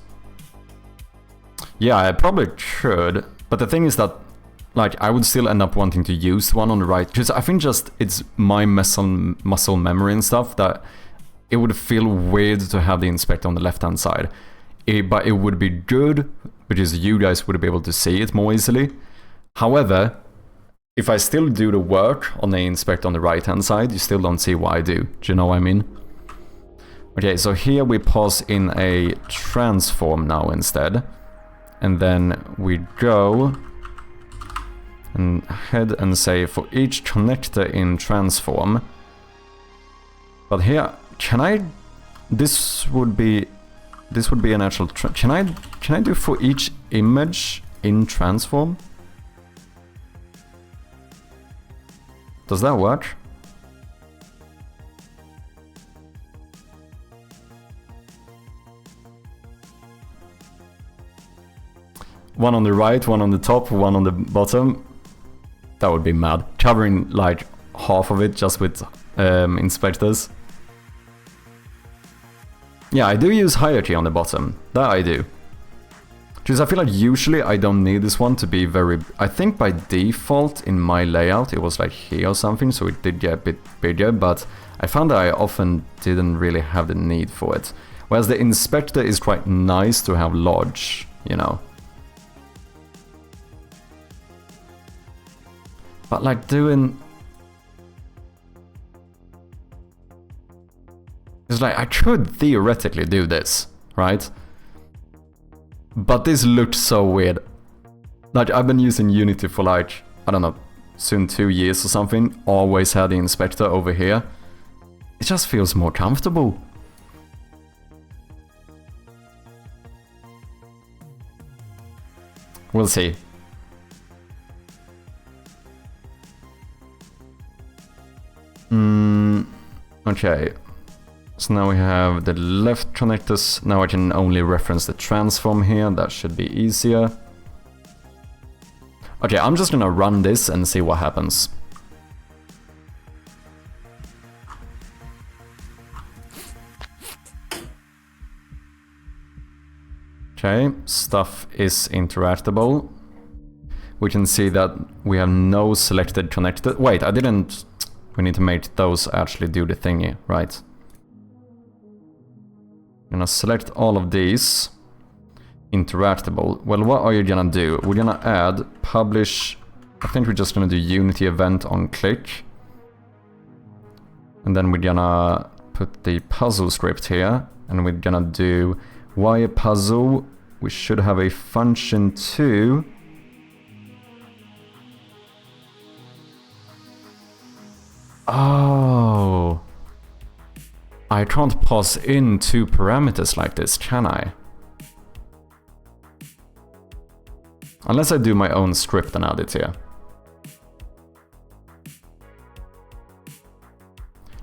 Yeah, I probably should, but the thing is that like I would still end up wanting to use one on the right, because I think just it's my muscle memory and stuff that it would feel weird to have the inspector on the left hand side. But it would be good because you guys would be able to see it more easily. However, if I still do the work on the inspector on the right hand side, you still don't see what I do. Do you know what I mean? Okay, so here we pass in a transform now instead. And then we go and head and say for each connector in transform. But here, can I... This would be an actual... Can I do for each image in transform? Does that work? One on the right, one on the top, one on the bottom. That would be mad. Covering like half of it just with inspectors. Yeah, I do use hierarchy on the bottom. That I do. Because I feel like usually I don't need this one to be very... I think by default in my layout it was like here or something, so it did get a bit bigger, but I found that I often didn't really have the need for it. Whereas the inspector is quite nice to have large, you know. But like doing... It's like I could theoretically do this, right? But this looked so weird. Like I've been using Unity for like, I don't know, soon 2 years or something, always had the inspector over here. It just feels more comfortable. We'll see. Okay. So now we have the left connectors. Now I can only reference the transform here. That should be easier. Okay, I'm just gonna run this and see what happens. Okay, stuff is interactable. We can see that we have no selected connector. Wait, I didn't... We need to make those actually do the thingy, right? I'm gonna select all of these. Interactable. Well, what are you gonna do? We're gonna add publish... I think we're just gonna do Unity event on click. And then we're gonna put the puzzle script here. And we're gonna do wire puzzle. We should have a function too. Oh. I can't pass in 2 parameters like this, can I? Unless I do my own script and add it here.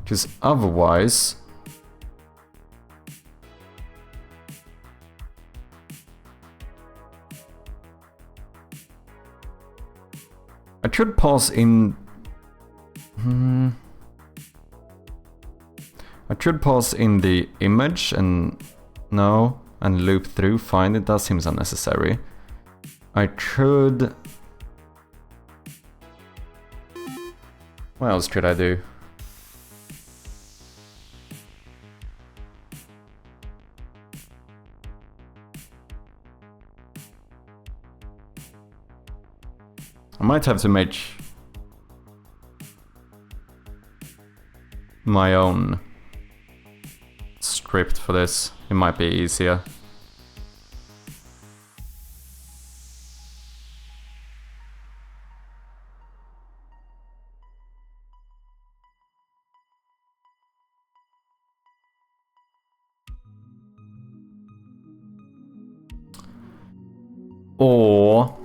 Because otherwise... I could pass in... I could pass in the image and... No, and loop through, fine, it does seem unnecessary. I could... What else could I do? I might have to make my own script for this. It might be easier. Or...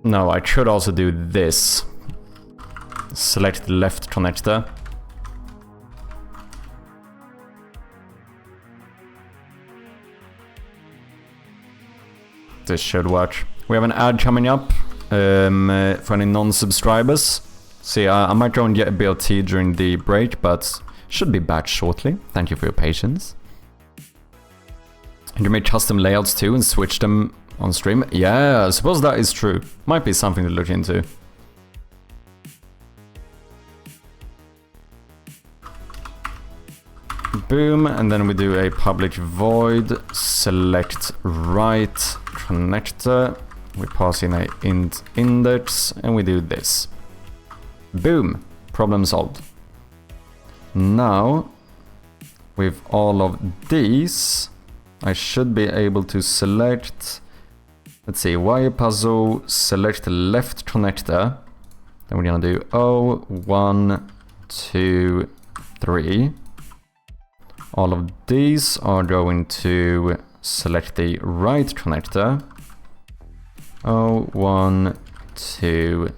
No, I could also do this. Select the left connector. This should work. We have an ad coming up for any non-subscribers. See, I might go and get a BLT during the break, but should be back shortly. Thank you for your patience. You can make custom layouts too and switch them on stream. Yeah, I suppose that is true. Might be something to look into. Boom, and then we do a public void, select right connector, we pass in a int index, and we do this. Boom, problem solved. Now, with all of these, I should be able to select, let's see, wire puzzle, select the left connector, then we're gonna do 0, 1, 2, 3. All of these are going to select the right connector. 0, 1, 2,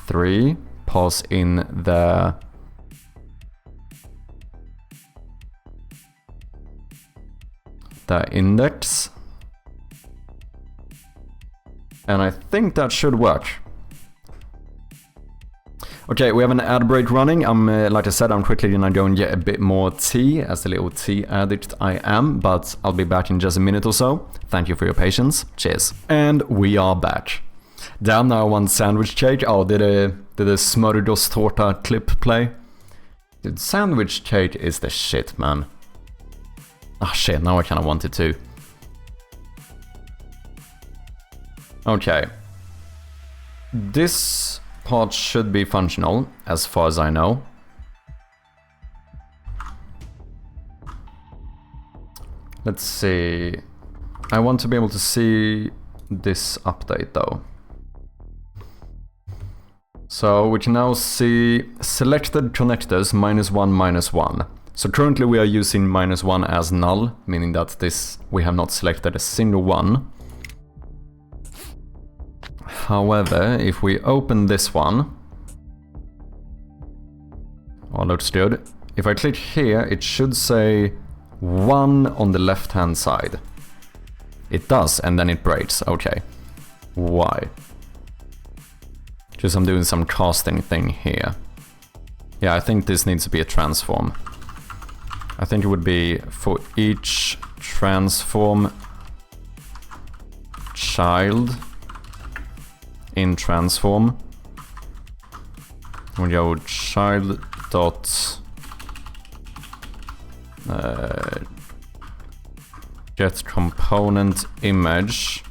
3. Pass in the index. And I think that should work. Okay, we have an ad break running. Like I said, I'm quickly gonna go and get a bit more tea, as the little tea addict I am, but I'll be back in just a minute or so. Thank you for your patience. Cheers. And we are back. Damn, now I want sandwich cake. Oh, did a smörgåstårta clip play? Dude, sandwich cake is the shit, man. Ah, shit, now I kinda want it too. Okay. This part should be functional, as far as I know. Let's see. I want to be able to see this update though. So we can now see selected connectors -1, -1. So currently we are using -1 as null, meaning that we have not selected a single one. However, if we open this one, oh, looks good. If I click here, it should say 1 on the left-hand side. It does, and then it breaks. Okay. Why? Just I'm doing some casting thing here. Yeah, I think this needs to be a transform. I think it would be for each transform child in transform. We go child dot get component image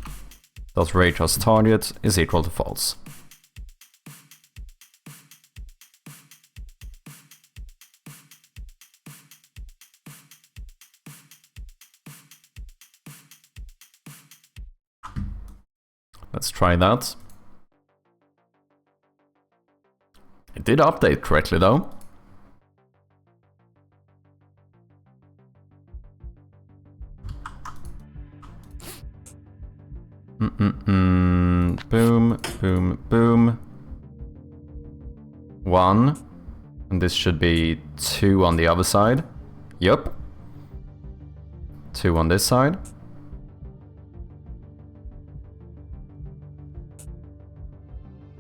dot raycast target is equal to false. Let's try that. It did update correctly though. Boom, boom, boom. 1. And this should be 2 on the other side. Yup. 2 on this side.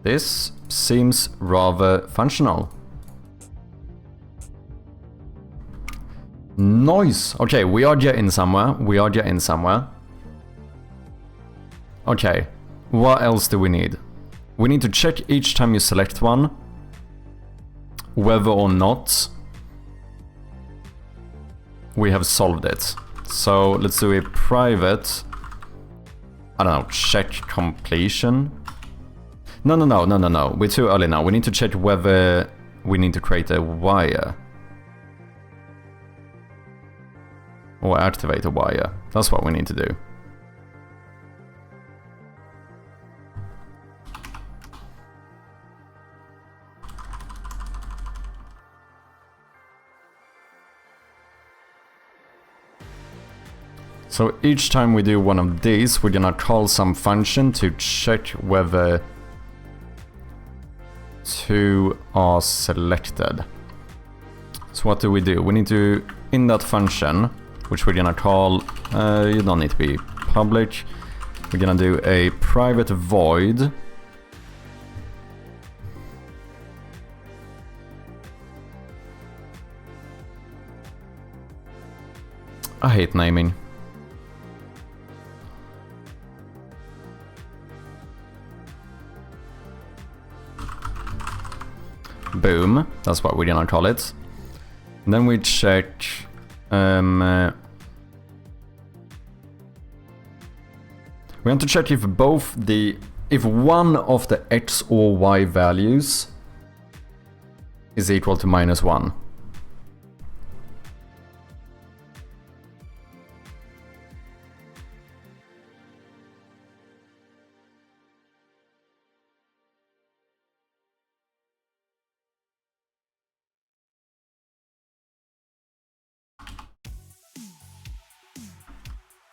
This seems rather functional. Nice! Okay, we are getting somewhere. We are getting somewhere. Okay, what else do we need? We need to check each time you select one whether or not we have solved it. So let's do a private, I don't know, check completion. No. We're too early now. We need to check whether we need to create a wire. Or activate a wire. That's what we need to do. So each time we do one of these, we're gonna call some function to check whether 2 are selected. So what do? We need to, in that function, which we're gonna call, you don't need to be public, we're gonna do a private void I hate naming. Boom, that's what we're gonna call it. And then we check we want to check if if one of the x or y values is equal to -1.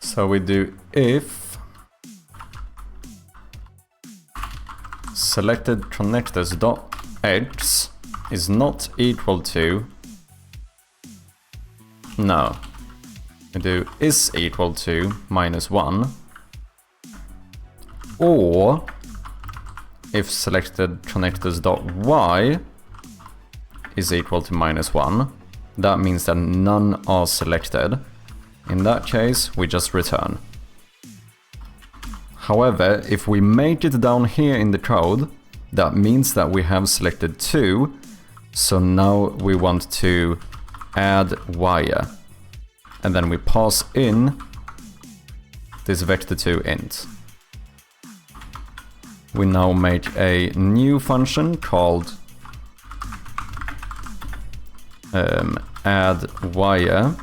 So we do if selected connectors dot x is not equal to, no, we do is equal to -1, or if selected connectors dot y is equal to -1, that means that none are selected. In that case, we just return. However, if we make it down here in the code, that means that we have selected 2, so now we want to add wire. And then we pass in this vector2 int. We now make a new function called add wire,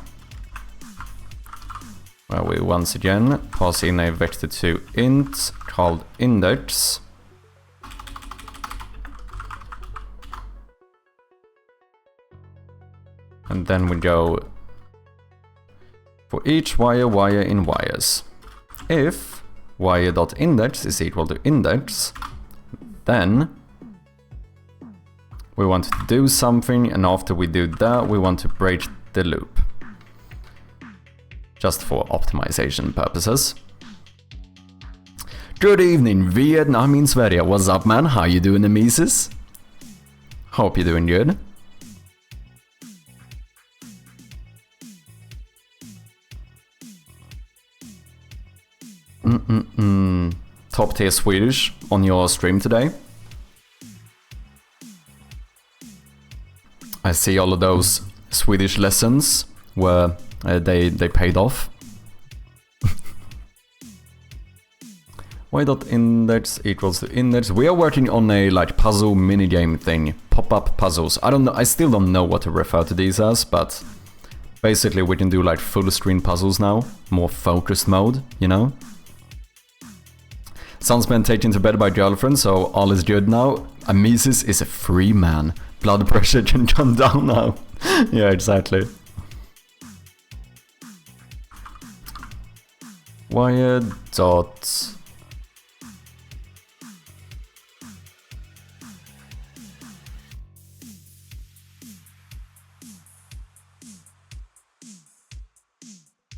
where we once again pass in a vector2 int called index. And then we go for each wire in wires. If wire.index is equal to index, then we want to do something, and after we do that, we want to break the loop. Just for optimization purposes. Good evening, Vietnam in Sverige. What's up, man? How you doing, Nemesis? Hope you're doing good. Top tier Swedish on your stream today. I see all of those Swedish lessons where they paid off. Y.index equals to index. We are working on a like puzzle minigame thing, pop-up puzzles. I don't know. I still don't know what to refer to these as, but basically we can do like full screen puzzles now, more focused mode, you know. Son's been taken to bed by girlfriend, so all is good now. Amesis is a free man. Blood pressure can come down now. Yeah, exactly. Wire dot.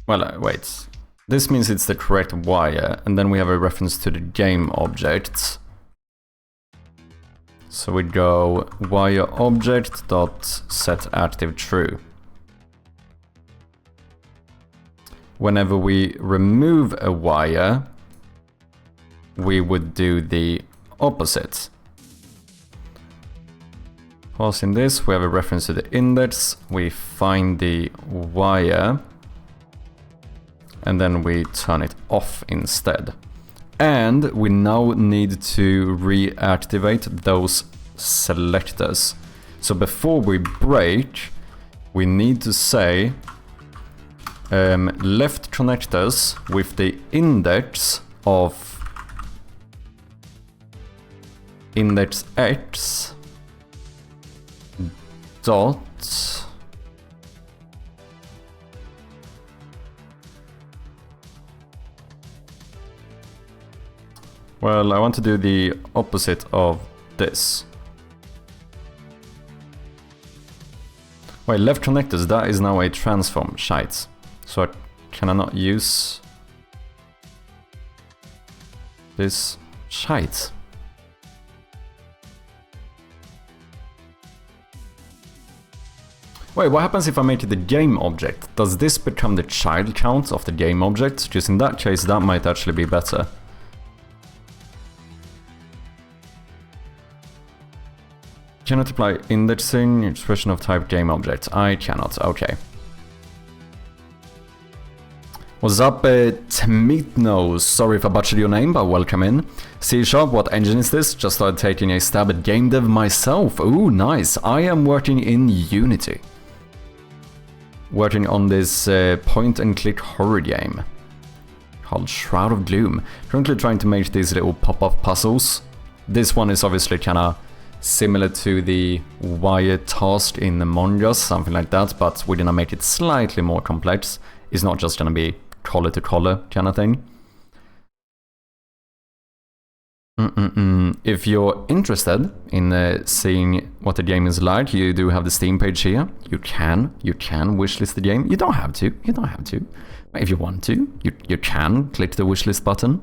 Well, wait. This means it's the correct wire, and then we have a reference to the game object. So we go wire object dot set active true. Whenever we remove a wire, we would do the opposite. Passing this, we have a reference to the index, we find the wire, and then we turn it off instead. And we now need to reactivate those selectors. So before we break, we need to say left connectors with the index of index x dot well, I want to do the opposite of this. Wait, left connectors, that is now a transform. Shite. So can I not use this? Shite. Wait, what happens if I make it the game object? Does this become the child count of the game object? Because in that case, that might actually be better. Cannot apply indexing expression of type game object. I cannot. Okay. What's up, Tmitno? Sorry if I butchered your name, but welcome in. C#, what engine is this? Just started taking a stab at game dev myself. Ooh, nice. I am working in Unity. Working on this point-and-click horror game called Shroud of Gloom. Currently trying to make these little pop-up puzzles. This one is obviously kind of similar to the wire task in Among Us, something like that, but we're gonna make it slightly more complex. It's not just gonna be collar to collar kind of thing. If you're interested in seeing what the game is like, you do have the Steam page here. You can wishlist the game. You don't have to. If you want to, you can click the wishlist button.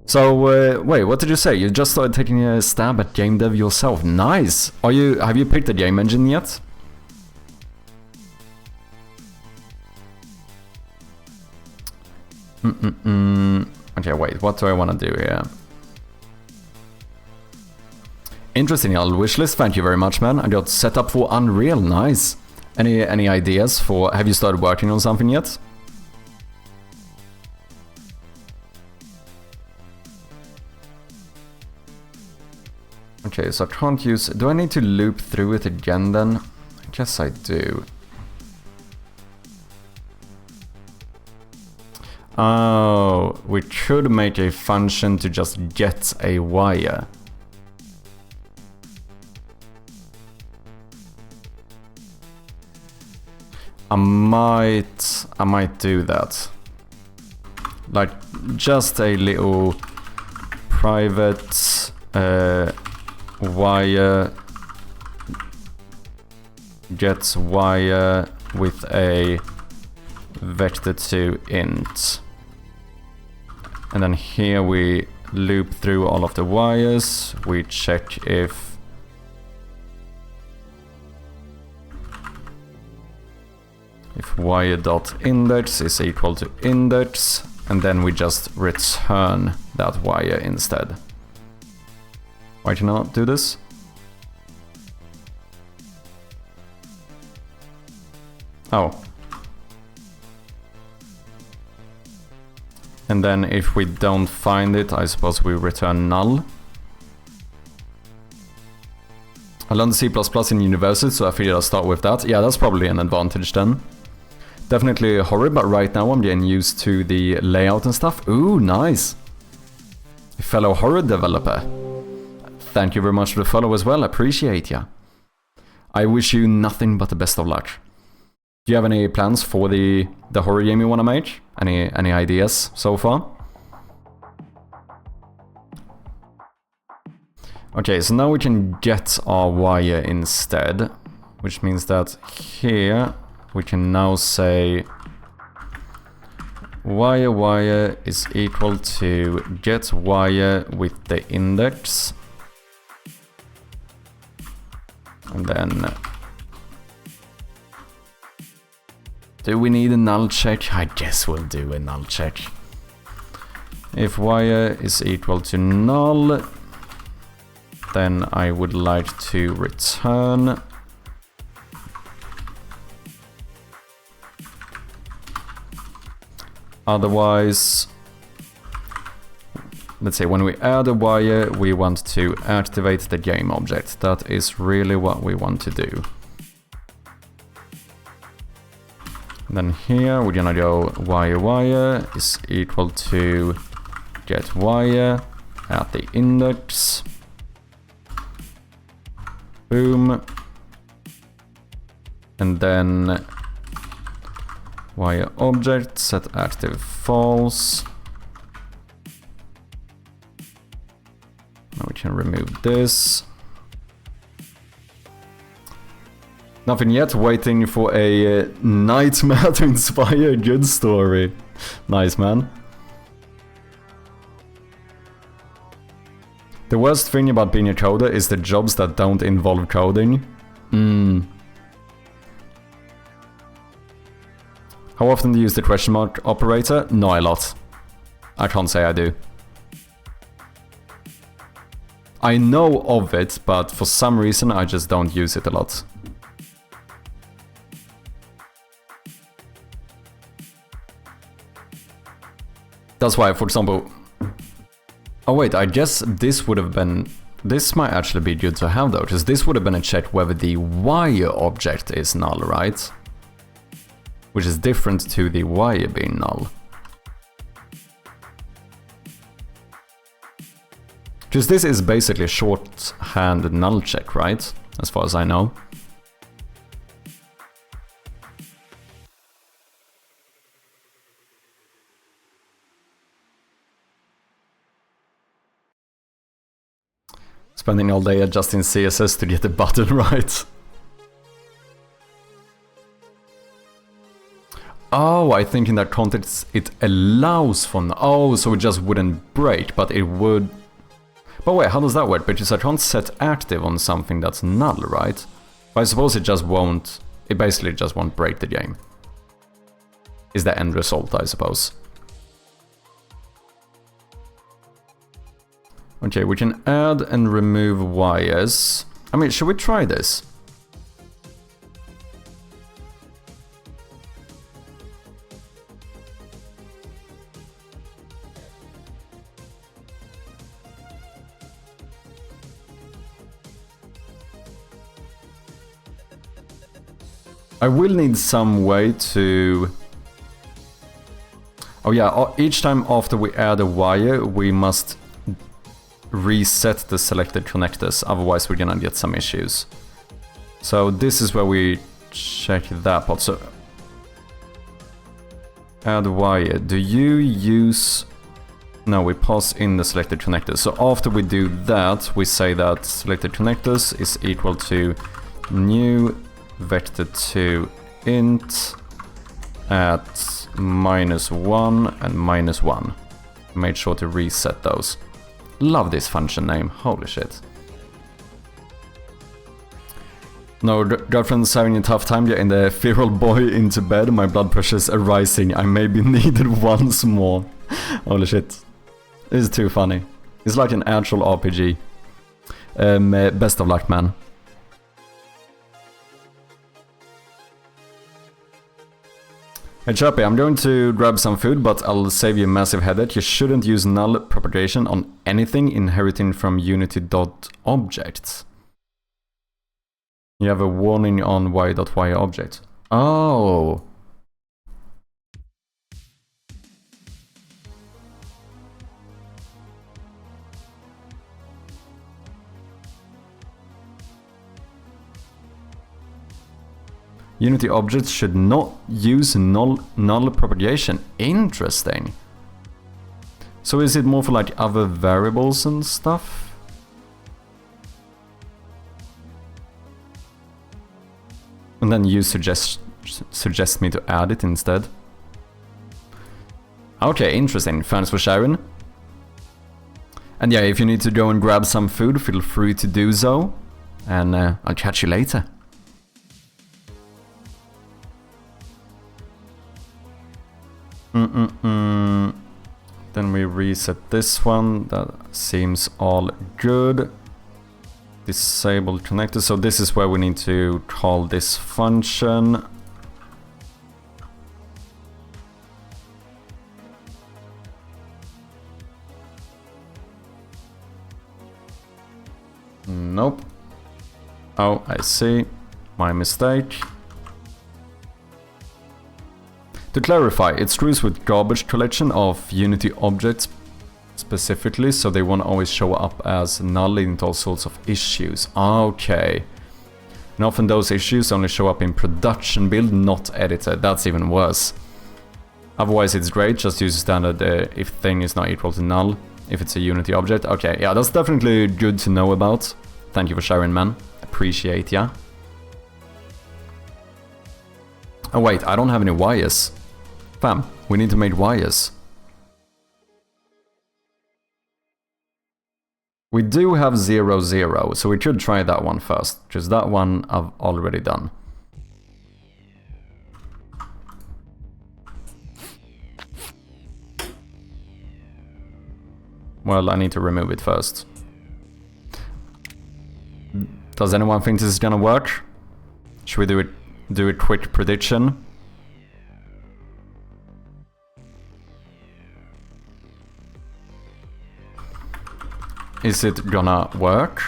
So, wait, what did you say? You just started taking a stab at game dev yourself. Nice! Have you picked the game engine yet? Okay, wait, what do I want to do here? Interesting, old wishlist, thank you very much, man. I got set up for Unreal, nice. Any ideas for... Have you started working on something yet? Okay, so I can't use... Do I need to loop through it again then? I guess I do. Oh, we could make a function to just get a wire. I might do that. Like, just a little private wire gets wire with a vector2 int. And then here we loop through all of the wires. We check if wire.index is equal to index, and then we just return that wire instead. Why can I not do this? Oh. And then if we don't find it, I suppose we return null. I learned C++ in university, so I figured I'll start with that. Yeah, that's probably an advantage then. Definitely horrid, but right now I'm getting used to the layout and stuff. Ooh, nice. A fellow horror developer. Thank you very much for the follow as well, appreciate ya. I wish you nothing but the best of luck. Do you have any plans for the horror game you want to make? Any ideas so far? Okay, so now we can get our wire instead, which means that here we can now say wire is equal to get wire with the index, and then do we need a null check? I guess we'll do a null check. If wire is equal to null, then I would like to return otherwise, let's say when we add a wire, we want to activate the game object. That is really what we want to do. And then here we're gonna go wire is equal to get wire at the index. Boom. And then wire object set active false. Now we can remove this. Nothing yet, waiting for a nightmare to inspire a good story. Nice, man. The worst thing about being a coder is the jobs that don't involve coding. How often do you use the question mark operator? Not a lot. I can't say I do. I know of it, but for some reason I just don't use it a lot. That's why, for example... Oh wait, I guess this would have been... This might actually be good to have though, because this would have been a check whether the wire object is null, right? Which is different to the wire being null. Because this is basically a shorthand null check, right? As far as I know. Spending all day adjusting CSS to get the button right. Oh, I think in that context it allows for... Oh, so it just wouldn't break, but it would... But wait, how does that work? Because I can't set active on something that's null, right? But I suppose it just won't... It basically just won't break the game. Is the end result, I suppose. Okay, we can add and remove wires. I mean, should we try this? I will need some way to... Oh yeah, each time after we add a wire, we must reset the selected connectors, otherwise we're gonna get some issues. So this is where we check that part. So Add wire. Do you use... No, we pass in the selected connectors. So after we do that, we say that selected connectors is equal to new vector2 int at -1 and -1. Made sure to reset those. Love this function name. Holy shit. No, girlfriend's having a tough time getting the feral boy into bed. My blood pressure's rising. I may be needed once more. Holy shit. This is too funny. It's like an actual RPG. Best of luck, man. Hey Chirpy, I'm going to grab some food, but I'll save you a massive headache. You shouldn't use null propagation on anything inheriting from unity.objects. You have a warning on y.y.object. Oh. Unity objects should not use null propagation. Interesting. So is it more for like other variables and stuff? And then you suggest me to add it instead. Okay, interesting. Thanks for sharing. And yeah, if you need to go and grab some food, feel free to do so. And I'll catch you later. Then we reset this one. That seems all good. Disable connector. So this is where we need to call this function. Nope. Oh, I see. My mistake. To clarify, it screws with garbage collection of Unity objects specifically, so they won't always show up as null into all sorts of issues. Okay. And often those issues only show up in production build, not edited. That's even worse. Otherwise it's great, just use standard if thing is not equal to null, if it's a Unity object. Okay, yeah, that's definitely good to know about. Thank you for sharing, man. Appreciate ya. Oh wait, I don't have any wires. Fam, we need to make wires. We do have 0, 0, so we could try that one first, because that one I've already done. Well, I need to remove it first. Does anyone think this is gonna work? Should we do a quick prediction? Is it gonna work?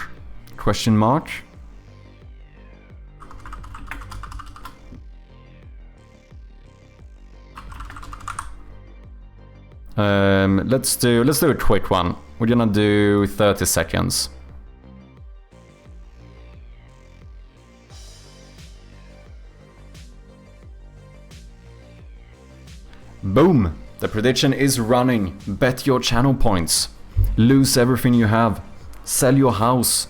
Question mark. Let's do a quick one. We're gonna do 30 seconds. Boom! The prediction is running. Bet your channel points. Lose everything you have. Sell your house.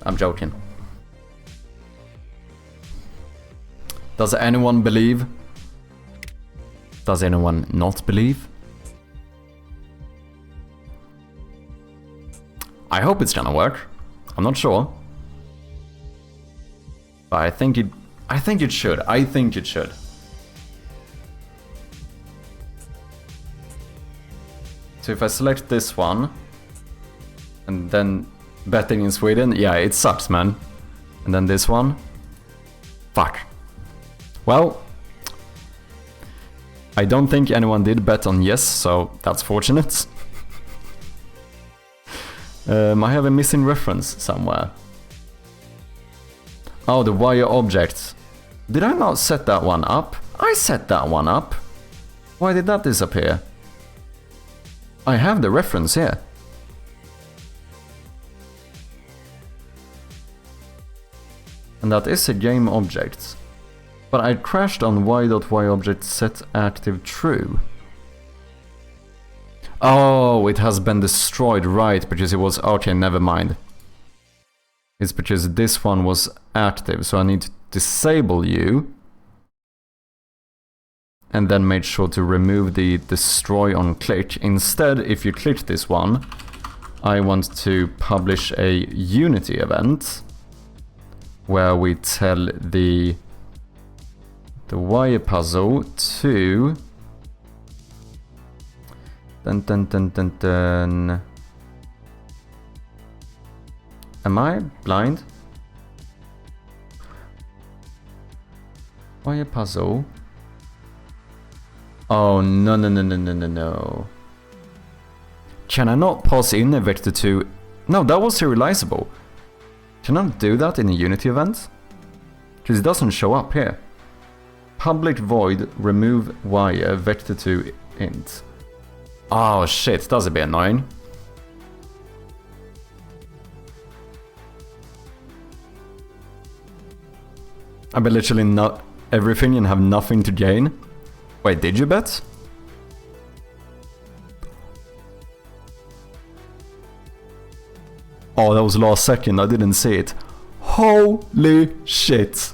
I'm joking. Does anyone believe? Does anyone not believe? I hope it's gonna work. I'm not sure. But I think it should. I think it should. So if I select this one, and then betting in Sweden, yeah, it sucks, man. And then this one, fuck. Well, I don't think anyone did bet on yes, so that's fortunate. I have a missing reference somewhere. Oh, the wire object. Did I not set that one up? I set that one up. Why did that disappear? I have the reference here. And that is a game object. But I crashed on y.yObject set active true. Oh, it has been destroyed, right, because it was... Okay, never mind. It's because this one was active, so I need to disable you. And then make sure to remove the destroy on click. Instead, if you click this one, I want to publish a Unity event where we tell the wire puzzle to dun. Am I blind? Wire puzzle. Oh, no. Can I not pass in a vector to... No, that was serializable. Can I do that in a Unity event? Because it doesn't show up here. Public void remove wire vector to int. Oh shit, that's a bit annoying. I bet literally not everything and have nothing to gain. Wait, did you bet? Oh, that was last second, I didn't see it. Holy shit.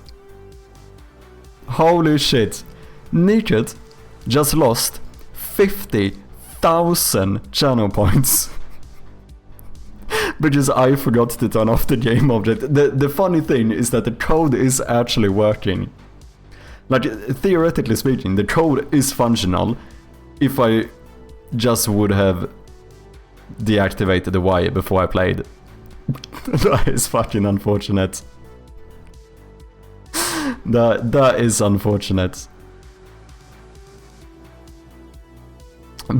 Holy shit. Naked just lost 50,000 channel points. Because I forgot to turn off the game object. The funny thing is that the code is actually working. Like, theoretically speaking, the code is functional if I just would have deactivated the wire before I played. That is fucking unfortunate. That is unfortunate.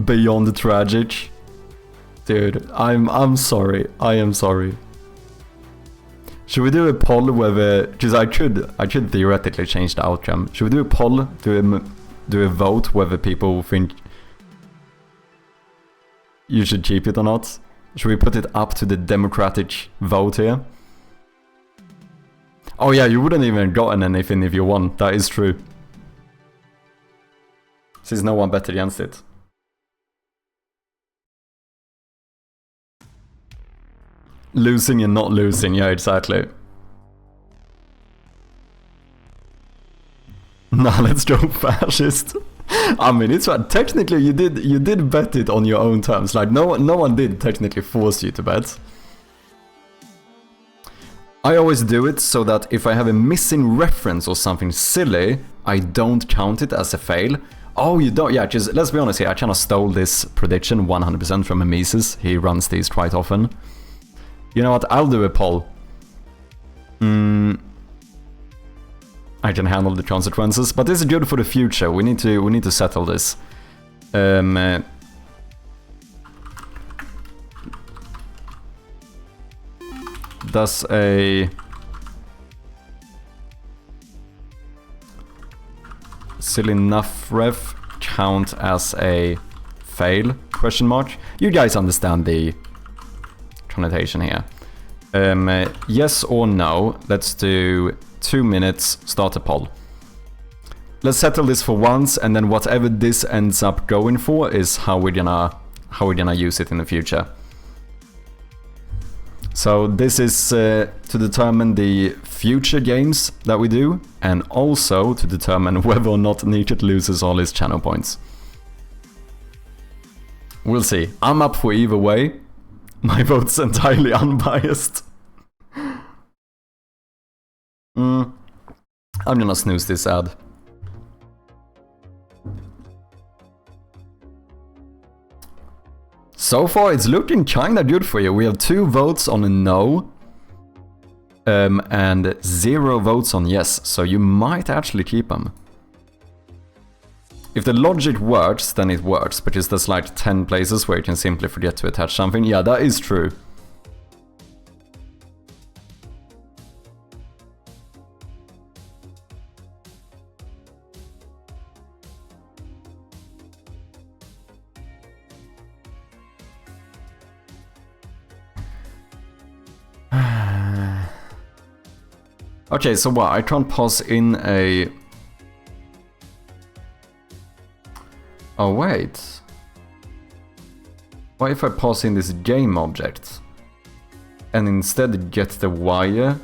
Beyond tragic. Dude, I'm sorry. I am sorry. Should we do a poll whether... Because I could theoretically change the outcome. Should we do a poll? Do a vote whether people think you should keep it or not? Should we put it up to the democratic vote here? Oh yeah, you wouldn't even gotten anything if you won. That is true. Since no one bet against it. Losing and not losing, yeah, exactly. Nah, let's go fascist. I mean, it's right. Technically, you did bet it on your own terms. Like, no one did technically force you to bet. I always do it so that if I have a missing reference or something silly, I don't count it as a fail. Oh, you don't? Yeah, just let's be honest here. I kind of stole this prediction 100% from Mises. He runs these quite often. You know what? I'll do a poll. I can handle the consequences, but this is good for the future. We need to settle this. Does a silly enough ref count as a fail? Question mark. You guys understand the connotation here. Yes or no? Let's do 2 minutes. Start a poll. Let's settle this for once, and then whatever this ends up going for is how we're gonna use it in the future. So this is to determine the future games that we do, and also to determine whether or not Naked loses all his channel points. We'll see. I'm up for either way. My vote's entirely unbiased. I'm gonna snooze this ad. So far, it's looking kinda good for you. We have 2 votes on a no. And 0 votes on yes, so you might actually keep them. If the logic works, then it works, because there's like 10 places where you can simply forget to attach something. Yeah, that is true. Okay, so what? I can't pass in a Oh wait. What if I pass in this game object and instead get the wire?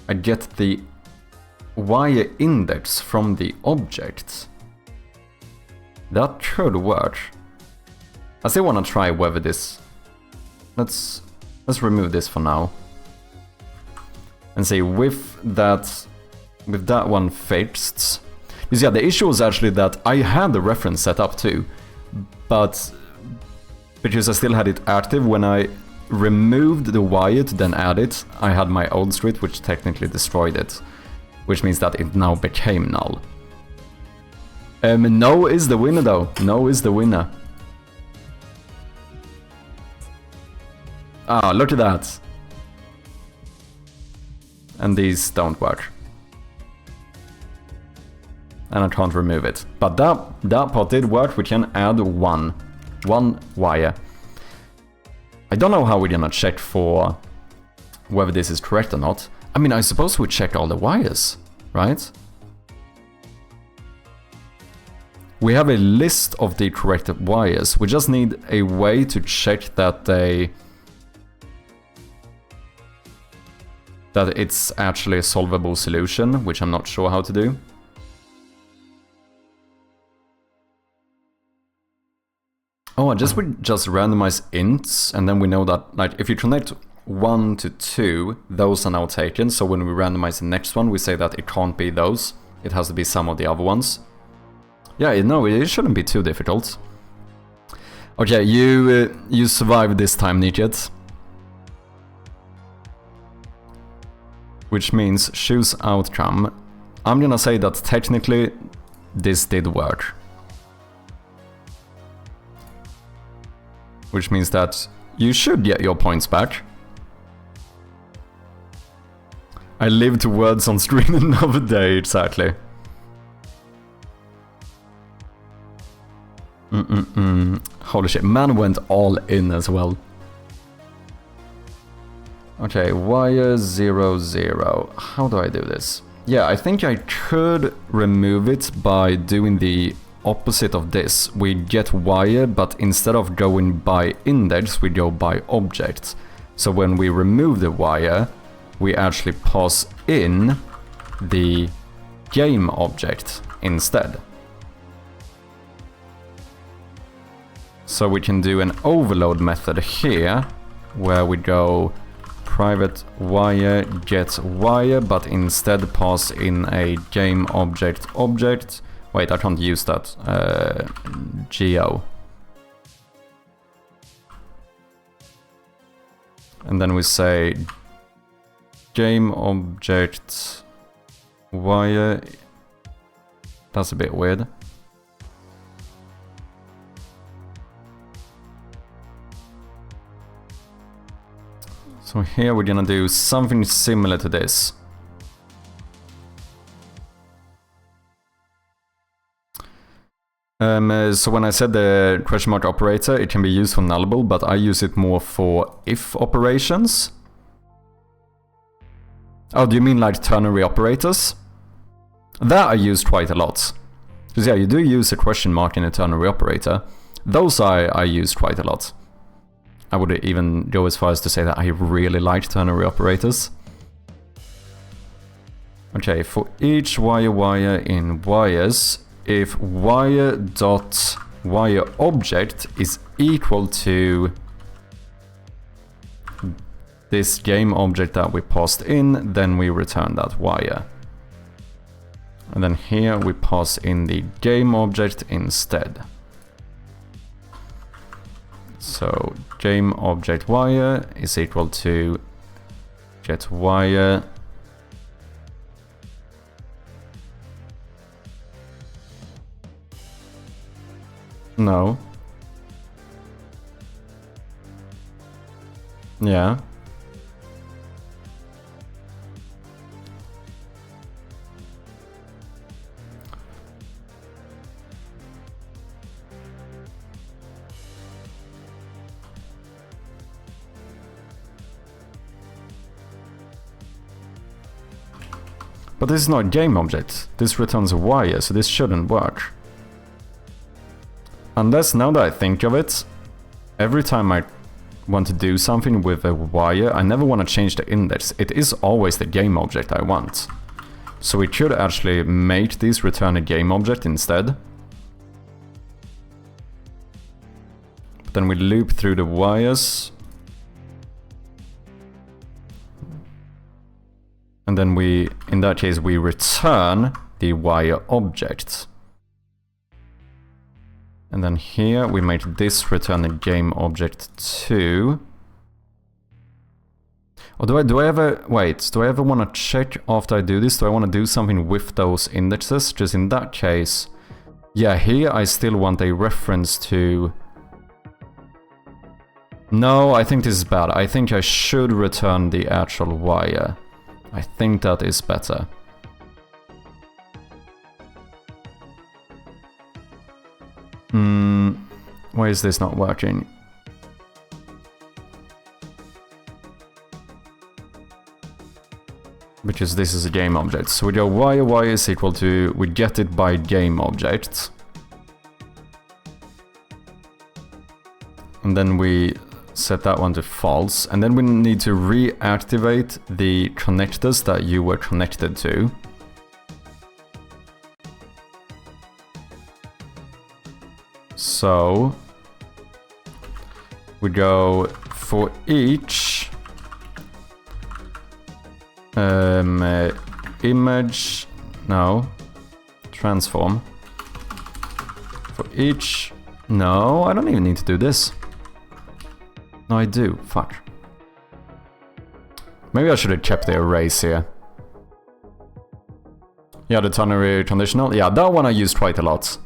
I get the wire index from the object. That could work. I still want to try whether this... Let's remove this for now. And see with that one fixed. Because yeah, the issue was actually that I had the reference set up too, but because I still had it active when I removed the wire to then add it, I had my old script which technically destroyed it, which means that it now became null. No is the winner though. No is the winner. Ah, look at that. And these don't work. And I can't remove it. But that part did work. We can add one wire. I don't know how we're gonna check for whether this is correct or not. I mean, I suppose we check all the wires, right? We have a list of the correct wires. We just need a way to check that that it's actually a solvable solution, which I'm not sure how to do. Oh, I just would just randomize ints, and then we know that, like, if you connect 1 to 2, those are now taken. So when we randomize the next one, we say that it can't be those. It has to be some of the other ones. Yeah, no, it shouldn't be too difficult. Okay, you survived this time, Nikit. Which means choose outcome. I'm gonna say that technically this did work. Which means that you should get your points back. I live to words on screen another day, exactly. Holy shit, man went all in as well. Okay, wire 0, 0. How do I do this? Yeah, I think I could remove it by doing the opposite of this. We get wire, but instead of going by index, we go by object. So when we remove the wire, we actually pass in the game object instead. So we can do an overload method here, where we go private wire get wire, but instead pass in a game object object. Wait, I can't use that. Geo. And then we say game object wire. That's a bit weird. So here we're gonna do something similar to this. So when I said the question mark operator, it can be used for nullable, but I use it more for if operations. Oh, do you mean like ternary operators? That I use quite a lot. Because yeah, you do use a question mark in a ternary operator. Those I use quite a lot. I would even go as far as to say that I really like ternary operators. Okay, for each wire in wires, if wire.wire object is equal to this game object that we passed in, then we return that wire. And then here we pass in the game object instead. So game object wire is equal to get wire no. Yeah. But this is not a game object. This returns a wire, so this shouldn't work. Unless, now that I think of it, every time I want to do something with a wire, I never want to change the index. It is always the game object I want. So we could actually make this return a game object instead. But then we loop through the wires. And then we, in that case, we return the wire object. And then here we make this return a game object too. Or do I ever, wait, do I ever want to check after I do this? Do I want to do something with those indexes? Just in that case, yeah, here I still want a reference to... No, I think this is bad. I think I should return the actual wire. I think that is better. Why is this not working? Because this is a game object. So we go y is equal to, we get it by game object. And then we set that one to false. And then we need to reactivate the connectors that you were connected to. So we go for each image, no, transform. For each, no, I don't even need to do this. No, I do, fuck. Maybe I should have kept the arrays here. Yeah, the ternary conditional, yeah, that one I used quite a lot.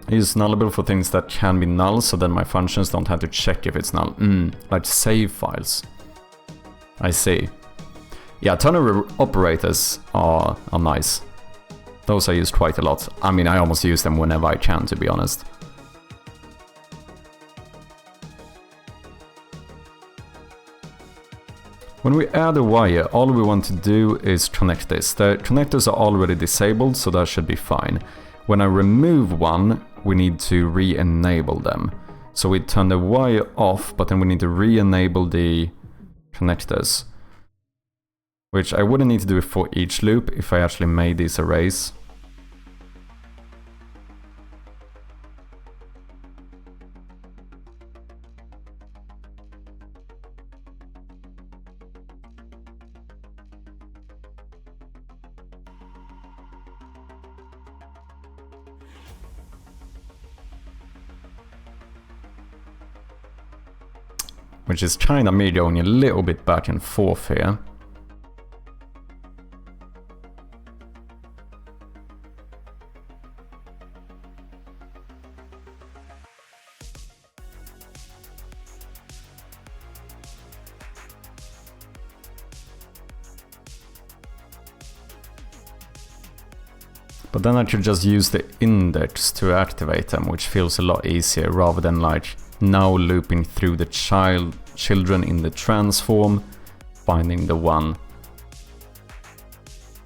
I use nullable for things that can be null, so then my functions don't have to check if it's null. Like save files. I see. Yeah, ternary operators are nice. Those I use quite a lot. I mean, I almost use them whenever I can, to be honest. When we add a wire, all we want to do is connect this. The connectors are already disabled, so that should be fine. When I remove one, we need to re-enable them. So we turn the wire off, but then we need to re-enable the connectors. Which I wouldn't need to do for each loop if I actually made these arrays. Which is kind of me going a little bit back and forth here. But then I could just use the index to activate them, which feels a lot easier rather than like now looping through the children in the transform, finding the one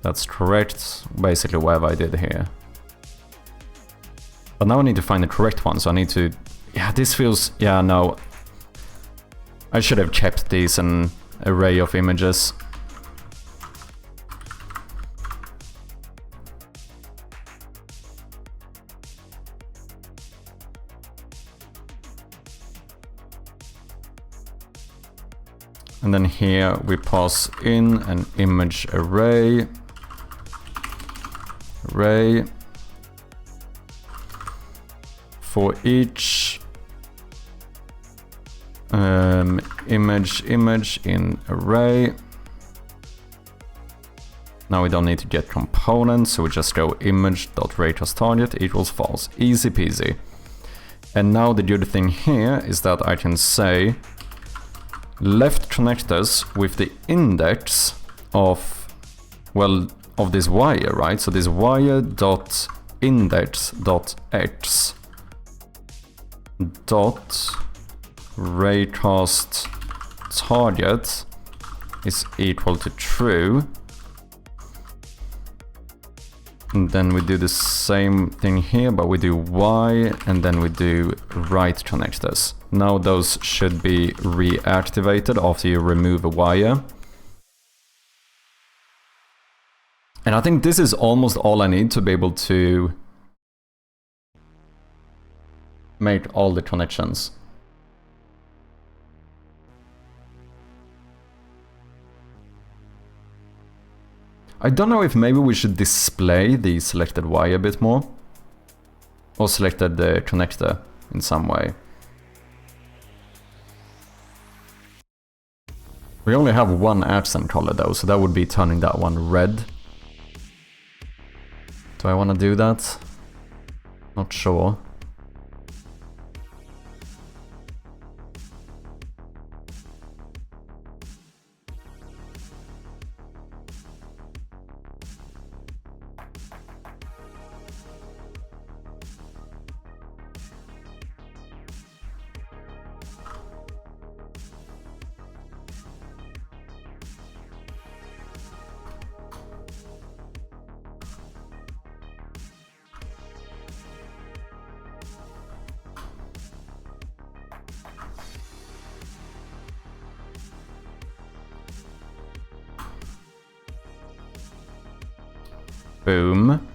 that's correct, basically whatever I did here. But now I need to find the correct one, so I need to... Yeah, this feels... Yeah, no. I should have kept these an array of images. And then here we pass in an image array. For each image in array. Now we don't need to get components, so we just go image.raycrossTarget equals false. Easy peasy. And now the good thing here is that I can say left connectors with the index of, well, of this wire, right? So this wire.index.x dot raycast target is equal to true. And then we do the same thing here, but we do Y, and then we do right connectors. Now those should be reactivated after you remove a wire. And I think this is almost all I need to be able to make all the connections. I don't know if maybe we should display the selected wire a bit more. Or selected the connector in some way. We only have one accent color though, so that would be turning that one red. Do I want to do that? Not sure. Boom.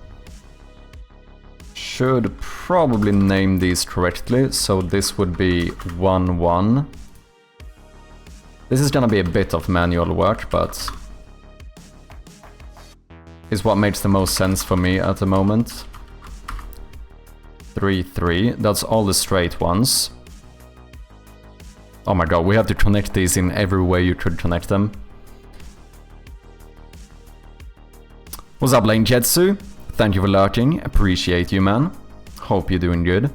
Should probably name these correctly, so this would be 1, 1. This is gonna be a bit of manual work, but is what makes the most sense for me at the moment. 3, 3. That's all the straight ones. Oh my god, we have to connect these in every way you could connect them. What's up, Lane Jetsu? Thank you for lurking. Appreciate you, man. Hope you're doing good.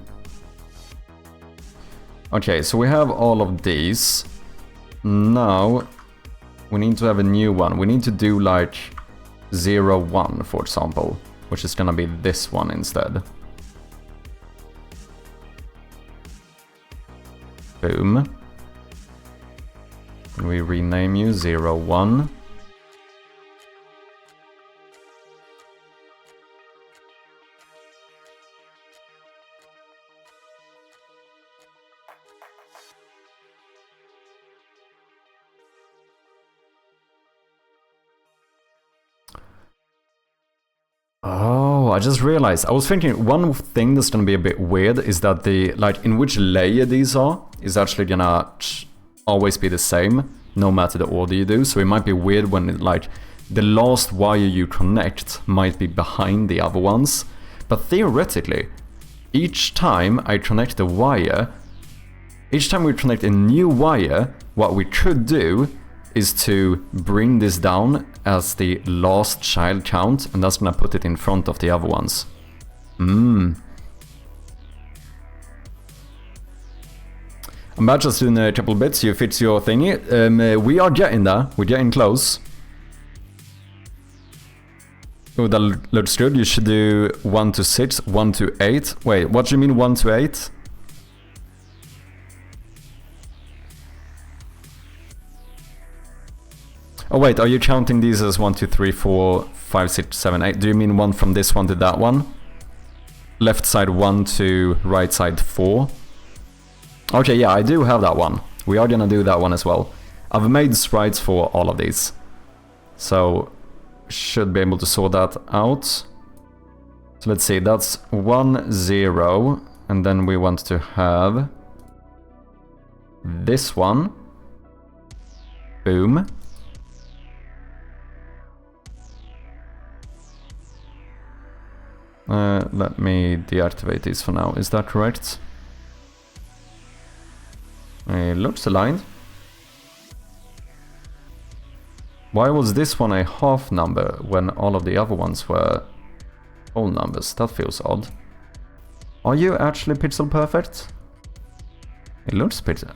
Okay, so we have all of these. Now, we need to have a new one. We need to do like 0, 1, for example, which is gonna be this one instead. Boom. And we rename you 0, 1. Oh, I just realized. I was thinking one thing that's gonna be a bit weird is that the, like, in which layer these are is actually gonna always be the same, no matter the order you do. So it might be weird when, like, the last wire you connect might be behind the other ones. But theoretically, each time I connect a wire, each time we connect a new wire, what we could do is to bring this down as the last child count, and that's gonna put it in front of the other ones. I'm about just doing a couple bits, you fix your thingy. We are getting there, we're getting close. Oh, that looks good. You should do 1 to 6, 1 to 8. Wait, what do you mean 1 to 8? Oh wait, are you counting these as 1, 2, 3, 4, 5, 6, 7, 8? Do you mean one from this one to that one? Left side 1 to right side 4? Okay, yeah, I do have that one. We are gonna do that one as well. I've made sprites for all of these. So, should be able to sort that out. So let's see, that's 1, 0. And then we want to have this one. Boom. Let me deactivate these for now. Is that correct? It looks aligned. Why was this one a half number when all of the other ones were whole numbers? That feels odd. Are you actually pixel perfect? It looks pixel.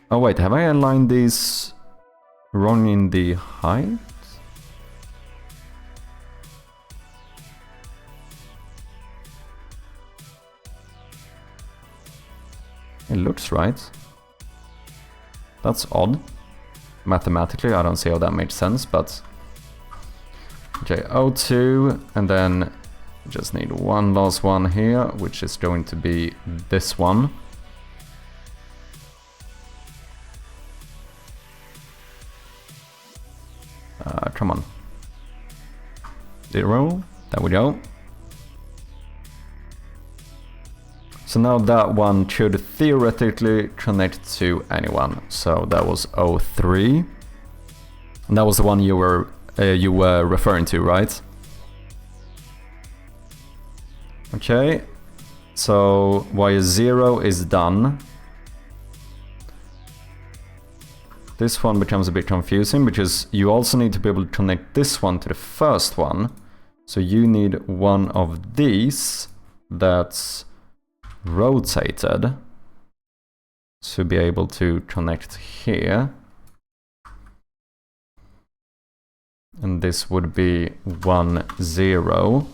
Oh wait, have I aligned these wrong in the height? It looks right. That's odd. Mathematically, I don't see how that makes sense, but Okay, O2, and then just need one last one here, which is going to be this one. Come on. 0, there we go. So now that one should theoretically connect to anyone. So that was O3. And that was the one you were referring to, right? Okay, so Y0 is done. This one becomes a bit confusing because you also need to be able to connect this one to the first one. So you need one of these that's rotated to be able to connect here. And this would be 1, 0.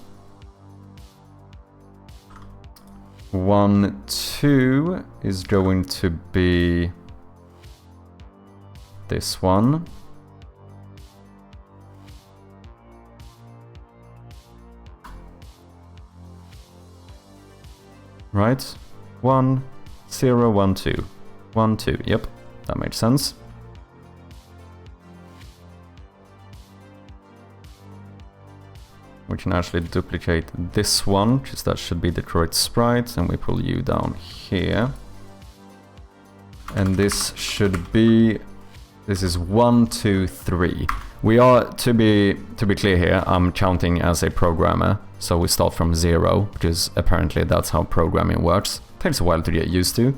1, 2 is going to be this one. Right? 1, 0, 1, 2. 1, 2. Yep, that makes sense. We can actually duplicate this one, because that should be the correct sprite, and we pull you down here. And this should be... This is 1, 2, 3. We are, to be clear here, I'm counting as a programmer, so we start from 0, because apparently that's how programming works. Takes a while to get used to.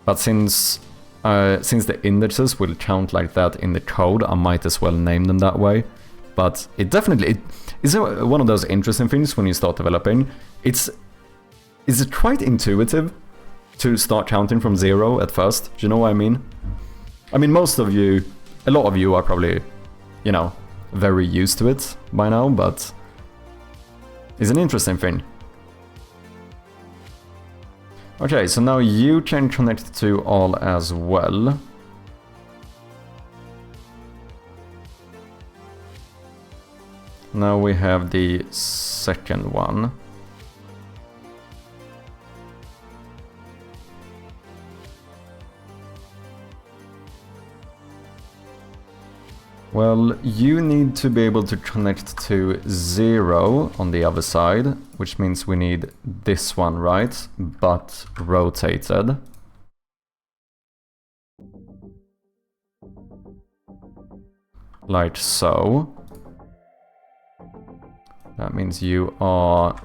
But since the indexes will count like that in the code, I might as well name them that way. But it definitely is one of those interesting things when you start developing. It's quite intuitive to start counting from 0 at first. Do you know what I mean? I mean, a lot of you are probably, you know, very used to it by now, but it's an interesting thing. Okay, so now you can connect to all as well. Now we have the second one. Well, you need to be able to connect to 0 on the other side, which means we need this one, right? But rotated. Like so. That means you are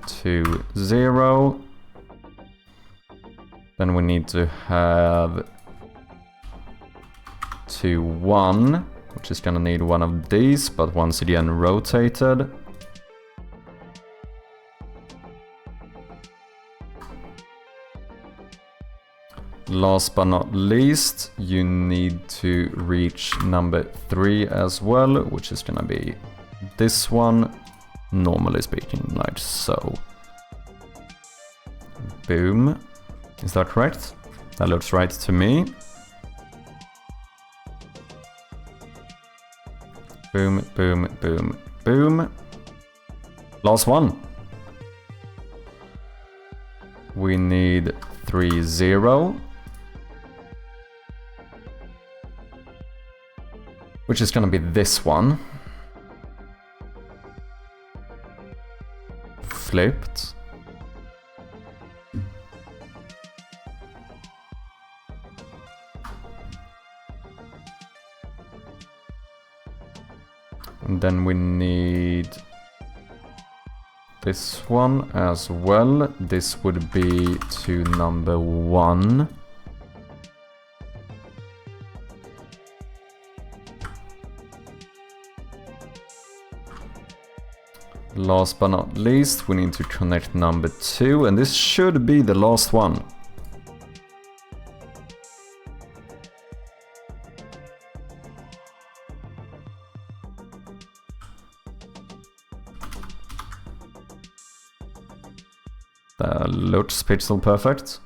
to 0. Then we need to have to 1, which is gonna need one of these, but once again rotated. Last but not least, you need to reach number 3 as well, which is gonna be this one, normally speaking, like so. Boom. Is that correct? That looks right to me. Boom, boom, boom, boom. Last one. We need 3, 0. Which is gonna be this one. Flipped. And then we need this one as well. This would be to number 1. Last but not least, we need to connect number 2, and this should be the last one. That looks pixel perfect.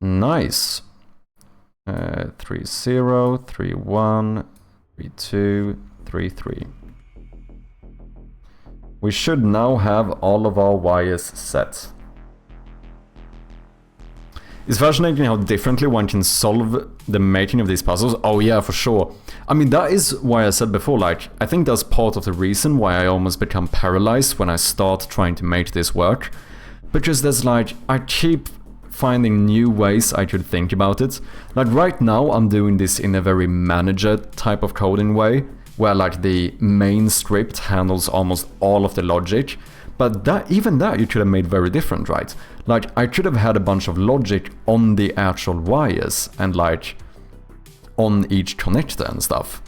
Nice. 3, 3 0, 3 1, 3 2, 3 3. We should now have all of our wires set. It's fascinating how differently one can solve the making of these puzzles. Oh yeah, for sure. I mean, that is why I said before, like, I think that's part of the reason why I almost become paralyzed when I start trying to make this work. Because there's like, I keep finding new ways I could think about it. Like right now, I'm doing this in a very manager type of coding way, where like the main script handles almost all of the logic. But even that you could have made very different, right? Like, I could have had a bunch of logic on the actual wires and like on each connector and stuff.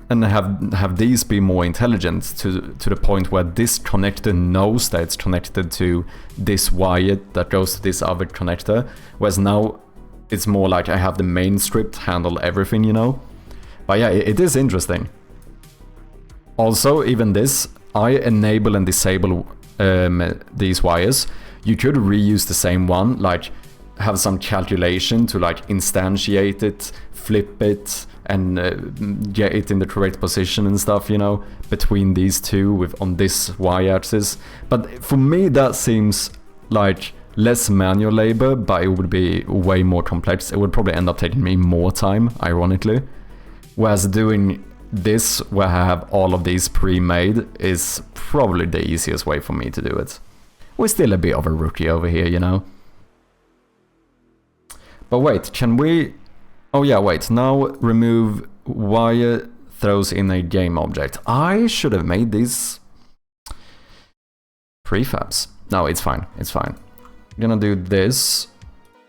And have these be more intelligent to the point where this connector knows that it's connected to this wire that goes to this other connector. Whereas now it's more like I have the main script handle everything, you know? But yeah, it is interesting. Also, even this, I enable and disable these wires. You could reuse the same one, like have some calculation to like instantiate it, flip it, and get it in the correct position and stuff, you know, between these two on this y-axis. But for me, that seems like less manual labor, but it would be way more complex. It would probably end up taking me more time, ironically. Whereas doing this, where I have all of these pre-made, is probably the easiest way for me to do it. We're still a bit of a rookie over here, you know? But wait, can we... Oh yeah, wait, now remove wire throws in a game object. I should have made these prefabs. No, it's fine, it's fine. I'm gonna do this.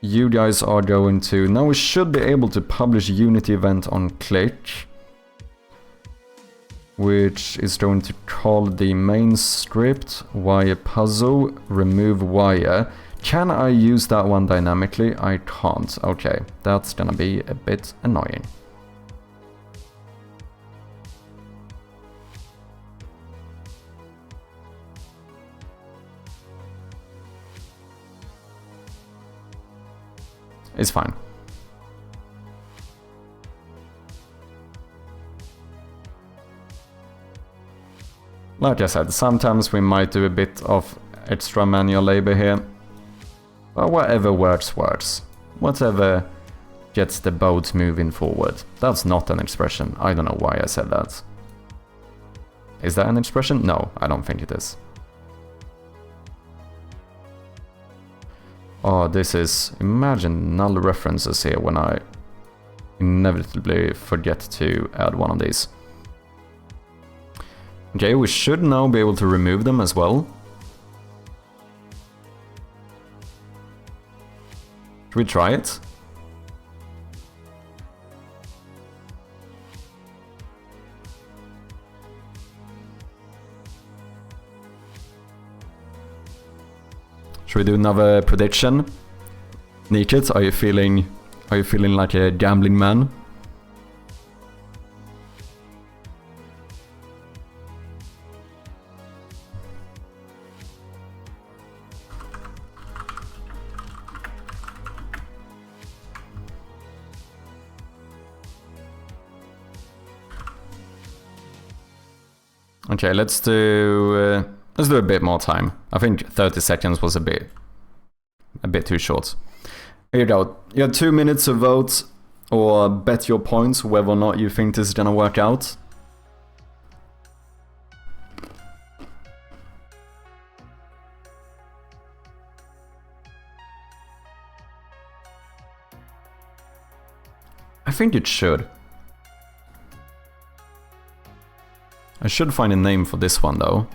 You guys are going to... Now we should be able to publish Unity event on click, which is going to call the main script wire puzzle remove wire. Can I use that one dynamically? I can't. Okay, that's gonna be a bit annoying. It's fine. Like I said, sometimes we might do a bit of extra manual labor here. But whatever works, works. Whatever gets the boat moving forward. That's not an expression. I don't know why I said that. Is that an expression? No, I don't think it is. Oh, this is... Imagine null references here when I inevitably forget to add one of these. Okay, we should now be able to remove them as well. Should we try it? Should we do another prediction? Nikit, are you feeling like a gambling man? Okay, let's do a bit more time. I think 30 seconds was a bit too short. Here you go. You have 2 minutes to vote or bet your points whether or not you think this is gonna work out. I think it should. I should find a name for this one though.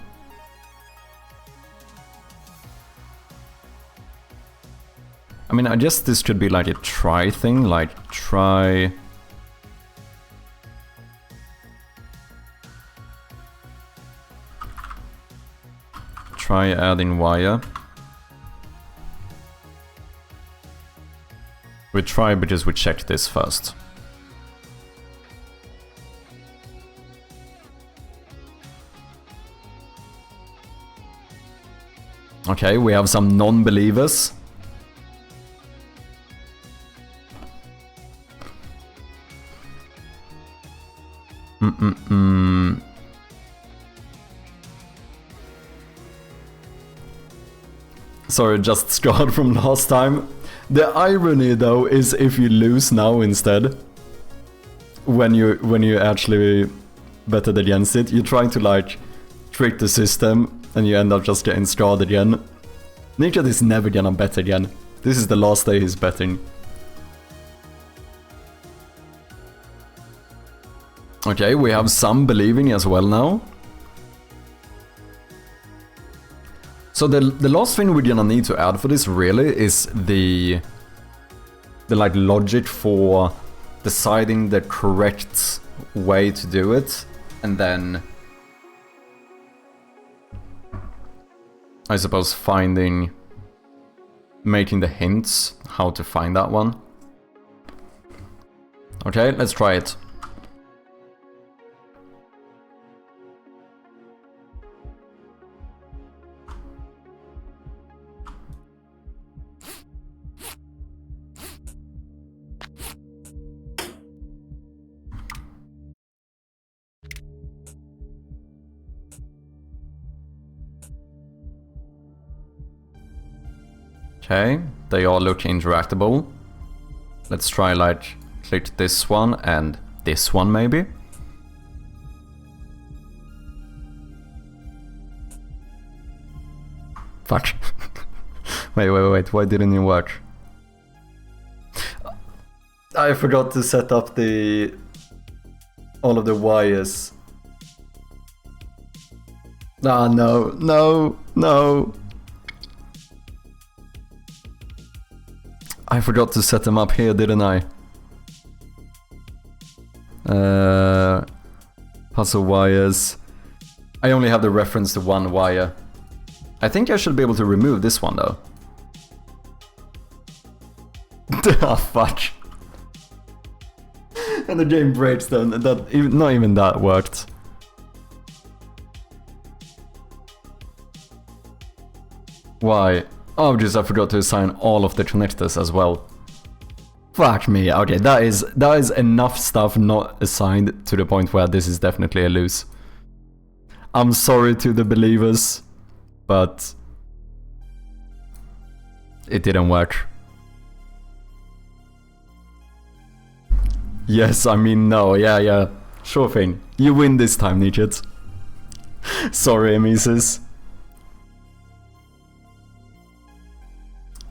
I mean, I guess this could be like a try thing, like try... Try adding wire. We try because we checked this first. Okay, we have some non-believers. Sorry, just scarred from last time. The irony though is if you lose now instead, when you actually betted against it, you're trying to like trick the system and you end up just getting scarred again. Ninja is never gonna bet again. This is the last day he's betting. Okay, we have some believing as well now. So the last thing we're gonna need to add for this really is the like logic for deciding the correct way to do it, and then I suppose making the hints how to find that one. Okay, let's try it. Okay, they all look interactable. Let's try like click this one and this one maybe. Fuck. wait, why didn't it work? I forgot to set up all of the wires. Ah, no. I forgot to set them up here, didn't I? Puzzle wires. I only have the reference to one wire. I think I should be able to remove this one though. Ah, fuck. And the game breaks then. Not even that worked. Why? Oh, just I forgot to assign all of the connectors as well. Fuck me. Okay, that is enough stuff not assigned to the point where this is definitely a lose. I'm sorry to the believers, but it didn't work. Yes, I mean no, yeah, sure thing. You win this time, Nijit. Sorry, Amisis.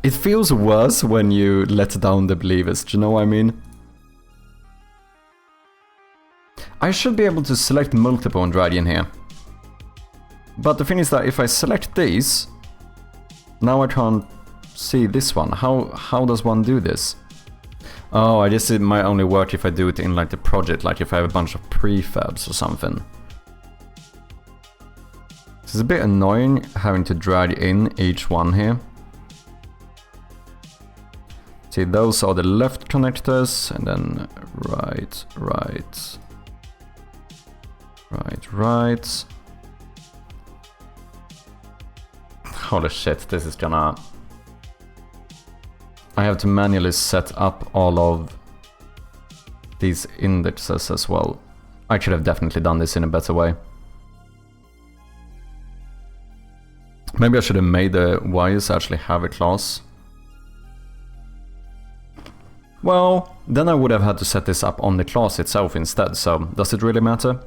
It feels worse when you let down the believers, do you know what I mean? I should be able to select multiple on Dragon here. But the thing is that if I select these, now I can't see this one. How does one do this? Oh, I guess it might only work if I do it in like the project, like if I have a bunch of prefabs or something. It's a bit annoying having to drag in each one here. See, those are the left connectors, and then right. Holy shit, this is gonna... I have to manually set up all of these indexes as well. I should have definitely done this in a better way. Maybe I should have made the wires actually have a class. Well, then I would have had to set this up on the class itself instead, so does it really matter?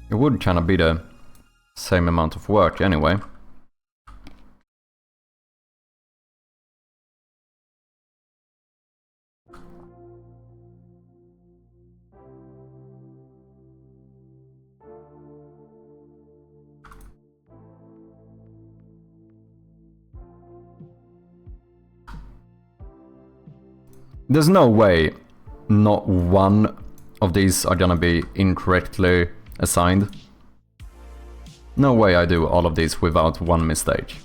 It would kind of be the same amount of work anyway. There's no way not one of these are gonna be incorrectly assigned. No way I do all of these without one mistake.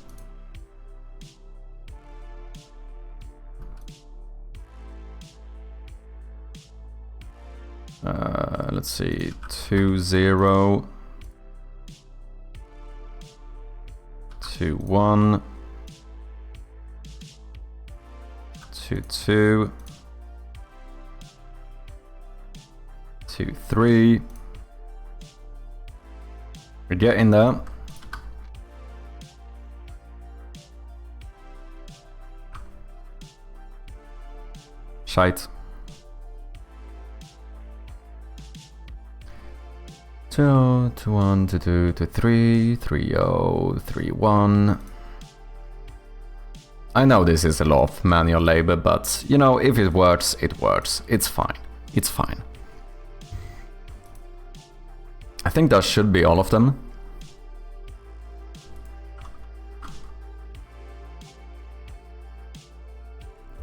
Let's see, 2 0 2 1 2 2 2, 3. We get in there. Shite. 2, 2, 1, 2, 2, 2, 3, 3, 0, 3, 1. I know this is a lot of manual labor, but you know, if it works, it works. It's fine. It's fine. I think that should be all of them.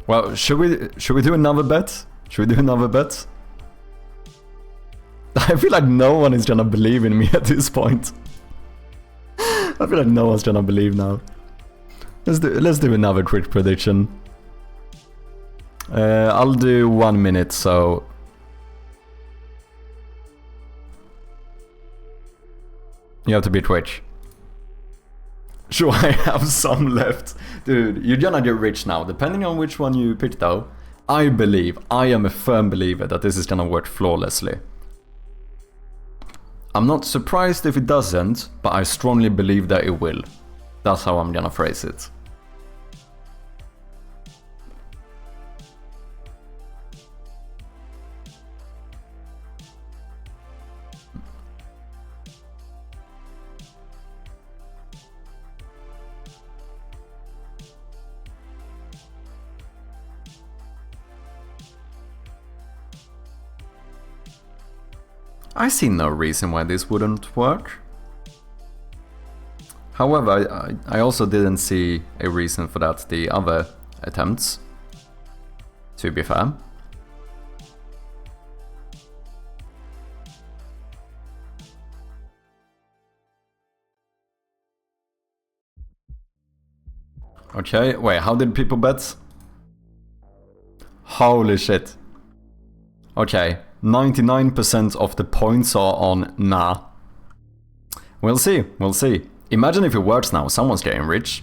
Well, should we do another bet? Should we do another bet? I feel like no one is gonna believe in me at this point. I feel like no one's gonna believe now. Let's do another quick prediction. I'll do 1 minute, so you have to be Twitch. Sure, I have some left. Dude, you're gonna get rich now, depending on which one you pick though. I am a firm believer that this is gonna work flawlessly. I'm not surprised if it doesn't, but I strongly believe that it will. That's how I'm gonna phrase it. I see no reason why this wouldn't work. However, I also didn't see a reason for that the other attempts, to be fair. Okay, wait, how did people bet? Holy shit. Okay, 99% of the points are on nah. We'll see, we'll see. Imagine if it works now, someone's getting rich.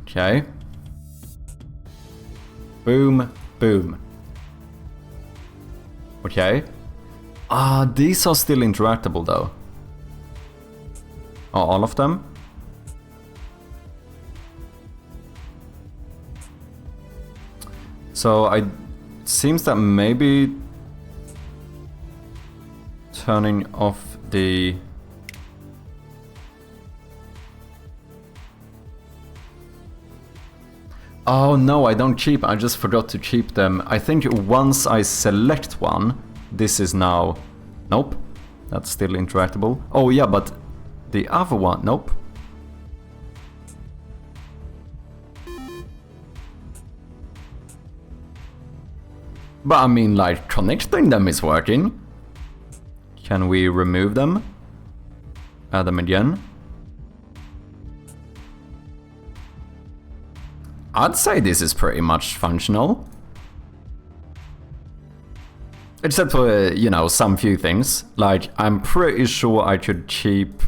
Okay. Boom, boom. Okay. These are still interactable though. Oh, all of them? So seems that maybe turning off the oh no, I don't cheap, I just forgot to cheap them. I think once I select one, this is now... Nope, that's still interactable. Oh yeah, but the other one, nope. But I mean, like, connecting them is working. Can we remove them? Add them again? I'd say this is pretty much functional. Except for, you know, some few things. Like, I'm pretty sure I could cheap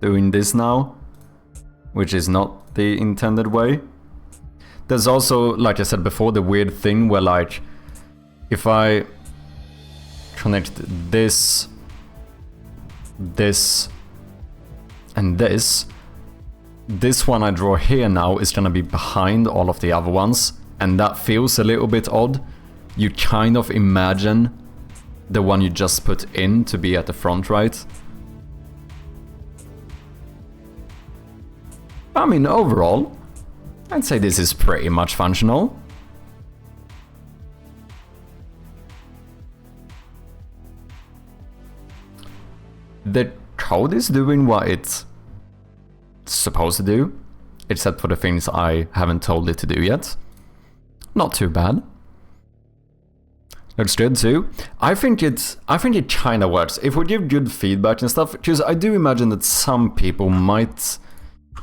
doing this now, which is not the intended way. There's also, like I said before, the weird thing where, like, if I connect this, this, and this one I draw here now is gonna be behind all of the other ones, and that feels a little bit odd. You kind of imagine the one you just put in to be at the front, right? I mean, overall, I'd say this is pretty much functional. The code is doing what it's supposed to do, except for the things I haven't told it to do yet. Not too bad. Looks good too. I think it kinda works. If we give good feedback and stuff, because I do imagine that some people might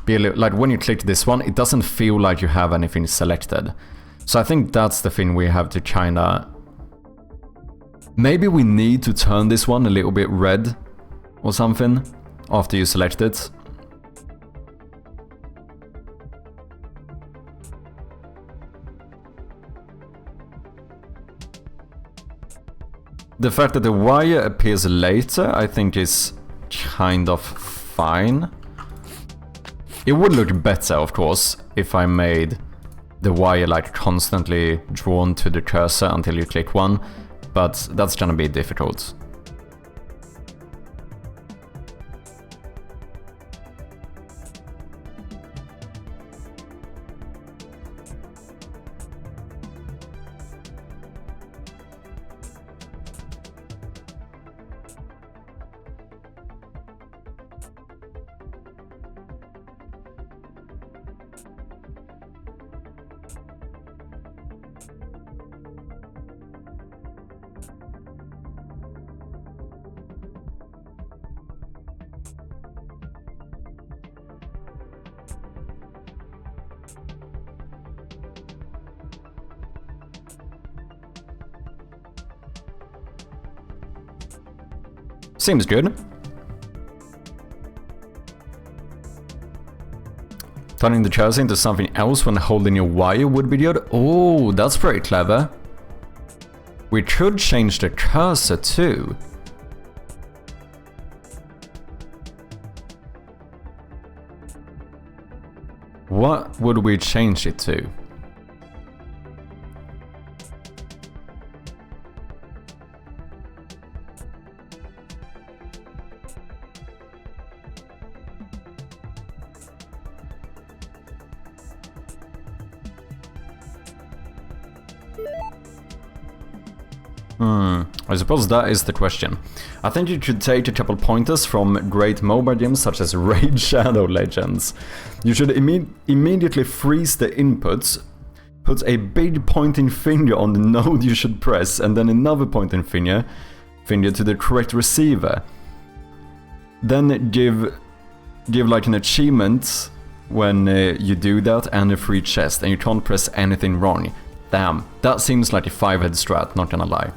be a little, like when you click this one, it doesn't feel like you have anything selected. So I think that's the thing we have to kinda Maybe we need to turn this one a little bit red or something after you select it. The fact that the wire appears later, I think, is kind of fine. It would look better, of course, if I made the wire like constantly drawn to the cursor until you click one, but that's gonna be difficult. Seems good. Turning the cursor into something else when holding your wire would be good. Oh, that's very clever. We could change the cursor too. What would we change it to? I suppose that is the question. I think you should take a couple pointers from great mobile games such as Raid Shadow Legends. You should immediately freeze the inputs, put a big pointing finger on the node you should press, and then another pointing finger to the correct receiver. Then give like an achievement when you do that and a free chest, and you can't press anything wrong. Damn, that seems like a 5-head strat, not gonna lie.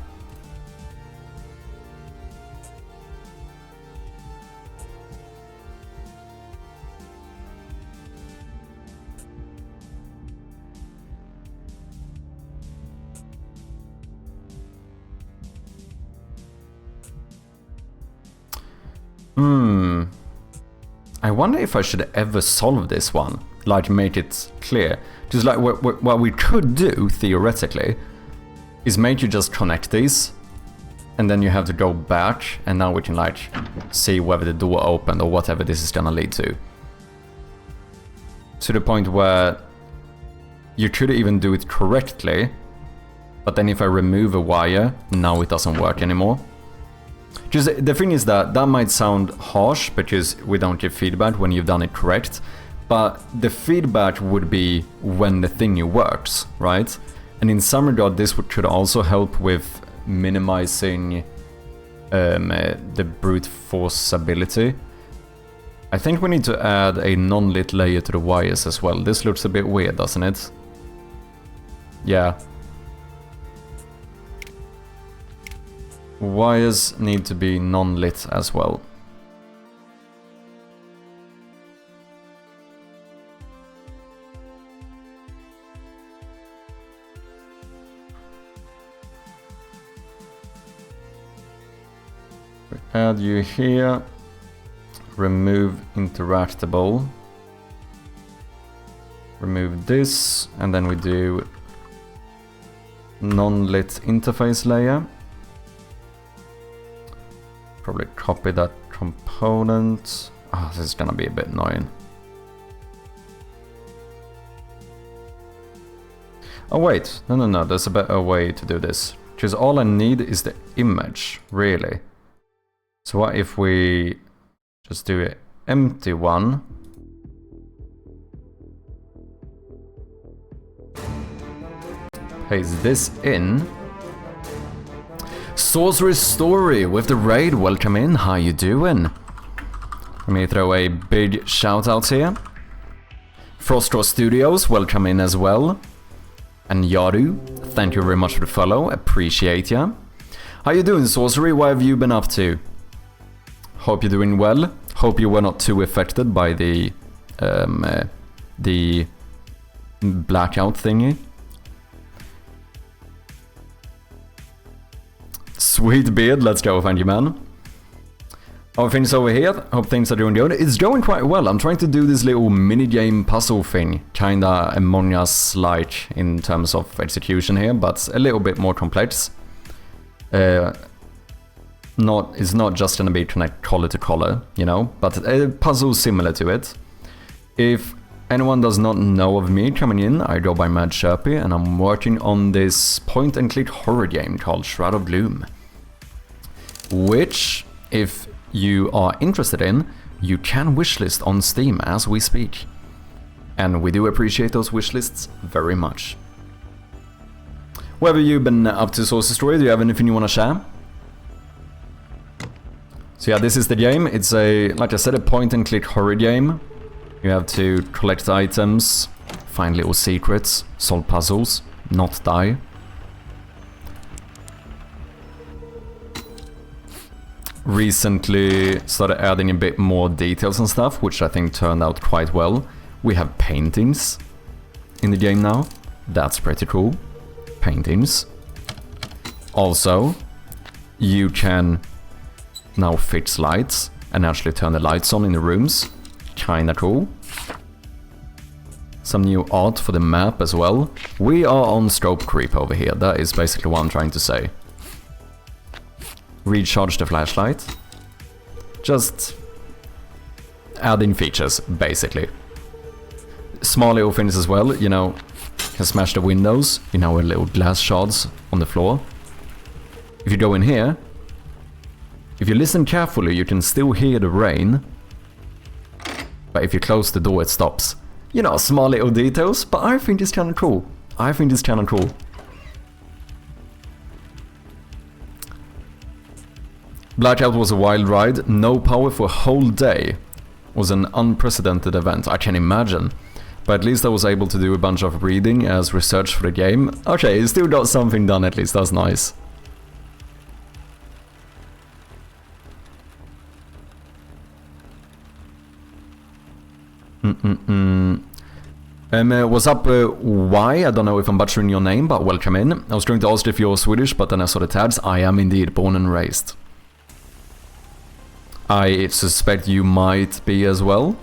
I wonder if I should ever solve this one, like make it clear. Just like what we could do, theoretically, is make you just connect these, and then you have to go back, and now we can like see whether the door opened or whatever this is gonna lead to. To the point where you could even do it correctly, but then if I remove a wire, now it doesn't work anymore. Just the thing is that might sound harsh because we don't give feedback when you've done it correct, but the feedback would be when the thingy works, right? And in some regard, this could also help with minimizing the brute force ability. I think we need to add a non-lit layer to the wires as well. This looks a bit weird, doesn't it? Yeah. Wires need to be non-lit as well. We add you here. Remove interactable. Remove this, and then we do non-lit interface layer. Probably copy that component. Oh, this is gonna be a bit annoying. Oh wait, no, there's a better way to do this. Because all I need is the image, really. So what if we just do an empty one? Paste this in. Sorcerer's Story with the raid, welcome in, how you doing? Let me throw a big shout out here. Frostdraw Studios, welcome in as well. And Yaru, thank you very much for the follow, appreciate ya. How you doing, Sorcery? What have you been up to? Hope you're doing well. Hope you were not too affected by the blackout thingy. Sweet beard, let's go, thank you, man. How are things over here? Hope things are doing good. It's going quite well. I'm trying to do this little mini-game puzzle thing. Kinda Among Us-like in terms of execution here, but a little bit more complex. It's not just gonna be connect color to color, you know, but a puzzle similar to it. If anyone does not know of me coming in, I go by Mad Sherpy, and I'm working on this point-and-click horror game called Shroud of Gloom. Which, if you are interested in, you can wishlist on Steam as we speak. And we do appreciate those wishlists very much. What have you been up to, Source Story? Do you have anything you want to share? So yeah, this is the game. It's a, like I said, a point-and-click horror game. You have to collect items, find little secrets, solve puzzles, not die. Recently started adding a bit more details and stuff, which I think turned out quite well. We have paintings in the game now. That's pretty cool. Paintings. Also, you can now fix lights and actually turn the lights on in the rooms. Kinda cool. Some new art for the map as well. We are on scope creep over here. That is basically what I'm trying to say. Recharge the flashlight. Just adding features, basically. Small little things as well, you know, can smash the windows, you know, with little glass shards on the floor. If you go in here, if you listen carefully, you can still hear the rain. But if you close the door, it stops. You know, small little details, but I think it's kind of cool. I think it's kind of cool. Blackout was a wild ride. No power for a whole day was an unprecedented event, I can imagine. But at least I was able to do a bunch of reading as research for the game. Okay, you still got something done at least, that's nice. What's up, why? I don't know if I'm butchering your name, but welcome in. I was going to ask if you're Swedish, but then I saw the tabs. I am indeed born and raised. I suspect you might be as well.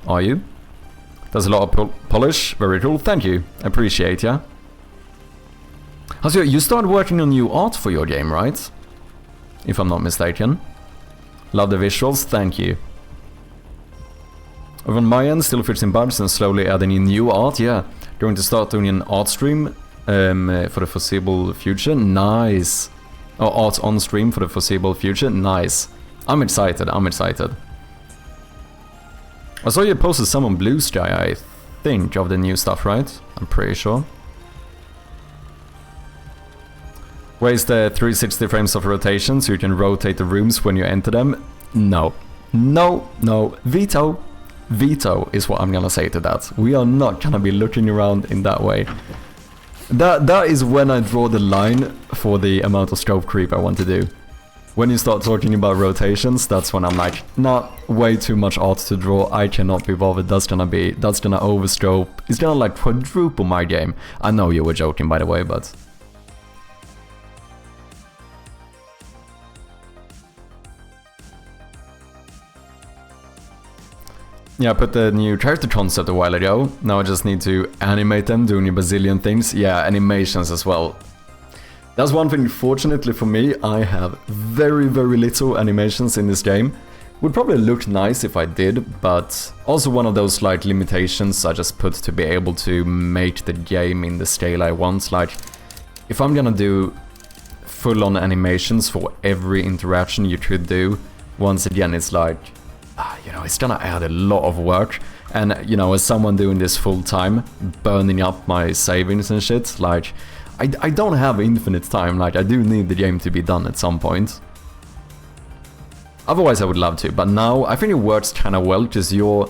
Are you? There's a lot of polish. Very cool. Thank you. Appreciate ya. You started working on new art for your game, right? If I'm not mistaken. Love the visuals. Thank you. Over on my end, still fixing bugs and slowly adding in new art. Yeah. Going to start doing an art stream for the foreseeable future. Nice. Or art on stream for the foreseeable future. Nice. I'm excited, I'm excited. I saw you posted some on Blue Sky, I think, of the new stuff, right? I'm pretty sure. Where's the 360 frames of rotation so you can rotate the rooms when you enter them? No. No, no. Veto. Veto is what I'm gonna say to that. We are not gonna be looking around in that way. That is when I draw the line for the amount of scope creep I want to do. When you start talking about rotations, that's when I'm like, nah, way too much art to draw, I cannot be bothered, that's gonna overscope, it's gonna like quadruple my game. I know you were joking, by the way, but... Yeah, I put the new character concept a while ago, now I just need to animate them, doing a bazillion things. Yeah, animations as well. That's one thing, fortunately for me, I have very, very little animations in this game. Would probably look nice if I did, but also one of those slight limitations I just put to be able to make the game in the scale I want. Like, if I'm gonna do full-on animations for every interaction you could do, once again it's like, you know, it's gonna add a lot of work. And, you know, as someone doing this full-time, burning up my savings and shit, like... I don't have infinite time, like I do need the game to be done at some point. Otherwise I would love to, but now I think it works kind of well because your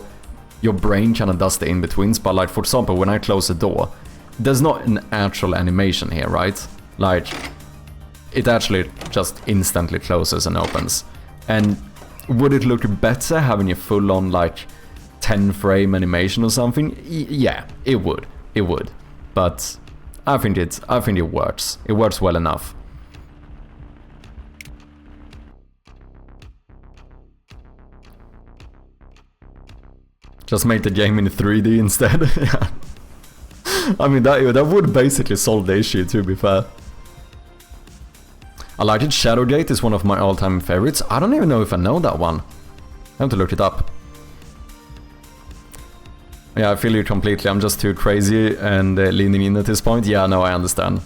brain kind of does the in-betweens, but like for example when I close a door, there's not an actual animation here, right? Like, it actually just instantly closes and opens. And would it look better having a full-on like 10 frame animation or something? Yeah, it would. It would. But I think it works. It works well enough. Just make the game in 3D instead. Yeah. I mean, that would basically solve the issue, to be fair. I like it. Shadowgate is one of my all-time favorites. I don't even know if I know that one. I have to look it up. Yeah, I feel you completely. I'm just too crazy and leaning in at this point. Yeah, no, I understand.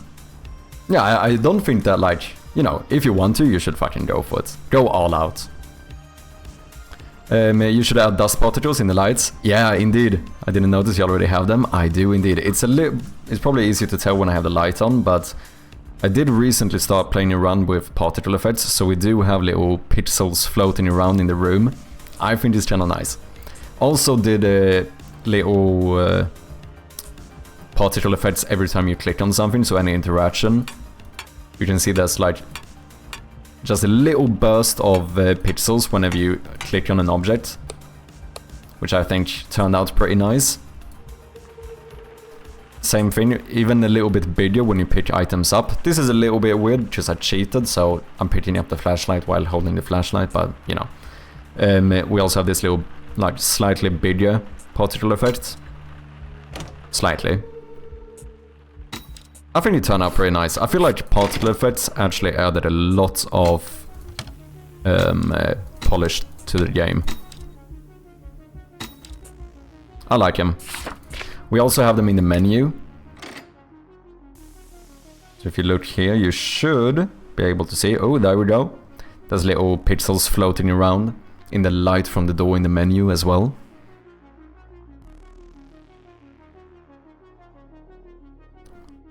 Yeah, I don't think that, like, you know, if you want to, you should fucking go for it. Go all out. You should add dust particles in the lights. Yeah, indeed. I didn't notice you already have them. I do indeed. It's probably easy to tell when I have the light on, but I did recently start playing around with particle effects, so we do have little pixels floating around in the room. I think it's kinda nice. Also did little particle effects every time you click on something, so any interaction. You can see there's like just a little burst of pixels whenever you click on an object, which I think turned out pretty nice. Same thing, even a little bit bigger when you pick items up. This is a little bit weird because I cheated, so I'm picking up the flashlight while holding the flashlight, but you know. We also have this little, like, slightly bigger particle effect. Slightly. I think it turned out pretty nice. I feel like particle effects actually added a lot of polish to the game. I like them. We also have them in the menu. So if you look here, you should be able to see. Oh, there we go. There's little pixels floating around in the light from the door in the menu as well.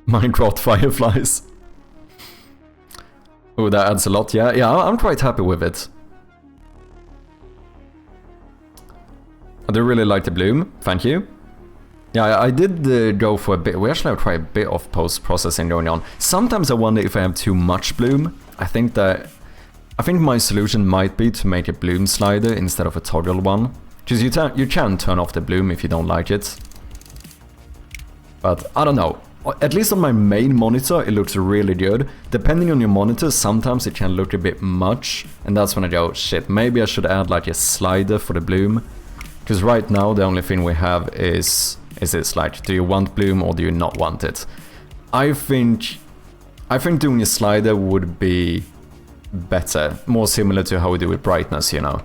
Minecraft fireflies. Oh, that adds a lot. Yeah, I'm quite happy with it. I do really like the bloom. Thank you. Yeah, I did go for a bit. We actually have quite a bit of post-processing going on. Sometimes I wonder if I have too much bloom. I think my solution might be to make a bloom slider instead of a toggle one. Because you can turn off the bloom if you don't like it. But I don't know. At least on my main monitor, it looks really good. Depending on your monitor, sometimes it can look a bit much. And that's when I go, shit, maybe I should add like a slider for the bloom. Because right now, the only thing we have is this, like, do you want bloom or do you not want it? I think doing a slider would be better. More similar to how we do with brightness, you know.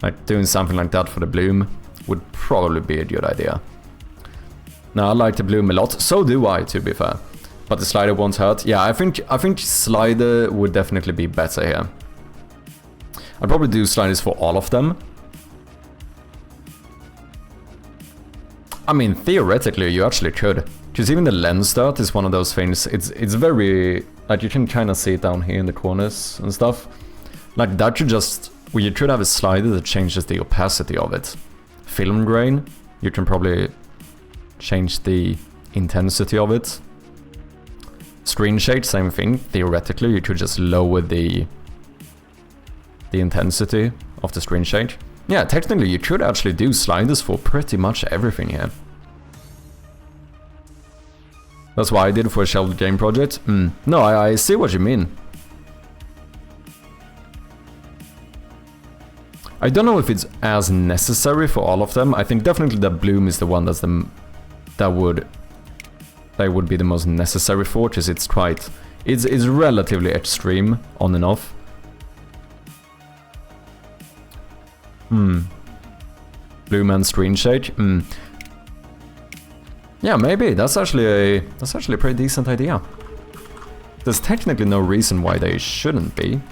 Like, doing something like that for the bloom would probably be a good idea. Now, I like the bloom a lot. So do I, to be fair. But the slider won't hurt. Yeah, I think slider would definitely be better here. I'd probably do sliders for all of them. I mean, theoretically, you actually could. Because even the lens dot is one of those things. It's very... Like, you can kind of see it down here in the corners and stuff. Like, that you just... Well, you could have a slider that changes the opacity of it. Film grain, you can probably change the intensity of it. Screen shade, same thing. Theoretically, you could just lower the intensity of the screen shade. Yeah, technically you could actually do sliders for pretty much everything here. That's what I did for a shelved game project. No, I see what you mean. I don't know if it's as necessary for all of them. I think definitely the bloom is the one that would be the most necessary for, because it's quite... It's relatively extreme on and off. Bloom and screen shade. Yeah, maybe. That's actually a pretty decent idea. There's technically no reason why they shouldn't be.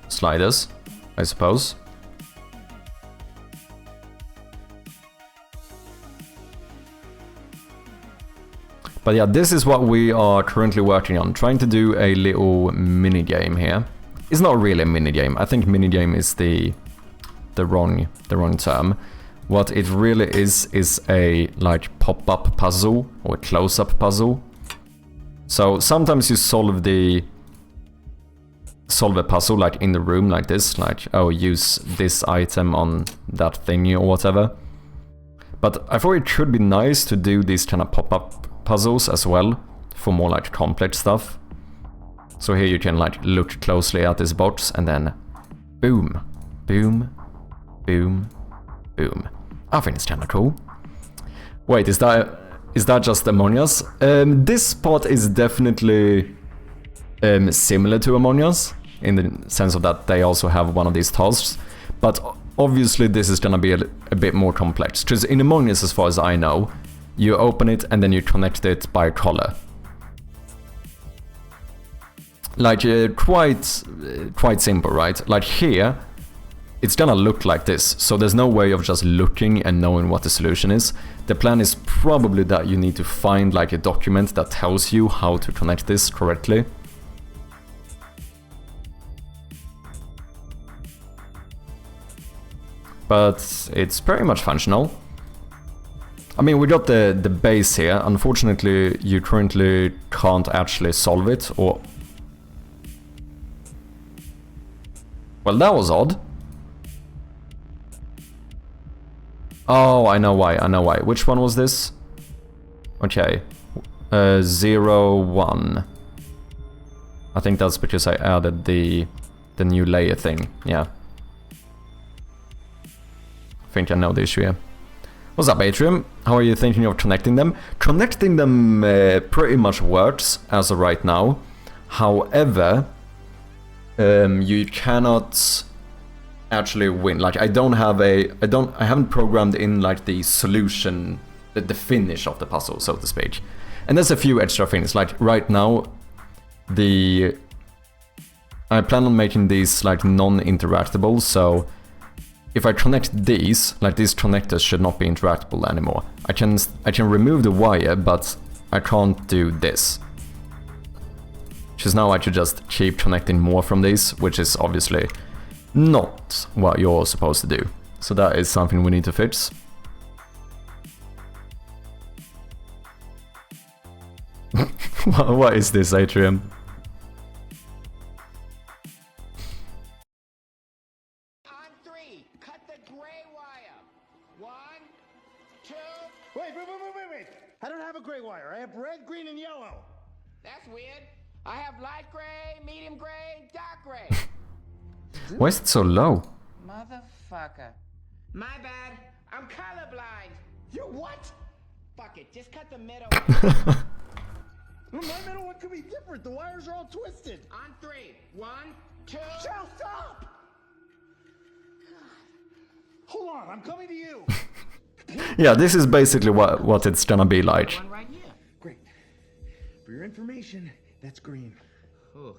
Sliders, I suppose. But yeah, this is what we are currently working on. Trying to do a little mini game here. It's not really a minigame. I think minigame is the wrong term. What it really is a like pop-up puzzle or close-up puzzle. So sometimes you solve a puzzle like in the room like this, like, oh, use this item on that thingy or whatever. But I thought it could be nice to do these kind of pop-up puzzles as well for more like complex stuff. So here you can like look closely at this box and then boom, boom, boom, boom. I think it's kind of cool. Wait, is that just Among Us? This part is definitely similar to Among Us, in the sense of that they also have one of these tasks, but obviously this is gonna be a bit more complex, because in Among Us, as far as I know, you open it and then you connect it by color. Like, quite simple, right? Like here, it's gonna look like this, so there's no way of just looking and knowing what the solution is. The plan is probably that you need to find like a document that tells you how to connect this correctly. But it's pretty much functional. I mean, we got the base here. Unfortunately, you currently can't actually solve it, or... Well, that was odd. Oh, I know why, Which one was this? Okay. 0, 1. I think that's because I added the new layer thing, yeah. I think I know the issue here. What's up, Atrium? How are you thinking of connecting them? Connecting them pretty much works as of right now. However, you cannot actually win. Like, I haven't programmed in like the solution, the finish of the puzzle, so to speak. And there's a few extra things. Like right now, I plan on making these like non-interactable, so if I connect these, like these connectors should not be interactable anymore. I can remove the wire, but I can't do this. Because now I should just keep connecting more from these, which is obviously not what you're supposed to do. So that is something we need to fix. What is this, Atrium? On 3, cut the gray wire. 1, 2. Wait. I don't have a gray wire. I have red, green, and yellow. That's weird. I have light gray, medium gray, dark gray. Why is it so low? Motherfucker. My bad. I'm colorblind. You what? Fuck it. Just cut the middle. Well, my middle one could be different. The wires are all twisted. On 3. 1, 2. Shall stop! Hold on, I'm coming to you. Yeah, this is basically what it's gonna be like. One right here. Great. For your information, that's green. Ooh.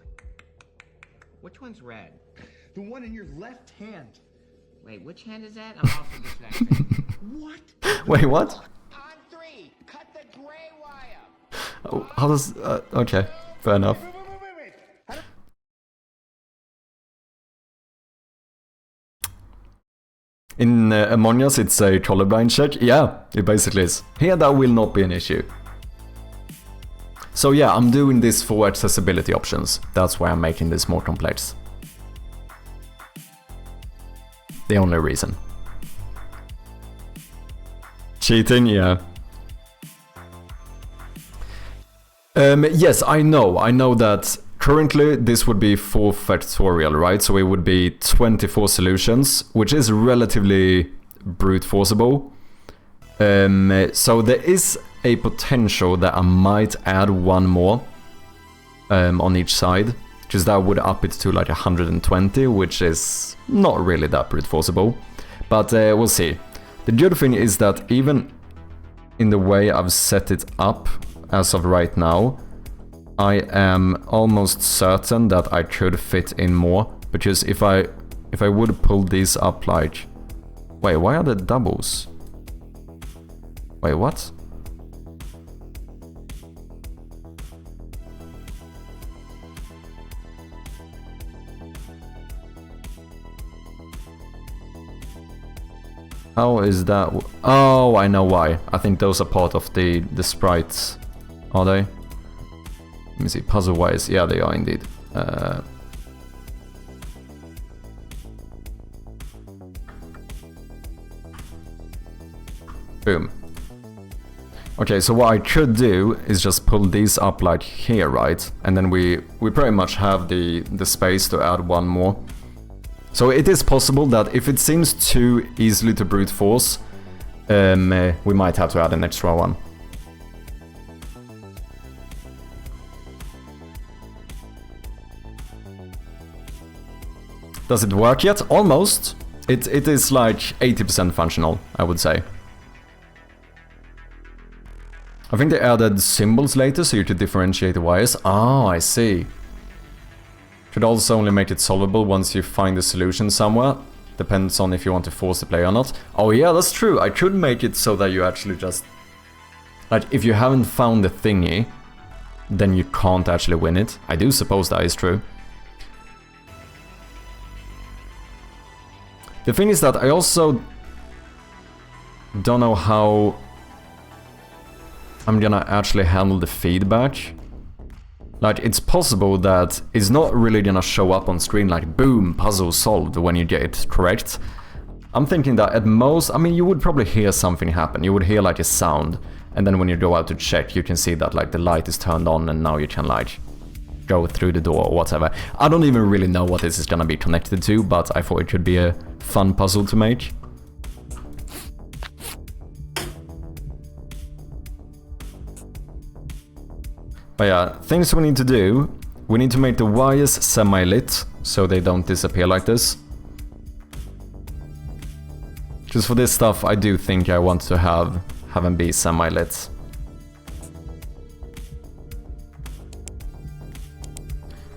Which one's red? The one in your left hand. Wait, which hand is that? I'm also dyslexic. What? Wait, what? On 3, cut the gray wire. Oh, how does... okay, fair enough. Wait. In Among Us, it's a colorblind check. Yeah, it basically is. Here, that will not be an issue. So yeah, I'm doing this for accessibility options. That's why I'm making this more complex. The only reason. Cheating, yeah. Yes, I know that currently this would be 4 factorial, right? So it would be 24 solutions, which is relatively brute forceable. So there is a potential that I might add one more on each side, because that would up it to like 120, which is not really that brute forceable. But we'll see. The good thing is that even in the way I've set it up as of right now, I am almost certain that I could fit in more, because if I would pull these up like... Wait, why are there doubles? Wait, what? How is that? Oh, I know why. I think those are part of the sprites. Are they? me see, puzzle wires, yeah they are indeed. Boom. Okay, so what I could do is just pull these up like here, right? And then we pretty much have the space to add one more. So it is possible that if it seems too easily to brute force, we might have to add an extra one. Does it work yet? Almost. It is like 80% functional, I would say. I think they added symbols later so you could differentiate the wires. Oh, I see. Could also only make it solvable once you find the solution somewhere. Depends on if you want to force the play or not. Oh yeah, that's true. I could make it so that you actually just... like, if you haven't found the thingy, then you can't actually win it. I do suppose that is true. The thing is that I also don't know how I'm gonna actually handle the feedback. Like, it's possible that it's not really gonna show up on screen like, boom, puzzle solved when you get it correct. I'm thinking that at most, I mean, you would probably hear something happen. You would hear like a sound, and then when you go out to check, you can see that like the light is turned on and now you can like go through the door or whatever. I don't even really know what this is gonna be connected to, but I thought it could be a fun puzzle to make. But yeah, things we need to do. We need to make the wires semi-lit, so they don't disappear like this. Because for this stuff, I do think I want to have them be semi-lit.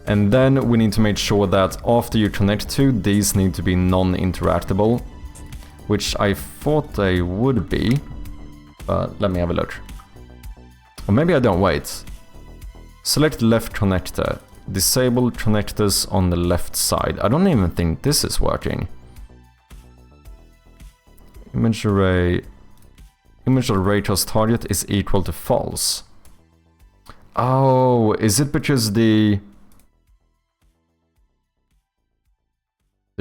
And then we need to make sure that after you connect to, these need to be non-interactable. Which I thought they would be. But let me have a look. Or maybe I don't, wait. Select left connector. Disable connectors on the left side. I don't even think this is working. Image array toss target is equal to false. Oh, is it because the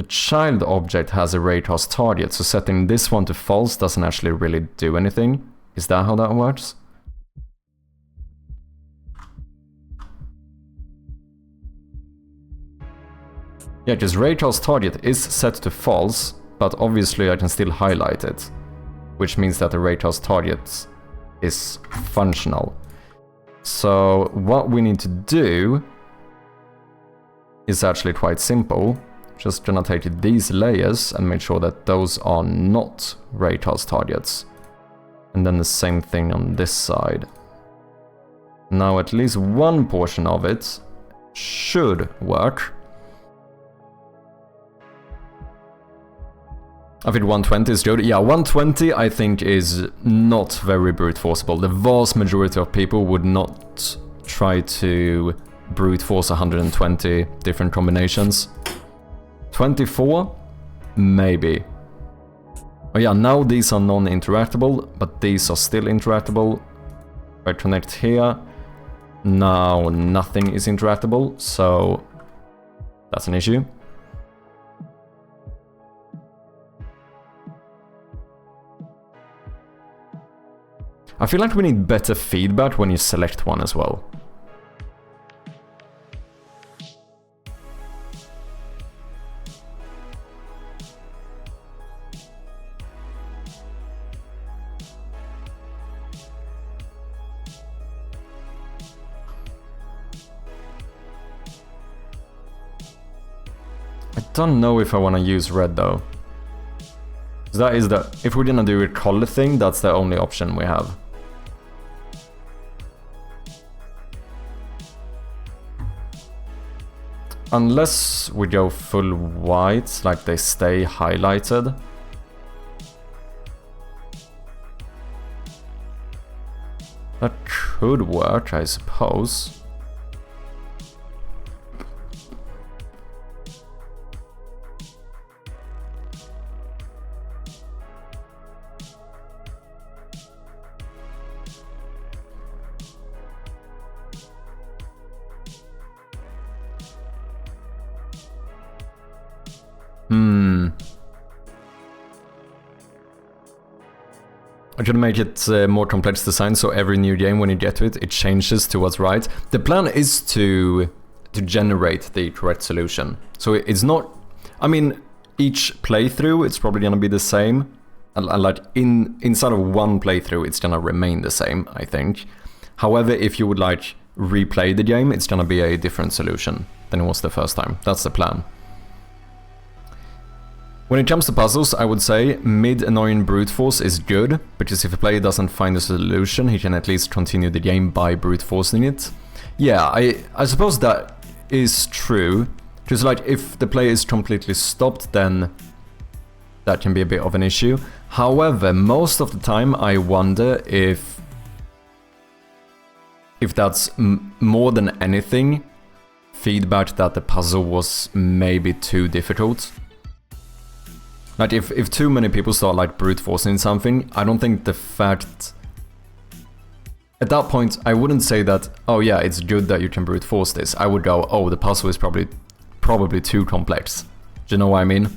child object has a ray toss target, so setting this one to false doesn't actually really do anything? Is that how that works? Yeah, because ray toss target is set to false, but obviously I can still highlight it, which means that the ray toss target is functional. So what we need to do is actually quite simple. Just gonna take these layers and make sure that those are not ray toss targets. And then the same thing on this side. Now at least one portion of it should work. I think 120 is good. Yeah, 120 I think is not very brute forceable. The vast majority of people would not try to brute force 120 different combinations. 24? Maybe. Oh yeah, now these are non-interactable, but these are still interactable. If I connect here, now nothing is interactable, so that's an issue. I feel like we need better feedback when you select one as well. I don't know if I want to use red though. That is the... if we're gonna do a color thing, that's the only option we have. Unless we go full white, like they stay highlighted. That could work, I suppose. I should make it more complex design, so every new game, when you get to it, it changes to what's right. The plan is to generate the correct solution. So it's not... I mean, each playthrough, it's probably gonna be the same. Like, inside of one playthrough, it's gonna remain the same, I think. However, if you would, like, replay the game, it's gonna be a different solution than it was the first time. That's the plan. When it comes to puzzles, I would say mid-annoying brute force is good, because if a player doesn't find a solution, he can at least continue the game by brute forcing it. Yeah, I suppose that is true. Because, like, if the player is completely stopped, then that can be a bit of an issue. However, most of the time I wonder if that's more than anything feedback that the puzzle was maybe too difficult. Like, if too many people start, like, brute forcing something, I don't think the fact... At that point, I wouldn't say that, oh yeah, it's good that you can brute force this. I would go, oh, the puzzle is probably too complex. Do you know what I mean?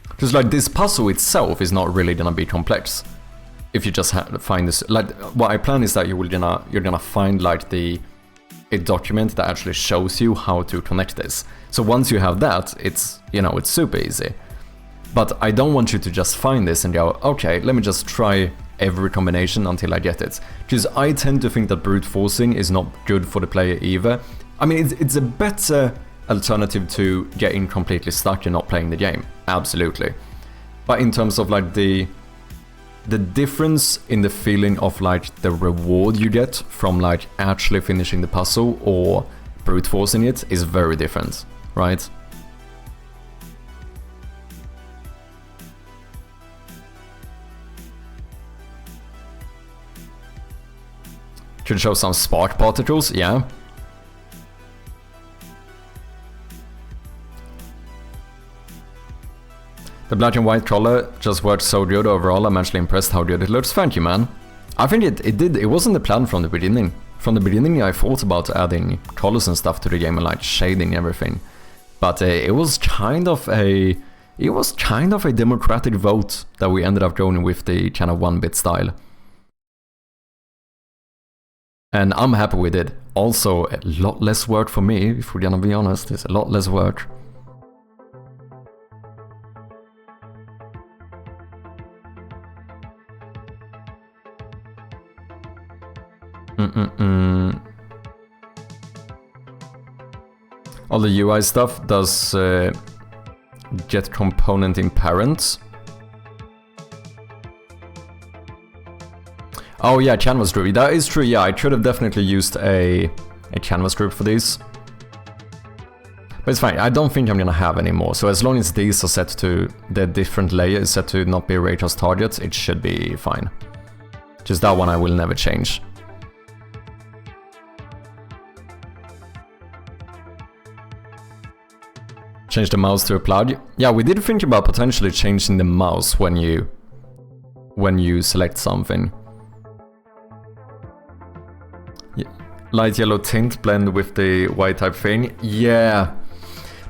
Because, like, this puzzle itself is not really gonna be complex. If you just find this... Like, what I plan is that you're gonna find, like, a document that actually shows you how to connect this. So once you have that, it's, you know, it's super easy. But I don't want you to just find this and go, okay, let me just try every combination until I get it. Because I tend to think that brute forcing is not good for the player either. I mean, it's a better alternative to getting completely stuck and not playing the game. Absolutely. But in terms of, like, the difference in the feeling of, like, the reward you get from, like, actually finishing the puzzle or brute forcing it is very different, right? Could show some spark particles, yeah. The black and white color just worked so good overall. I'm actually impressed how good it looks. Thank you, man. I think it did. It wasn't the plan from the beginning. From the beginning, I thought about adding colors and stuff to the game and, like, shading everything. But it was kind of a democratic vote that we ended up going with the kind of 1-bit style. And I'm happy with it. Also, a lot less work for me, if we're gonna be honest. It's a lot less work. All the UI stuff does get component in parents. Oh yeah, canvas group. That is true, yeah. I could have definitely used a canvas group for these. But it's fine, I don't think I'm gonna have any more. So as long as these are set to, the different layer is set to not be raycast targets, it should be fine. Just that one I will never change. Change the mouse to a plug. Yeah, we did think about potentially changing the mouse when you select something. Light yellow tint blend with the white type thing. Yeah,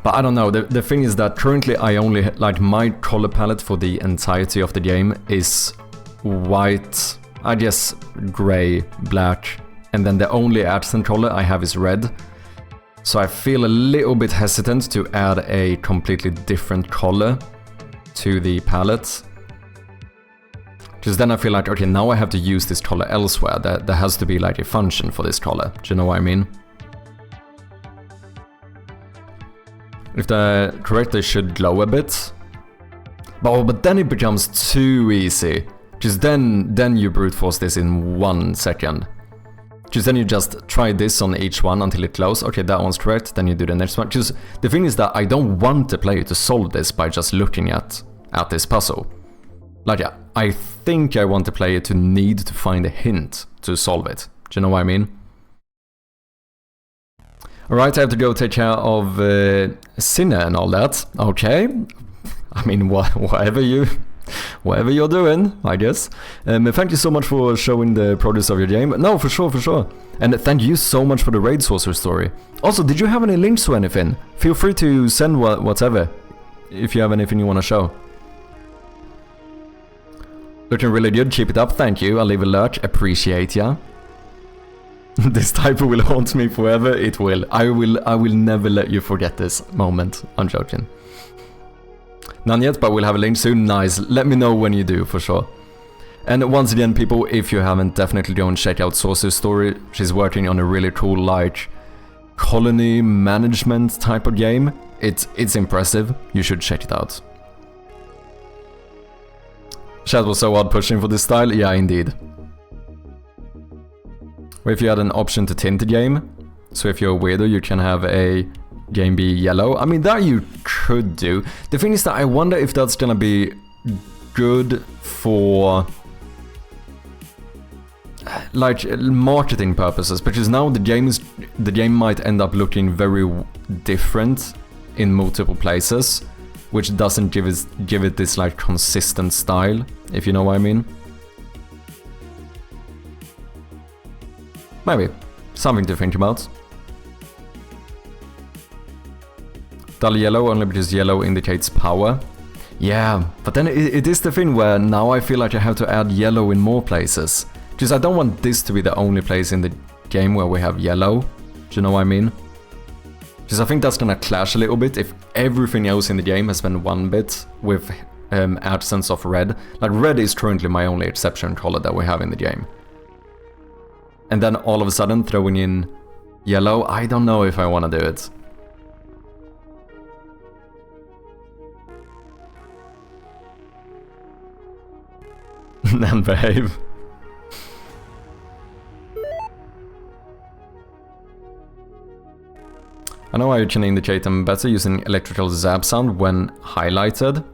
but I don't know. The thing is that currently I only, like, my color palette for the entirety of the game is white, I guess gray, black, and then the only accent color I have is red. So I feel a little bit hesitant to add a completely different color to the palette. Because then I feel like, okay, now I have to use this color elsewhere. There has to be, like, a function for this color. Do you know what I mean? If the correctly should glow a bit. But then it becomes too easy. Because then you brute force this in 1 second. Because then you just try this on each one until it glows. Okay, that one's correct. Then you do the next one. Because the thing is that I don't want the player to solve this by just looking at this puzzle. Like, I think I want the player to need to find a hint to solve it. Do you know what I mean? Alright, I have to go take care of Sinner and all that. Okay. I mean, whatever you're doing, I guess. Thank you so much for showing the progress of your game. No, for sure. And thank you so much for the Raid Saucer story. Also, did you have any links to anything? Feel free to send whatever. if you have anything you want to show. Looking really good, keep it up, thank you. I'll leave a lurch, appreciate ya. This typo will haunt me forever, it will. I will never let you forget this moment. I'm joking. None yet, but we'll have a link soon. Nice, let me know when you do, for sure. And once again, people, if you haven't, definitely go and check out Saucy's story. She's working on a really cool, like, colony management type of game. It's impressive, you should check it out. Chat was so odd pushing for this style, yeah, indeed. Or if you had an option to tint the game, so if you're a weirdo, you can have a game be yellow. I mean, that you could do. The thing is that I wonder if that's gonna be good for like marketing purposes, because now the game might end up looking very different in multiple places, which doesn't give it this like consistent style, if you know what I mean. Maybe something to think about. Dull yellow only because yellow indicates power. Yeah, but then it is the thing where now I feel like I have to add yellow in more places. Because I don't want this to be the only place in the game where we have yellow. Do you know what I mean? Because I think that's gonna clash a little bit if everything else in the game has been 1 bit with absence of red. Like red is currently my only exception color that we have in the game. And then all of a sudden throwing in yellow, I don't know if I want to do it. And behave. I know how you can indicate them better using electrical zap sound when highlighted.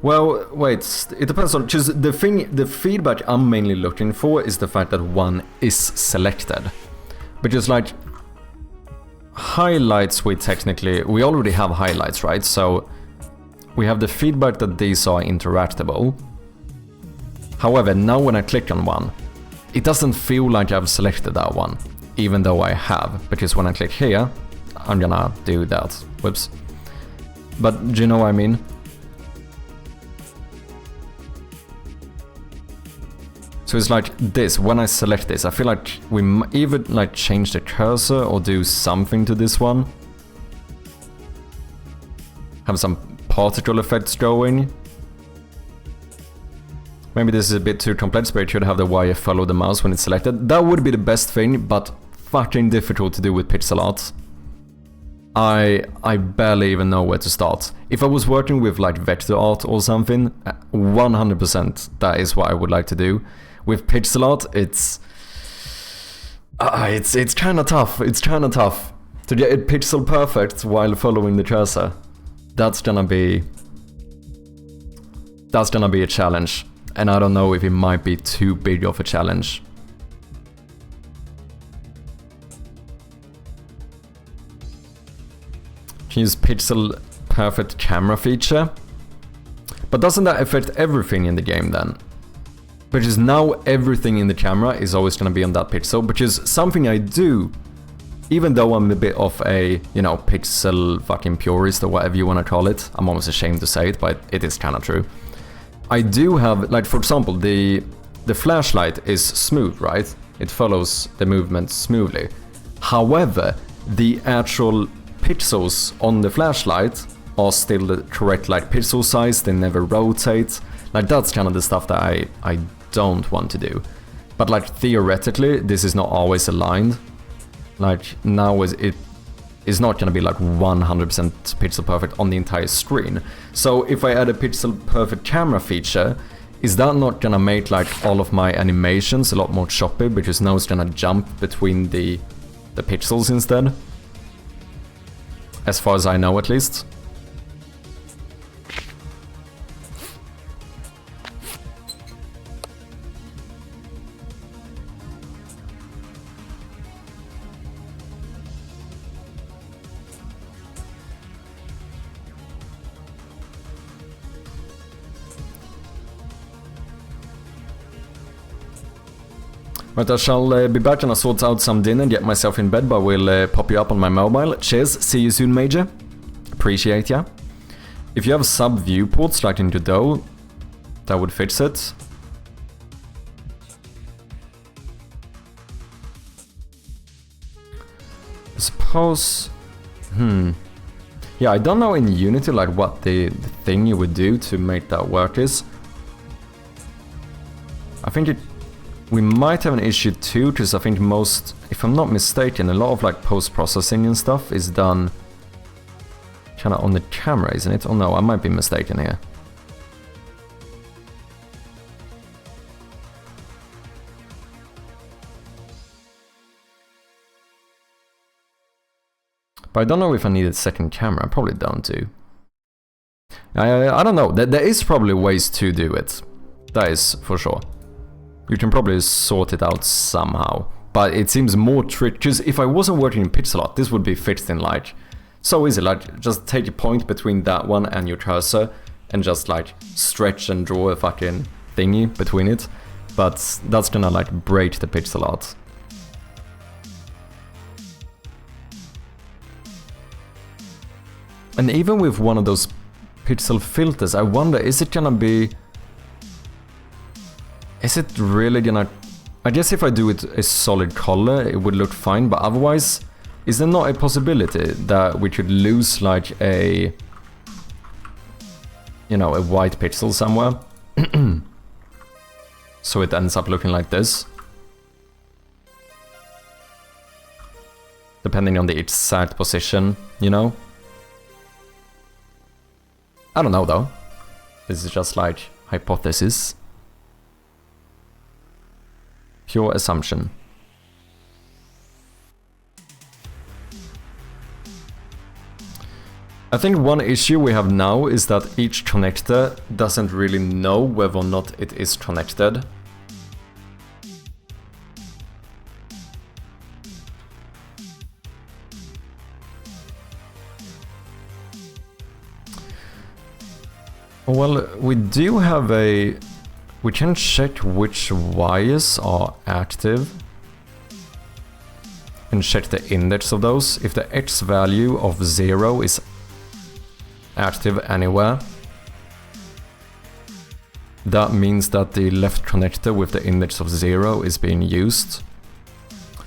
Well, wait, it depends on, because the feedback I'm mainly looking for is the fact that one is selected. Because like, highlights we already have highlights, right? So we have the feedback that these are interactable. However, now when I click on one, it doesn't feel like I've selected that one, even though I have, because when I click here, I'm gonna do that. Whoops. But do you know what I mean? So it's like this, when I select this, I feel like we might even like change the cursor or do something to this one. Have some particle effects going. Maybe this is a bit too complex, but it should have the wire follow the mouse when it's selected. That would be the best thing, but fucking difficult to do with pixel art. I barely even know where to start. If I was working with like vector art or something, 100% that is what I would like to do. With pixel art, it's kind of tough. It's kind of tough to get it pixel perfect while following the cursor. That's gonna be a challenge. And I don't know if it might be too big of a challenge. Can use pixel perfect camera feature. But doesn't that affect everything in the game then? Because now everything in the camera is always going to be on that pixel, which is something I do. Even though I'm a bit of a, you know, pixel fucking purist or whatever you want to call it. I'm almost ashamed to say it, but it is kind of true. I do have, like for example, the flashlight is smooth, right? It follows the movement smoothly. However, the actual pixels on the flashlight are still the correct like pixel size, they never rotate. Like that's kind of the stuff that I don't want to do. But like theoretically, this is not always aligned. Like now it is not going to be like 100% pixel perfect on the entire screen. So if I add a pixel perfect camera feature, is that not going to make like all of my animations a lot more choppy, because now it's going to jump between the pixels instead? As far as I know, at least. But I shall be back and I sort out some dinner and get myself in bed, but we'll pop you up on my mobile. Cheers, see you soon, Major. Appreciate ya. If you have sub viewports like into Doe, that would fix it. I suppose... Yeah, I don't know in Unity like what the thing you would do to make that work is. I think we might have an issue too, because I think most, if I'm not mistaken, a lot of like post-processing and stuff is done kind of on the camera, isn't it? Oh no, I might be mistaken here. But I don't know if I need a second camera. I probably don't do. I don't know. There is probably ways to do it. That is for sure. You can probably sort it out somehow. But it seems more tricky. Because if I wasn't working in pixel art, this would be fixed in like... So easy. Like, just take a point between that one and your cursor. And just like stretch and draw a fucking thingy between it. But that's gonna like break the pixel art. And even with one of those pixel filters, I wonder, is it gonna be... Is it really gonna... I guess if I do it a solid color, it would look fine, but otherwise, is there not a possibility that we could lose like a... You know, a white pixel somewhere? So it ends up looking like this. Depending on the exact position, you know? I don't know though. This is just like hypothesis. Pure assumption. I think one issue we have now is that each connector doesn't really know whether or not it is connected. Well, we do have a... We can check which wires are active. And check the index of those. If the X value of 0 is active anywhere, that means that the left connector with the index of 0 is being used.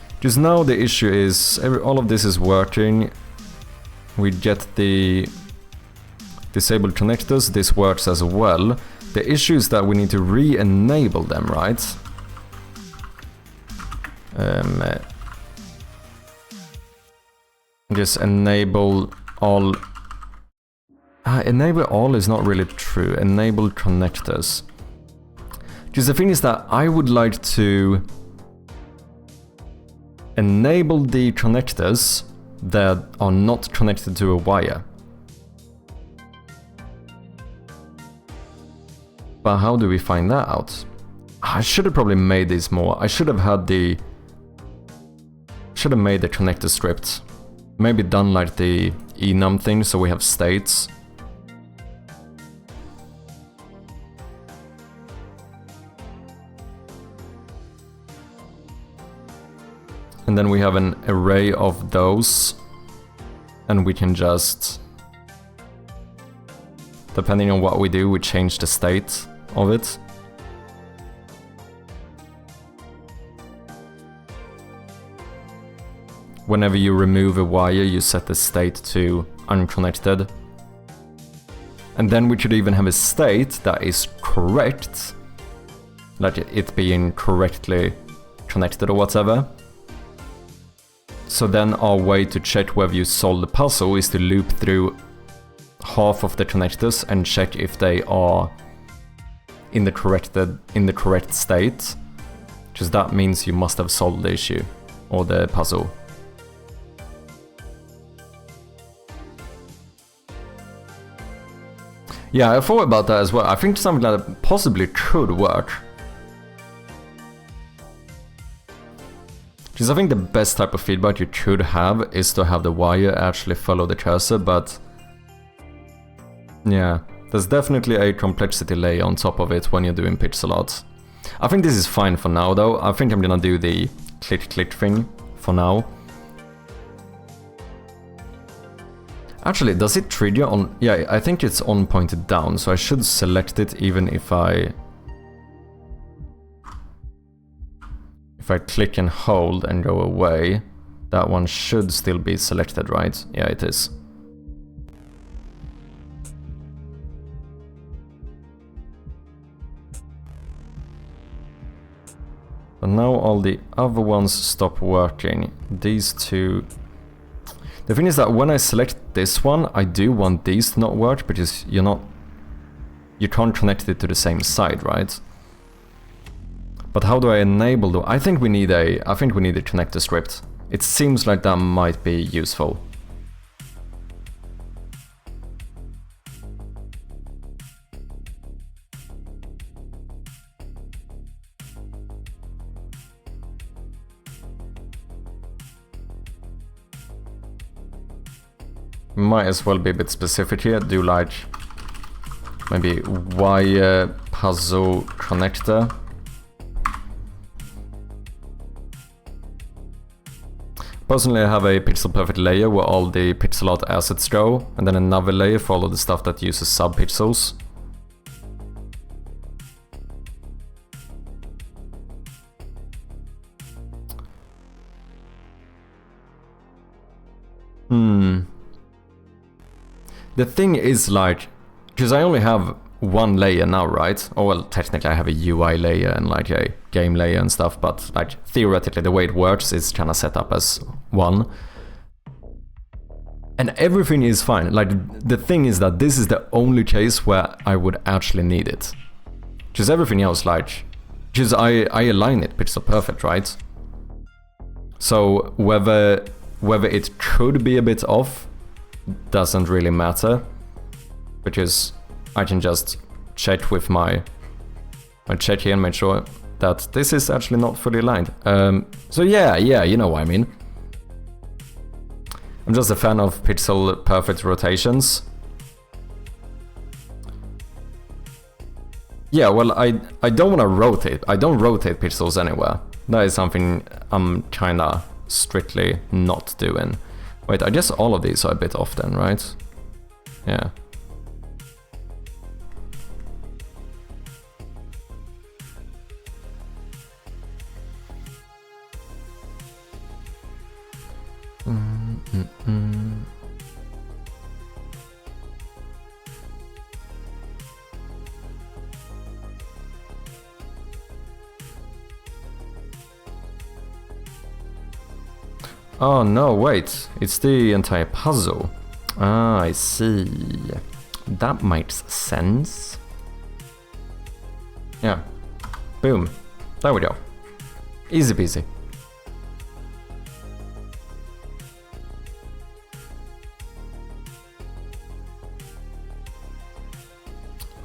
Because now the issue is, all of this is working. We get the disabled connectors, this works as well. The issue is that we need to re-enable them, right? Just enable all... enable all is not really true. Enable connectors. Because the thing is that I would like to enable the connectors that are not connected to a wire. But how do we find that out? I should have probably made this more. I should have had the... Should have made the connector script. Maybe done like the enum thing so we have states. And then we have an array of those. And we can just... Depending on what we do, we change the state of it. Whenever you remove a wire, you set the state to unconnected. And then we could even have a state that is correct, like it being correctly connected or whatever. So then our way to check whether you solve the puzzle is to loop through half of the connectors and check if they are in the correct state, because that means you must have solved the issue or the puzzle. Yeah, I thought about that as well. I think something like that possibly could work. Because I think the best type of feedback you could have is to have the wire actually follow the cursor, but yeah, there's definitely a complexity layer on top of it when you're doing pixel art. I think this is fine for now though. I think I'm gonna do the click thing for now. Actually, does it trigger on... Yeah, I think it's on pointed down, so I should select it even if I click and hold and go away. That one should still be selected, right? Yeah, it is. But now all the other ones stop working. These two... The thing is that when I select this one, I do want these to not work because you can't connect it to the same side, right? But how do I enable them? I think we need a connector script. It seems like that might be useful. Might as well be a bit specific here. Do like maybe wire puzzle connector. Personally, I have a pixel perfect layer where all the pixel art assets go, and then another layer for all of the stuff that uses subpixels. The thing is like, because I only have one layer now, right? Oh well, technically I have a UI layer and like a game layer and stuff, but like theoretically the way it works is kind of set up as one. And everything is fine. Like the thing is that this is the only case where I would actually need it. Because everything else, like, because I align it pixel perfect, right? So whether it could be a bit off doesn't really matter, because I can just check with my check here and make sure that this is actually not fully aligned. So yeah, you know what I mean. I'm just a fan of pixel perfect rotations. Yeah, well, I don't want to rotate. I don't rotate pixels anywhere. That is something I'm kinda strictly not doing. Wait, I guess all of these are a bit off then, right? Yeah. Oh no, wait, it's the entire puzzle. Ah, I see. That makes sense. Yeah. Boom. There we go. Easy peasy.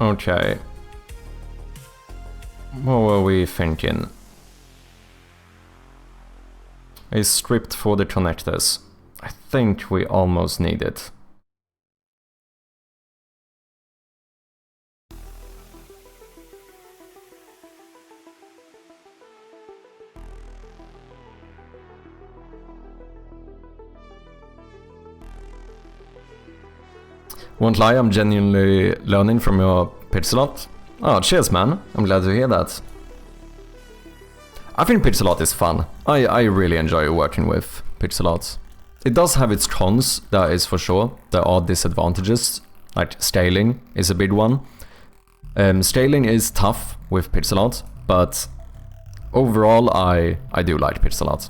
Okay. What were we thinking? A script for the connectors. I think we almost need it. Won't lie, I'm genuinely learning from your pixel art. Oh, cheers man, I'm glad to hear that. I think pixel art is fun. I really enjoy working with pixel art. It does have its cons, that is for sure. There are disadvantages, like scaling is a big one. Scaling is tough with pixel art, but overall I do like pixel art.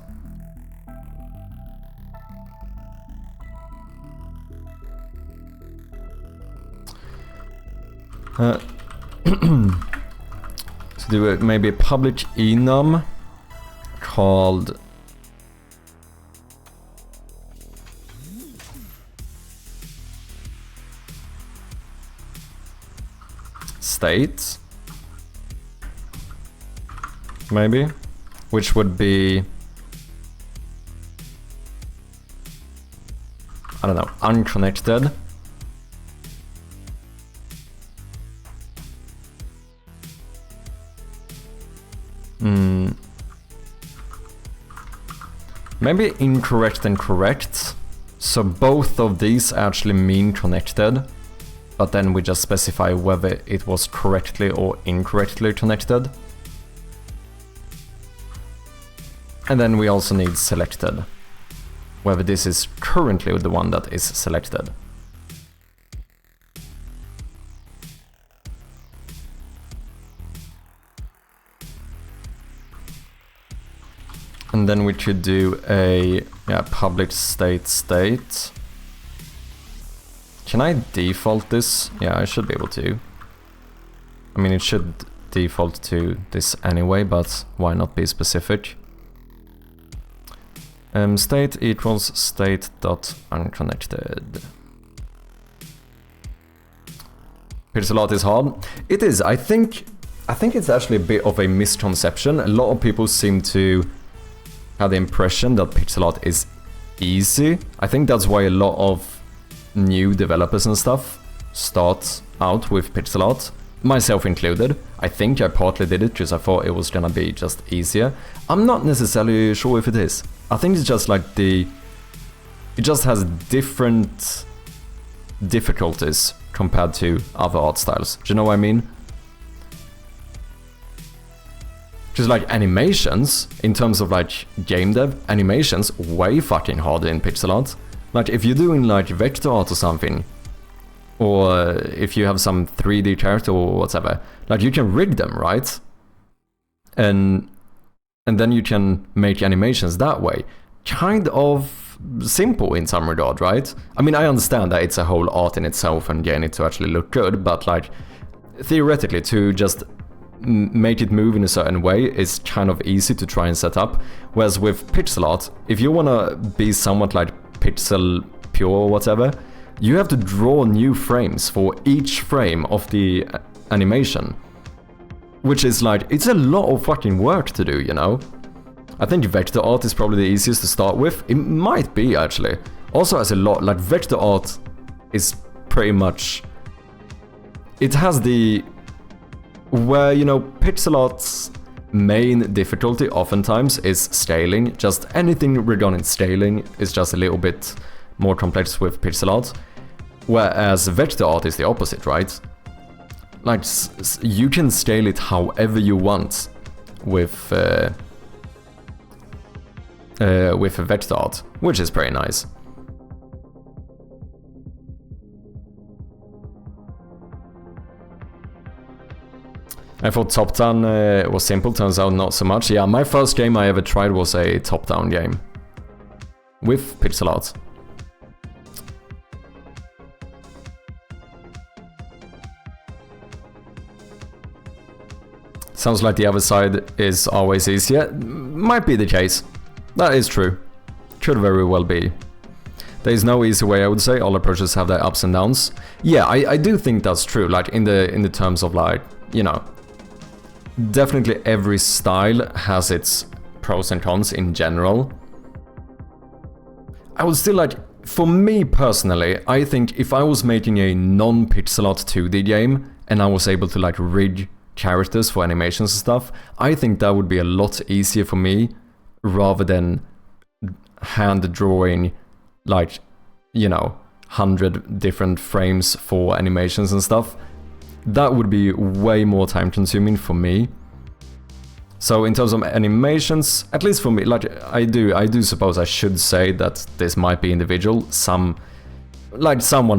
To do maybe a public enum called state, maybe, which would be, I don't know, unconnected. Maybe incorrect and correct. So both of these actually mean connected, but then we just specify whether it was correctly or incorrectly connected. And then we also need selected, whether this is currently the one that is selected. And then we could do a public state. Can I default this? Yeah, I should be able to. I mean, it should default to this anyway, but why not be specific? State equals state.unconnected. Pixel art is hard. It is. I think it's actually a bit of a misconception. A lot of people seem to have the impression that pixel art is easy. I think that's why a lot of new developers and stuff start out with pixel art, myself included. I think I partly did it because I thought it was gonna be just easier. I'm not necessarily sure if it is. I think it's just like it just has different difficulties compared to other art styles. Do you know what I mean? Just like animations, in terms of like game dev, animations way fucking harder in pixel art. Like if you're doing like vector art or something, or if you have some 3D character or whatever, like you can rig them, right? And then you can make animations that way. Kind of simple in some regard, right? I mean, I understand that it's a whole art in itself and getting it to actually look good, but like theoretically to just make it move in a certain way is kind of easy to try and set up. Whereas with pixel art, if you want to be somewhat like pixel pure or whatever, you have to draw new frames for each frame of the animation. Which is like, it's a lot of fucking work to do, you know? I think vector art is probably the easiest to start with. It might be, actually. Also has a lot, like vector art is pretty much... It has the... Where, you know, pixel art's main difficulty oftentimes is scaling. Just anything regarding scaling is just a little bit more complex with pixel art. Whereas vector art is the opposite, right? Like, you can scale it however you want with a vector art, which is pretty nice. I thought top-down was simple, turns out not so much. Yeah, my first game I ever tried was a top-down game with pixel art. Sounds like the other side is always easier. Might be the case. That is true. Could very well be. There is no easy way, I would say. All approaches have their ups and downs. Yeah, I do think that's true. Like in the terms of like, you know, definitely every style has its pros and cons in general. I would still like, for me personally, I think if I was making a non-pixel art 2D game and I was able to like rig characters for animations and stuff, I think that would be a lot easier for me rather than hand drawing like, you know, 100 different frames for animations and stuff. That would be way more time consuming for me. So in terms of animations, at least for me, like I do suppose I should say that this might be individual. Someone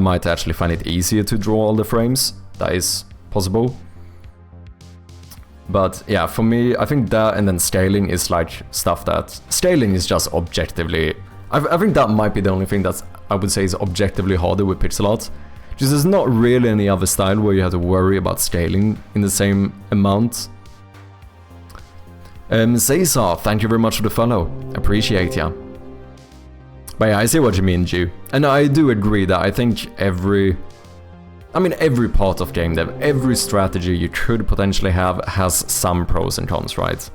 might actually find it easier to draw all the frames. That is possible. But yeah, for me, I think that and then scaling is like stuff that... Scaling is just objectively... I think that might be the only thing that I would say is objectively harder with pixel art. Because there's not really any other style where you have to worry about scaling in the same amount. Cesar, thank you very much for the follow. Appreciate ya. But yeah, I see what you mean, Jew. And I do agree that I think every part of game dev, every strategy you could potentially have has some pros and cons, right?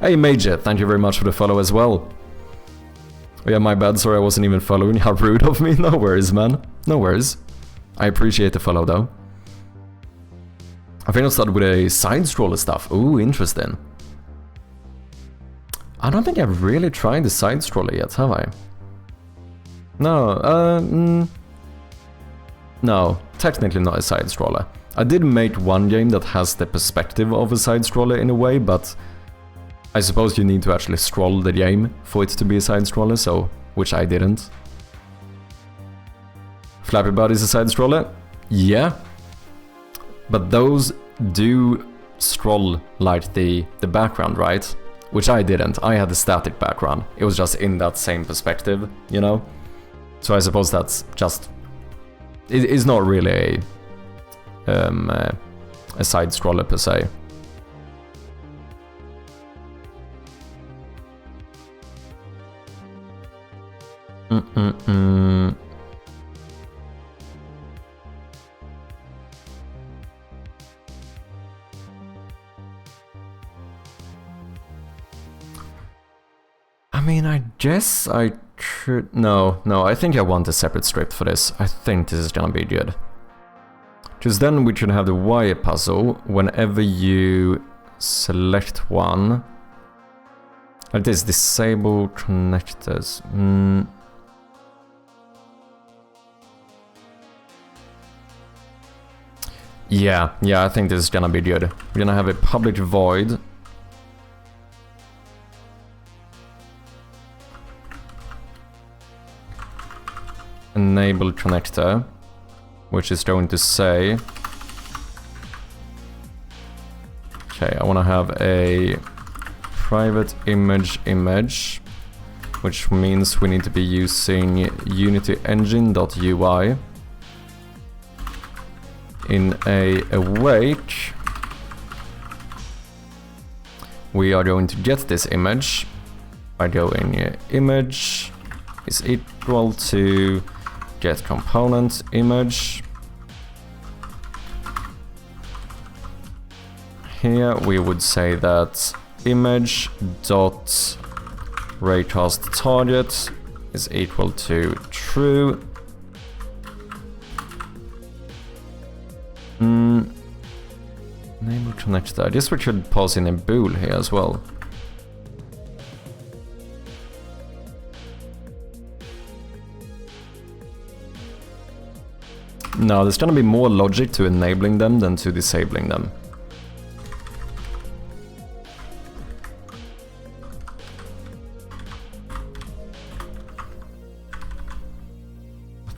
Hey Major, thank you very much for the follow as well. Oh yeah, my bad, sorry I wasn't even following. How rude of me. No worries, man. No worries. I appreciate the follow though. I think I'll start with a side-scroller stuff. Ooh, interesting. I don't think I've really tried the side scroller yet, have I? No, no, technically not a side scroller. I did make one game that has the perspective of a side scroller in a way, but I suppose you need to actually scroll the game for it to be a side scroller, so which I didn't. Flappy Bird is a side scroller? Yeah. But those do scroll like the background, right? Which I didn't. I had a static background. It was just in that same perspective, you know? So I suppose that's just... It is not really a side scroller per se. I mean, I guess I should... No, I think I want a separate script for this. I think this is gonna be good. Because then we should have the wire puzzle whenever you select one. Like this, disable connectors. Yeah, I think this is gonna be good. We're gonna have a public void. Enable connector, which is going to say, okay, I want to have a private image, which means we need to be using Unity engine.ui. In a awake, we are going to get this image by going image is equal to get component image. Here we would say that image dot raycast target is equal to true. Enable connector. I guess we should pass in a bool here as well. No, there's gonna be more logic to enabling them than to disabling them.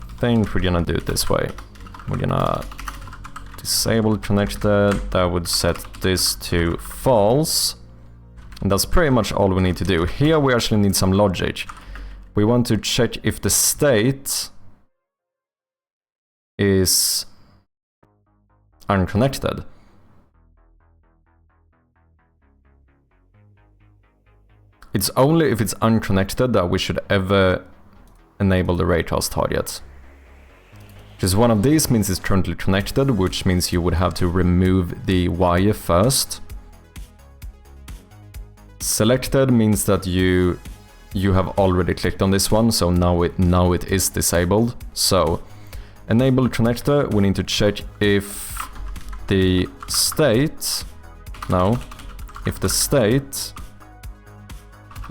I think we're gonna do it this way. We're gonna disable connector, that would set this to false. And that's pretty much all we need to do. Here we actually need some logic. We want to check if the state is unconnected. It's only if it's unconnected that we should ever enable the raycast target. Because one of these means it's currently connected, which means you would have to remove the wire first. Selected means that you have already clicked on this one, so now it is disabled. So enable connector, we need to check if the state, if the state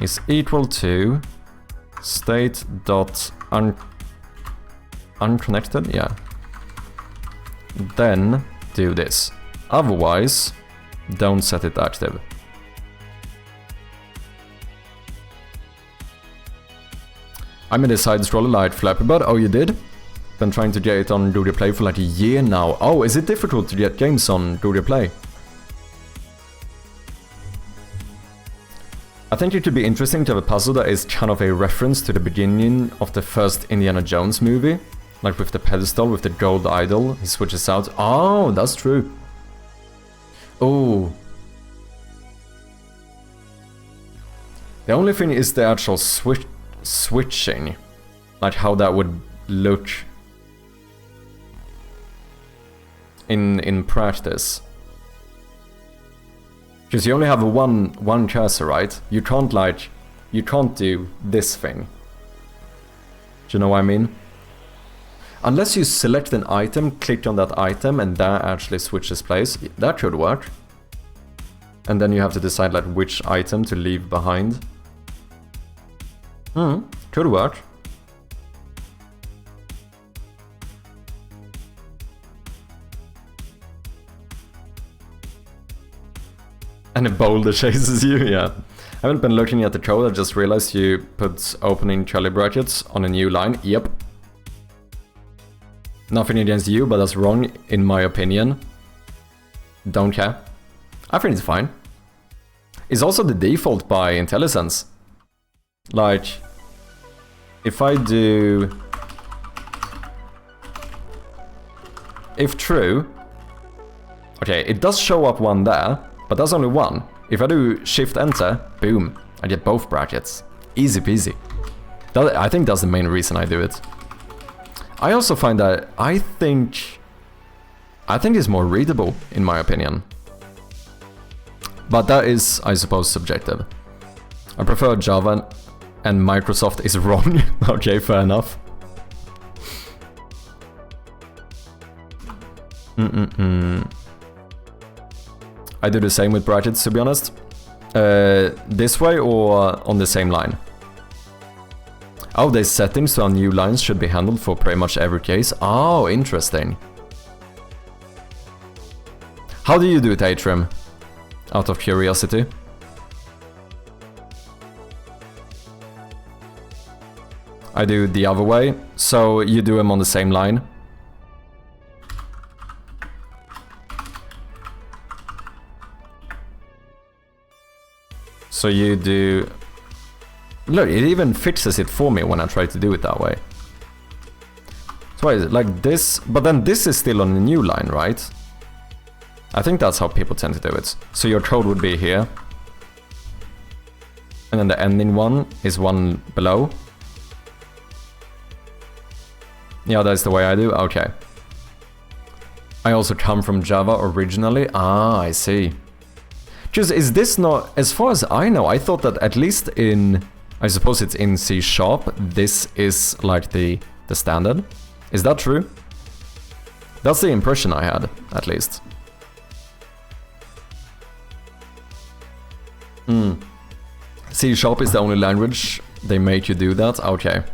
is equal to state dot unconnected, yeah. Then do this. Otherwise, don't set it active. I made a side scroller like Flappy Bird. Oh, you did? Been trying to get it on Google Play for like a year now. Oh, is it difficult to get games on Google Play? I think it could be interesting to have a puzzle that is kind of a reference to the beginning of the first Indiana Jones movie. Like with the pedestal, with the gold idol, he switches out. Oh, that's true. Oh. The only thing is the actual switching. Like how that would look in practice. Because you only have one cursor, right? You can't do this thing. Do you know what I mean? Unless you select an item, click on that item, and that actually switches place. That could work. And then you have to decide like which item to leave behind. Could work. And a boulder chases you, yeah. I haven't been looking at the code, I just realized you put opening curly brackets on a new line. Yep. Nothing against you, but that's wrong in my opinion. Don't care. I think it's fine. It's also the default by IntelliSense. Like, if I do... If true... Okay, it does show up one there, but that's only one. If I do Shift-Enter, boom, I get both brackets. Easy peasy. I think that's the main reason I do it. I also find that I think it's more readable, in my opinion. But that is, I suppose, subjective. I prefer Java, and Microsoft is wrong. Okay, fair enough. I do the same with brackets, to be honest. This way or on the same line? Oh, the settings to our new lines should be handled for pretty much every case. Oh, interesting. How do you do it, Atrium? Out of curiosity. I do the other way, so you do them on the same line. So you do... Look, it even fixes it for me when I try to do it that way. So why is it like this? But then this is still on the new line, right? I think that's how people tend to do it. So your code would be here. And then the ending one is one below. Yeah, that's the way I do. Okay. I also come from Java originally. Ah, I see. Because is this not... As far as I know, I thought that at least in... I suppose it's in C#, this is like the standard. Is that true? That's the impression I had, at least. C# is the only language they make you do that? Okay.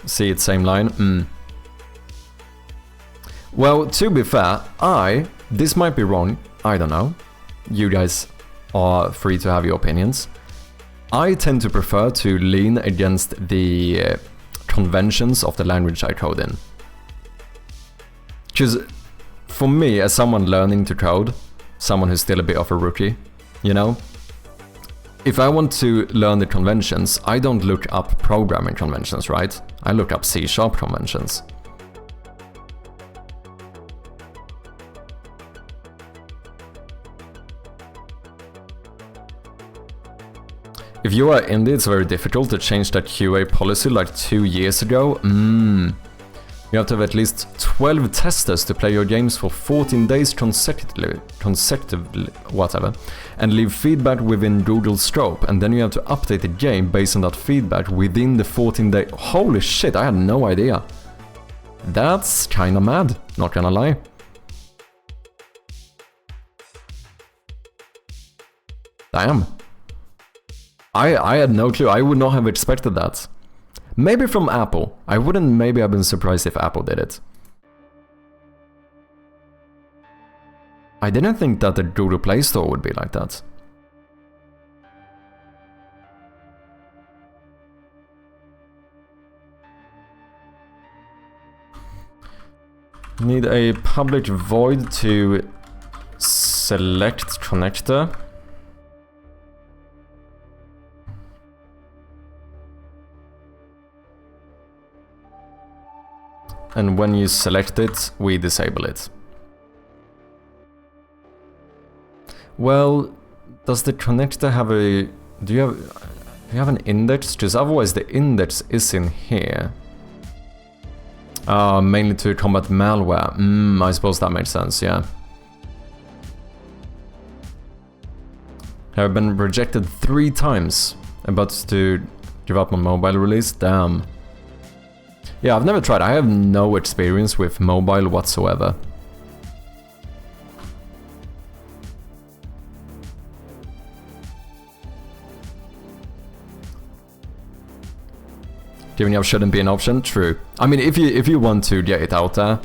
See, it's same line? Well, to be fair, this might be wrong, I don't know. You guys are free to have your opinions. I tend to prefer to lean against the conventions of the language I code in. Because for me, as someone learning to code, someone who's still a bit of a rookie, you know? If I want to learn the conventions, I don't look up programming conventions, right? I look up C# conventions. If you are indie, it's very difficult to change that QA policy like 2 years ago. You have to have at least 12 testers to play your games for 14 days consecutively, whatever, and leave feedback within Google scope, and then you have to update the game based on that feedback within the 14-day... Holy shit, I had no idea. That's kinda mad, not gonna lie. Damn. I had no clue, I would not have expected that. Maybe from Apple. I wouldn't maybe have been surprised if Apple did it. I didn't think that the Google Play Store would be like that. Need a public void to select connector. And when you select it, we disable it. Well, does the connector have a... Do you have an index? Because otherwise the index is in here. Mainly to combat malware. I suppose that makes sense, yeah. I've been rejected 3 times. About to give up on mobile release, damn. Yeah, I've never tried. I have no experience with mobile whatsoever. Giving up shouldn't be an option. True. I mean, if you want to get it out there,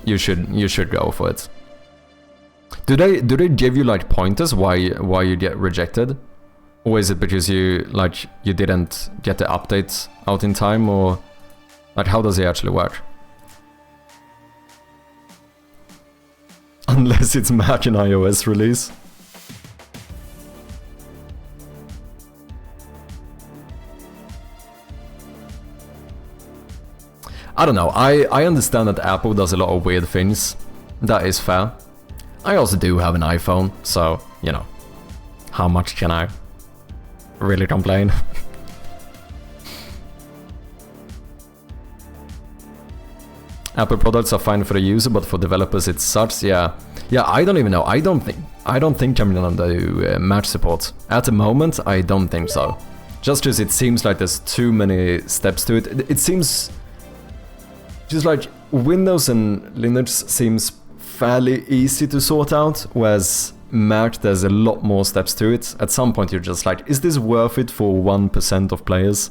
you should go for it. Do they give you like pointers why you get rejected, or is it because you didn't get the updates out in time, or like how does it actually work? Unless it's Mac and iOS release. I don't know, I understand that Apple does a lot of weird things. That is fair. I also do have an iPhone, so, you know, how much can I really complain? Apple products are fine for the user, but for developers it sucks. Yeah, I don't even know. I don't think I'm gonna do Mac support at the moment. I don't think so. Just because it seems like there's too many steps to it. It seems just like Windows and Linux seems fairly easy to sort out, whereas Mac, there's a lot more steps to it. At some point you're just like, is this worth it for 1% of players?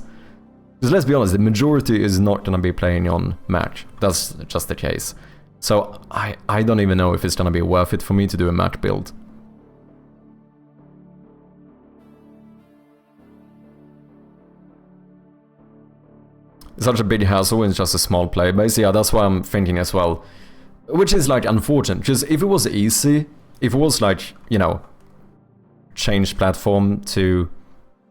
Because let's be honest, the majority is not gonna be playing on Mac. That's just the case. So I don't even know if it's gonna be worth it for me to do a Mac build. It's such a big hassle when it's just a small player base. Yeah, that's what I'm thinking as well. Which is like unfortunate, because if it was easy, if it was like, you know, change platform to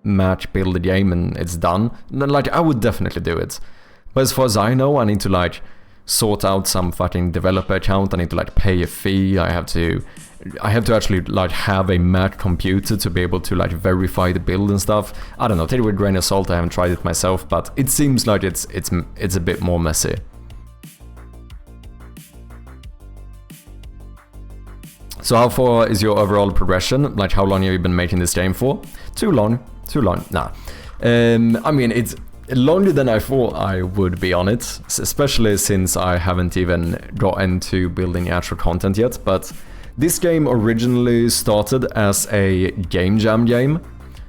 Mac, build the game and it's done, then like I would definitely do it. But as far as I know, I need to like sort out some fucking developer account, I need to like pay a fee, I have to actually like have a Mac computer to be able to like verify the build and stuff. I don't know, take it with a grain of salt, I haven't tried it myself, but it seems like it's a bit more messy. So how far is your overall progression? Like how long have you been making this game for? Too long. Nah. I mean, it's longer than I thought I would be on it, especially since I haven't even got into building actual content yet, but this game originally started as a game jam game.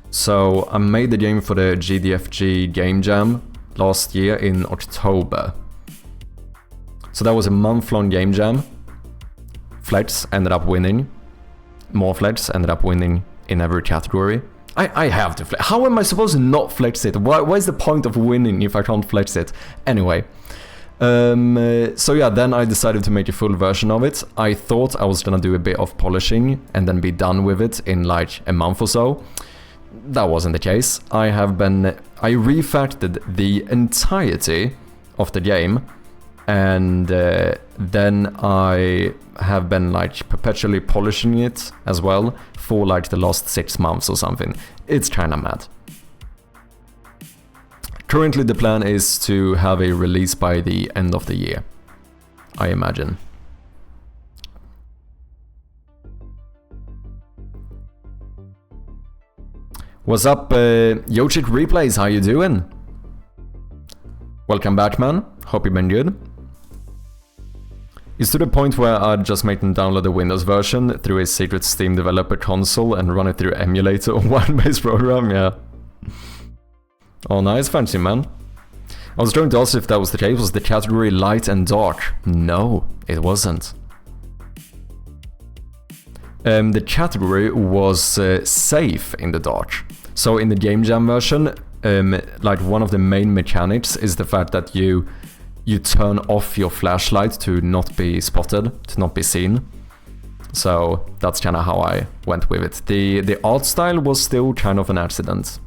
So I made the game for the GDFG game jam last year in October. So that was a month-long game jam. Flex ended up winning. More Flex ended up winning in every category. I have to flex. How am I supposed to not flex it? Why is the point of winning if I can't flex it? Anyway. So yeah, then I decided to make a full version of it. I thought I was gonna do a bit of polishing and then be done with it in like a month or so. That wasn't the case. I refactored the entirety of the game, and then I have been like perpetually polishing it as well for like the last 6 months or something. It's kinda mad. Currently the plan is to have a release by the end of the year, I imagine. What's up, Yochik Replays, how you doing? Welcome back, man. Hope you've been good. It's to the point where I'd just make them download the Windows version through a secret Steam developer console and run it through emulator or one-based program, yeah. Oh, nice, fancy, man. I was trying to ask if that was the case. Was the category light and dark? No, it wasn't. The category was safe in the dark. So in the game jam version, like one of the main mechanics is the fact that you turn off your flashlight to not be spotted, to not be seen. So that's kind of how I went with it. The art style was still kind of an accident.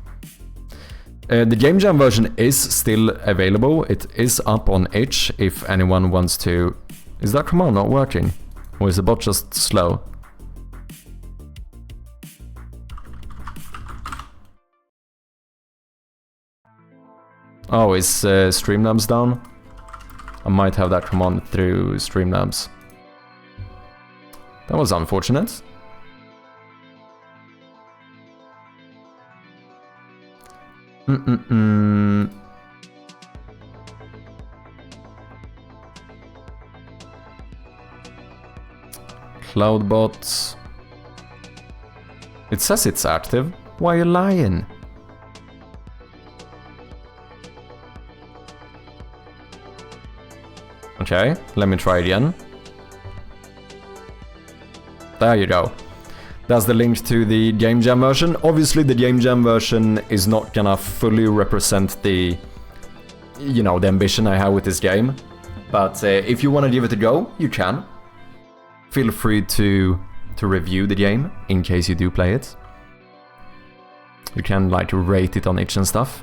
The game jam version is still available. It is up on itch if anyone wants to... Is that command not working? Or is the bot just slow? Oh, is Streamlabs down? I might have that command through Streamlabs. That was unfortunate. Cloudbot. It says it's active. Why are you lying? Okay, let me try again. There you go. That's the link to the Game Jam version. Obviously, the Game Jam version is not gonna fully represent the, you know, the ambition I have with this game. But if you want to give it a go, you can. Feel free to review the game in case you do play it. You can like rate it on itch and stuff.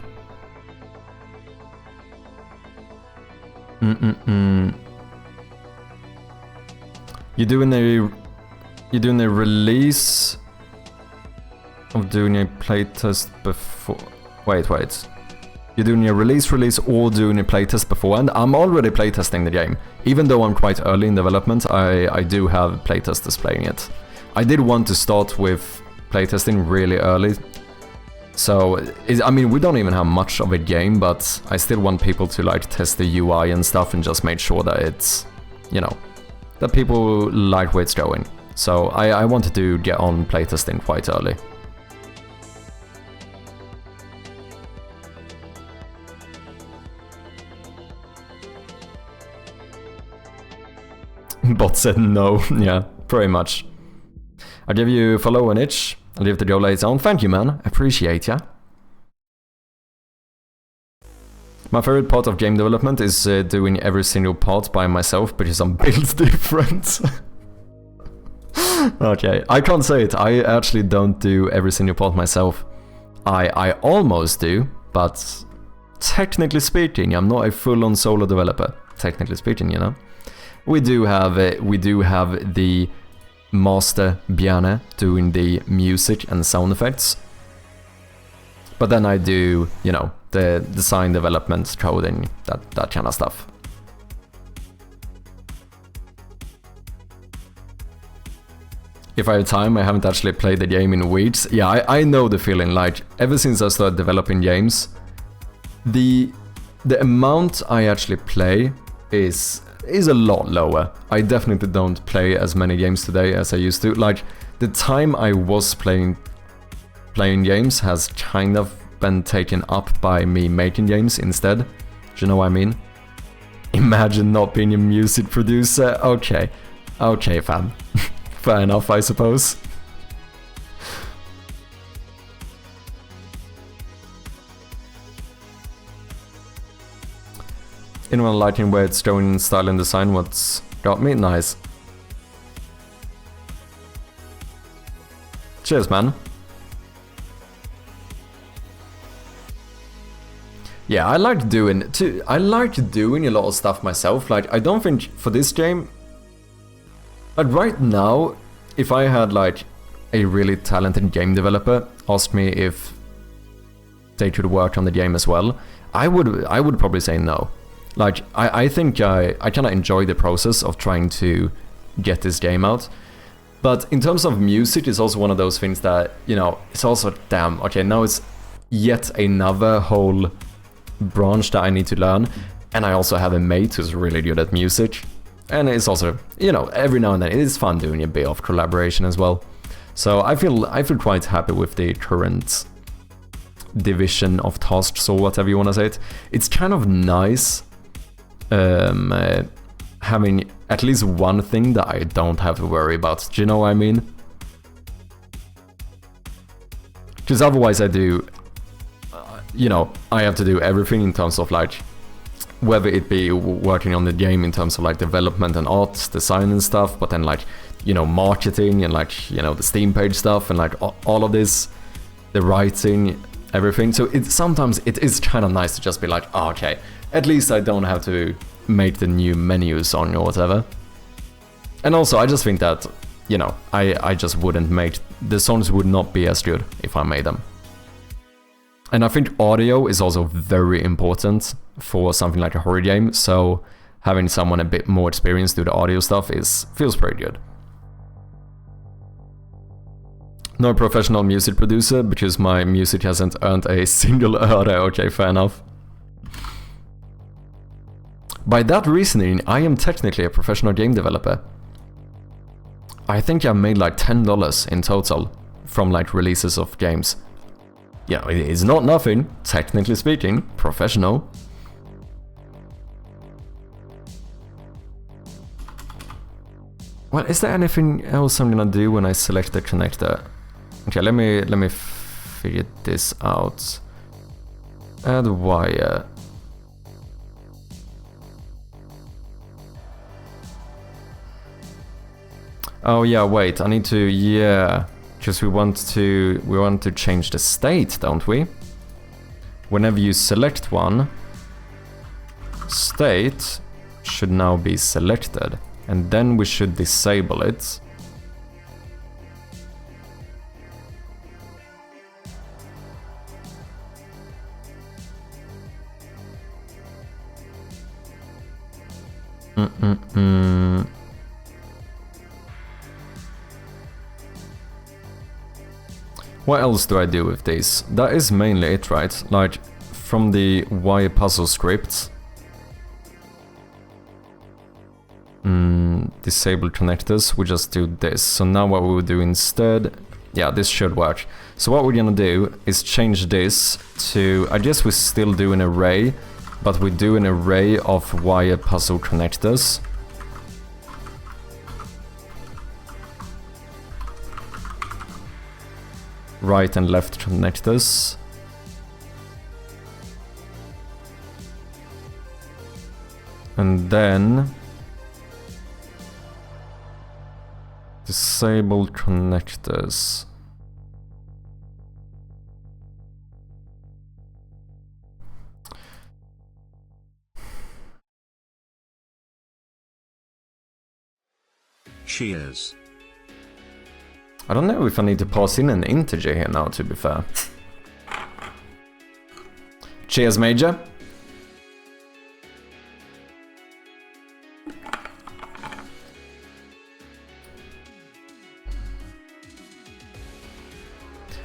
You're doing a release of doing a playtest before. Wait. You're doing a release or doing a playtest before, and I'm already playtesting the game. Even though I'm quite early in development, I do have playtesters playing it. I did want to start with playtesting really early. So, I mean, we don't even have much of a game, but I still want people to like test the UI and stuff and just make sure that it's, you know, that people like where it's going. So I wanted to get on playtesting quite early. Bot said no, yeah, pretty much. I'll give you a follow on itch. I'll leave the go later on. Thank you, man. Appreciate ya. My favorite part of game development is doing every single part by myself because I'm built different. Okay, I can't say it. I actually don't do every single part myself. I almost do, but technically speaking, I'm not a full-on solo developer. Technically speaking, you know. We do have the master Bjarne doing the music and sound effects. But then I do, you know, the design, development, coding, that kind of stuff. If I have time, I haven't actually played the game in weeks. Yeah, I know the feeling. Like, ever since I started developing games, the amount I actually play is a lot lower. I definitely don't play as many games today as I used to. Like, the time I was playing games has kind of been taken up by me making games instead. Do you know what I mean? Imagine not being a music producer. Okay, fam. Fair enough, I suppose. Anyone liking where it's going in style and design? What's got me? Nice. Cheers, man. Yeah, I like doing a lot of stuff myself. Like, I don't think for this game, like right now, if I had like a really talented game developer ask me if they could work on the game as well, I would probably say no. Like, I think I kind of enjoy the process of trying to get this game out. But in terms of music, it's also one of those things that, you know, it's also, damn, okay, now it's yet another whole branch that I need to learn. And I also have a mate who's really good at music. And it's also, you know, every now and then it is fun doing a bit of collaboration as well. So I feel quite happy with the current division of tasks, or whatever you want to say it. It's kind of nice having at least one thing that I don't have to worry about. Do you know what I mean? Because otherwise I do, you know, I have to do everything in terms of like, whether it be working on the game in terms of like development and art, design and stuff, but then like, you know, marketing and like, you know, the Steam page stuff and like all of this, the writing, everything. So sometimes it is kind of nice to just be like, oh, okay, at least I don't have to make the new menu song or whatever. And also I just think that, you know, I just wouldn't make, the songs would not be as good if I made them. And I think audio is also very important for something like a horror game, so having someone a bit more experienced do the audio stuff feels pretty good. No professional music producer, because my music hasn't earned a single öre. Okay, fair enough. By that reasoning, I am technically a professional game developer. I think I made like $10 in total from like releases of games. You know, it's not nothing, technically speaking, professional. Well, is there anything else I'm gonna do when I select the connector? Okay, let me figure this out. Add wire. Oh yeah, wait, I need to, yeah, because we want to change the state, don't we? Whenever you select one, state should now be selected, and then we should disable it. What else do I do with these? That is mainly it, right? Like, from the wire puzzle script. Disable connectors, we just do this. So now what we will do instead... Yeah, this should work. So what we're gonna do is change this to... I guess we still do an array, but we do an array of wire puzzle connectors. Right and left connectors. And then disable connectors. Cheers. I don't know if I need to pass in an integer here now, to be fair. Cheers, Major.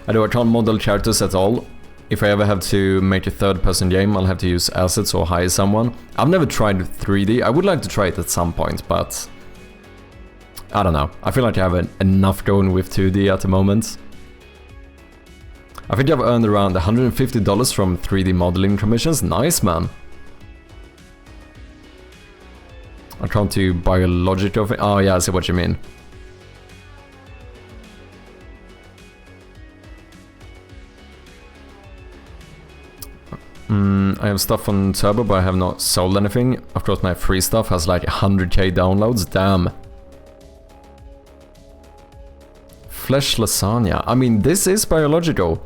I can't model characters at all. If I ever have to make a third-person game, I'll have to use assets or hire someone. I've never tried 3D. I would like to try it at some point, but... I don't know. I feel like I have enough going with 2D at the moment. I think I've earned around $150 from 3D modeling commissions. Nice, man. I can't do biological... Oh yeah, I see what you mean. I have stuff on Turbo, but I have not sold anything. Of course, my free stuff has like 100k downloads. Damn. Flesh lasagna. I mean, this is biological.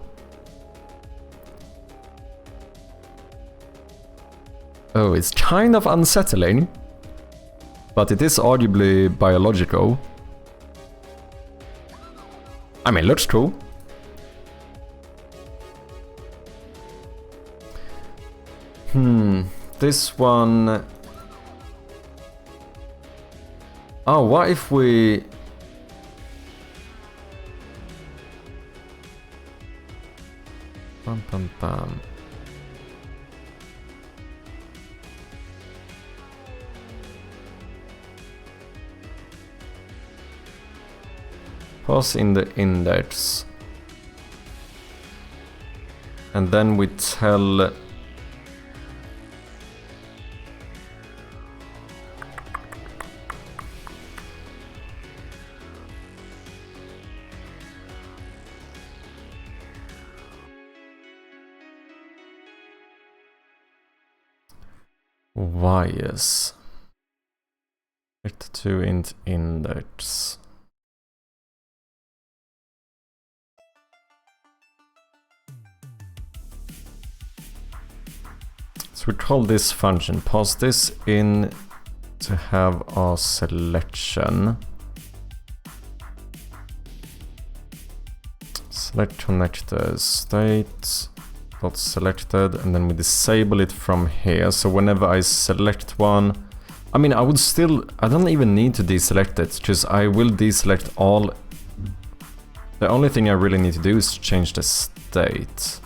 Oh, it's kind of unsettling. But it is arguably biological. I mean, looks cool. This one... Oh, what if we... Bam, bam, bam. Pass in the index. And then we tell... wires. It to int index. So we call this function, pass this in to have our selection. Select connector state. Dot selected, and then we disable it from here. So whenever I select one, I mean, I don't even need to deselect it, because I will deselect all. The only thing I really need to do is change the state.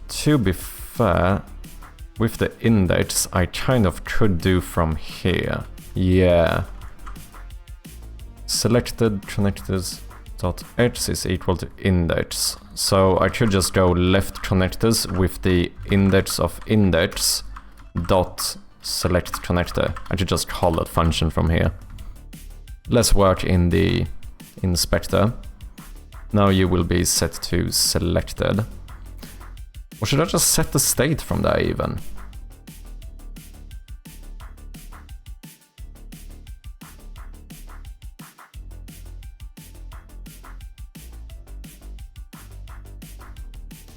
To be fair, with the index, I kind of could do from here. Yeah. Selected connectors. .x is equal to index. So I could just go left connectors with the index of index dot select connector. I should just call that function from here. Let's work in the inspector. Now you will be set to selected. Or should I just set the state from there even?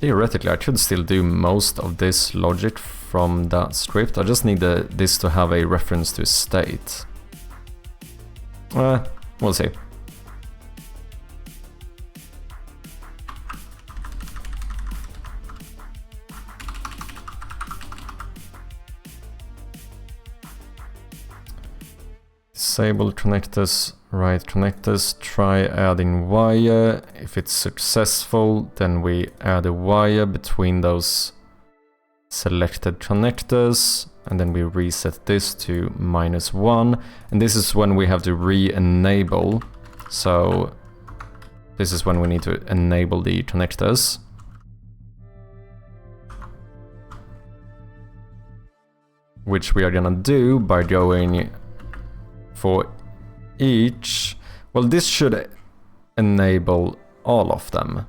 Theoretically, I could still do most of this logic from that script. I just need this to have a reference to state. We'll see. Disable connectors, write connectors, try adding wire. If it's successful, then we add a wire between those selected connectors, and then we reset this to -1, and this is when we have to re-enable. So this is when we need to enable the connectors. Which we are gonna do by going for each. Well, this should enable all of them.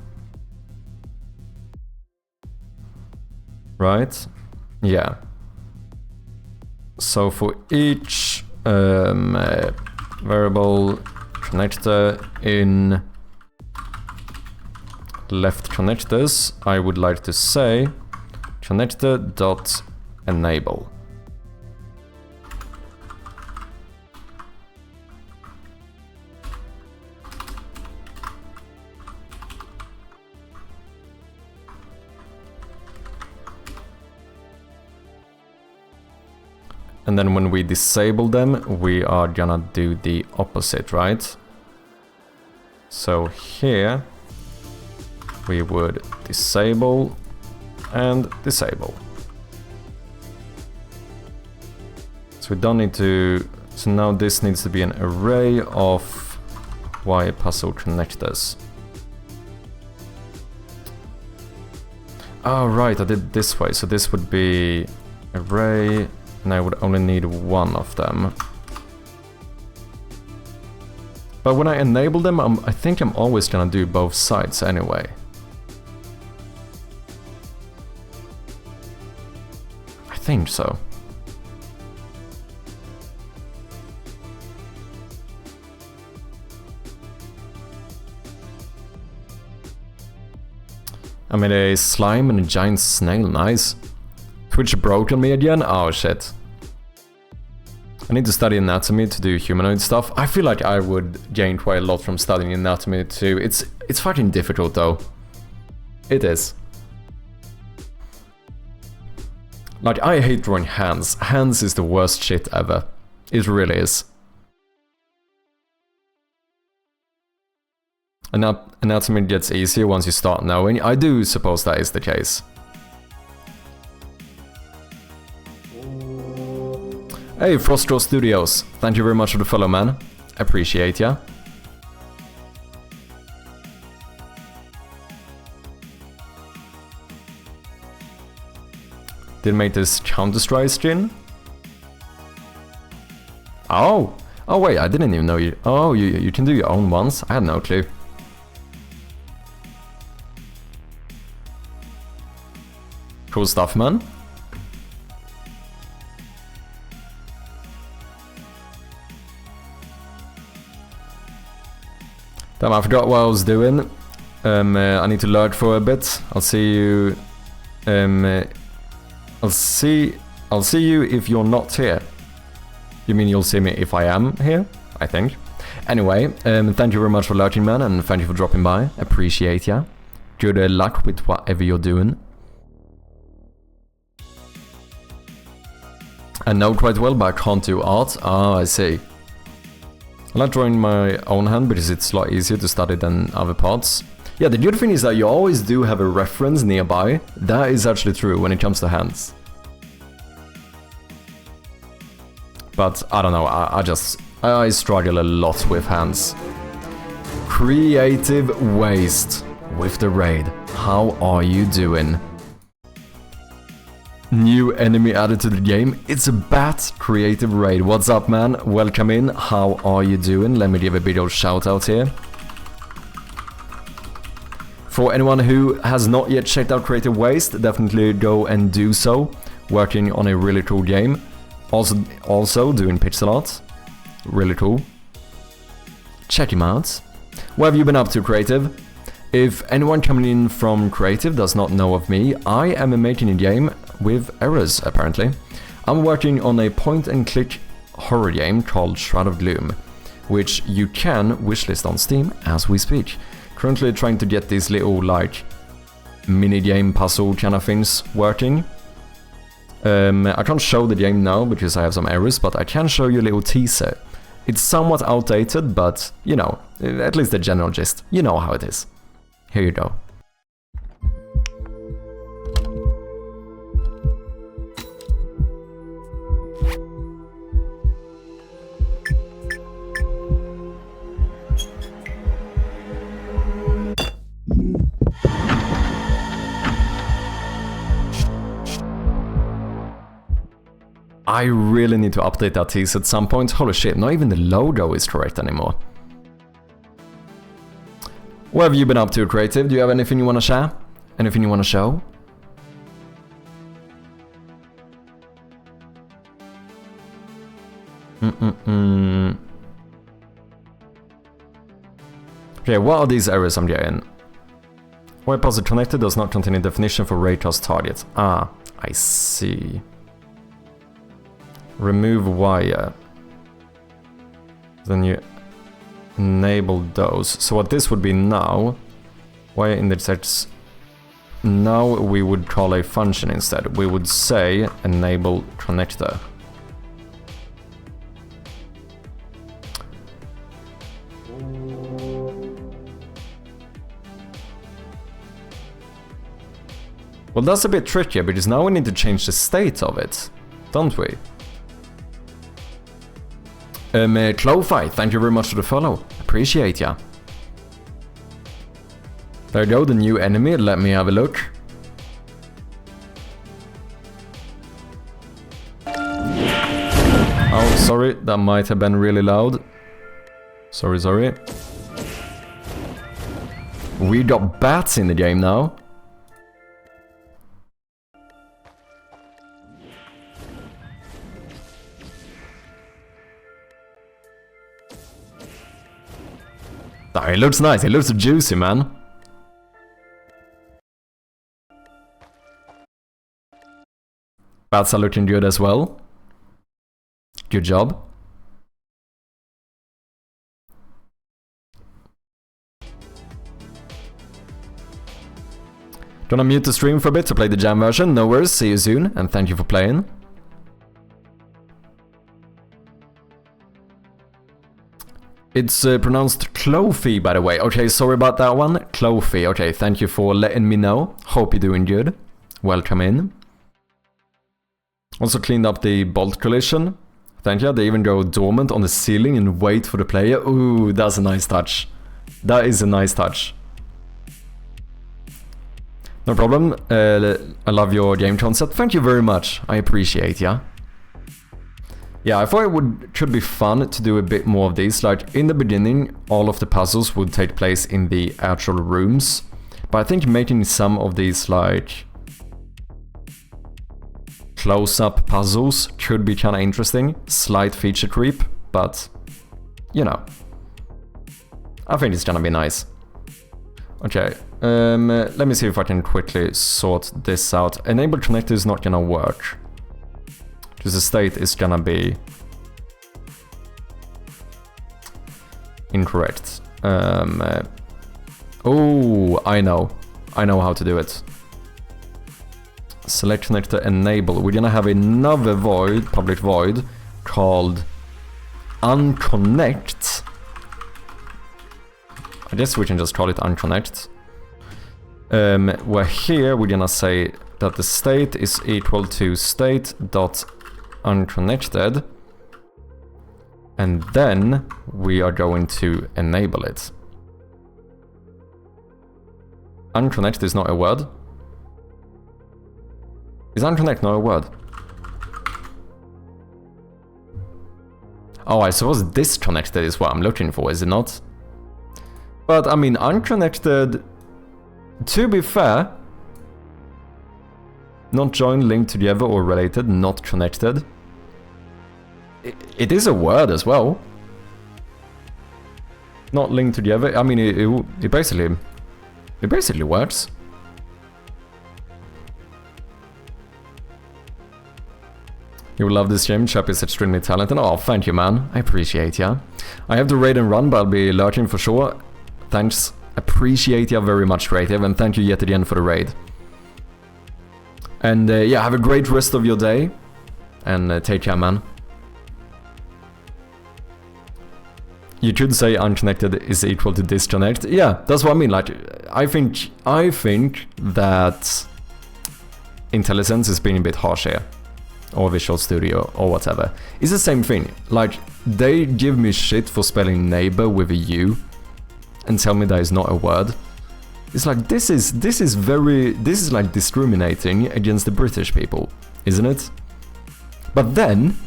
Right? Yeah. So for each variable connector in left connectors, I would like to say connector.enable. And then when we disable them, we are gonna do the opposite, right? So here we would disable and disable. So we don't need to... So now this needs to be an array of wire puzzle connectors. Oh right, I did it this way. So this would be array, and I would only need one of them. But when I enable them, I think I'm always gonna do both sides anyway. I think so. I made a slime and a giant snail, nice. Twitch broke on me again? Oh shit. I need to study anatomy to do humanoid stuff. I feel like I would gain quite a lot from studying anatomy too. It's fucking difficult though. It is. Like, I hate drawing hands. Hands is the worst shit ever. It really is. Anatomy gets easier once you start knowing. I do suppose that is the case. Hey, Frostdraw Studios, thank you very much for the follow, man. Appreciate ya. Did make this Counter-Strike skin? Oh! Oh wait, I didn't even know you... Oh, you can do your own ones? I had no clue. Cool stuff, man. Damn, I forgot what I was doing. I need to lurk for a bit. I'll see you... I'll see you if you're not here. You mean you'll see me if I am here? I think. Anyway, thank you very much for lurking, man, and thank you for dropping by. Appreciate ya. Good luck with whatever you're doing. I know quite well, but I can't do art. Ah, I see. I like drawing my own hand because it's a lot easier to study than other parts. Yeah, the good thing is that you always do have a reference nearby. That is actually true when it comes to hands. But I don't know, I struggle a lot with hands. Creative Waste with the raid. How are you doing? New enemy added to the game. It's a Bat Creative Raid. What's up, man? Welcome in. How are you doing? Let me give a big old shout out here. For anyone who has not yet checked out Creative Waste, definitely go and do so. Working on a really cool game. Also doing pixel art. Really cool. Check him out. What have you been up to, Creative? If anyone coming in from Creative does not know of me, I am making a game with errors, apparently. I'm working on a point-and-click horror game called Shroud of Gloom, which you can wishlist on Steam as we speak. Currently trying to get these little, like, mini-game puzzle kind of things working. I can't show the game now because I have some errors, but I can show you a little teaser. It's somewhat outdated, but, you know, at least the general gist. You know how it is. Here you go. I really need to update that tease at some point. Holy shit, not even the logo is correct anymore. What have you been up to, Creative? Do you have anything you want to share? Anything you want to show? Okay, what are these errors I'm getting? Wire puzzle connected does not contain a definition for raycast target. Ah, I see. Remove wire. Then you enable those. So what this would be now, wire intersects. Now we would call a function instead. We would say enable connector. Well, that's a bit trickier because now we need to change the state of it, don't we? Clo-Fi, thank you very much for the follow. Appreciate ya. There you go, the new enemy. Let me have a look. Oh, sorry, that might have been really loud. Sorry. We got bats in the game now. Oh, it looks nice, it looks juicy, man. Bats are looking good as well. Good job. Gonna mute the stream for a bit to play the jam version. No worries, see you soon, and thank you for playing. It's pronounced Clo-Fi, by the way. Okay, sorry about that one. Clo-Fi. Okay, thank you for letting me know. Hope you're doing good. Welcome in. Also cleaned up the bolt collision. Thank you. They even go dormant on the ceiling and wait for the player. Ooh, that's a nice touch. That is a nice touch. No problem. I love your game concept. Thank you very much. I appreciate ya. Yeah, I thought it could be fun to do a bit more of these. Like, in the beginning, all of the puzzles would take place in the actual rooms. But I think making some of these, like, close-up puzzles could be kind of interesting. Slight feature creep, but, you know. I think it's gonna be nice. Okay, let me see if I can quickly sort this out. Enable connector is not gonna work. Because the state is gonna be incorrect. Oh, I know how to do it. Select connector enable. We're gonna have another void, public void, called unconnect. I guess we can just call it unconnect. Where here we're gonna say that the state is equal to state.unconnected, and then we are going to enable it. Unconnected is not a word. Is unconnect not a word? Oh, I suppose disconnected is what I'm looking for, is it not? But, I mean, unconnected... To be fair... Not joined, linked together or related, not connected. It is a word as well. Not linked together. I mean, it basically works. You will love this game. Chap is extremely talented. Oh, thank you, man. I appreciate ya. I have to raid and run, but I'll be lurking for sure. Thanks. Appreciate ya very much, Creative, and thank you yet again for the raid. And yeah, have a great rest of your day. And take care, man. You could say unconnected is equal to disconnect. Yeah, that's what I mean. Like, I think that IntelliSense is being a bit harsh here. Or Visual Studio, or whatever. It's the same thing. Like, they give me shit for spelling neighbor with a U and tell me that is not a word. It's like, this is like discriminating against the British people, isn't it? But then,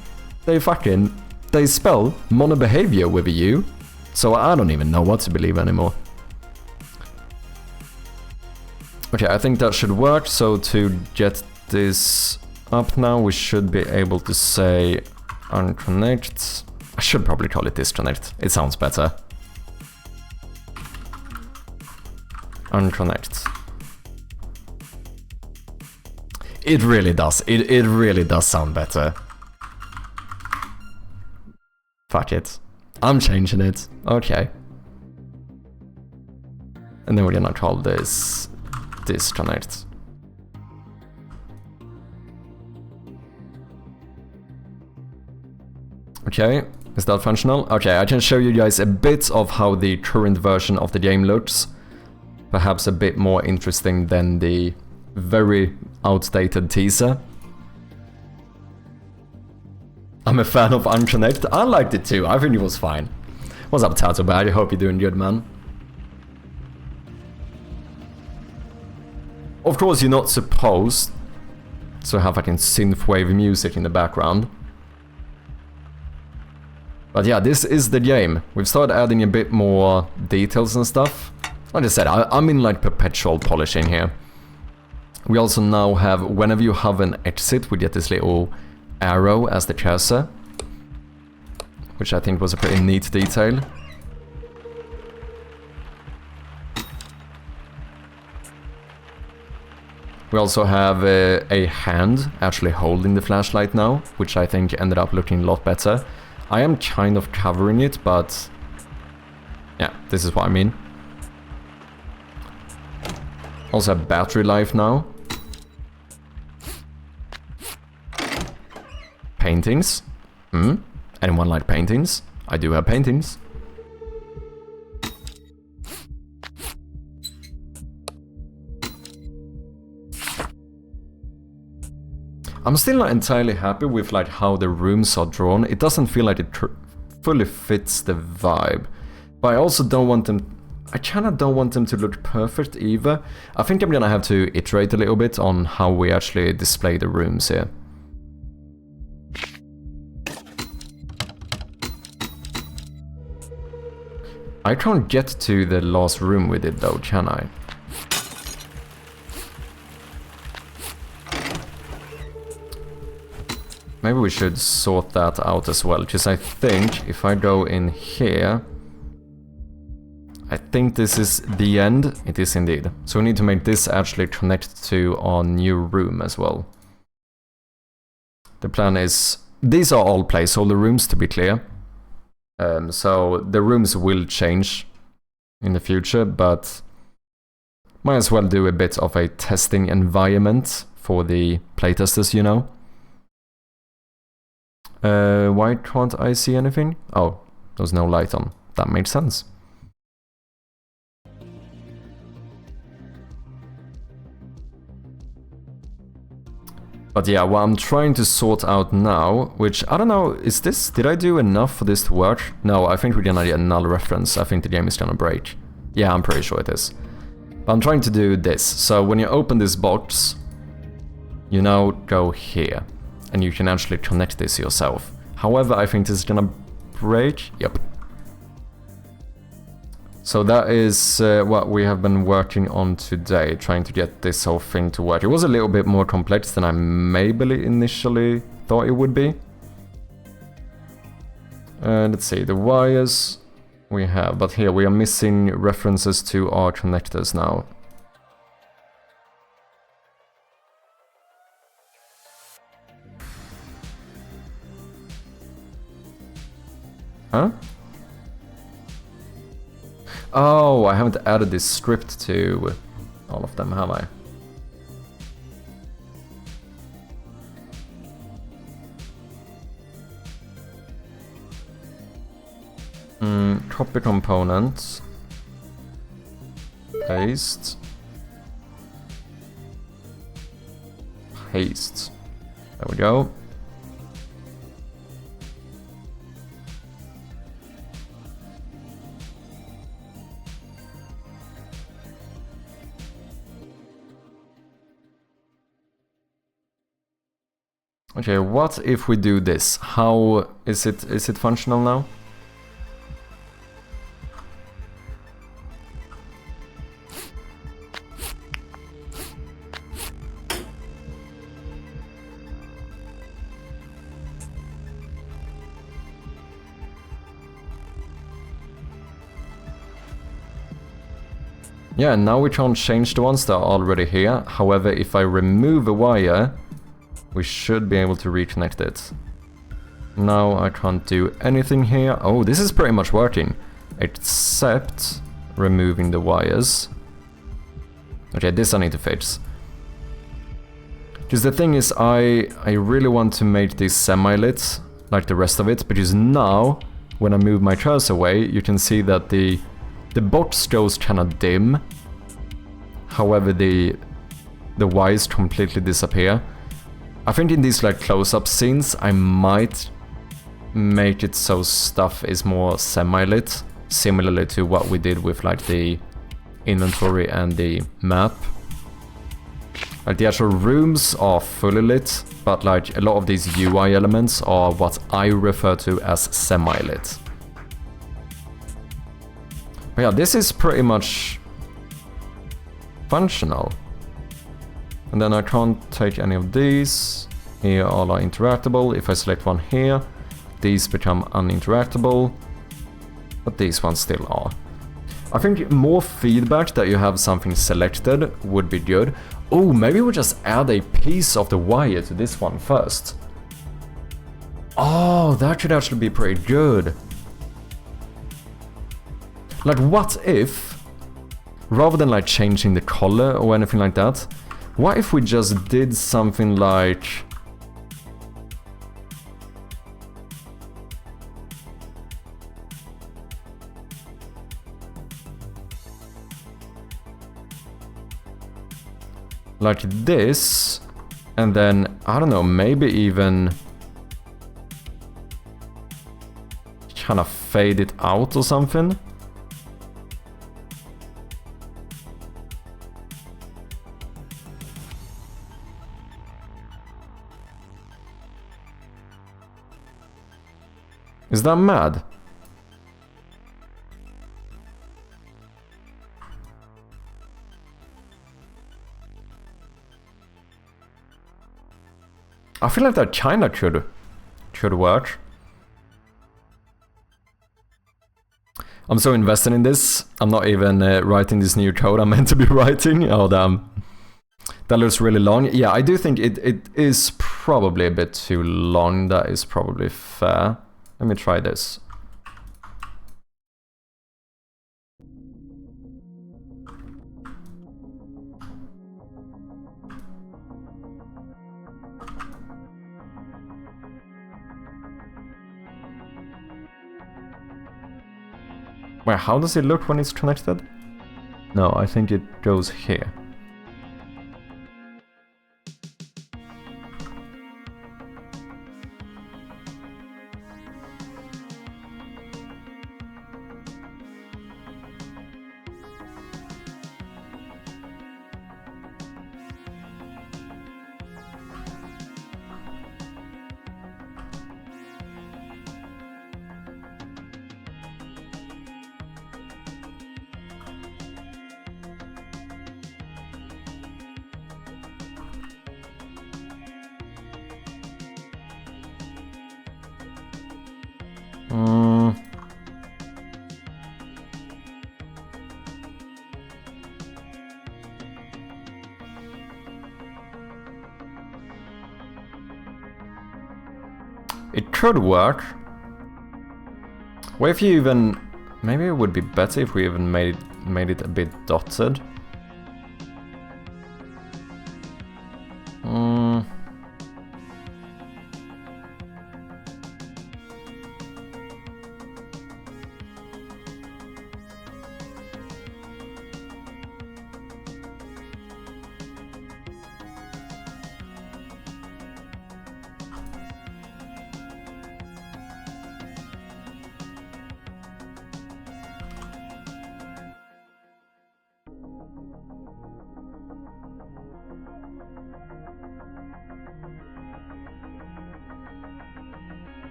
they spell monobehavior with a U, so I don't even know what to believe anymore. Okay, I think that should work, so to get this up now, we should be able to say unconnect. I should probably call it disconnect. It sounds better. Unconnect. It really does. It really does sound better. Fuck it. I'm changing it. Okay. And then we're gonna call this disconnect. Okay, is that functional? Okay, I can show you guys a bit of how the current version of the game looks. Perhaps a bit more interesting than the very outdated teaser. I'm a fan of Unconnect. I liked it too. I think it was fine. What's up, Tato Bad? I hope you're doing good, man. Of course, you're not supposed to have fucking synthwave music in the background. But yeah, this is the game. We've started adding a bit more details and stuff. Like I said, I'm in like perpetual polishing here. We also now have, whenever you have an exit, we get this little arrow as the cursor. Which I think was a pretty neat detail. We also have a hand actually holding the flashlight now, which I think ended up looking a lot better. I am kind of covering it, but yeah, this is what I mean. Also have battery life now. Paintings. Anyone like paintings? I do have paintings. I'm still not entirely happy with like how the rooms are drawn. It doesn't feel like it fully fits the vibe. But I also don't want them... I kinda don't want them to look perfect either. I think I'm gonna have to iterate a little bit on how we actually display the rooms here. I can't get to the last room with it though, can I? Maybe we should sort that out as well, because I think if I go in here, I think this is the end. It is indeed. So we need to make this actually connect to our new room as well. The plan is, these are all placeholder rooms to be clear. So the rooms will change in the future, but might as well do a bit of a testing environment for the playtesters, you know. Why can't I see anything? Oh, there's no light on. That makes sense. But yeah, what I'm trying to sort out now, which, I don't know, is this... Did I do enough for this to work? No, I think we're gonna get a null reference. I think the game is gonna break. Yeah, I'm pretty sure it is. But I'm trying to do this. So when you open this box, you now go here, and you can actually connect this yourself. However, I think this is gonna break. Yep. So that is what we have been working on today, trying to get this whole thing to work. It was a little bit more complex than I maybe initially thought it would be. Let's see, the wires we have, but here we are missing references to our connectors now. Huh? Oh, I haven't added this script to all of them, have I? Copy components. Paste. Paste. There we go. Okay, what if we do this? How is it functional now? Yeah, now we can't change the ones that are already here. However, if I remove a wire, we should be able to reconnect it. Now I can't do anything here. Oh, this is pretty much working. Except removing the wires. Okay, this I need to fix. Because the thing is, I really want to make this semi-lit, like the rest of it, because now, when I move my cursor away, you can see that the box goes kinda dim. However, the wires completely disappear. I think in these like close-up scenes, I might make it so stuff is more semi-lit, similarly to what we did with like the inventory and the map. Like the actual rooms are fully lit, but like a lot of these UI elements are what I refer to as semi-lit. But yeah, this is pretty much functional. And then I can't take any of these. Here all are interactable. If I select one here, these become uninteractable. But these ones still are. I think more feedback that you have something selected would be good. Oh, maybe we'll just add a piece of the wire to this one first. Oh, that could actually be pretty good. Like, what if, rather than like changing the color or anything like that, what if we just did something like... like this, and then, I don't know, maybe even kind of fade it out or something? Is that mad? I feel like that kinda could work. I'm so invested in this. I'm not even writing this new code I'm meant to be writing. Oh damn. That looks really long. Yeah, I do think it is probably a bit too long. That is probably fair. Let me try this. Wait, how does it look when it's connected? No, I think it goes here. It could work. What if you even... Maybe it would be better if we even made it a bit dotted.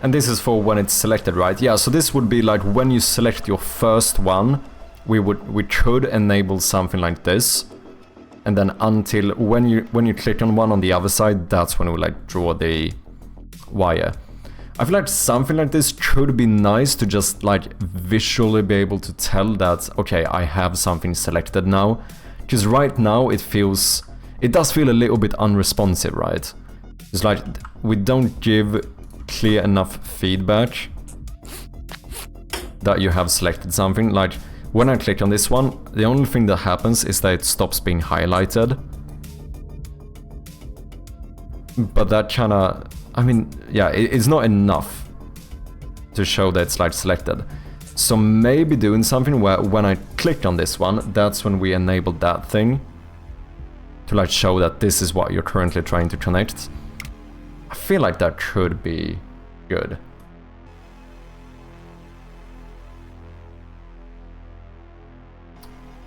And this is for when it's selected, right? Yeah, so this would be like when you select your first one, we could enable something like this. And then until when you click on one on the other side, that's when we like draw the wire. I feel like something like this could be nice to just like visually be able to tell that, okay, I have something selected now. Because right now it does feel a little bit unresponsive, right? It's like we don't give clear enough feedback that you have selected something. Like when I click on this one, the only thing that happens is that it stops being highlighted. But that kinda, I mean, yeah, it's not enough to show that it's like selected. So maybe doing something where when I click on this one, that's when we enable that thing to like show that this is what you're currently trying to connect. I feel like that could be good.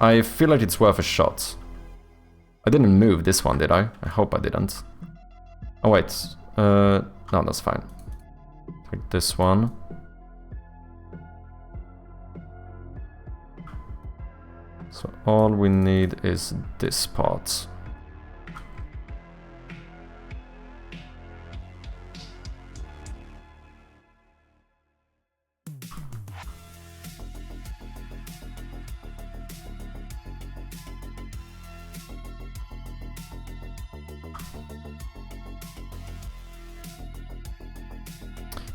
I feel like it's worth a shot. I didn't move this one, did I? I hope I didn't. Oh wait, no, that's fine. Take this one. So all we need is this part.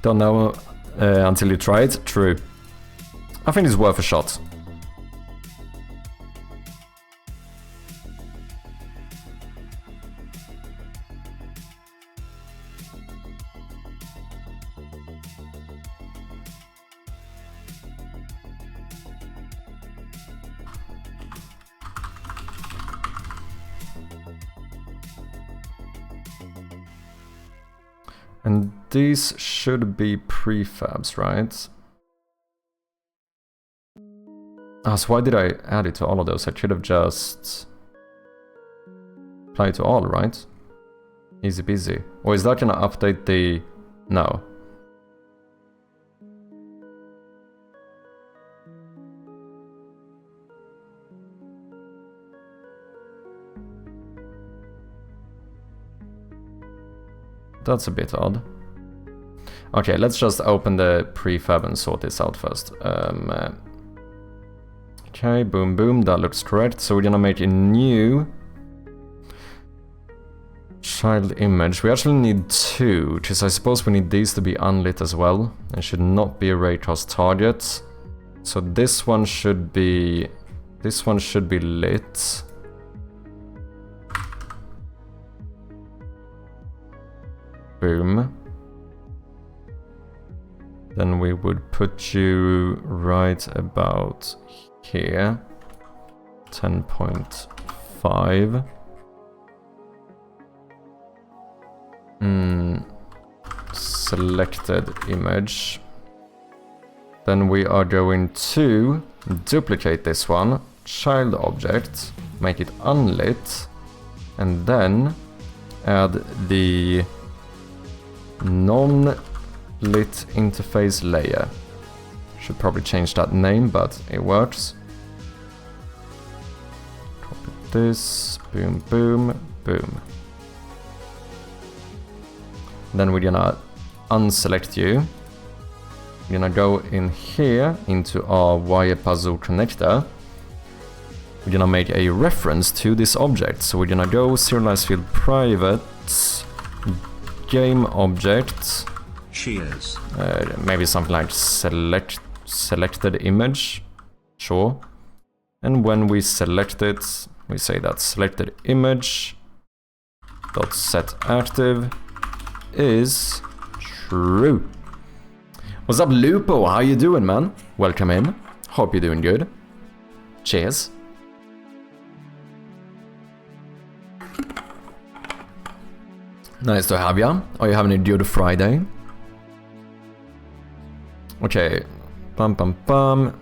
Don't know until you try it. True. I think it's worth a shot. And these should be prefabs, right? Ah, so why did I add it to all of those? I should have just applied to all, right? Easy peasy. Or is that gonna update the... No. That's a bit odd. Okay, let's just open the prefab and sort this out first. Okay, boom, boom, that looks correct. So we're gonna make a new child image. We actually need two, because I suppose we need these to be unlit as well. It should not be a raycast target. So this one should be lit. Boom. Then we would put you right about here 10.5. Selected image. Then we are going to duplicate this one, child object, make it unlit, and then add the non-lit interface layer. Should probably change that name, but it works. Copy this, boom, boom, boom. Then we're gonna unselect you. We're gonna go in here into our wire puzzle connector. We're gonna make a reference to this object. So we're gonna go serialize field private game object. Cheers. Maybe something like selected image. Sure. And when we select it, we say that selected image dot set active is true. What's up, Lupo? How you doing, man? Welcome in. Hope you're doing good. Cheers. Nice to have ya. Are you having a good Friday? Okay. Bum bum bum.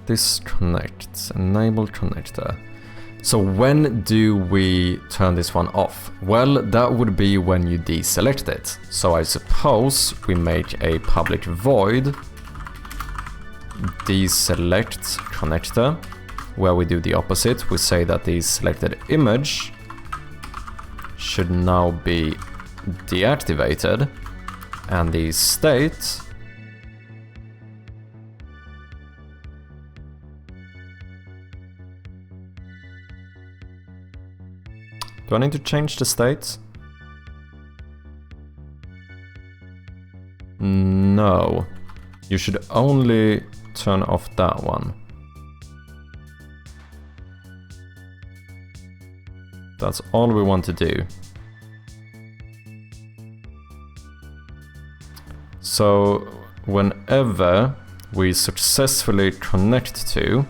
Disconnect. Enable connector. So when do we turn this one off? Well, that would be when you deselect it. So I suppose we make a public void deselect connector, where we do the opposite. We say that the selected image should now be deactivated, and the state do I need to change the state? No. You should only turn off that one. That's all we want to do. So whenever we successfully connect to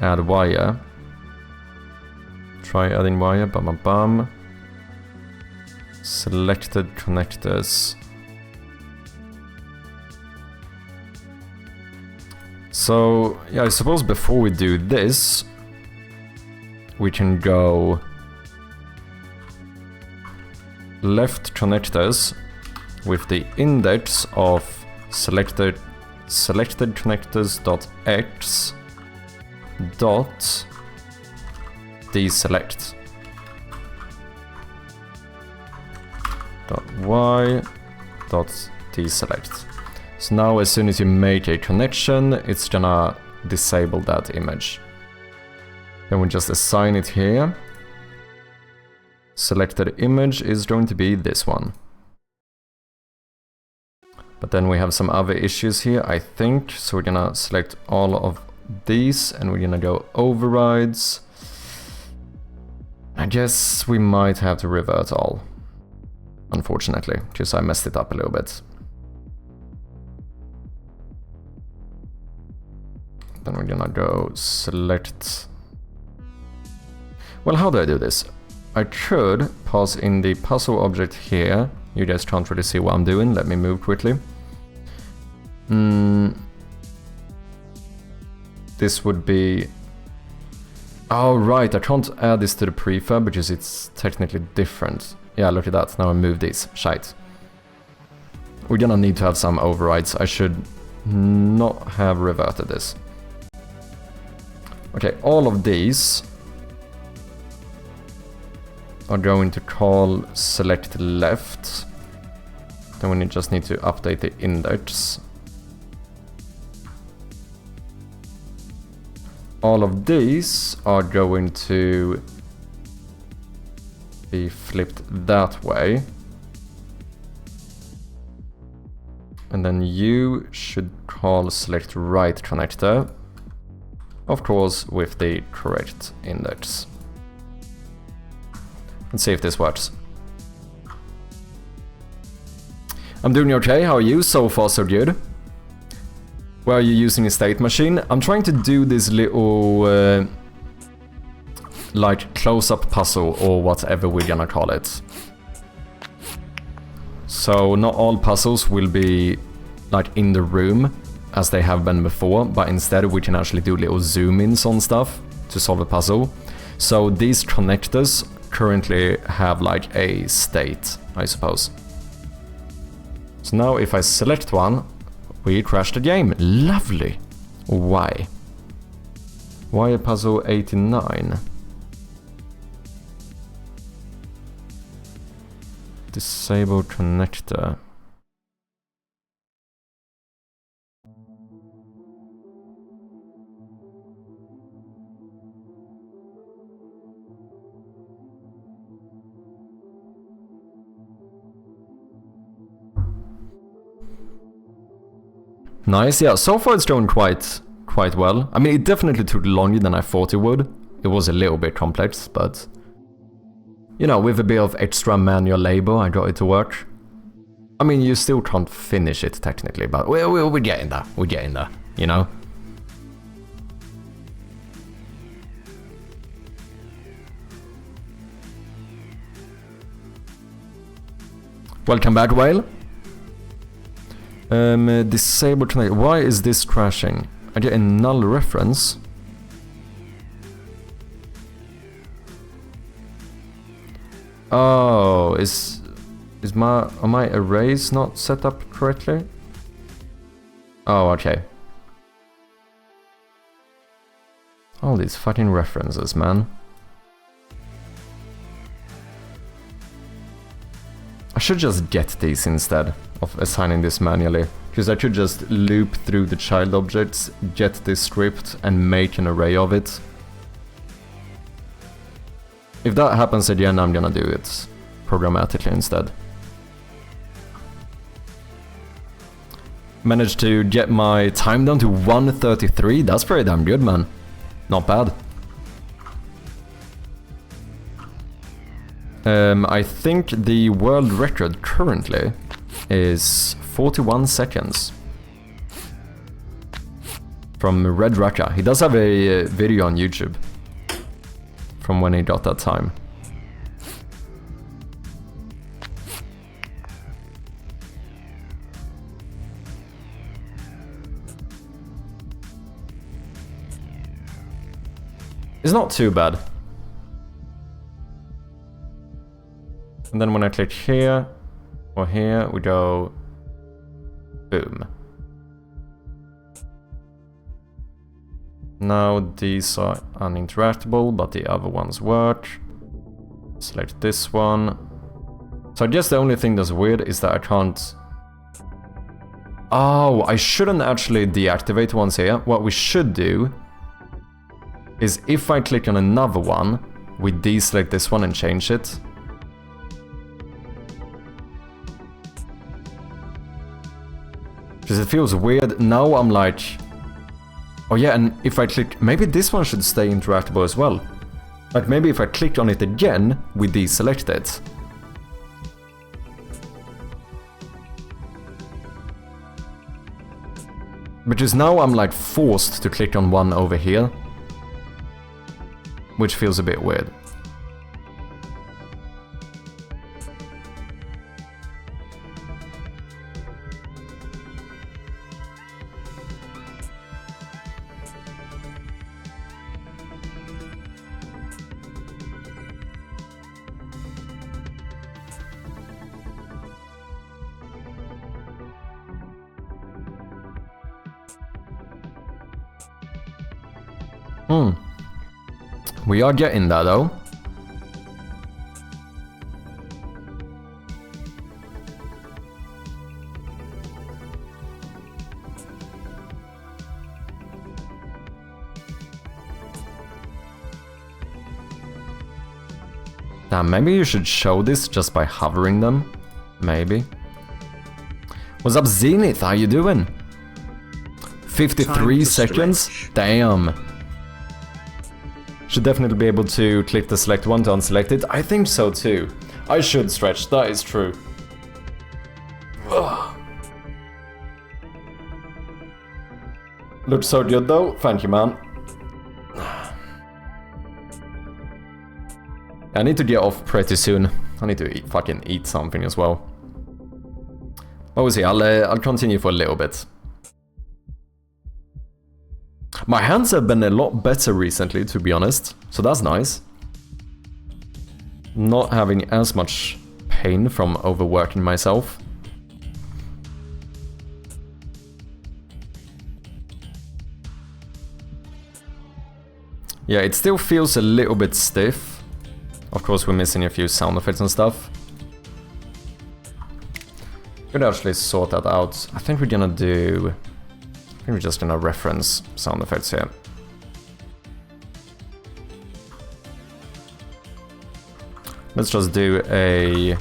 add wire, try adding wire, bum bum bum. Selected connectors. So yeah, I suppose before we do this, we can go left connectors with the index of selected connectors.x dot deselect dot y dot deselect. So now as soon as you make a connection, it's gonna disable that image. Then we just assign it here. Selected image is going to be this one. But then we have some other issues here, I think. So we're gonna select all of these and we're gonna go overrides. I guess we might have to revert all, unfortunately, because I messed it up a little bit. Then we're gonna go select. Well, how do I do this? I could pass in the puzzle object here. You guys can't really see what I'm doing. Let me move quickly. This would be... Oh, right, I can't add this to the prefab because it's technically different. Yeah, look at that. Now I move these. Shite. We're gonna need to have some overrides. I should not have reverted this. Okay, all of these are going to call select left. Then we just need to update the index. All of these are going to be flipped that way. And then you should call select right connector. Of course, with the correct index. Let's see if this works. I'm doing okay, how are you? So far so good. Where are you using a state machine? I'm trying to do this little like close-up puzzle or whatever we're gonna call it. So not all puzzles will be like in the room as they have been before, but instead we can actually do little zoom-ins on stuff to solve a puzzle. So these connectors currently have like a state, I suppose. So now if I select one, we crash the game. Lovely. Why? Why a puzzle 89? Disable connector. Nice, yeah, so far it's going quite well. I mean, it definitely took longer than I thought it would. It was a little bit complex, but... you know, with a bit of extra manual labor, I got it to work. I mean, you still can't finish it technically, but we're getting there. We're getting there, you know? Welcome back, Whale. Disable connect. Why is this crashing? I get a null reference. Oh, are my arrays not set up correctly? Oh, okay. All these fucking references, man. I should just get these instead of assigning this manually, because I could just loop through the child objects, get this script, and make an array of it. If that happens again, I'm gonna do it programmatically instead. Managed to get my time down to 1:33. That's pretty damn good, man. Not bad. I think the world record currently is 41 seconds. From Red Raka. He does have a video on YouTube from when he got that time. It's not too bad. And then when I click here or here, we go boom. Now these are uninteractable, but the other ones work. Select this one. So I guess the only thing that's weird is that I can't... Oh, I shouldn't actually deactivate ones here. What we should do is if I click on another one, we deselect this one and change it. Because it feels weird. Now I'm like... Oh yeah, and if I click... Maybe this one should stay interactable as well. Like maybe if I click on it again, we deselect it. Because now I'm like forced to click on one over here. Which feels a bit weird. We are getting that though. Damn, maybe you should show this just by hovering them. Maybe. What's up, Zenith? How you doing? 53 seconds? Stretch. Damn. Should definitely be able to click the select one to unselect it. I think so too. I should stretch, that is true. Ugh. Looks so good though, thank you man. I need to get off pretty soon. I need to fucking eat something as well. But we'll see, I'll continue for a little bit. My hands have been a lot better recently, to be honest, so that's nice. Not having as much pain from overworking myself. Yeah, it still feels a little bit stiff. Of course, we're missing a few sound effects and stuff. Could actually sort that out. I think we're gonna do... I think we're just gonna reference sound effects here. Let's just do a...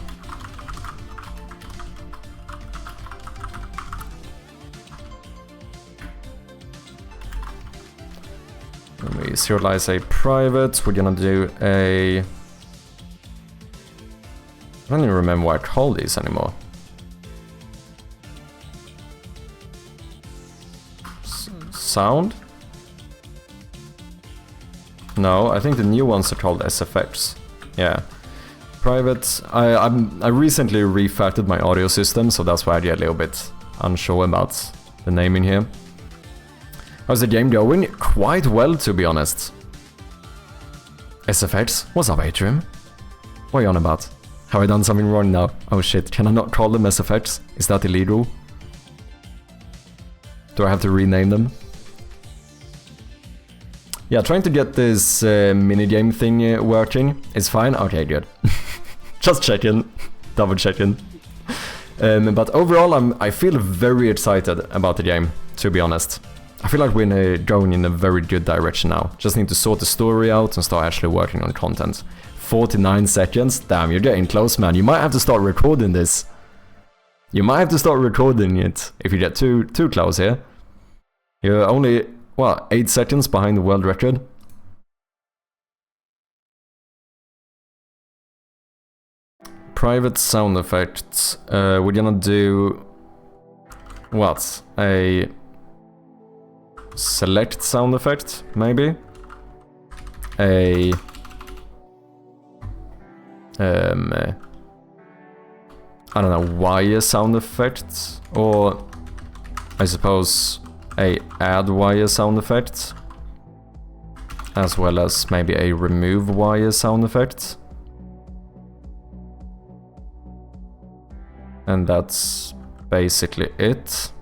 Let me serialize a private. We're gonna do a... I don't even remember what I call these anymore. Sound? No, I think the new ones are called SFX. Yeah. Private. I recently refactored my audio system, so that's why I get a little bit unsure about the naming here. How's the game going? Quite well, to be honest. SFX? What's up, Atrium? What are you on about? Have I done something wrong now? Oh shit, can I not call them SFX? Is that illegal? Do I have to rename them? Yeah, trying to get this minigame thing working is fine. Okay, good. Just checking. Double checking. But overall, I feel very excited about the game, to be honest. I feel like we're going in a very good direction now. Just need to sort the story out and start actually working on content. 49 seconds? Damn, you're getting close, man. You might have to start recording this. You might have to start recording it if you get too close here. You're only, what, 8 seconds behind the world record? Private sound effects. We're gonna do... what? A... select sound effect, maybe? A... I don't know, wire sound effect? Or... I suppose... a add wire sound effect, as well as maybe a remove wire sound effect. And that's basically it.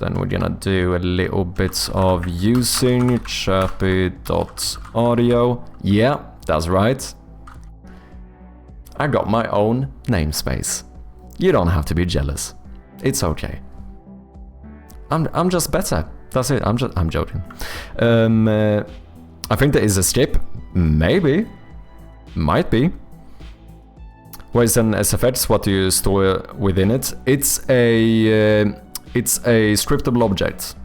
Then we're gonna do a little bit of using chirpy.audio. Yeah, that's right. I got my own namespace. You don't have to be jealous. It's okay. I'm just better. That's it. I'm joking. I think there is a skip. Maybe. Might be. What is an SFX? What do you store within it? It's a scriptable object.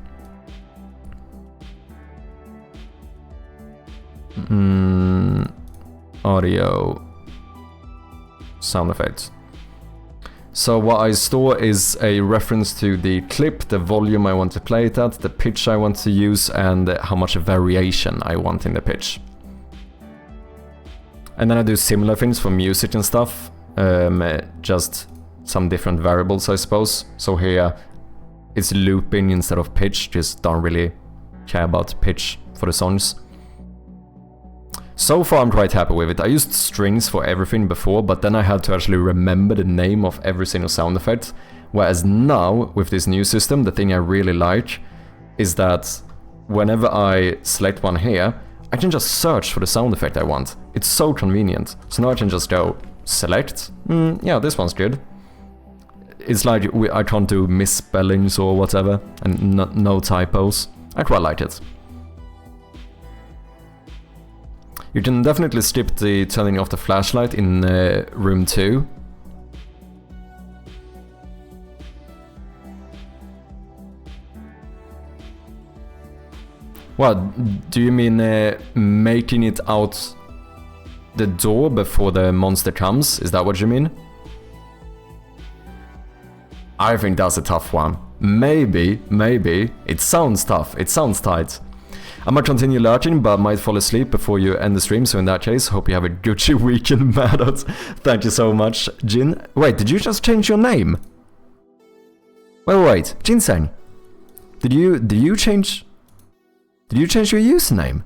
Audio. Sound effects. So what I store is a reference to the clip, the volume I want to play it at, the pitch I want to use, and how much variation I want in the pitch. And then I do similar things for music and stuff, just some different variables, I suppose. So here it's looping instead of pitch, just don't really care about pitch for the songs. So far I'm quite happy with it. I used strings for everything before, but then I had to actually remember the name of every single sound effect. Whereas now, with this new system, the thing I really like is that whenever I select one here, I can just search for the sound effect I want. It's so convenient. So now I can just go, select, yeah, this one's good. It's like I can't do misspellings or whatever, and no typos. I quite like it. You can definitely skip the turning off the flashlight in room 2. What, do you mean making it out the door before the monster comes? Is that what you mean? I think that's a tough one. maybe. It sounds tough, it sounds tight. I might continue lurking, but might fall asleep before you end the stream, so in that case, hope you have a Gucci weekend, Maddox. Thank you so much, Jin. Wait, did you just change your name? Wait, Ginseng. Did you change your username?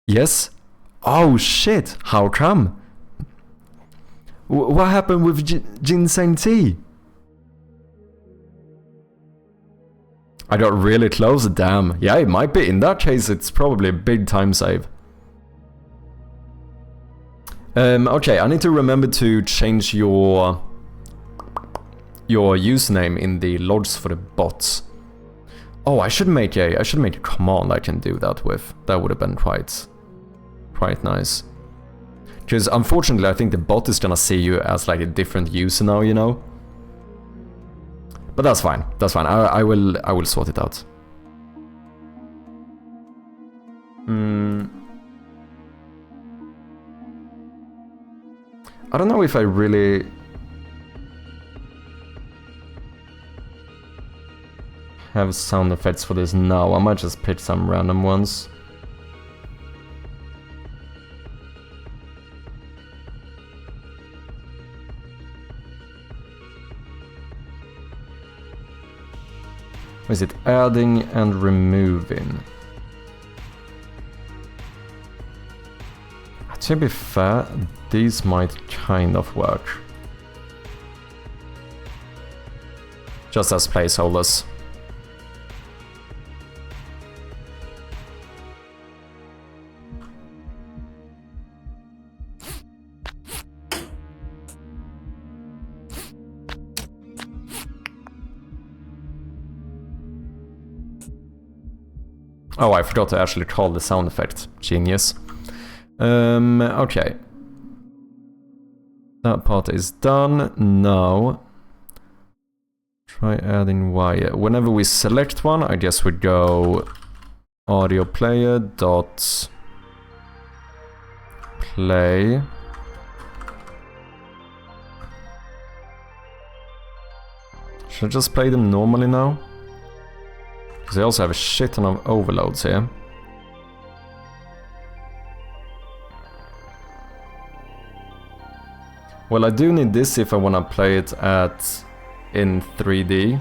Yes? Oh shit, how come? What happened with Ginseng tea? I got really close, damn. Yeah, it might be. In that case, it's probably a big time save. Okay, I need to remember to change your username in the logs for the bots. Oh, I should make a command I can do that with. That would have been quite nice. Because unfortunately, I think the bot is gonna see you as like a different user now, you know. But that's fine. That's fine. I will sort it out. I don't know if I really have sound effects for this now. I might just pick some random ones. Is it adding and removing? To be fair, these might kind of work. Just as placeholders. Oh, I forgot to actually call the sound effect. Genius. Okay. That part is done. Now, try adding wire. Whenever we select one, I guess we go audio player dot play. Should I just play them normally now? Because I also have a shit ton of overloads here. Well, I do need this if I want to play it in 3D.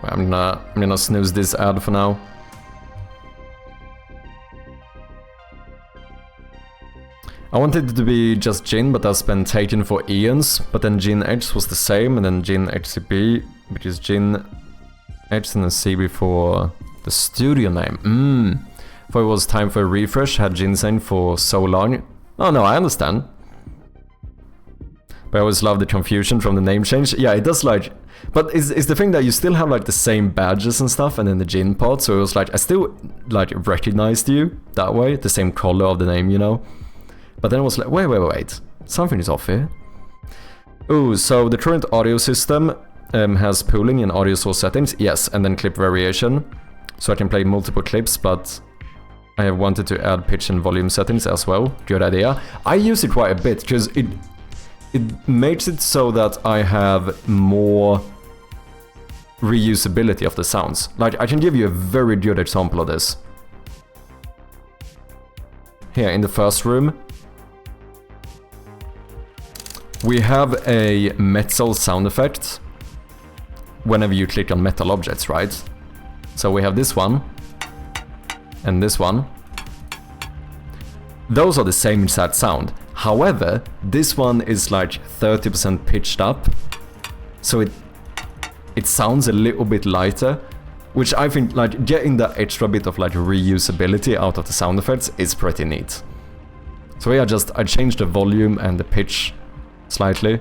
I'm gonna snooze this ad for now. I wanted it to be just Jin, but that's been taken for eons. But then Jin H was the same, and then Jin HCB, which is Jin H and then CB for the studio name. Thought it was time for a refresh, had Ginseng for so long. Oh no, I understand. But I always love the confusion from the name change. Yeah, it does like... But it's the thing that you still have like the same badges and stuff and then the Jin part, so it was like, I still like recognized you that way, the same color of the name, you know? But then it was like, wait, something is off here. Oh, so the current audio system has pooling in audio source settings, yes, and then clip variation. So I can play multiple clips, but I have wanted to add pitch and volume settings as well. Good idea. I use it quite a bit, because it makes it so that I have more reusability of the sounds. Like, I can give you a very good example of this. Here, in the first room, we have a metal sound effect whenever you click on metal objects, right? So we have this one and this one. Those are the same exact sound. However, this one is like 30% pitched up, so it sounds a little bit lighter, which I think like getting that extra bit of like reusability out of the sound effects is pretty neat. So yeah, I changed the volume and the pitch slightly,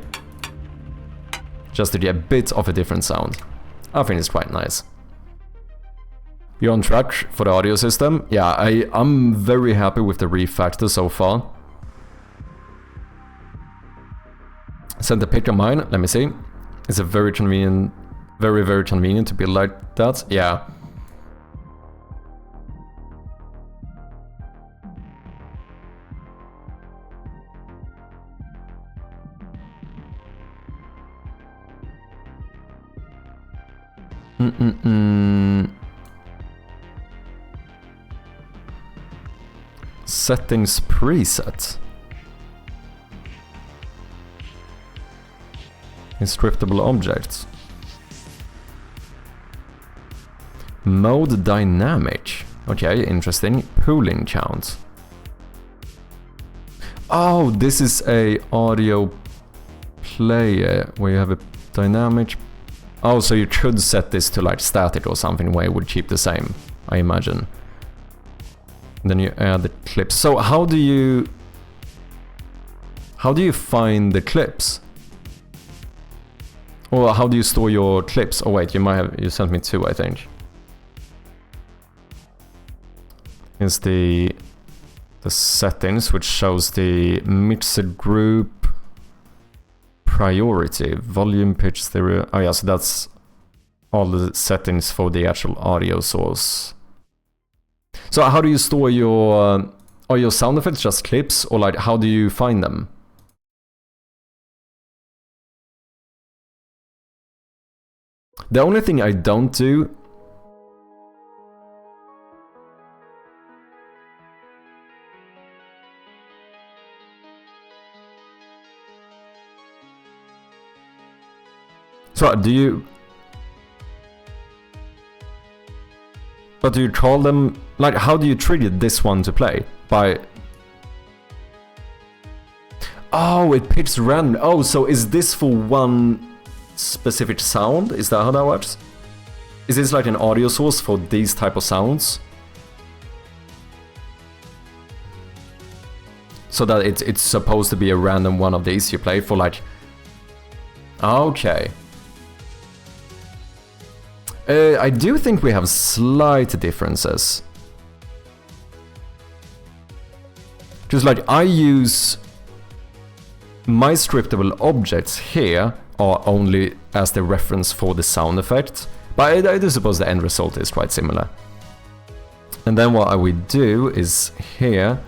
just to get a bit of a different sound. I think it's quite nice. You're on track for the audio system? Yeah, I'm very happy with the refactor so far. Send a pic of mine, let me see. It's a very convenient, very convenient to build like that. Yeah. settings preset. In scriptable objects. Mode dynamic. Okay, interesting. Pooling count. Oh, this is a audio player where you have a dynamic. Oh, so you could set this to like static or something where it would keep the same, I imagine. Then you add the clips. So how do you find the clips? Or how do you store your clips? Oh wait, you sent me 2, I think. Is the settings, which shows the mixed group, priority, volume, pitch, stereo. Oh yeah, so that's all the settings for the actual audio source. So how do you store your are your sound effects just clips, or like how do you find them? The only thing I don't do so do you... But do you call them... Like, how do you trigger this one to play? By... Oh, it picks random... Oh, so is this for one specific sound? Is that how that works? Is this like an audio source for these type of sounds? So that it's supposed to be a random one of these you play for like... Okay. I do think we have slight differences. Just like I use my scriptable objects here are only as the reference for the sound effect, but I do suppose the end result is quite similar. And then what I would do is here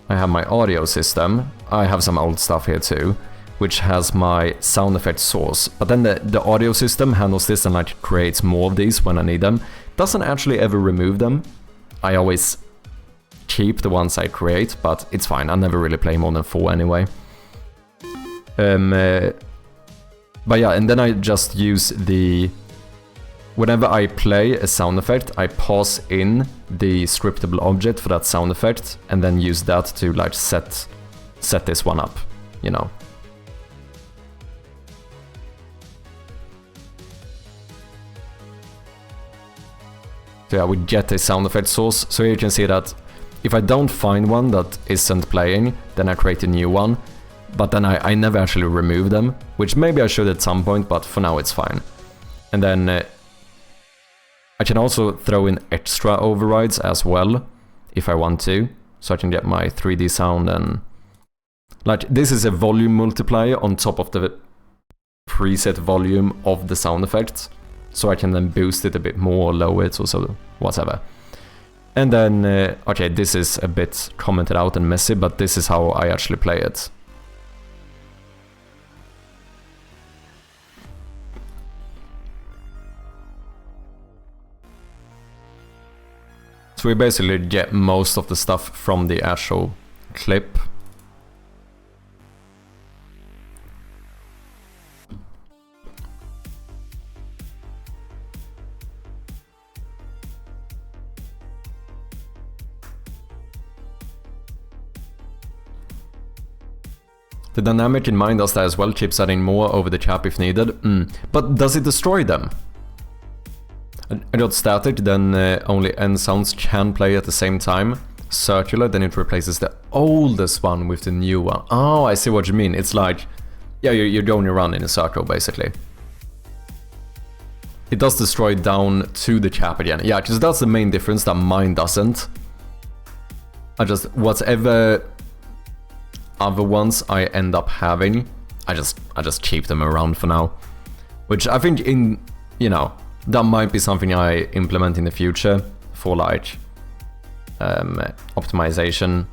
I have my audio system. I have some old stuff here too, which has my sound effect source. But then the audio system handles this and like creates more of these when I need them. Doesn't actually ever remove them. I always keep the ones I create, but it's fine. I never really play more than 4 anyway. But yeah, and then I just use the... Whenever I play a sound effect, I pass in the scriptable object for that sound effect, and then use that to like set this one up, you know. So yeah, we get a sound effect source. So here you can see that if I don't find one that isn't playing, then I create a new one. But then I never actually remove them, which maybe I should at some point, but for now it's fine. And then I can also throw in extra overrides as well, if I want to. So I can get my 3D sound and... Like, this is a volume multiplier on top of the preset volume of the sound effect. So I can then boost it a bit more, or lower it, or so, whatever. And then, okay, this is a bit commented out and messy, but this is how I actually play it. So we basically get most of the stuff from the actual clip. The dynamic in mine does that as well, keeps adding more over the cap if needed. But does it destroy them? I got static, then only end sounds can play at the same time. Circular, then it replaces the oldest one with the new one. Oh, I see what you mean. It's like, yeah, you're going around in a circle, basically. It does destroy down to the cap again. Yeah, because that's the main difference, that mine doesn't. I just, whatever other ones I end up having, I just keep them around for now. Which I think in, you know, that might be something I implement in the future for like optimization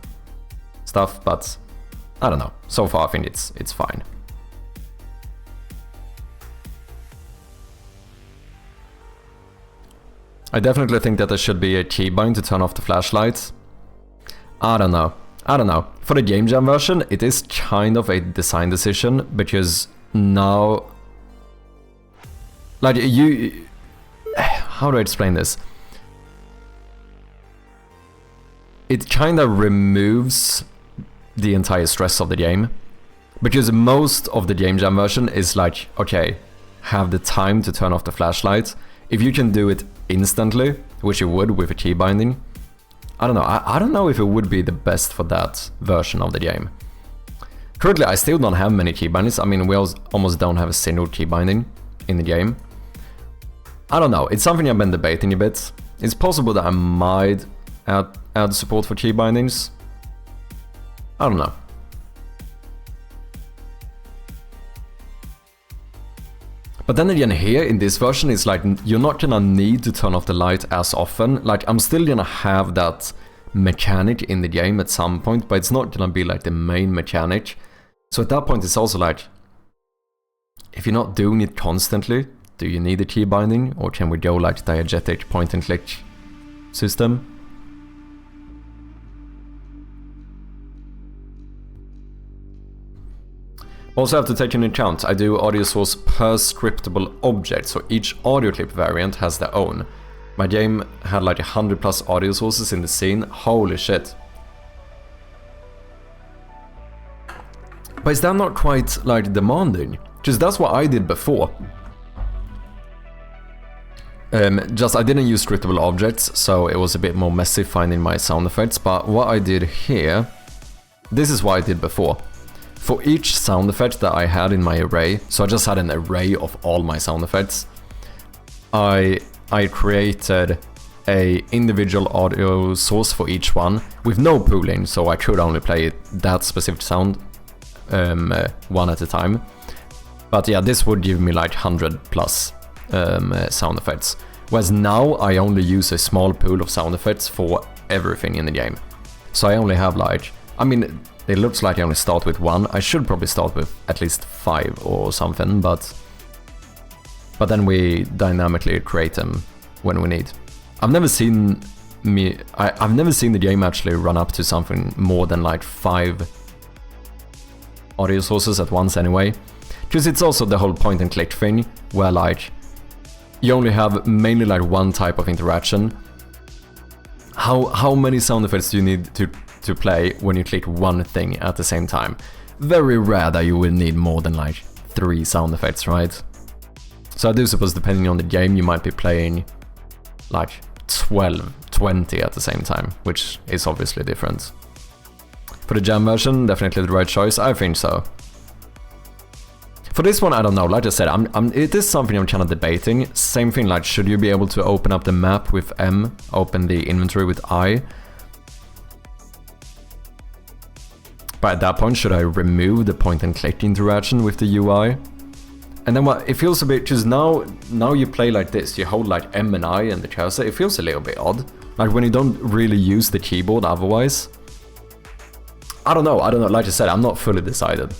stuff, but I don't know. So far I think it's fine. I definitely think that there should be a keybind to turn off the flashlight. I don't know. I don't know. For the Game Jam version, it is kind of a design decision, because now... Like, you... How do I explain this? It kinda removes the entire stress of the game. Because most of the Game Jam version is like, okay, have the time to turn off the flashlight. If you can do it instantly, which you would with a key binding, I don't know. I don't know if it would be the best for that version of the game. Currently, I still don't have many key bindings. I mean, we almost don't have a single key binding in the game. I don't know. It's something I've been debating a bit. It's possible that I might add support for key bindings. I don't know. But then again, here in this version, it's like you're not gonna need to turn off the light as often. Like, I'm still gonna have that mechanic in the game at some point, but it's not gonna be like the main mechanic. So at that point, it's also like, if you're not doing it constantly, do you need a key binding, or can we go like diegetic point and click system? Also have to take into account, I do audio source per scriptable object, so each audio clip variant has their own. My game had like 100 plus audio sources in the scene, holy shit. But is that not quite like demanding? Because that's what I did before. Just I didn't use scriptable objects, so it was a bit more messy finding my sound effects, but what I did here, this is what I did before. For each sound effect that I had in my array, so I just had an array of all my sound effects, I created a individual audio source for each one with no pooling, so I could only play that specific sound one at a time. But yeah, this would give me like 100 plus sound effects. Whereas now I only use a small pool of sound effects for everything in the game. So I only have like, I mean, it looks like I only start with 1. I should probably start with at least 5 or something, but then we dynamically create them when we need. I've never seen the game actually run up to something more than like 5 audio sources at once anyway. Because it's also the whole point and click thing, where like you only have mainly like one type of interaction. How many sound effects do you need to play when you click one thing at the same time? Very rare that you will need more than like 3 sound effects, right? So I do suppose depending on the game you might be playing like 12, 20 at the same time, which is obviously different. For the Jam version, definitely the right choice, I think so. For this one, I don't know, like I said, it is something I'm kind of debating. Same thing, like, should you be able to open up the map with M, open the inventory with I? But at that point, should I remove the point and click interaction with the UI? And then what, it feels a bit, because now you play like this, you hold like M and I and the cursor, it feels a little bit odd. Like when you don't really use the keyboard otherwise. I don't know, like I said, I'm not fully decided.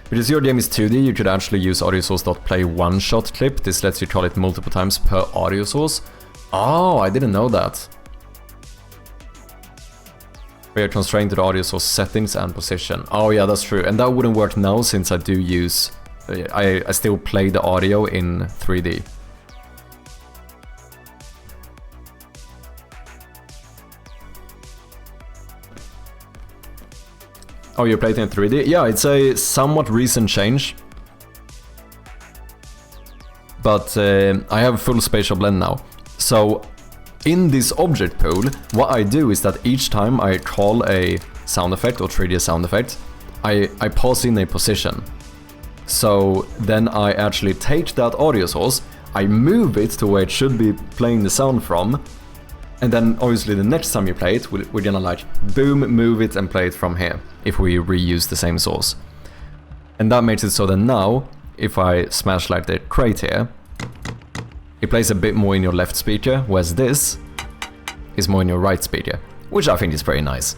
Because your game is 2D, you could actually use audio source.play one-shot clip. This lets you call it multiple times per audio source. Oh, I didn't know that. We are constrained to the audio source settings and position. Oh yeah, that's true. And that wouldn't work now since I do use... I still play the audio in 3D. Oh, you played it in 3D? Yeah, it's a somewhat recent change. But I have full spatial blend now. So in this object pool, what I do is that each time I call a sound effect or 3D sound effect, I pass in a position. So then I actually take that audio source, I move it to where it should be playing the sound from, and then obviously the next time you play it, we're gonna like boom, move it and play it from here, if we reuse the same source. And that makes it so that now, if I smash like the crate here, it plays a bit more in your left speaker, whereas this is more in your right speaker, which I think is pretty nice.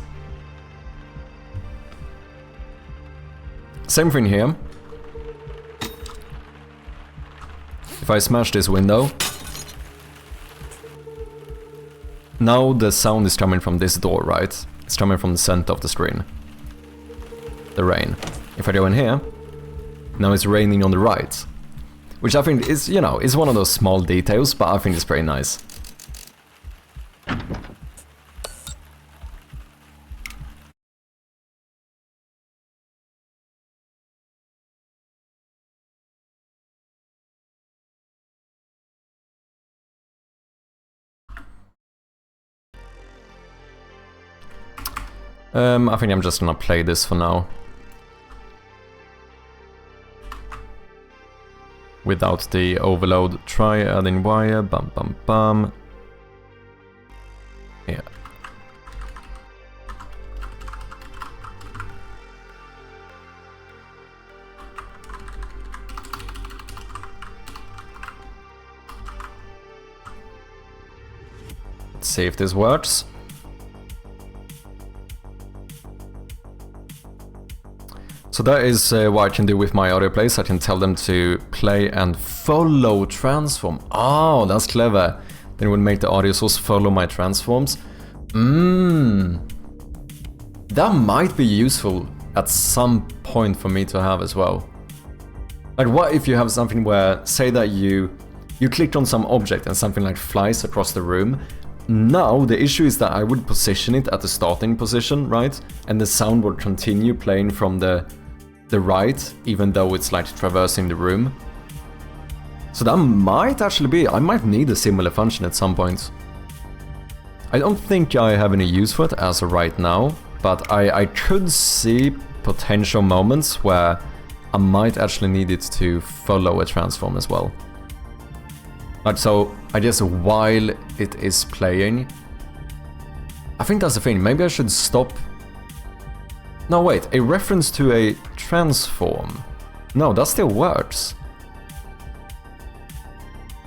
Same thing here. If I smash this window, now the sound is coming from this door, right? It's coming from the center of the screen. The rain. If I go in here, now it's raining on the right. Which I think is, you know, is one of those small details, but I think it's pretty nice. I think I'm just gonna play this for now. Without the overload. Try adding wire, bum bum bum. Yeah. Let's see if this works. So that is what I can do with my audio plays. I can tell them to play and follow transform. Oh, that's clever. Then it would make the audio source follow my transforms. That might be useful at some point for me to have as well. Like, what if you have something where, say that you clicked on some object and something like flies across the room. Now the issue is that I would position it at the starting position, right? And the sound would continue playing from the right, even though it's like traversing the room. So that might actually be, I might need a similar function at some point. I don't think I have any use for it as of right now, but I could see potential moments where I might actually need it to follow a transform as well. Like, so I guess while it is playing, I think that's the thing, maybe I should stop. No, wait, a reference to a transform. No, that still works.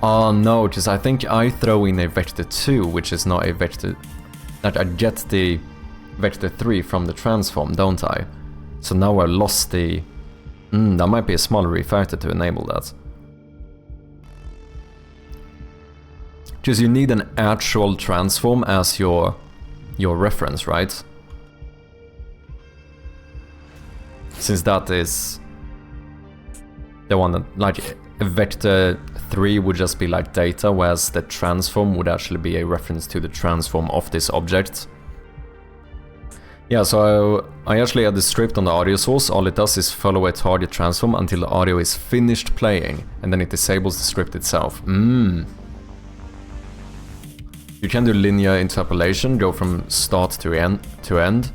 Oh no, because I think I throw in a vector 2, which is not a vector. Like, I get the vector 3 from the transform, don't I? So now I lost the... that might be a smaller refactor to enable that. Because you need an actual transform as your reference, right? Since that is the one that, like, a vector 3 would just be like data, whereas the transform would actually be a reference to the transform of this object. Yeah, so I actually add the script on the audio source. All it does is follow a target transform until the audio is finished playing, and then it disables the script itself. You can do linear interpolation, go from start to end.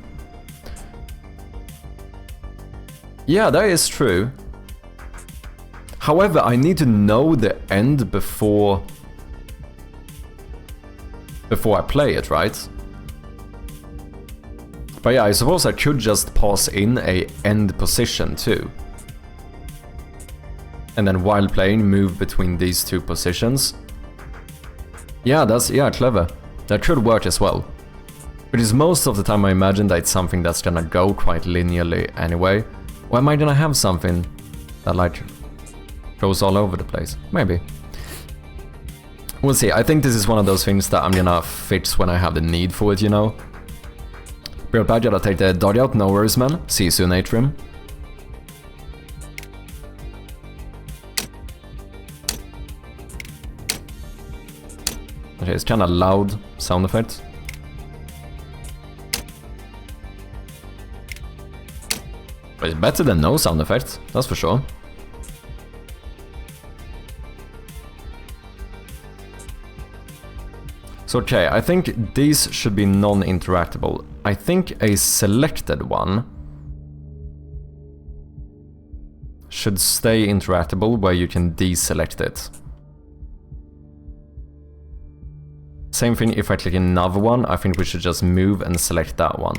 Yeah, that is true. However, I need to know the end before I play it, right? But yeah, I suppose I could just pass in a end position too. And then while playing, move between these two positions. Yeah, that's, yeah, clever. That could work as well. Because most of the time I imagine that it's something that's gonna go quite linearly anyway. Or am I gonna have something that, like, goes all over the place? Maybe. We'll see. I think this is one of those things that I'm gonna fix when I have the need for it, you know? Real bad, gotta take the dog out, no worries, man. See you soon, Atrium. Okay, it's kinda loud sound effect. But it's better than no sound effect, that's for sure. So okay, I think these should be non-interactable. I think a selected one should stay interactable where you can deselect it. Same thing if I click another one, I think we should just move and select that one.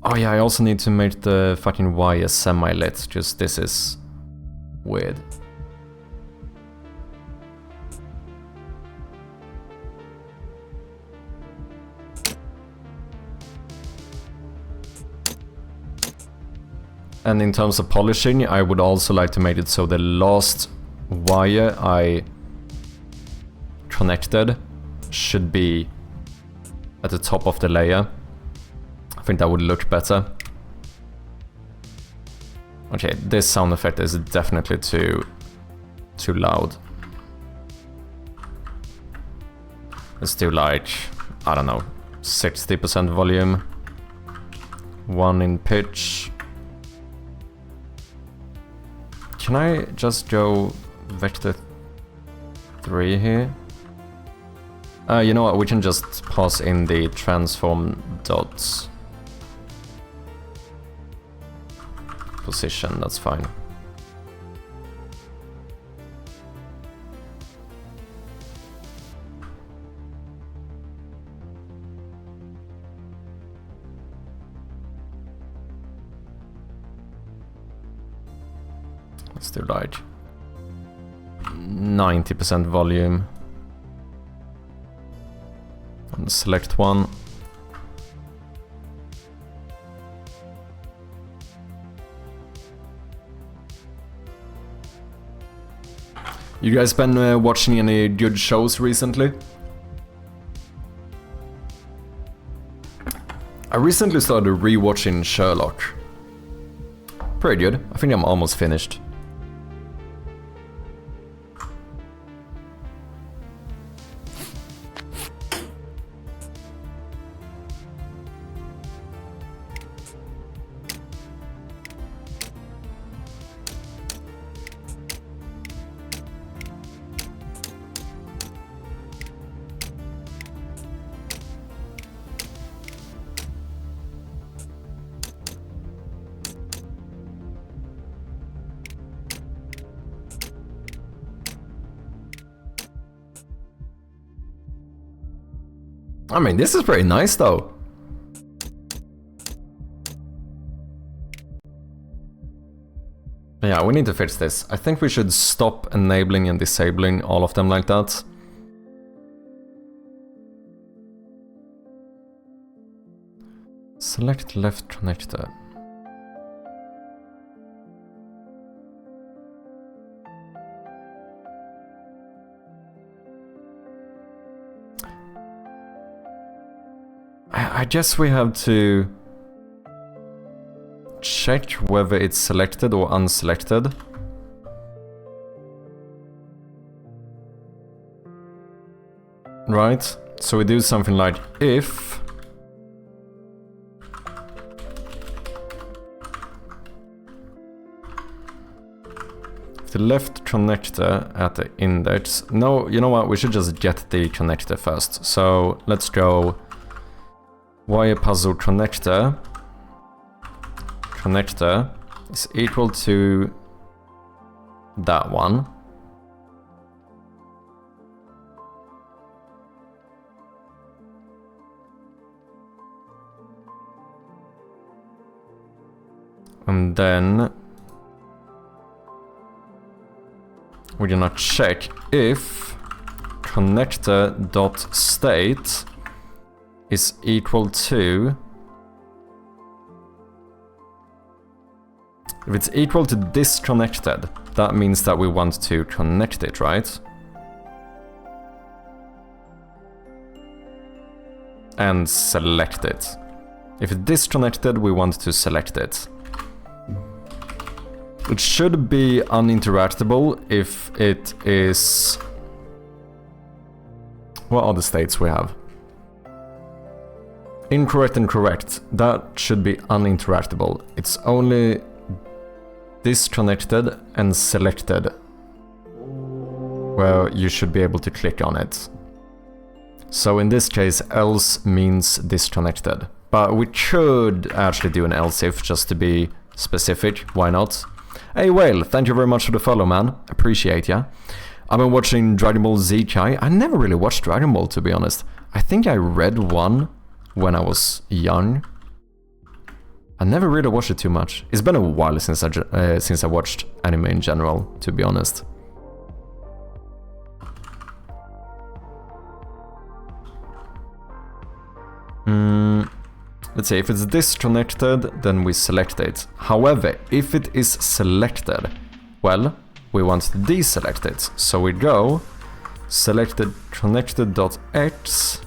Oh yeah, I also need to make the fucking wire semi-lit, just this is weird. And in terms of polishing, I would also like to make it so the last wire I connected should be at the top of the layer. I think that would look better. Okay, this sound effect is definitely too loud. Let's do like, I don't know, 60% volume. 1 in pitch. Can I just go vector 3 here? You know what, we can just pass in the transform dots position, that's fine. Let's do like 90% volume. And select one. You guys been watching any good shows recently? I recently started rewatching Sherlock. Pretty good. I think I'm almost finished. I mean, this is pretty nice though. Yeah, we need to fix this. I think we should stop enabling and disabling all of them like that. Select left connector. I guess we have to check whether it's selected or unselected. Right? So we do something like if the left connector at the index. No, you know what? We should just get the connector first. So let's go wire puzzle connector is equal to that one. And then we're gonna check if connector.state is equal to, if it's equal to disconnected, that means that we want to connect it, right? And select it. If it's disconnected, we want to select it. It should be uninteractable if it is... What are the states we have? Incorrect and correct. That should be uninteractable. It's only disconnected and selected where you should be able to click on it. So in this case, else means disconnected. But we could actually do an else if just to be specific. Why not? Hey Whale, thank you very much for the follow, man. Appreciate ya. I've been watching Dragon Ball Z Kai. I never really watched Dragon Ball, to be honest. I think I read one when I was young. I never really watched it too much. It's been a while since I watched anime in general, to be honest. Let's see, if it's disconnected, then we select it. However, if it is selected, well, we want to deselect it. So we go selected connected.x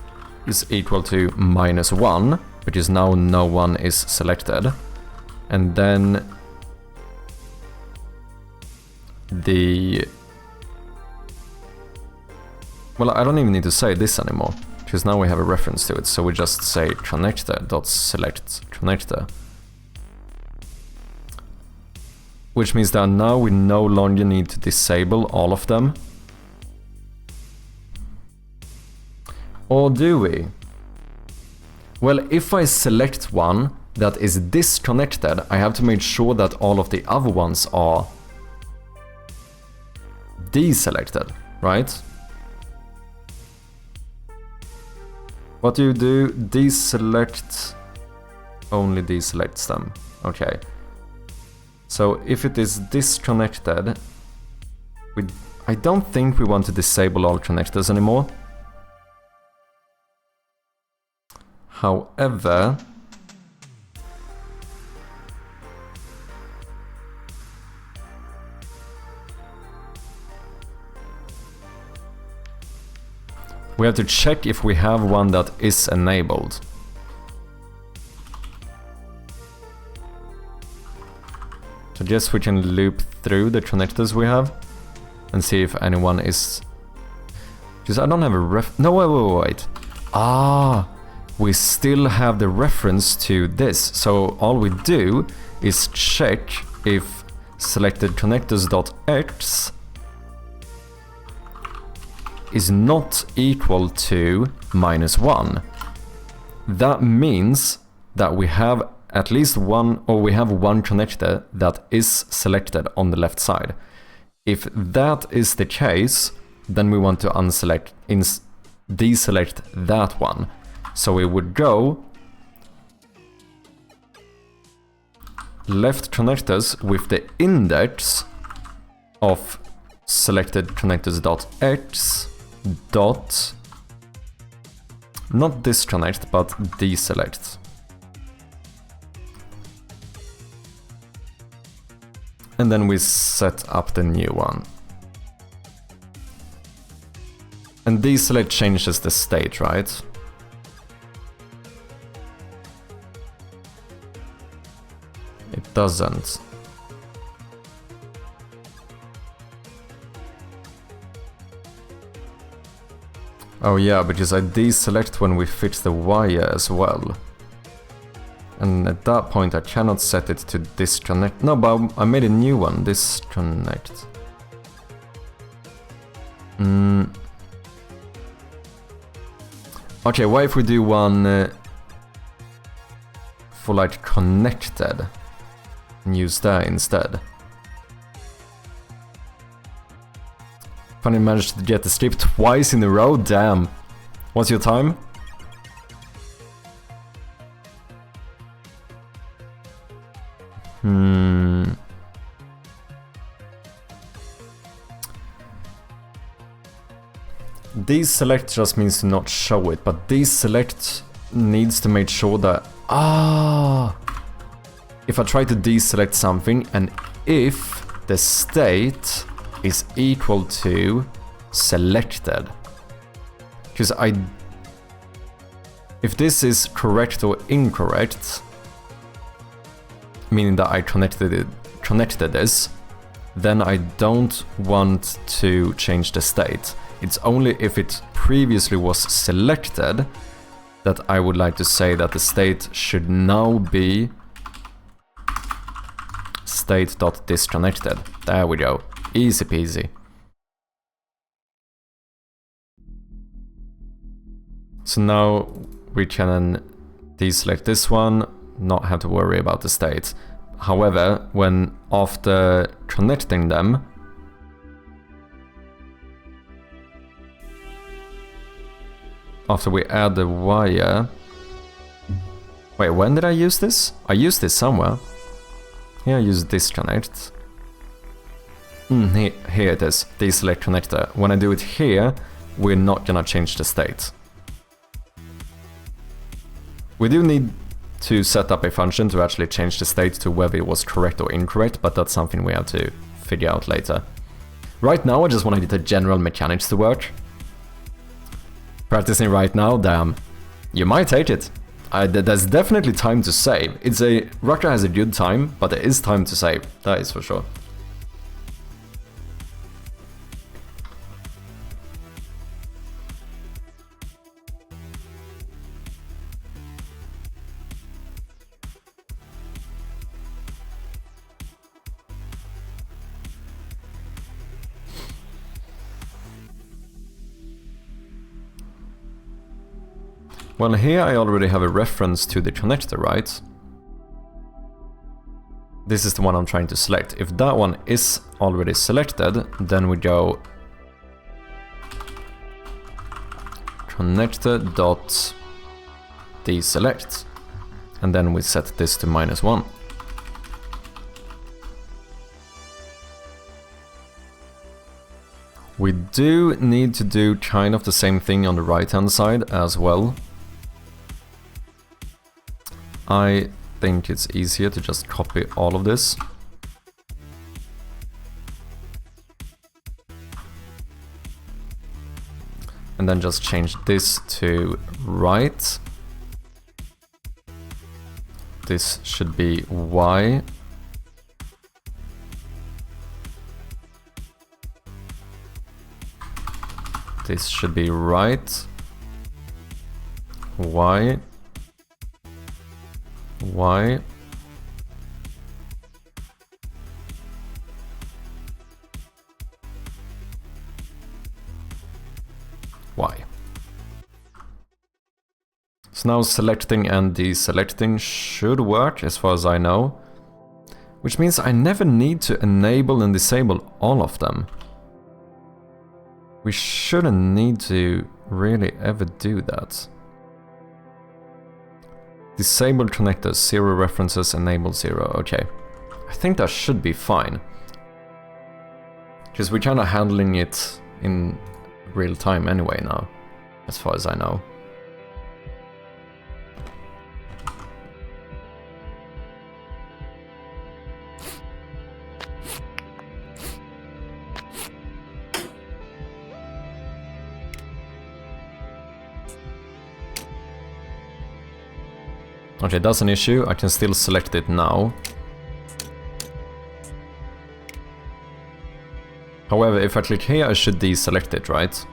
is equal to -1, because now no one is selected. And then the... Well, I don't even need to say this anymore, because now we have a reference to it, so we just say connector.select connector. Which means that now we no longer need to disable all of them. Or do we? Well, if I select one that is disconnected, I have to make sure that all of the other ones are deselected, right? What do you do? Deselect, only deselects them. Okay. So if it is disconnected, I don't think we want to disable all connectors anymore. However, we have to check if we have one that is enabled. So just we can loop through the connectors we have and see if anyone is... Because I don't have a no, wait. Ah, we still have the reference to this. So all we do is check if selected connectors.x is not equal to -1. That means that we have at least one, or we have one connector that is selected on the left side. If that is the case, then we want to deselect that one. So we would go left connectors with the index of selected connectors.x dot, not disconnect, but deselect. And then we set up the new one. And deselect changes the state, right? It doesn't. Oh yeah, because I deselect when we fix the wire as well. And at that point I cannot set it to disconnect. No, but I made a new one, disconnect. Okay, what if we do one for like connected and use that instead? Finally managed to get the skip twice in a row, damn. What's your time? Deselect just means to not show it, but deselect needs to make sure that... if I try to deselect something and if the state is equal to selected, because if this is correct or incorrect, meaning that I connected this, then I don't want to change the state. It's only if it previously was selected that I would like to say that the state should now be state.disconnected. There we go. Easy peasy. So now we can deselect this one, not have to worry about the state. However, when after connecting them, after we add the wire... Wait, when did I use this? I used this somewhere. Here I use disconnect. Here it is, deselect connector. When I do it here, we're not gonna change the state. We do need to set up a function to actually change the state to whether it was correct or incorrect, but that's something we have to figure out later. Right now I just want to get the general mechanics to work. Practicing right now, damn. You might take it. There's definitely time to save. Rutger has a good time, but there is time to save. That is for sure. Well, here I already have a reference to the connector, right? This is the one I'm trying to select. If that one is already selected, then we go connector.deselect, and then we set this to -1. We do need to do kind of the same thing on the right hand side as well. I think it's easier to just copy all of this. And then just change this to right. This should be Y. This should be right. Y. Y. Y. So now selecting and deselecting should work as far as I know. Which means I never need to enable and disable all of them. We shouldn't need to really ever do that. Disable connectors, 0 references, enable 0, okay. I think that should be fine. Because we're kind of handling it in real time anyway now, as far as I know. Okay, that's an issue. I can still select it now. However, if I click here, I should deselect it, right?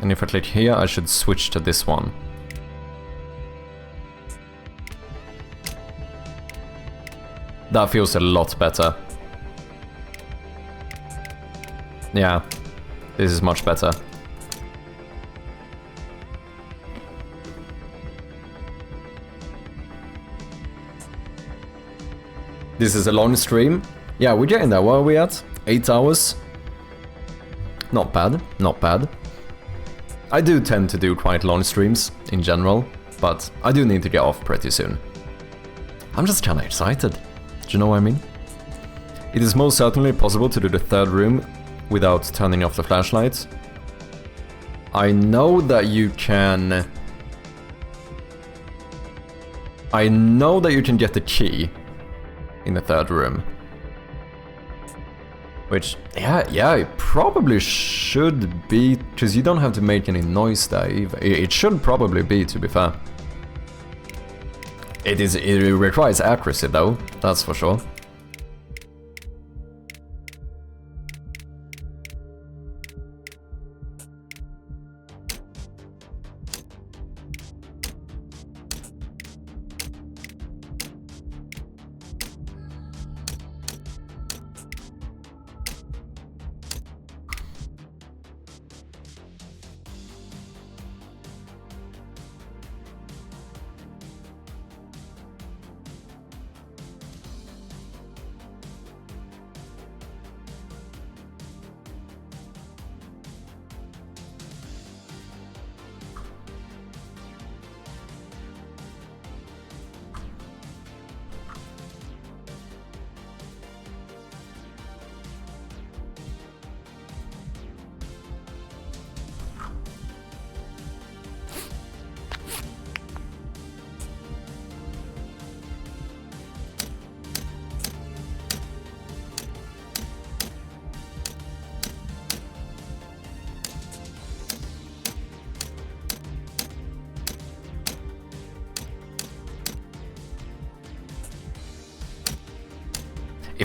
And if I click here, I should switch to this one. That feels a lot better. Yeah, this is much better. This is a long stream. Yeah, we're getting there. Where are we at? 8 hours? Not bad, not bad. I do tend to do quite long streams in general, but I do need to get off pretty soon. I'm just kinda excited. Do you know what I mean? It is most certainly possible to do the third room without turning off the flashlight. I know that you can... I know that you can get the key in the third room. Which, yeah, it probably should be, because you don't have to make any noise there either. It should probably be, to be fair. It requires accuracy though, that's for sure.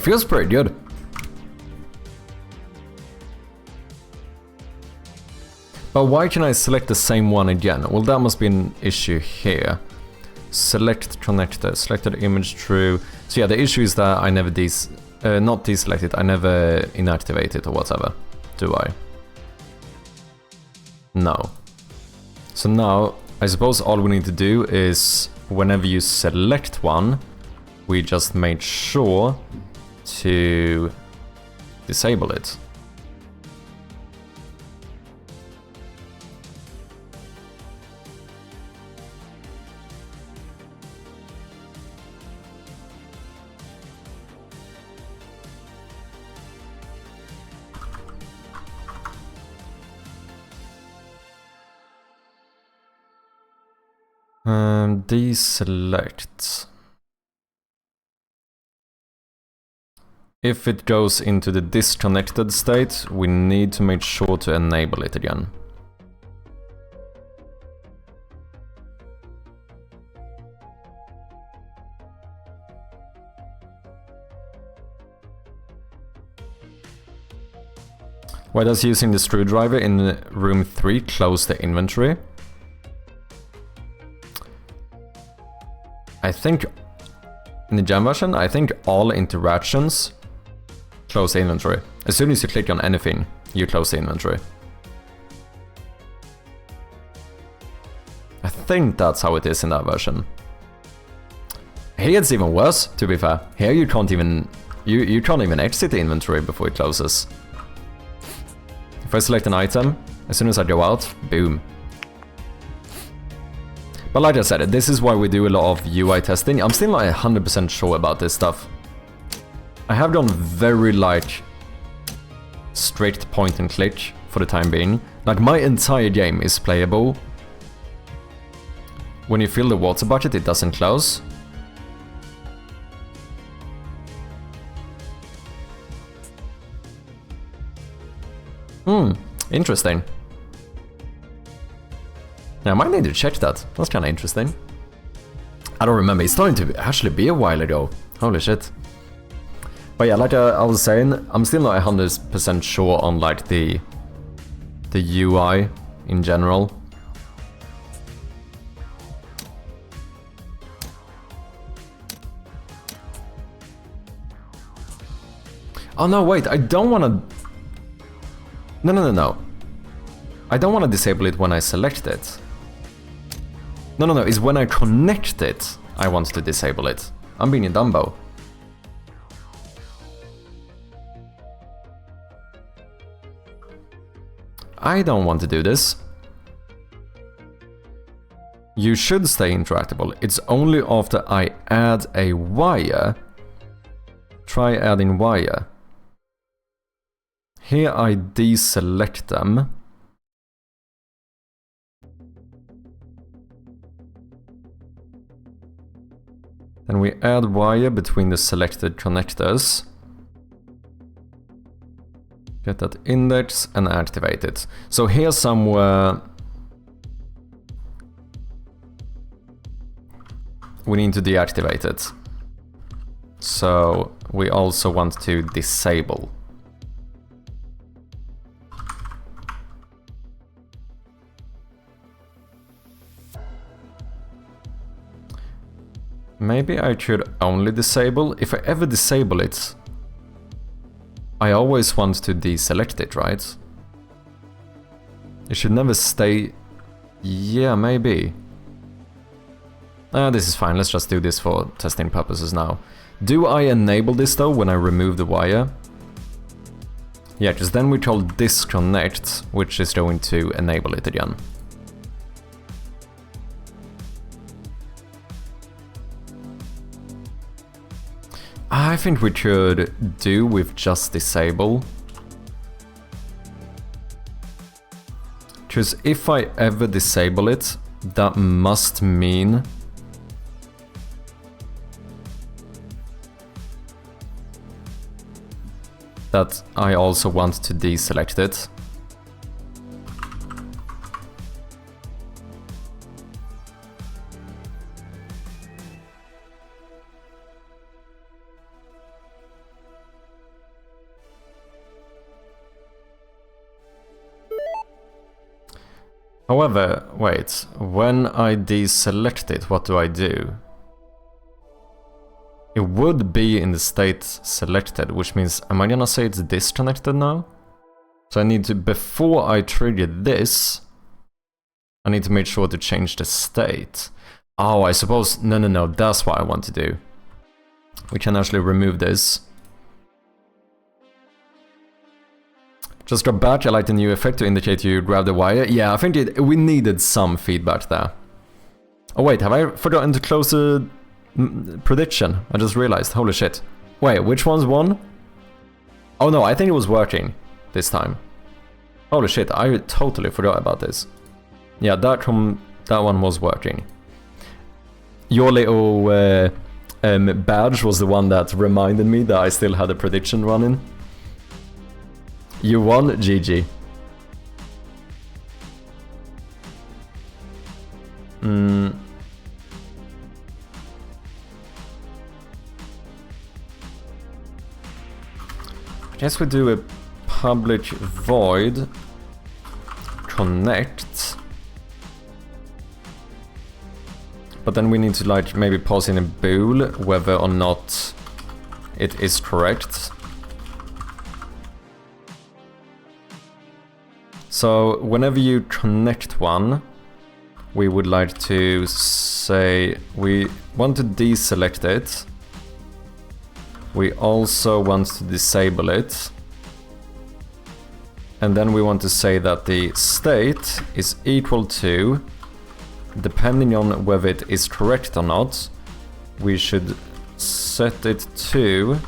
feels pretty good. But why can I select the same one again? Well, that must be an issue here. Select connector, selected image true. So yeah, the issue is that I never not deselect it, I never inactivate it or whatever. Do I? No. So now, I suppose all we need to do is, whenever you select one, we just make sure to disable it. Deselect. If it goes into the disconnected state, we need to make sure to enable it again. Why does using the screwdriver in room 3 close the inventory? I think in the jam version, I think all interactions close the inventory. As soon as you click on anything, you close the inventory. I think that's how it is in that version. Here it's even worse, to be fair. Here you can't even you can't even exit the inventory before it closes. If I select an item, as soon as I go out, boom. But like I said, this is why we do a lot of UI testing. I'm still not 100% sure about this stuff. I have done very like strict point and click for the time being. Like my entire game is playable. When you fill the water bucket, it doesn't close. Interesting. Yeah, I might need to check that. That's kind of interesting. I don't remember. It's starting to actually be a while ago. Holy shit. But yeah, like I was saying, I'm still not 100% sure on like the UI in general. Oh no, wait, I don't want to... No. I don't want to disable it when I select it. No, it's when I connect it, I want to disable it. I'm being a Dumbo. I don't want to do this. You should stay interactable. It's only after I add a wire. Try adding wire. Here I deselect them. Then we add wire between the selected connectors. Get that index and activate it. So here somewhere we need to deactivate it. So we also want to disable. Maybe I should only disable. If I ever disable it, I always want to deselect it, right? It should never stay... Yeah, maybe. This is fine, let's just do this for testing purposes now. Do I enable this though when I remove the wire? Yeah, because then we call disconnect, which is going to enable it again. I think we should do with just disable. Because if I ever disable it, that must mean that I also want to deselect it. However, wait, when I deselect it, what do I do? It would be in the state selected, which means, am I gonna say it's disconnected now? So I need to, before I trigger this, I need to make sure to change the state. Oh, I suppose, no, that's what I want to do. We can actually remove this. Just drop back, I like the new effect to indicate you grab the wire. Yeah, I think we needed some feedback there. Oh wait, have I forgotten to close the prediction? I just realized, holy shit. Wait, which one's won? Oh no, I think it was working this time. Holy shit, I totally forgot about this. Yeah, that one was working. Your little badge was the one that reminded me that I still had a prediction running. You won, GG. I guess we do a public void connect. But then we need to like maybe pass in a bool whether or not it is correct. So whenever you connect one, we would like to say we want to deselect it. We also want to disable it. And then we want to say that the state is equal to, depending on whether it is correct or not, we should set it to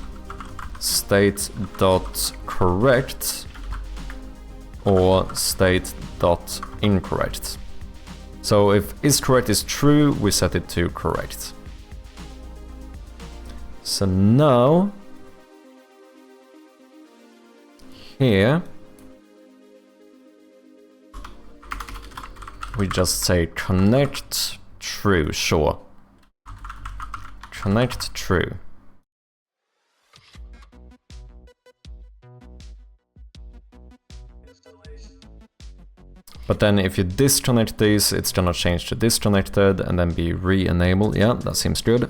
state.correct or state.incorrect. So if is correct is true, we set it to correct. So now, here, we just say connect true, sure. Connect true. But then if you disconnect these, it's gonna change to disconnected and then be re-enabled. Yeah, that seems good.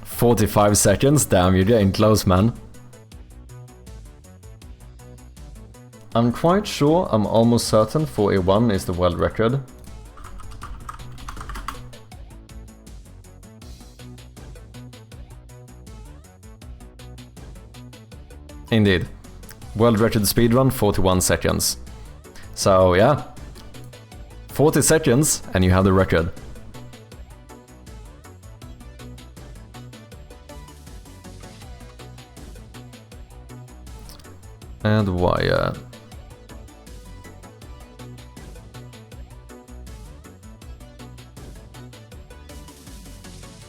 45 seconds, damn, you're getting close, man. I'm quite sure, I'm almost certain 41 is the world record. Indeed. World record speedrun, 41 seconds. So yeah, 40 seconds and you have the record. Add wire.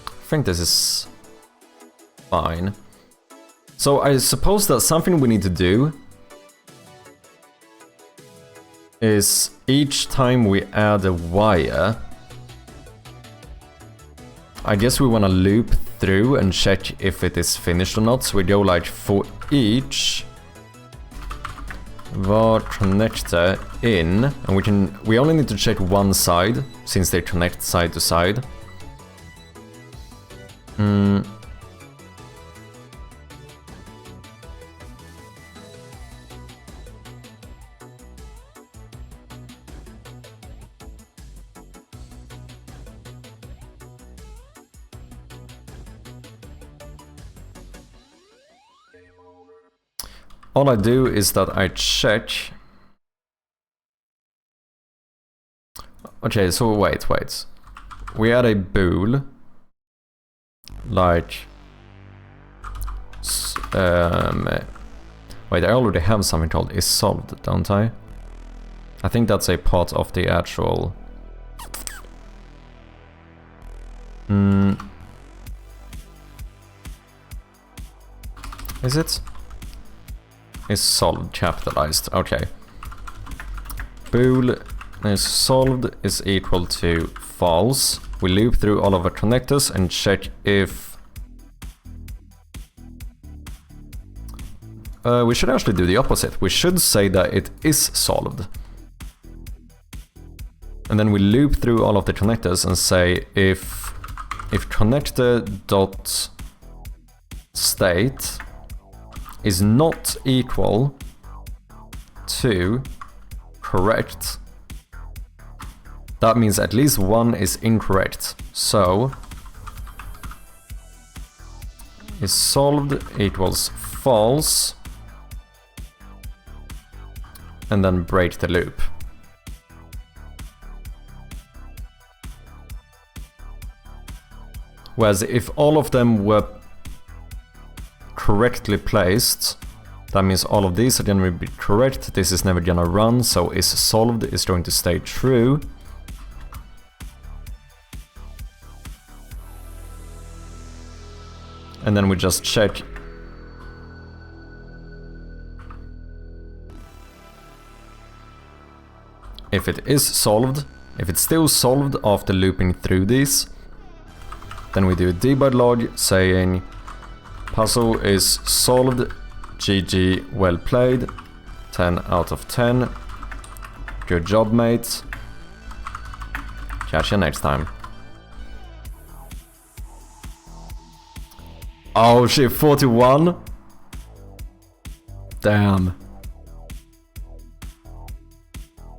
I think this is fine. So I suppose that something we need to do is each time we add a wire, I guess we want to loop through and check if it is finished or not. So we go like for each var connector in, and we only need to check one side since they connect side to side. All I do is that I check. Okay, so wait. We add a bool. Like... wait, I already have something called is solved, don't I? I think that's a part of the actual... Is it? Is solved capitalized, okay. Bool is solved is equal to false. We loop through all of our connectors and check if we should actually do the opposite. We should say that it is solved. And then we loop through all of the connectors and say if connector.state is not equal to correct, that means at least one is incorrect. So is solved equals false, and then break the loop. Whereas if all of them were correctly placed, that means all of these are going to be correct, this is never going to run, so is solved is going to stay true. And then we just check if it is solved. If it's still solved after looping through these, then we do a debug log saying puzzle is solved, GG, well played, 10 out of 10, good job mate, catch you next time. Oh shit, 41? Damn.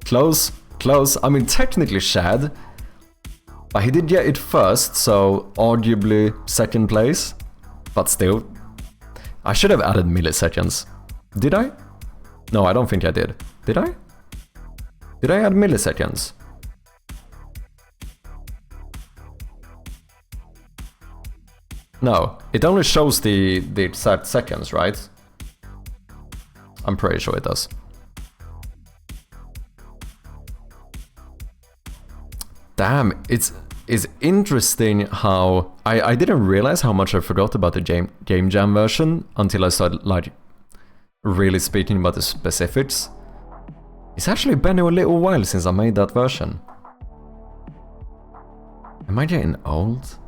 Close, close. I mean, technically Shad, but he did get it first, so arguably second place. But still, I should have added milliseconds. Did I? No, I don't think I did. Did I? Did I add milliseconds? No, it only shows the exact seconds, right? I'm pretty sure it does. Damn, it's interesting how I didn't realize how much I forgot about the game jam version until I started like really speaking about the specifics. It's actually been a little while since I made that version. Am I getting old?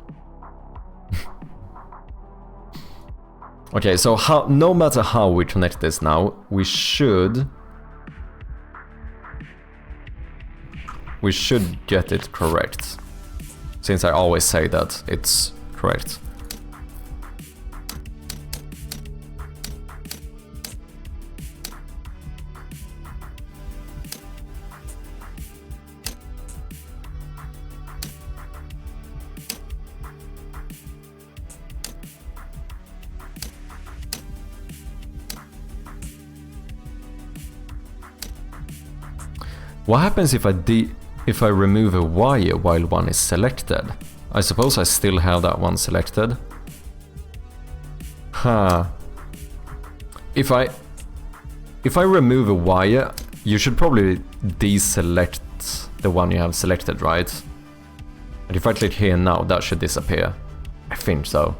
Okay, so no matter how we connect this now, we should get it correct. Since I always say that it's correct. What happens if I remove a wire while one is selected? I suppose I still have that one selected. Huh. If I remove a wire, you should probably deselect the one you have selected, right? And if I click here now, that should disappear. I think so.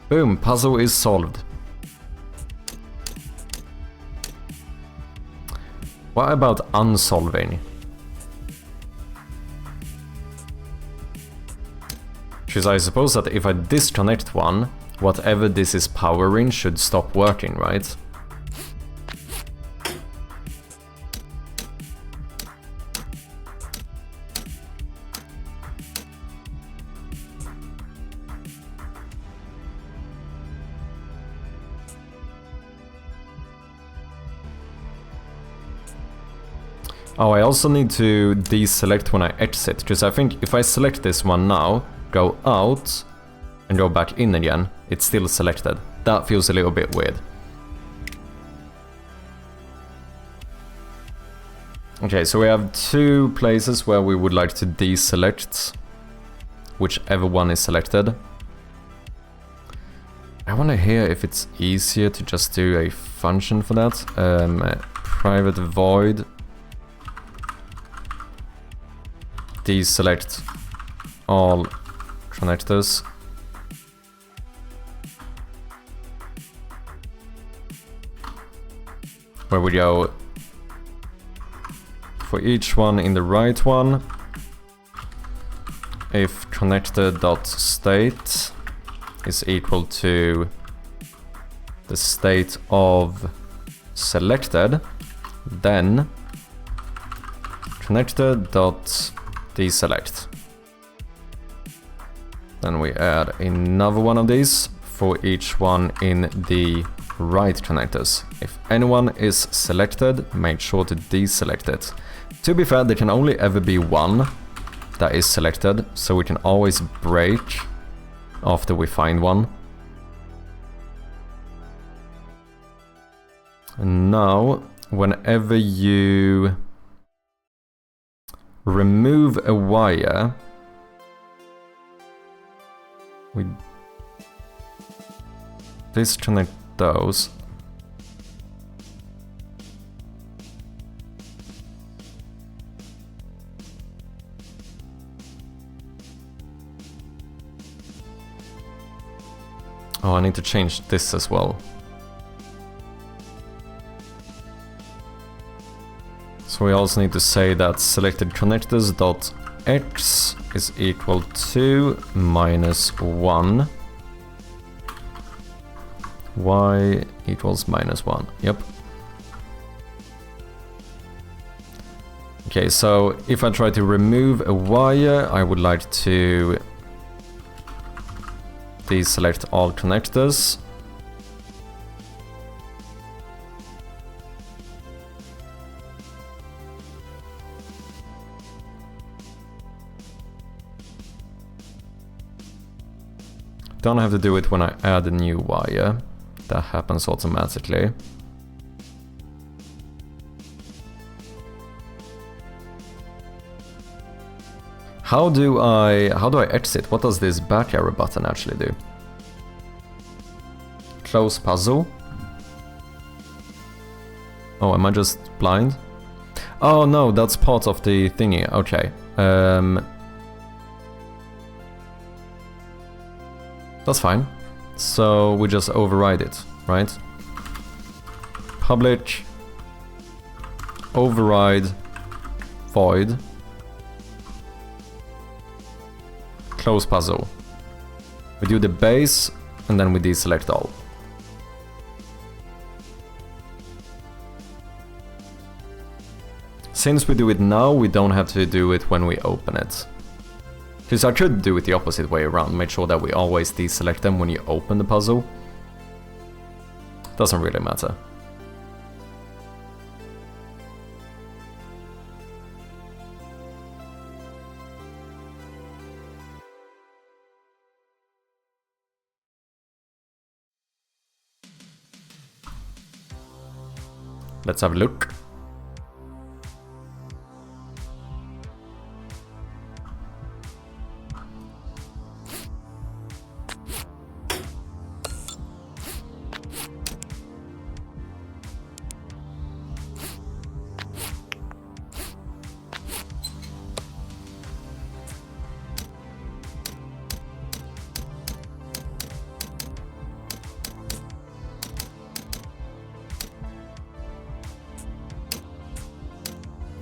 Boom, puzzle is solved. What about unsolving? Because I suppose that if I disconnect one, whatever this is powering should stop working, right? Oh, I also need to deselect when I exit, because I think if I select this one now, go out, and go back in again, it's still selected. That feels a little bit weird. Okay, so we have two places where we would like to deselect whichever one is selected. I want to hear if it's easier to just do a function for that. Private void deselect all connectors. Where we go for each one in the right one, if connector.state is equal to the state of selected, then connector.deselect. Then we add another one of these for each one in the right connectors. If anyone is selected, make sure to deselect it. To be fair, there can only ever be one that is selected, so we can always break after we find one. And now, whenever you remove a wire, we disconnect those. Oh, I need to change this as well. So we also need to say that selected connectors.x is equal to -1. Y equals -1. Yep. Okay, so if I try to remove a wire, I would like to deselect all connectors. Don't have to do it when I add a new wire. That happens automatically. How do I exit? What does this back arrow button actually do? Close puzzle. Oh, am I just blind? Oh no, that's part of the thingy. Okay. That's fine. So we just override it, right? Public override void close puzzle. We do the base and then we deselect all. Since we do it now, we don't have to do it when we open it. Because I could do it the opposite way around, make sure that we always deselect them when you open the puzzle. Doesn't really matter. Let's have a look.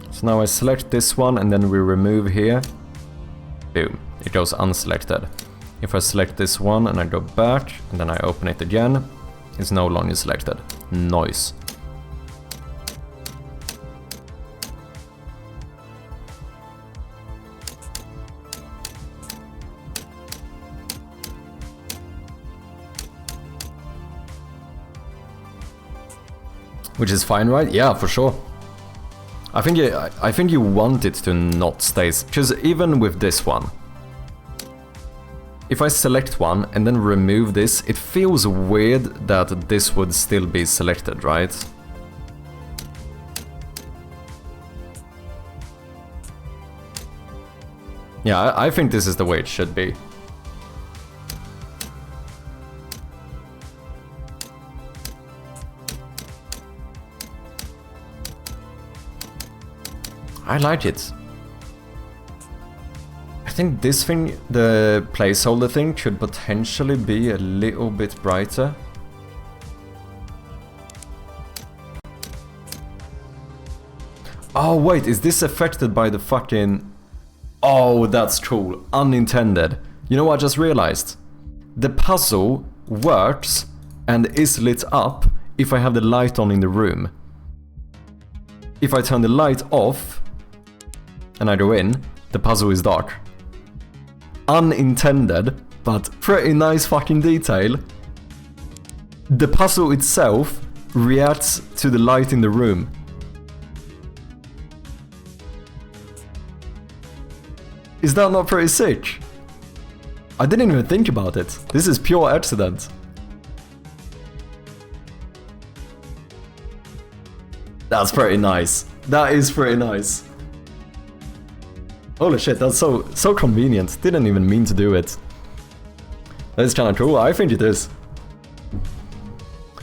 So now I select this one and then we remove here. Boom, it goes unselected. If I select this one and I go back and then I open it again, it's no longer selected. Nice. Which is fine, right? Yeah, for sure. I think you want it to not stay, because even with this one, if I select one and then remove this, it feels weird that this would still be selected, right? Yeah, I think this is the way it should be. I like it. I think this thing, the placeholder thing, could potentially be a little bit brighter. Oh wait, is this affected by the fucking... Oh, that's cool. Unintended. You know what I just realized? The puzzle works and is lit up if I have the light on in the room. If I turn the light off and I go in, the puzzle is dark. Unintended, but pretty nice fucking detail. The puzzle itself reacts to the light in the room. Is that not pretty sick? I didn't even think about it. This is pure accident. That's pretty nice. That is pretty nice. Holy shit, that's so convenient. Didn't even mean to do it. That's kinda cool. I think it is.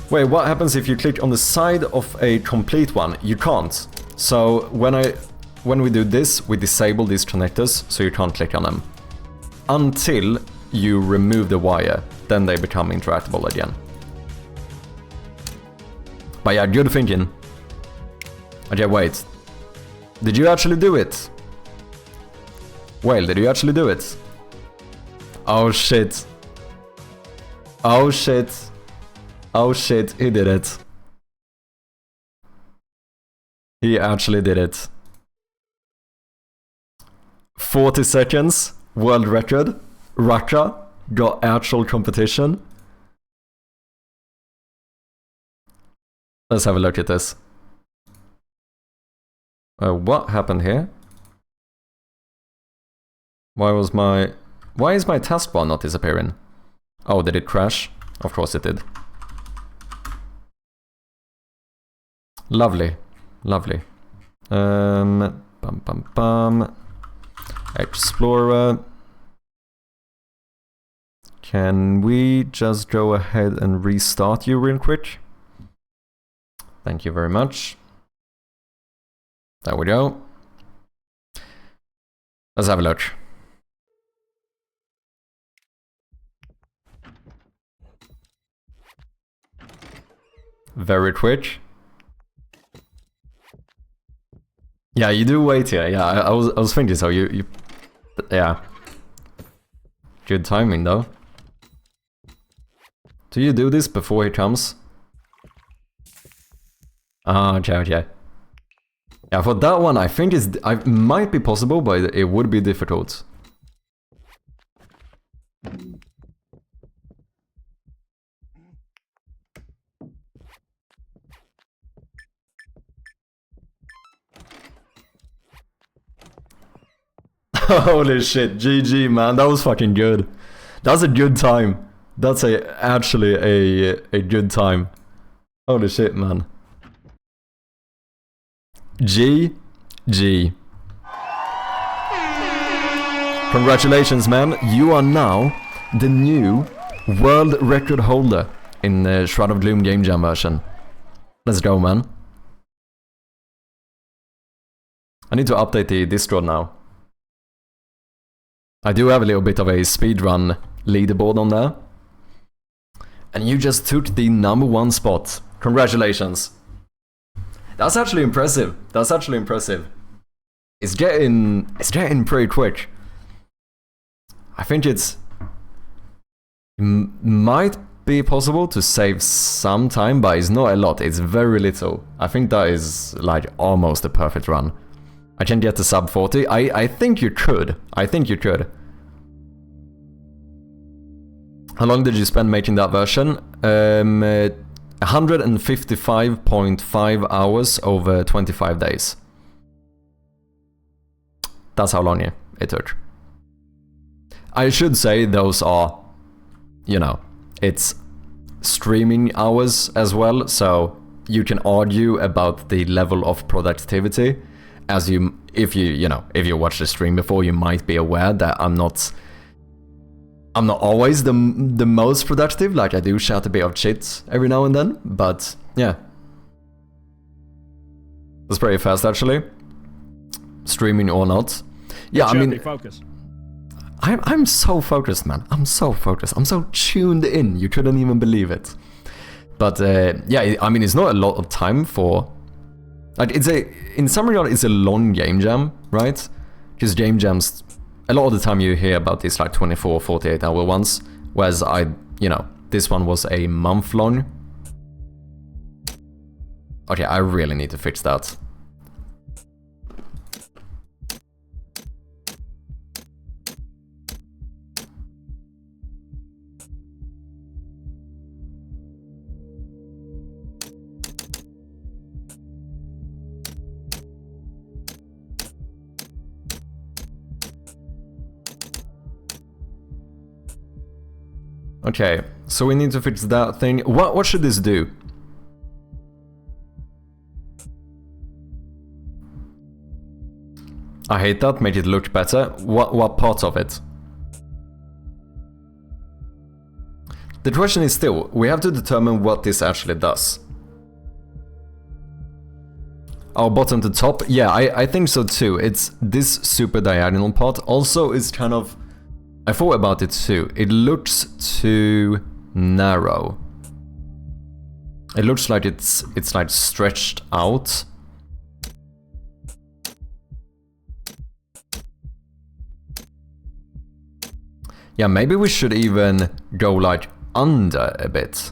Wait, what happens if you click on the side of a complete one? You can't. So when we do this, we disable these connectors, so you can't click on them. Until you remove the wire, then they become interactable again. But yeah, good thinking. Okay, wait. Did you actually do it? Well, did you actually do it? Oh shit. Oh shit. Oh shit, he did it. He actually did it. 40 seconds, world record. Raka got actual competition. Let's have a look at this. What happened here? Why is my taskbar not disappearing? Oh, did it crash? Of course it did. Lovely. Lovely. Bum bum bum. Explorer. Can we just go ahead and restart you real quick? Thank you very much. There we go. Let's have a look. Very quick. Yeah, you do wait here. Yeah, I was thinking so. You yeah. Good timing though. Do you do this before he comes? Ah, okay, okay. Yeah, for that one, I think it might be possible, but it would be difficult. Holy shit, GG man, that was fucking good. That's a good time. That's actually a good time. Holy shit, man. GG. Congratulations, man. You are now the new world record holder in the Shroud of Gloom Game Jam version. Let's go, man. I need to update the Discord now. I do have a little bit of a speedrun leaderboard on there. And you just took the #1 spot. Congratulations. That's actually impressive. That's actually impressive. It's getting pretty quick. I think it might be possible to save some time, but it's not a lot. It's very little. I think that is like almost a perfect run. I can get to sub 40. I think you could. I think you could. How long did you spend making that version? 155.5 hours over 25 days. That's how long it took. I should say those are, you know, it's streaming hours as well, so you can argue about the level of productivity. As if you watched the stream before, you might be aware that I'm not always the most productive. Like, I do shout a bit of shit every now and then, but yeah. That's pretty fast actually. Streaming or not. Yeah, I mean, focus. I'm so focused, man. I'm so focused. I'm so tuned in. You couldn't even believe it. But yeah, I mean, it's not a lot of time for, like, in some regard, it's a long game jam, right? Because game jams a lot of the time you hear about these like 24, 48 hour ones, whereas this one was a month long. Okay, I really need to fix that. Okay, so we need to fix that thing. What should this do? I hate that, make it look better. What part of it? The question is still, we have to determine what this actually does. Our bottom to top? Yeah, I think so too. It's this super diagonal part. Also, it's kind of... I thought about it too. It looks too narrow. It looks like it's like stretched out. Yeah, maybe we should even go like under a bit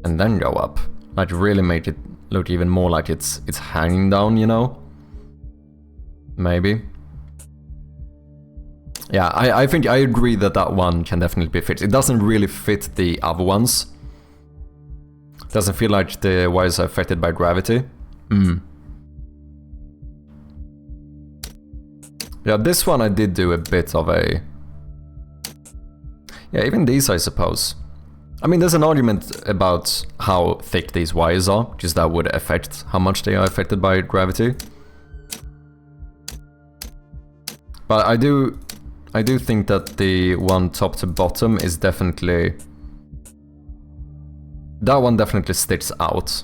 and then go up. Like really make it look even more like it's hanging down, you know? Maybe. Yeah, I think I agree that that one can definitely be fixed. It doesn't really fit the other ones. Doesn't feel like the wires are affected by gravity. Yeah, this one I did do a bit of a... Yeah, even these I suppose. I mean, there's an argument about how thick these wires are, because that would affect how much they are affected by gravity. But I do think that the one top to bottom is definitely... That one definitely sticks out.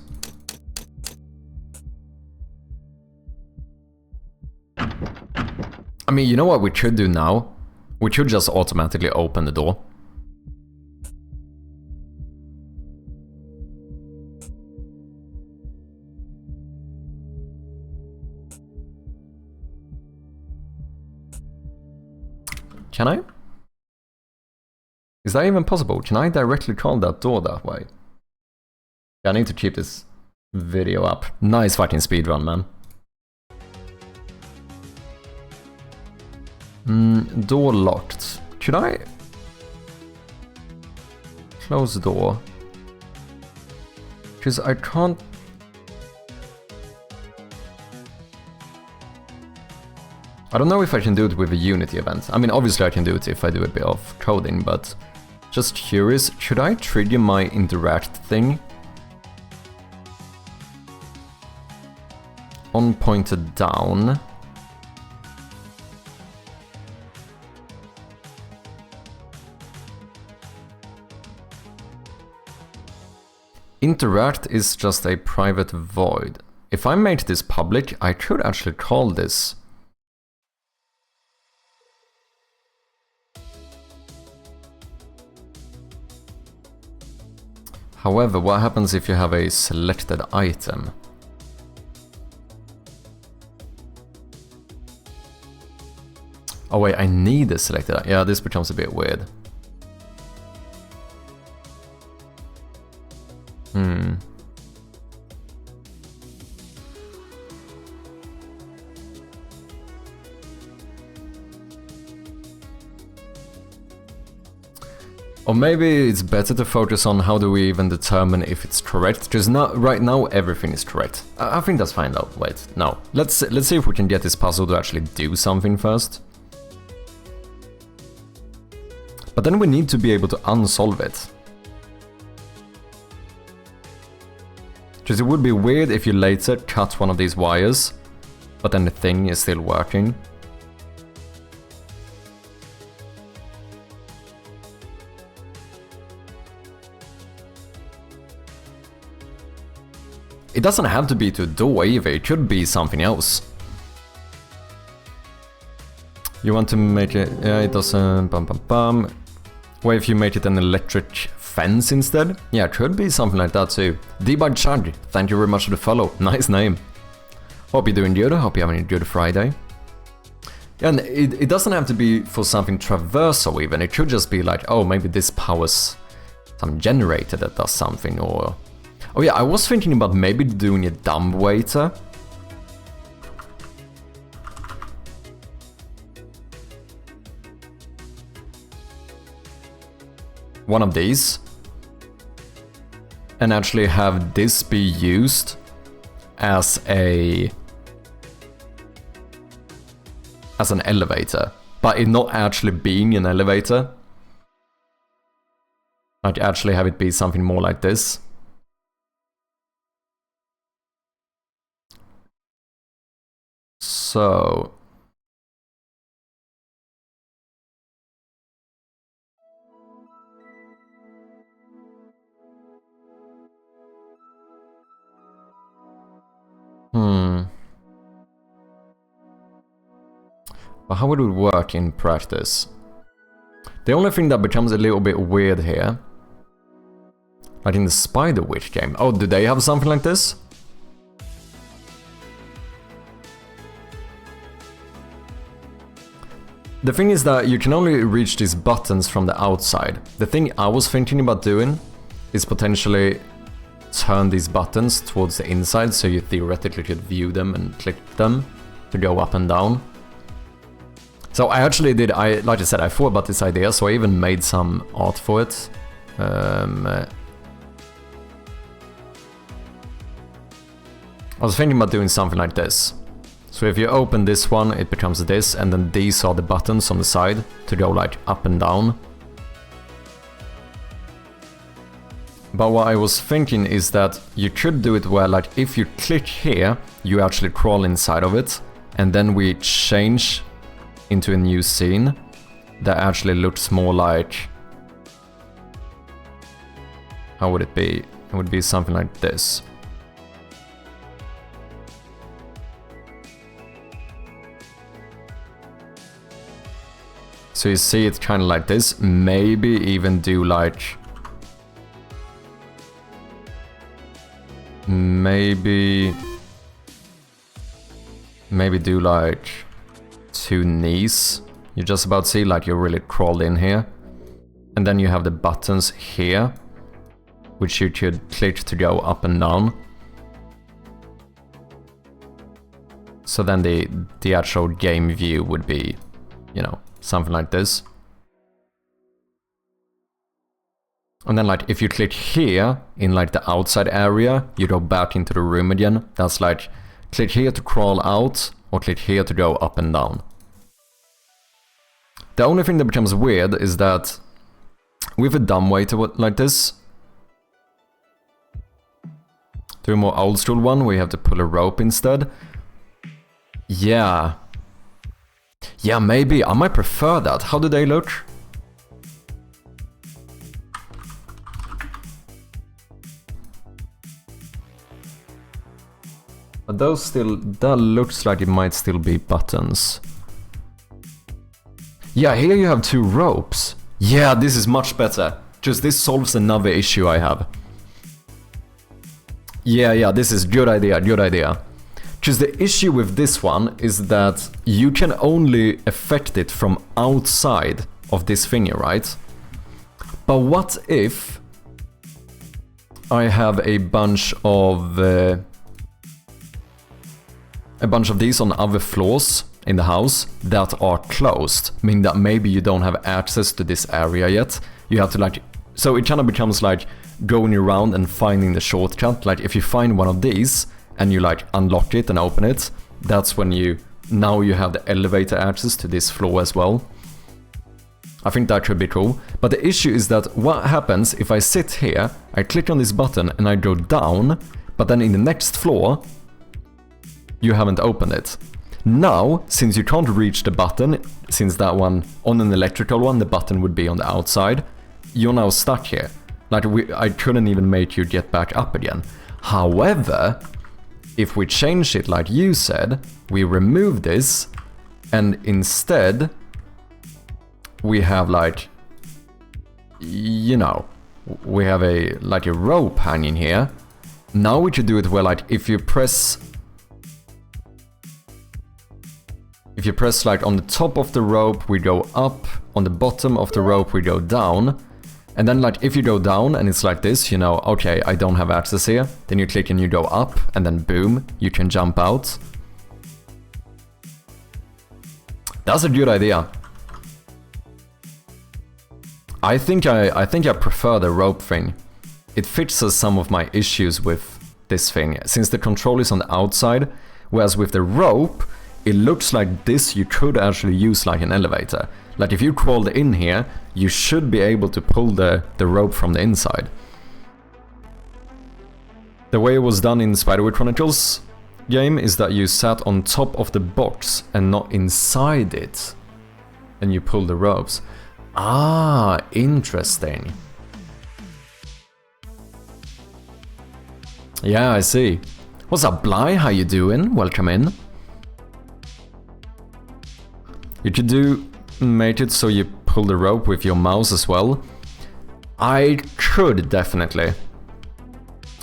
I mean, you know what we could do now? We could just automatically open the door. Can I? Is that even possible? Can I directly call that door that way? Yeah, I need to keep this video up. Nice fucking speedrun, man. Door locked. Should I close the door? Because I can't... I don't know if I can do it with a Unity event. I mean, obviously I can do it if I do a bit of coding, but just curious, should I trigger my interact thing on pointed down? Interact is just a private void. If I made this public, I could actually call this. However, what happens if you have a selected item? Oh wait, I need a selected... Yeah, this becomes a bit weird. Or maybe it's better to focus on how do we even determine if it's correct, because right now everything is correct. I think that's fine though. Wait, no. Let's see if we can get this puzzle to actually do something first. But then we need to be able to unsolve it. Because it would be weird if you later cut one of these wires, but then the thing is still working. It doesn't have to be to a door either, it could be something else. You want to make it... Yeah, it doesn't... What if you make it an electric fence instead? Yeah, it could be something like that too. Debug Chug, thank you very much for the follow. Nice name. Hope you're doing good, hope you're having a good Friday. And it doesn't have to be for something traversal even, it could just be like, oh, maybe this powers some generator that does something, or... Oh yeah, I was thinking about maybe doing a dumbwaiter. One of these. And actually have this be used as an elevator, but it not actually being an elevator. Like actually have it be something more like this. So... But how would it work in practice? The only thing that becomes a little bit weird here, like in the Spider Witch game. Oh, do they have something like this? The thing is that you can only reach these buttons from the outside. The thing I was thinking about doing is potentially turn these buttons towards the inside so you theoretically could view them and click them to go up and down. So I actually did, like I said, I thought about this idea, so I even made some art for it. I was thinking about doing something like this. So if you open this one, it becomes this, and then these are the buttons on the side to go like up and down. But what I was thinking is that you could do it where, like, if you click here, you actually crawl inside of it, and then we change into a new scene that actually looks more like... How would it be? It would be something like this. So you see it kind of like this, maybe even do like... Maybe do like 2 knees. You just about see like you really crawled in here. And then you have the buttons here, which you could click to go up and down. So then the actual game view would be, you know, something like this. And then like if you click here in like the outside area, you go back into the room again. That's like click here to crawl out or click here to go up and down. The only thing that becomes weird is that with a dumbwaiter like this, do a more old school one where you have to pull a rope instead. Yeah, maybe I might prefer that. How do they look? But those still, that looks like it might still be buttons. Yeah, here you have 2 ropes. Yeah, this is much better. Just this solves another issue I have. Yeah, this is good idea, good idea. Because the issue with this one is that you can only affect it from outside of this thingy, right? But what if I have a bunch of these on other floors in the house that are closed, meaning that maybe you don't have access to this area yet. You have to like, so it kind of becomes like going around and finding the shortcut. Like if you find one of these and you like unlock it and open it, that's when now you have the elevator access to this floor as well. I think that could be cool. But the issue is that what happens if I sit here, I click on this button and I go down, but then in the next floor, you haven't opened it. Now, since you can't reach the button, since that one, on an electrical one, the button would be on the outside, you're now stuck here. Like, I couldn't even make you get back up again. However, if we change it like you said, we remove this, and instead, we have like, you know, we have like a rope hanging here. Now we could do it where like, if you press you press like on the top of the rope, we go up, on the bottom of the rope, we go down. And then like if you go down and it's like this, you know, okay, I don't have access here. Then you click and you go up and then boom, you can jump out. That's a good idea. I think I prefer the rope thing. It fixes some of my issues with this thing, since the control is on the outside, whereas with the rope, it looks like this you could actually use like an elevator. Like if you crawled in here, you should be able to pull the rope from the inside. The way it was done in Spiderwick Chronicles game is that you sat on top of the box and not inside it. And you pull the ropes. Ah, interesting. Yeah, I see. What's up, Bly? How you doing? Welcome in. You could make it so you pull the rope with your mouse as well. I could definitely.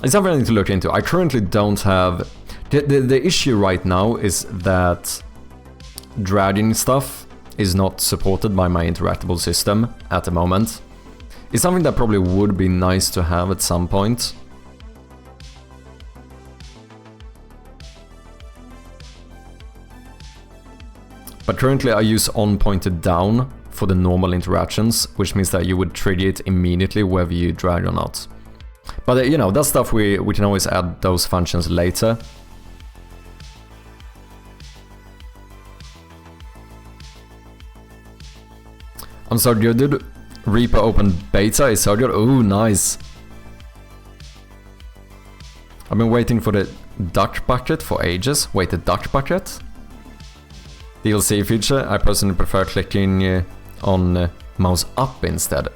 It's something I need to look into. I currently don't have... The issue right now is that dragging stuff is not supported by my interactable system at the moment. It's something that probably would be nice to have at some point. But currently I use on pointed down for the normal interactions, which means that you would trigger it immediately whether you drag or not. But you know, that stuff we can always add those functions later. I'm so good, dude. Reaper open beta is so good. Ooh, nice. I've been waiting for the duck bucket for ages. Wait, the duck bucket? DLC feature, I personally prefer clicking on mouse up instead.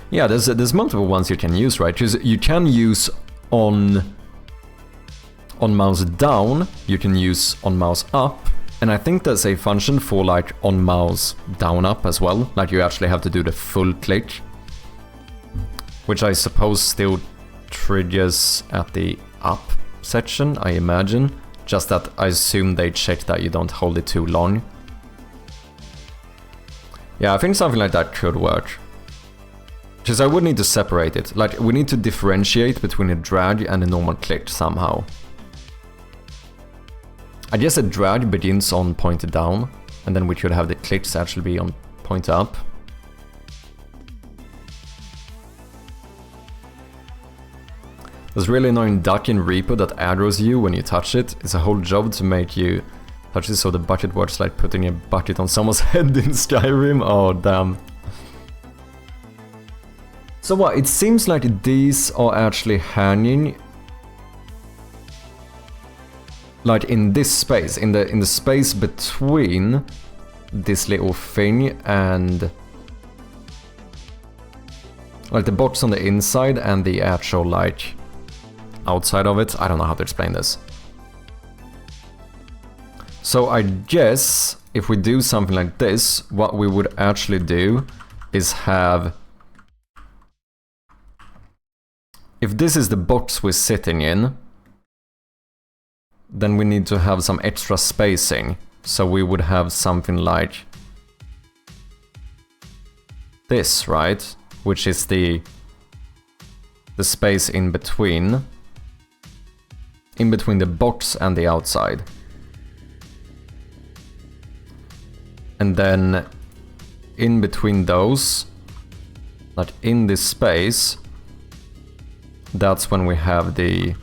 Yeah, there's multiple ones you can use, right? Because you can use on mouse down, you can use on mouse up, and I think there's a function for like on mouse down up as well. Like you actually have to do the full click, which I suppose still triggers at the up section, I imagine. Just that I assume they check that you don't hold it too long. Yeah, I think something like that could work. Because I would need to separate it. Like, we need to differentiate between a drag and a normal click somehow. I guess a drag begins on pointed down, and then we could have the clicks actually be on point up. There's really annoying duck in Reaper that aggroes you when you touch it. It's a whole job to make you touch it so the bucket works like putting a bucket on someone's head in Skyrim. Oh, damn. So what, it seems like these are actually hanging like in this space, in the space between this little thing and like the box on the inside and the actual like outside of it. I don't know how to explain this. So I guess if we do something like this, what we would actually do is have... If this is the box we're sitting in, then we need to have some extra spacing. So we would have something like this, right? Which is the space in between the box and the outside. And then in between those, like in this space, that's when we have the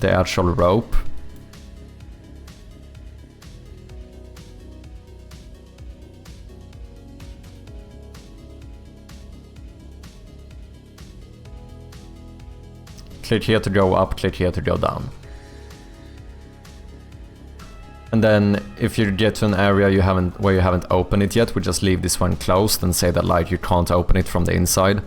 actual rope. Click here to go up, click here to go down. And then if you get to an area where you haven't opened it yet, we just leave this one closed and say that like you can't open it from the inside.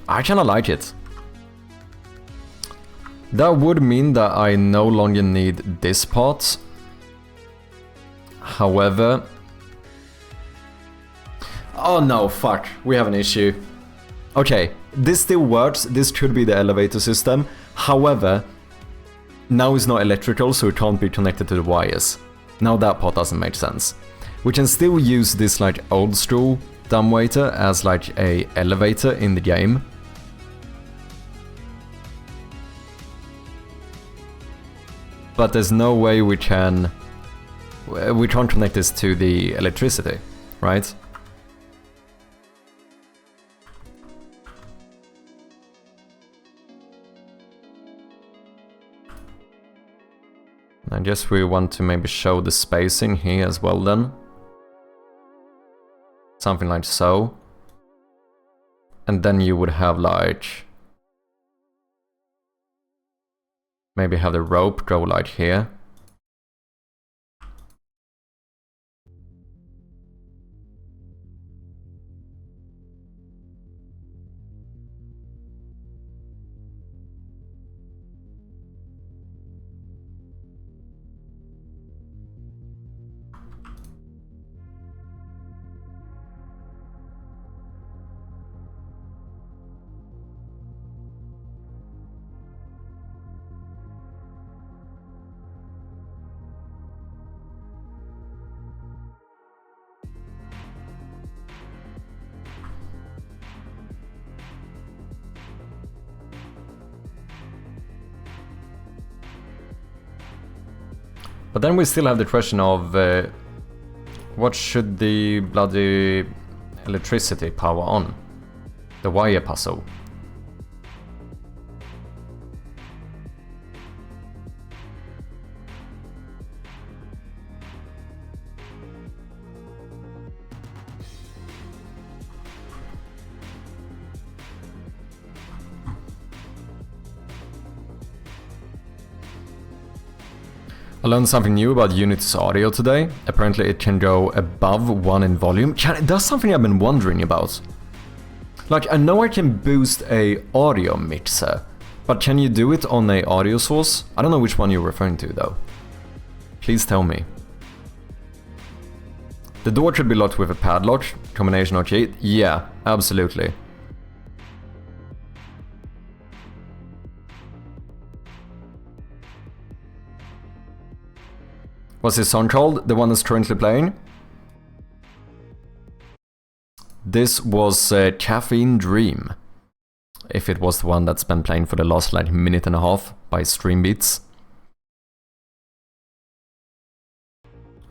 I kinda like it. That would mean that I no longer need this part. However... Oh no, fuck. We have an issue. Okay, this still works. This could be the elevator system. However, now it's not electrical, so it can't be connected to the wires. Now that part doesn't make sense. We can still use this like old school dumbwaiter as like a elevator in the game. But there's no way we can't connect this to the electricity, right? I guess we want to maybe show the spacing here as well then. Something like so. And then you would have like... maybe have the rope go like here. But then we still have the question of what should the bloody electricity power on? The wire puzzle. I learned something new about Unity's audio today. Apparently it can go above 1 in volume. That's something I've been wondering about. Like, I know I can boost a audio mixer, but can you do it on a audio source? I don't know which one you're referring to though. Please tell me. The door should be locked with a padlock. Combination or key? Yeah, absolutely. What's this song called? The one that's currently playing? This was Caffeine Dream. If it was the one that's been playing for the last like minute and a half by Stream Beats.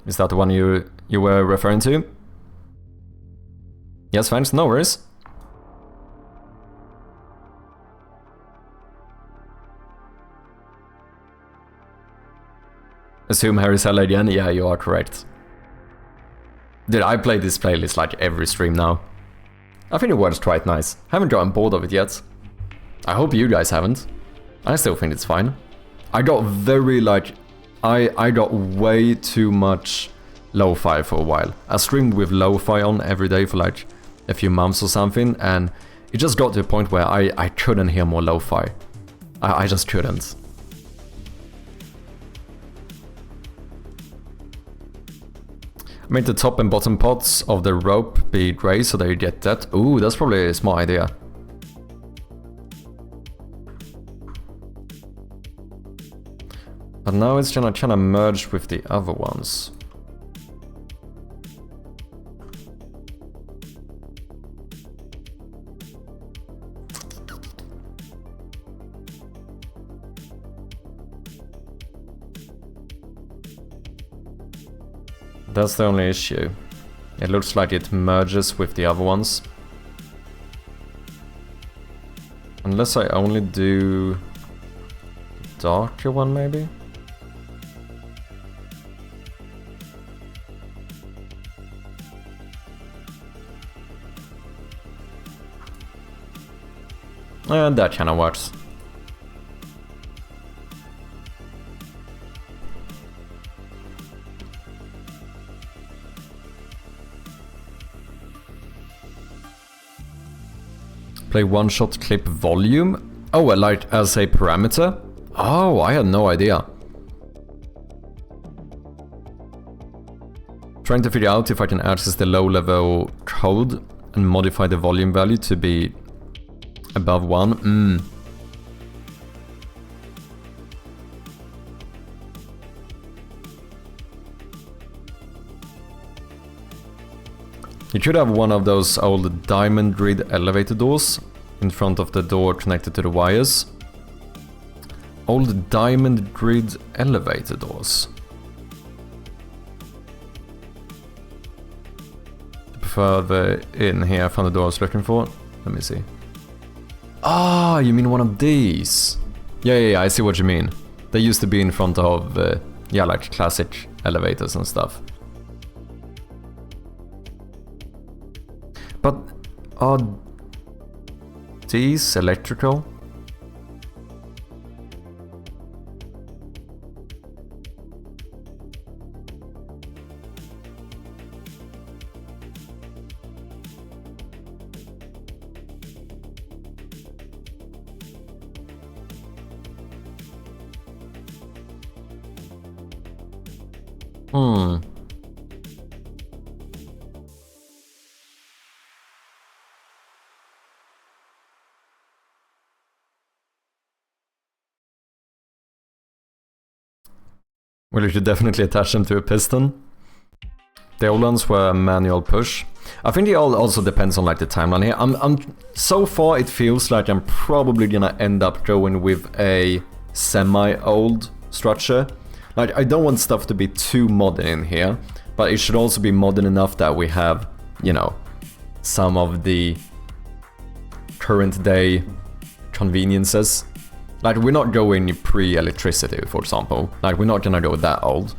Is that the one you were referring to? Yes, thanks, no worries. Assume Harry's Hell again? Yeah, you are correct. Dude, I play this playlist like every stream now. I think it works quite nice. Haven't gotten bored of it yet. I hope you guys haven't. I still think it's fine. I got very like... I got way too much lo-fi for a while. I streamed with lo-fi on every day for like a few months or something, and it just got to a point where I couldn't hear more lo-fi. I just couldn't. Make the top and bottom parts of the rope be grey so that you get that. Ooh, that's probably a smart idea. But now it's gonna kind of merge with the other ones. That's the only issue. It looks like it merges with the other ones. Unless I only do the darker one, maybe? And that kind of works. Play one-shot clip volume? Oh, like as a parameter? Oh, I had no idea. Trying to figure out if I can access the low-level code and modify the volume value to be above 1. You should have one of those old diamond grid elevator doors in front of the door connected to the wires. Old diamond grid elevator doors. Further in here, I found the door I was looking for. Let me see. Ah, you mean one of these? Yeah, I see what you mean. They used to be in front of, yeah, like classic elevators and stuff. But are these electrical? Well, you should definitely attach them to a piston. The old ones were manual push. I think it all also depends on like the timeline here. I'm so far it feels like I'm probably gonna end up going with a semi-old structure. Like I don't want stuff to be too modern in here, but it should also be modern enough that we have, you know, some of the current day conveniences. Like we're not going pre-electricity, for example. Like we're not gonna go that old.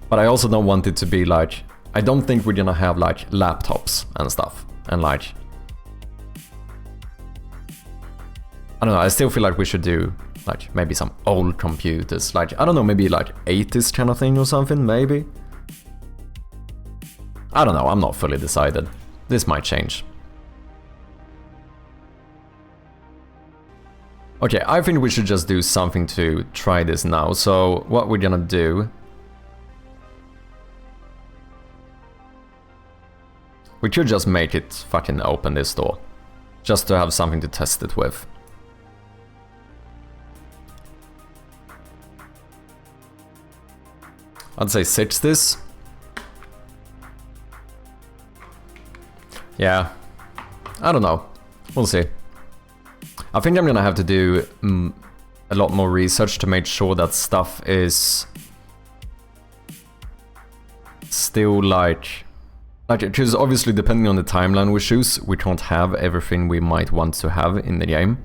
But I also don't want it to be like, I don't think we're gonna have like laptops and stuff. And like, I don't know, I still feel like we should do like maybe some old computers. Like, I don't know, maybe like 80s kind of thing or something, maybe? I don't know, I'm not fully decided. This might change. Okay, I think we should just do something to try this now. So what we're gonna do... we could just make it fucking open this door. Just to have something to test it with. I'd say 6 this. Yeah. I don't know. We'll see. I think I'm gonna have to do a lot more research to make sure that stuff is still like, because obviously depending on the timeline we choose, we can't have everything we might want to have in the game.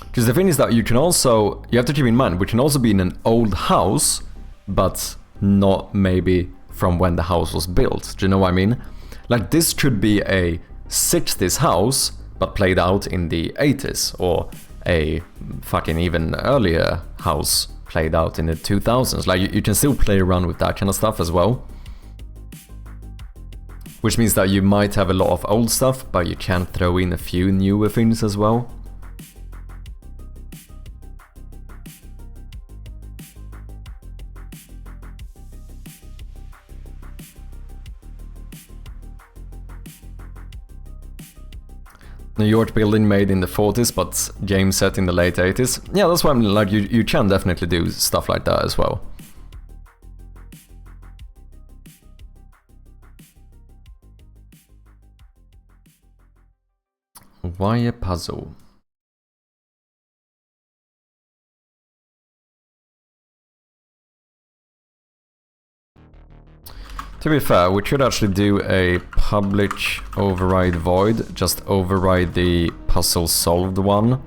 Because the thing is that you can also, you have to keep in mind, we can also be in an old house, but not maybe from when the house was built. Do you know what I mean? Like this could be a 60s house, but played out in the 80s, or a fucking even earlier house played out in the 2000s. Like you can still play around with that kind of stuff as well. Which means that you might have a lot of old stuff, but you can throw in a few newer things as well. New York building made in the 40s, but game set in the late 80s. Yeah, that's why I'm like, you can definitely do stuff like that as well. Why a puzzle? To be fair, we could actually do a public override void, just override the puzzle solved one.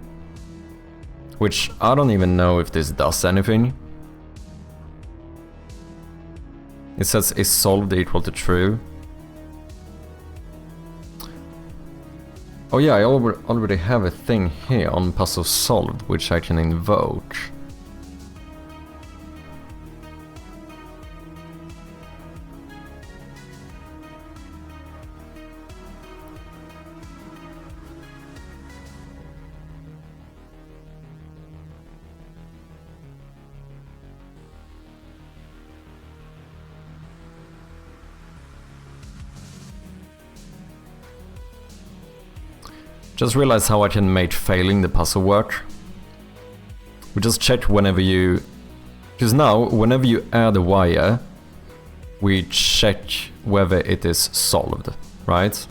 Which I don't even know if this does anything. It says is solved equal to true. Oh yeah, I already have a thing here on puzzle solved, which I can invoke. Just realize how I can make failing the puzzle work. We just check whenever you... Because now, whenever you add a wire, we check whether it is solved, right?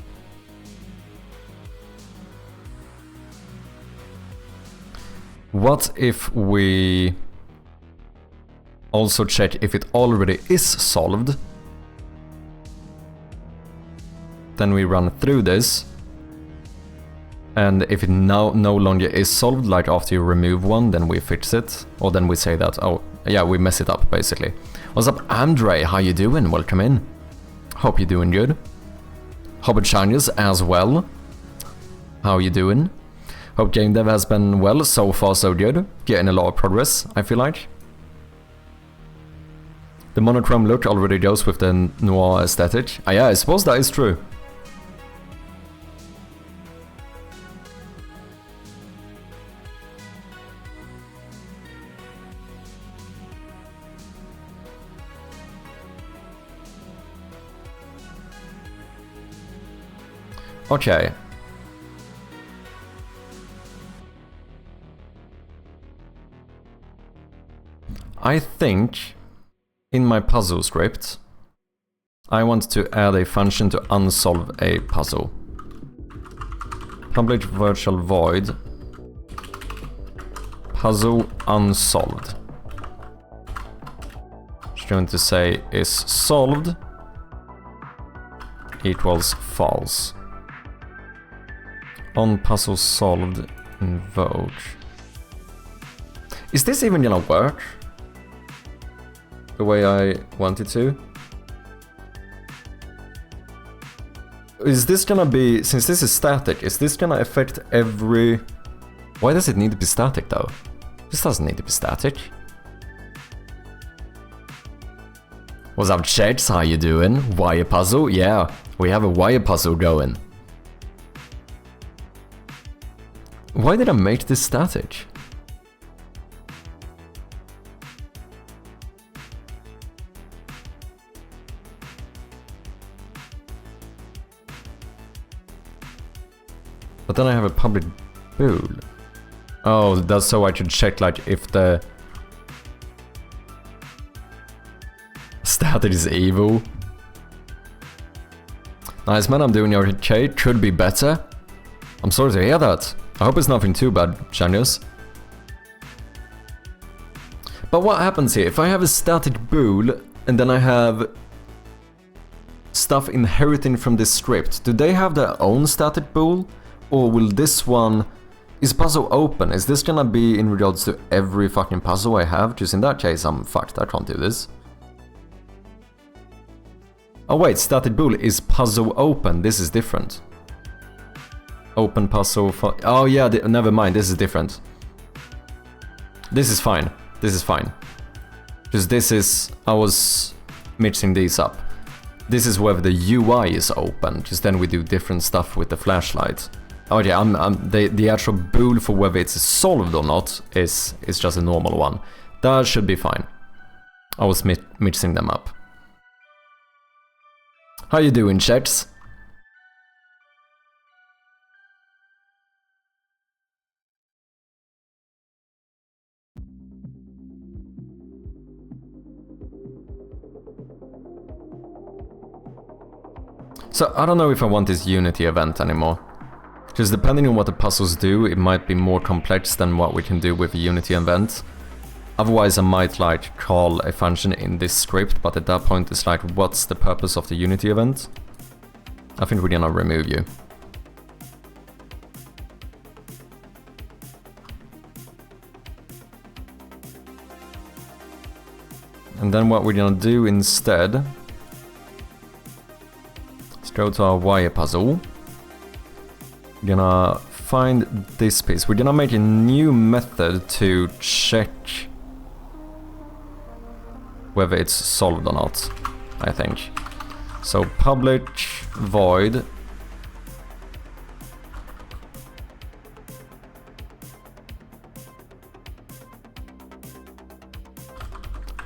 What if we also check if it already is solved? Then we run through this. And if it now no longer is solved, like after you remove one, then we fix it. Or then we say that, oh, yeah, we mess it up, basically. What's up, Andre? How you doing? Welcome in. Hope you're doing good. Hobbit Shinies as well. How you doing? Hope game dev has been well, so far so good. Getting a lot of progress, I feel like. The monochrome look already goes with the noir aesthetic. Ah, yeah, I suppose that is true. Okay. I think in my puzzle script I want to add a function to unsolve a puzzle. Public virtual void puzzle unsolved. It's going to say is solved equals false. On puzzle solved invoke. Is this even gonna work the way I want it to? Is this gonna be, since this is static, is this gonna affect every... Why does it need to be static though? This doesn't need to be static. What's up, Checks? How you doing? Wire puzzle? Yeah, we have a wire puzzle going. Why did I make this static? But then I have a public bool. Oh, that's so I can check like if the static is evil. Nice man, I'm doing okay. Could be better. I'm sorry to hear that. I hope it's nothing too bad, Shanius. But what happens here? If I have a static bool and then I have stuff inheriting from this script, do they have their own static bool? Or will this one... Is puzzle open? Is this gonna be in regards to every fucking puzzle I have? Because in that case I'm fucked, I can't do this. Oh wait, static bool is puzzle open, this is different. Open puzzle for... Oh yeah, never mind, this is different. This is fine, this is fine. Because this is... I was mixing these up. This is whether the UI is open, because then we do different stuff with the flashlight. Oh yeah, the actual bool for whether it's solved or not is just a normal one. That should be fine. I was mixing them up. How you doing, Checks? So I don't know if I want this Unity event anymore. Because depending on what the puzzles do, it might be more complex than what we can do with a Unity event. Otherwise I might like call a function in this script, but at that point it's like, what's the purpose of the Unity event? I think we're gonna remove you. And then what we're gonna do instead, let's go to our wire puzzle. We're gonna find this piece. We're gonna make a new method to check whether it's solved or not, I think. So public void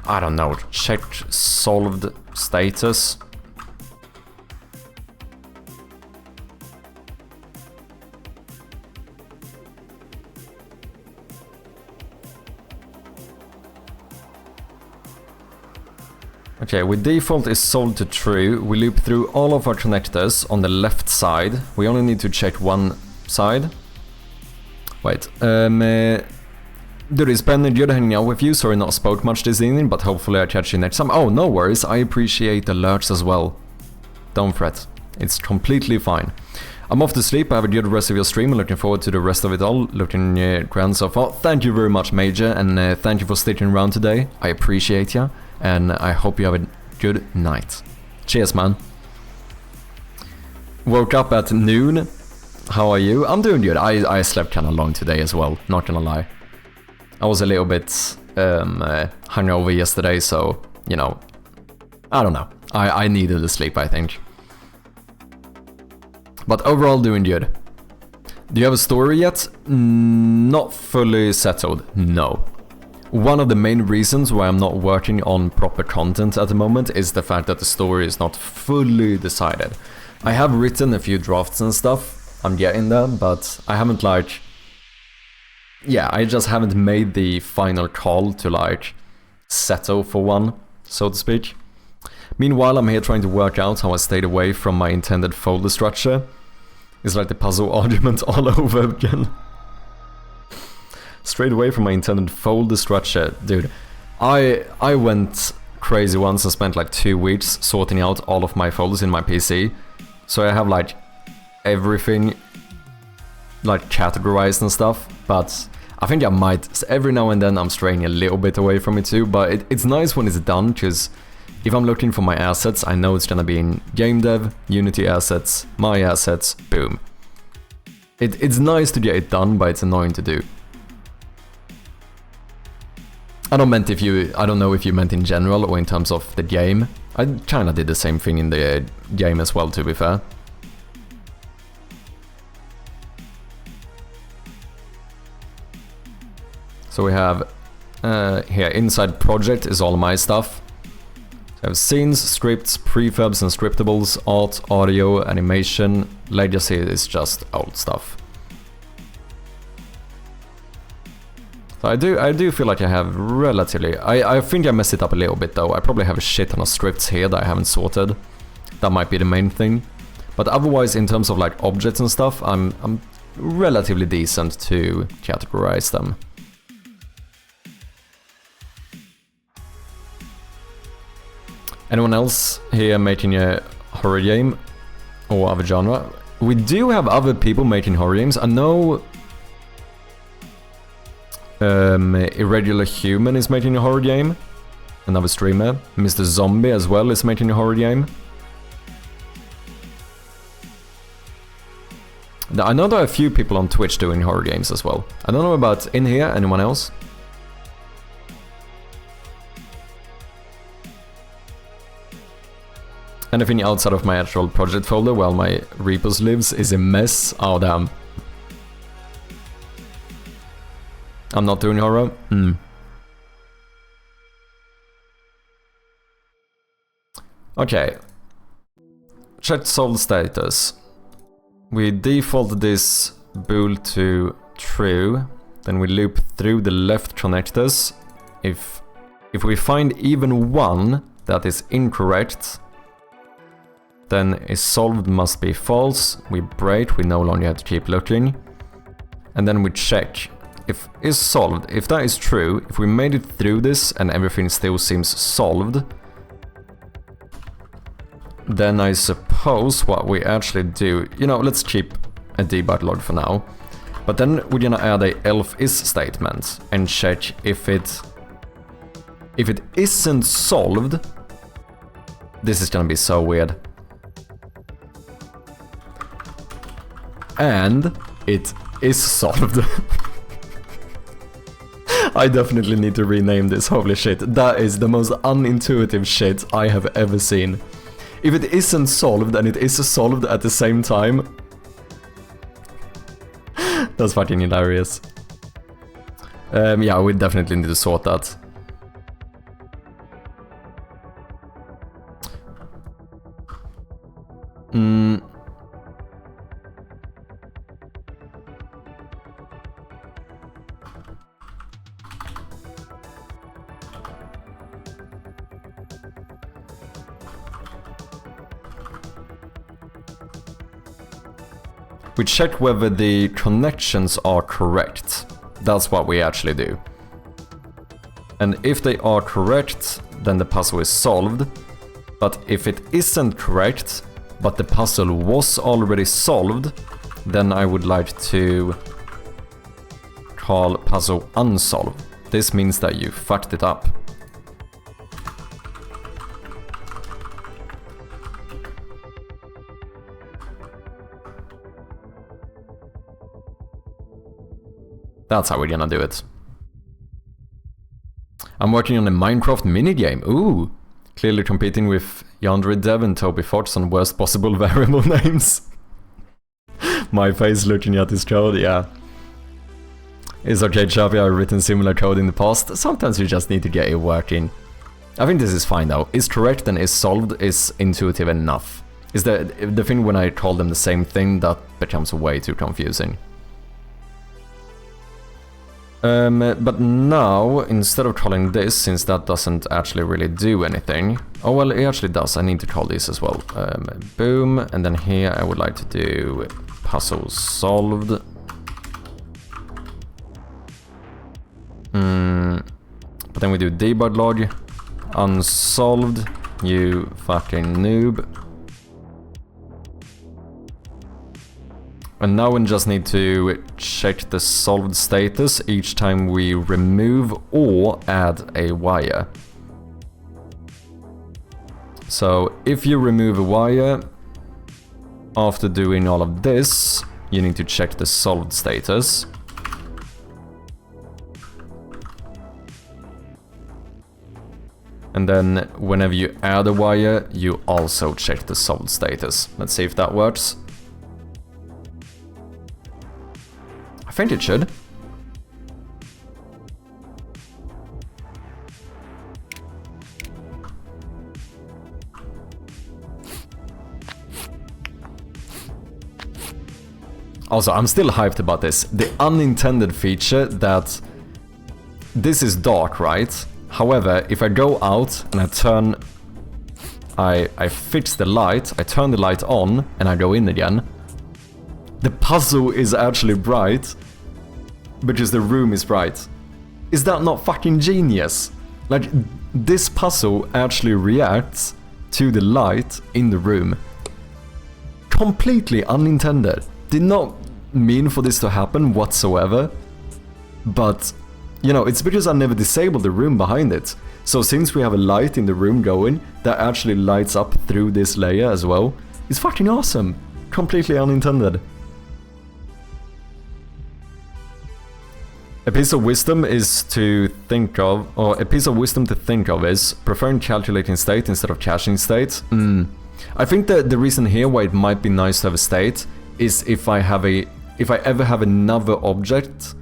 I don't know, check solved status. Okay, with default is solved to true. We loop through all of our connectors on the left side. We only need to check one side. Wait, dude, it's been good hanging out with you. Sorry not spoke much this evening, but hopefully I'll catch you next time. Oh, no worries. I appreciate the alerts as well. Don't fret. It's completely fine. I'm off to sleep. I have a good rest of your stream. I'm looking forward to the rest of it all. Looking grand so far. Thank you very much, Major, and thank you for sticking around today. I appreciate you. And I hope you have a good night. Cheers, man. Woke up at noon. How are you? I'm doing good. I slept kind of long today as well, not gonna lie. I was a little bit hungover yesterday, so, you know, I don't know. I needed the sleep, I think. But overall doing good. Do you have a story yet? Not fully settled, no. One of the main reasons why I'm not working on proper content at the moment is the fact that the story is not fully decided. I have written a few drafts and stuff, I'm getting there, but I haven't I just haven't made the final call to settle for one, so to speak. Meanwhile, I'm here trying to work out how I stayed away from my intended folder structure. It's like the puzzle argument all over again. Straight away from my intended folder structure. Dude, I went crazy once and spent 2 weeks sorting out all of my folders in my PC. So I have everything categorized and stuff, but I think I might, every now and then I'm straying a little bit away from it too, but it's nice when it's done, because if I'm looking for my assets, I know it's gonna be in gamedev, Unity assets, my assets, boom. It's nice to get it done, but it's annoying to do. I don't know if you meant in general or in terms of the game. I kinda did the same thing in the game as well, to be fair. So we have here, inside project is all my stuff. So I have scenes, scripts, prefabs and scriptables, art, audio, animation. Legacy is just old stuff. So I do feel like I have relatively... I think I messed it up a little bit though. I probably have a shit ton of scripts here that I haven't sorted. That might be the main thing. But otherwise, in terms of objects and stuff, I'm relatively decent to categorize them. Anyone else here making a horror game or other genre? We do have other people making horror games. I know Irregular Human is making a horror game. Another streamer. Mr. Zombie as well is making a horror game. I know there are a few people on Twitch doing horror games as well. I don't know about in here, anyone else? Anything outside of my actual project folder while my repos lives is a mess. Oh damn. I'm not doing horror? Okay. Check solved status. We default this bool to true. Then we loop through the left connectors. If we find even one that is incorrect, then is solved must be false. We break, we no longer have to keep looking. And then we check if is solved. If that is true, if we made it through this and everything still seems solved, then I suppose what we actually do, let's keep a debug log for now. But then we're gonna add a elf is statement and check if it isn't solved. This is gonna be so weird. And it is solved. I definitely need to rename this, holy shit. That is the most unintuitive shit I have ever seen. If it isn't solved and it is solved at the same time, that's fucking hilarious. Yeah, we definitely need to sort that. We check whether the connections are correct. That's what we actually do. And if they are correct, then the puzzle is solved. But if it isn't correct, but the puzzle was already solved, then I would like to call puzzle unsolved. This means that you fucked it up. That's how we're gonna do it. I'm working on a Minecraft minigame. Ooh! Clearly competing with gamedev and Toby Fox on worst possible variable names. My face looking at this code, yeah. It's okay, Chavi, I've written similar code in the past. Sometimes you just need to get it working. I think this is fine though. Is correct and is solved is intuitive enough. Is the thing when I call them the same thing that becomes way too confusing. But now, instead of calling this, since that doesn't actually really do anything... Oh well, it actually does, I need to call this as well. Boom, and then here I would like to do puzzle solved. But then we do debug log, unsolved, you fucking noob. And now we just need to check the solved status each time we remove or add a wire. So if you remove a wire, after doing all of this, you need to check the solved status. And then whenever you add a wire, you also check the solved status. Let's see if that works. I think it should. Also, I'm still hyped about this. The unintended feature that this is dark, right? However, if I go out and I fix the light, I turn the light on and I go in again, the puzzle is actually bright, because the room is bright. Is that not fucking genius? Like, this puzzle actually reacts to the light in the room. Completely unintended. Did not mean for this to happen whatsoever. But, you know, it's because I never disabled the room behind it. So since we have a light in the room going, that actually lights up through this layer as well. It's fucking awesome. Completely unintended. A piece of wisdom is to think of, or a piece of wisdom to think of is preferring calculating state instead of caching state. I think that the reason here why it might be nice to have a state is if I ever have another object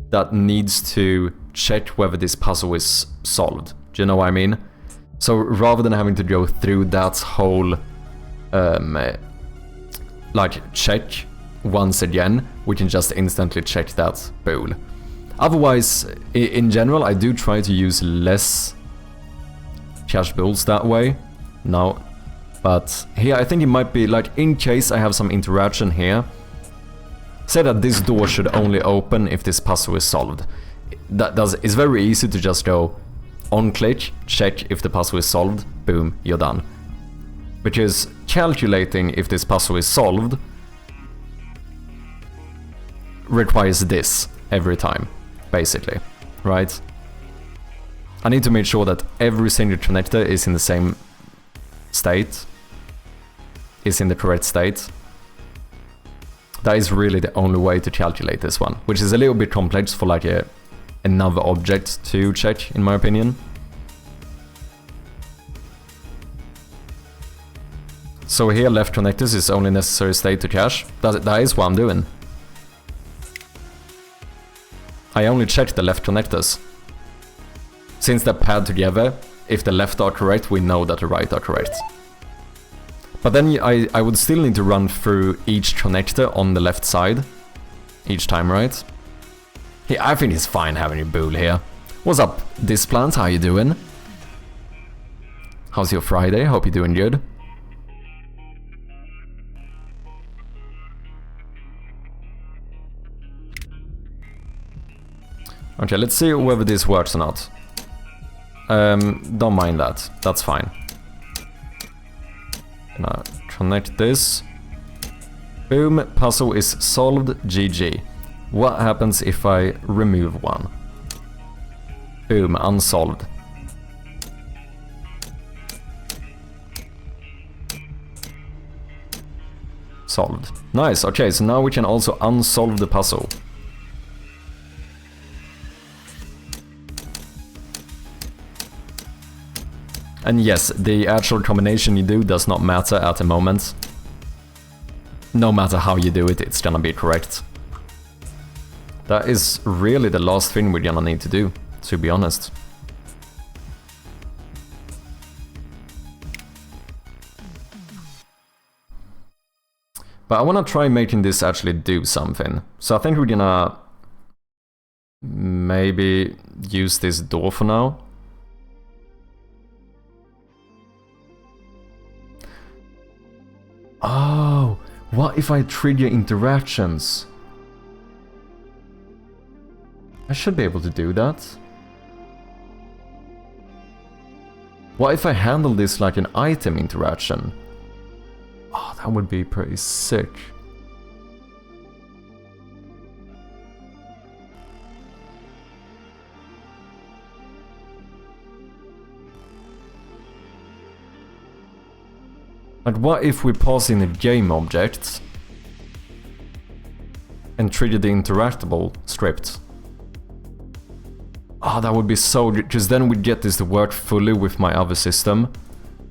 that needs to check whether this puzzle is solved. Do you know what I mean? So rather than having to go through that whole like check once again, we can just instantly check that bool. Otherwise, in general, I do try to use less cache bools that way. No. But here, I think it might be, like, in case I have some interaction here. Say that this door should only open if this puzzle is solved. It's very easy to just go on click, check if the puzzle is solved, boom, you're done. Because calculating if this puzzle is solved requires this every time. Basically, right? I need to make sure that every single connector is in the same state, is in the correct state. That is really the only way to calculate this one, which is a little bit complex for like another object to check, in my opinion. So here left connectors is only necessary state to cache. That is what I'm doing. I only check the left connectors. Since they're paired together, if the left are correct, we know that the right are correct. But then I would still need to run through each connector on the left side. Each time, right? Yeah, I think it's fine having a bool here. What's up, this plant? How you doing? How's your Friday? Hope you're doing good. Okay, let's see whether this works or not. Don't mind that. That's fine. Gonna connect this. Boom, puzzle is solved, GG. What happens if I remove one? Boom, unsolved. Solved. Nice, okay, so now we can also unsolve the puzzle. And yes, the actual combination you do does not matter at the moment. No matter how you do it, it's gonna be correct. That is really the last thing we're gonna need to do, to be honest. But I wanna try making this actually do something. So I think we're gonna maybe use this door for now. Oh, what if I trigger interactions? I should be able to do that. What if I handle this like an item interaction? Oh, that would be pretty sick. Like, what if we pass in a game object and trigger the interactable script? Oh, that would be so good, because then we'd get this to work fully with my other system,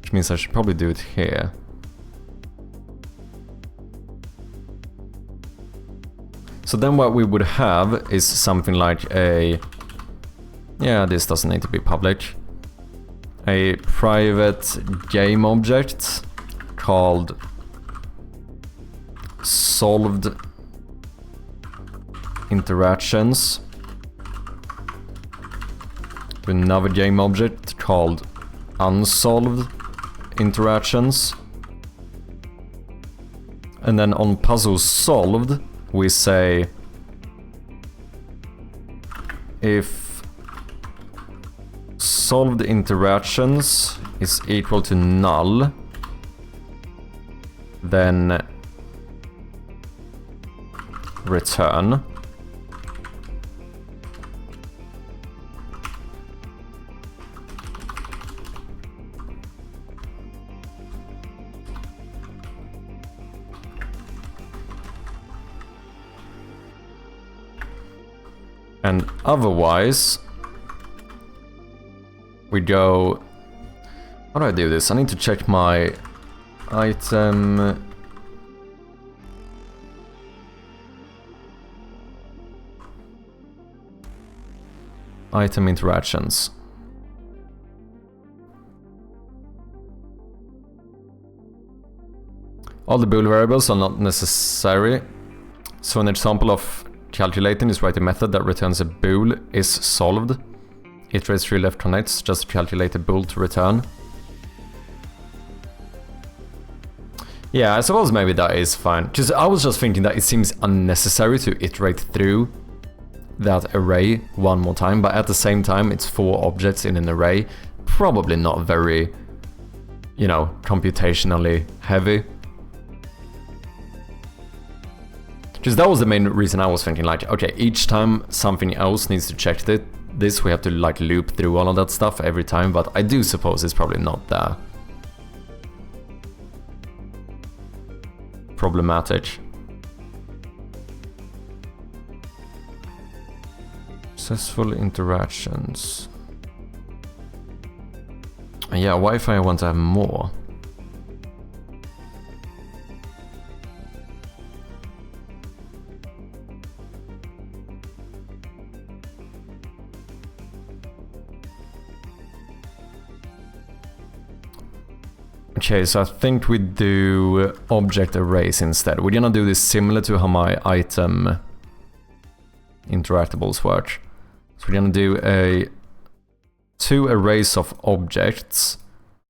which means I should probably do it here. So then what we would have is something like a... Yeah, this doesn't need to be public. A private game object called solved interactions. Another game object called unsolved interactions. And then on puzzle solved, we say if solved interactions is equal to null, then return. And otherwise, we go... How do I do this? I need to check my item... Item interactions. All the bool variables are not necessary. So an example of calculating is write a method that returns a bool is solved. Iterates through left connects just to calculate a bool to return. Yeah, I suppose maybe that is fine. Because I was just thinking that it seems unnecessary to iterate through that array one more time, but at the same time it's 4 objects in an array. Probably not very, you know, computationally heavy. Because that was the main reason I was thinking, like, okay, each time something else needs to check this, we have to like loop through all of that stuff every time, but I do suppose it's probably not that problematic. Successful interactions. Yeah, Wi-Fi I want to have more. Okay, so I think we do object arrays instead. We're gonna do this similar to how my item interactables work. So we're gonna do 2 arrays of objects,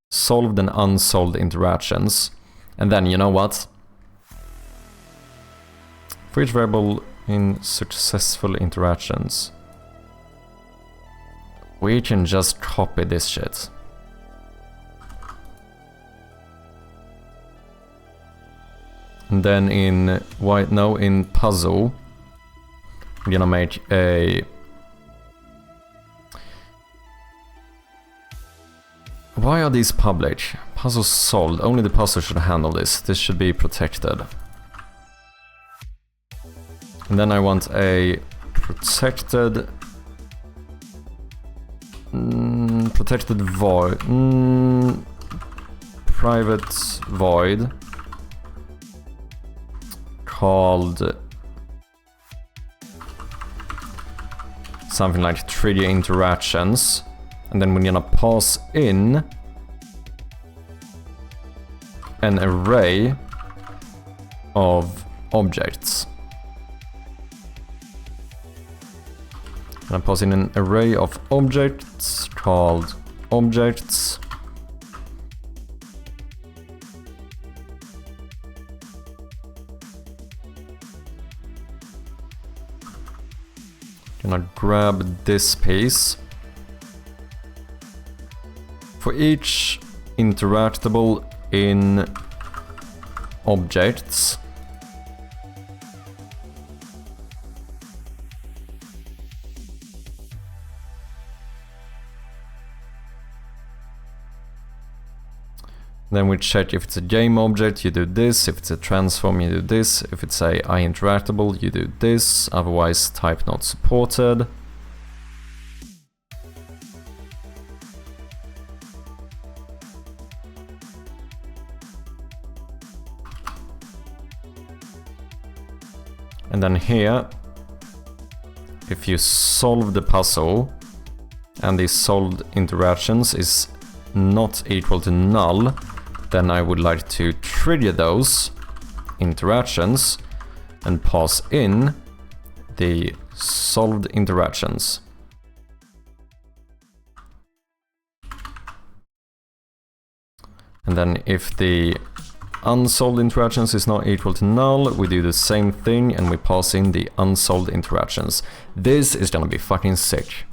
solved and unsolved interactions. And then, you know what? For each variable in successful interactions. we can just copy this shit. And then in in puzzle, we're gonna make a... Why are these public? Puzzle solved. Only the puzzle should handle this. This should be protected. And then I want a protected... protected void. Private void. Called... something like 3D interactions. And then we're gonna pass in an array of objects. And I pass in an array of objects called objects. Gonna grab this piece. For each interactable in objects, then we check if it's a game object, you do this. If it's a transform, you do this. If it's a interactable, you do this. Otherwise, type not supported. And then here, if you solve the puzzle and the solved interactions is not equal to null, then I would like to trigger those interactions and pass in the solved interactions. And then if the unsolved interactions is not equal to null, we do the same thing and we pass in the unsolved interactions. This is gonna be fucking sick.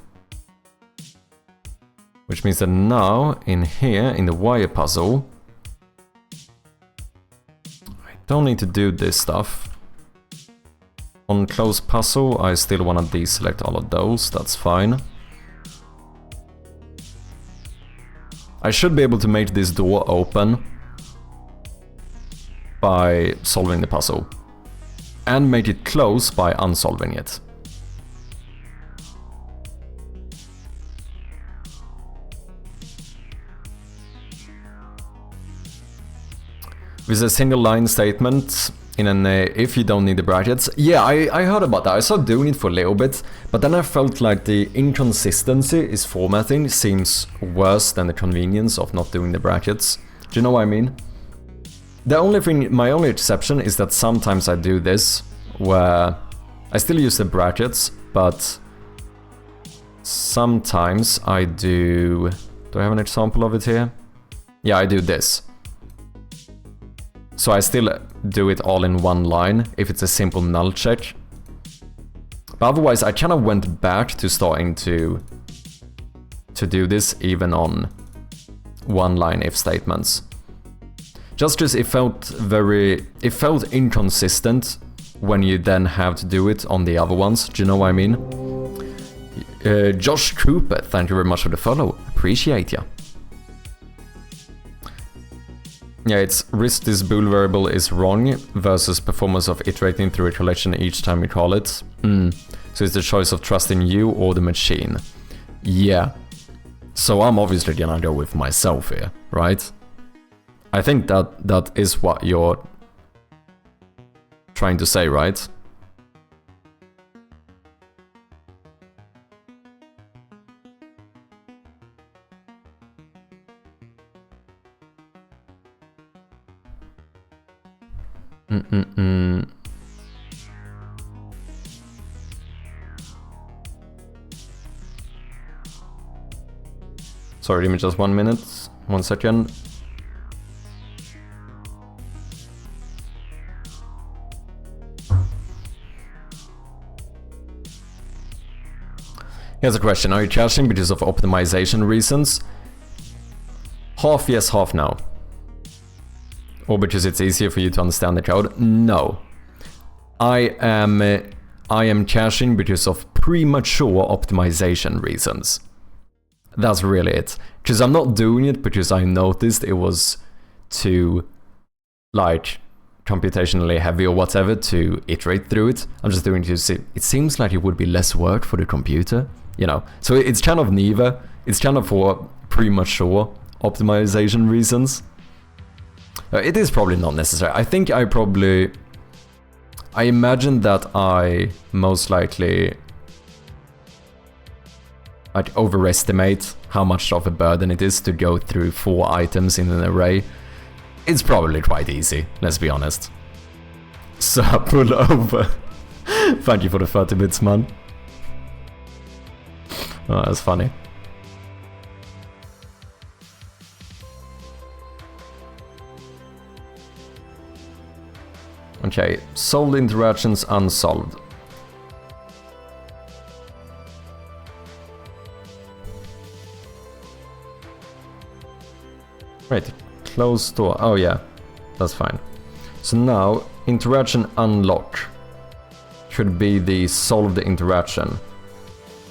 Which means that now, in here, in the wire puzzle, I don't need to do this stuff. On close puzzle, I still wanna deselect all of those, that's fine. I should be able to make this door open by solving the puzzle, and make it close by unsolving it. With a single line statement in an if you don't need the brackets. Yeah, I heard about that. I started doing it for a little bit, but then I felt like the inconsistency is formatting seems worse than the convenience of not doing the brackets. Do you know what I mean? The only thing, my only exception is that sometimes I do this, where I still use the brackets, but sometimes I do I have an example of it here? Yeah, I do this. So I still do it all in one line, if it's a simple null check. But otherwise, I kind of went back to starting to do this even on one line if statements. Just because it felt inconsistent when you then have to do it on the other ones. Do you know what I mean? Josh Cooper, thank you very much for the follow. Appreciate ya. Yeah, it's risk this bool variable is wrong versus performance of iterating through a collection each time you call it. So it's the choice of trusting you or the machine. Yeah. So I'm obviously gonna go with myself here, right? I think that is what you're trying to say, right? Sorry, give me just 1 minute, 1 second. Here's a question. Are you caching because of optimization reasons? Half yes, half no. Or because it's easier for you to understand the code? No. I am caching because of premature optimization reasons. That's really it. Because I'm not doing it because I noticed it was too, like, computationally heavy or whatever to iterate through it. I'm just doing it to see. It seems like it would be less work for the computer, you know. So it's kind of neither. It's kind of for premature optimization reasons. It is probably not necessary. I think I imagine that I most likely I'd overestimate how much of a burden it is to go through 4 items in an array. It's probably quite easy, let's be honest. So pull over. Thank you for the 30 bits, man. Oh, that's funny. Okay, solved interactions unsolved. Right, closed door. Oh yeah, that's fine. So now, interaction unlock should be the solved interaction.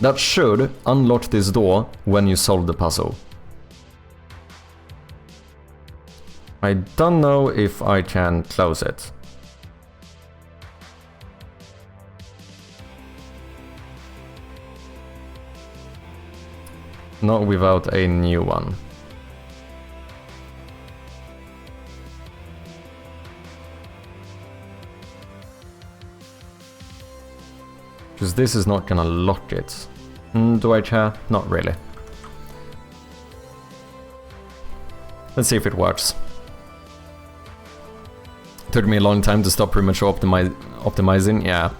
That should unlock this door when you solve the puzzle. I don't know if I can close it. Not without a new one. Because this is not gonna lock it. Do I care? Not really. Let's see if it works. Took me a long time to stop premature optimizing, yeah.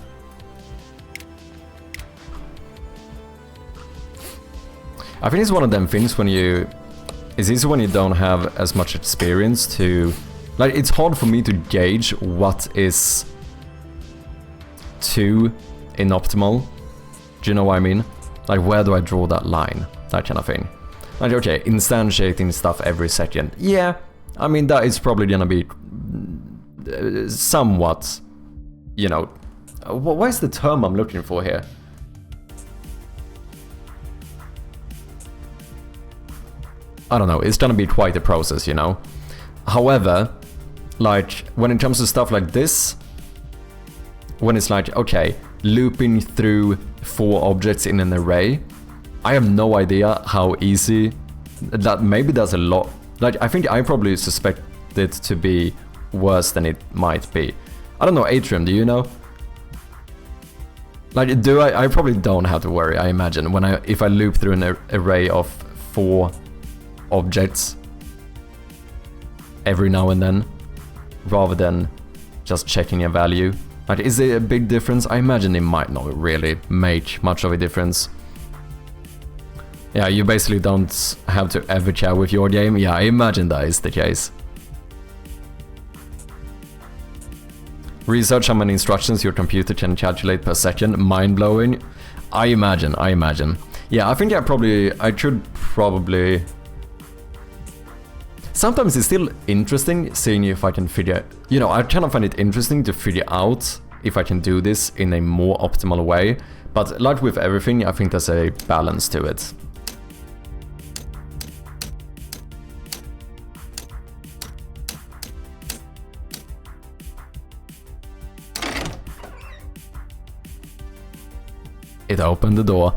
I think it's one of them things when it's easy when you don't have as much experience to... Like, it's hard for me to gauge what is too inoptimal. Do you know what I mean? Like, where do I draw that line? That kind of thing. Like, okay, instantiating stuff every second. Yeah, I mean, that is probably gonna be somewhat, you know... What is the term I'm looking for here? I don't know, it's gonna be quite a process, you know? However, like, when it comes to stuff like this, when it's like, okay, looping through 4 objects in an array, I have no idea how easy that... Maybe that's a lot. Like, I think I probably suspect it to be worse than it might be. I don't know, Atrium, do you know? Like, I probably don't have to worry, I imagine, if I loop through an array of 4 objects every now and then, rather than just checking a value. Like, is there a big difference? I imagine it might not really make much of a difference. Yeah, you basically don't have to ever chat with your game. Yeah, I imagine that is the case. Research how many instructions your computer can calculate per second. Mind-blowing. I imagine. Yeah, I think I should probably... Sometimes it's still interesting seeing if I can figure... You know, I kind of find it interesting to figure out if I can do this in a more optimal way. But like with everything, I think there's a balance to it. It opened the door.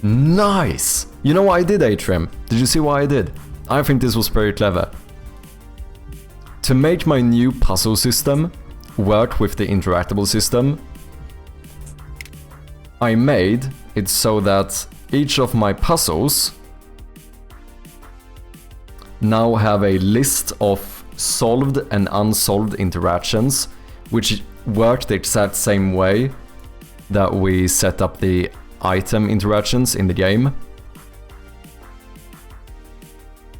Nice! You know what I did, Atrium? Did you see what I did? I think this was very clever. To make my new puzzle system work with the interactable system, I made it so that each of my puzzles now have a list of solved and unsolved interactions, which work the exact same way that we set up the item interactions in the game.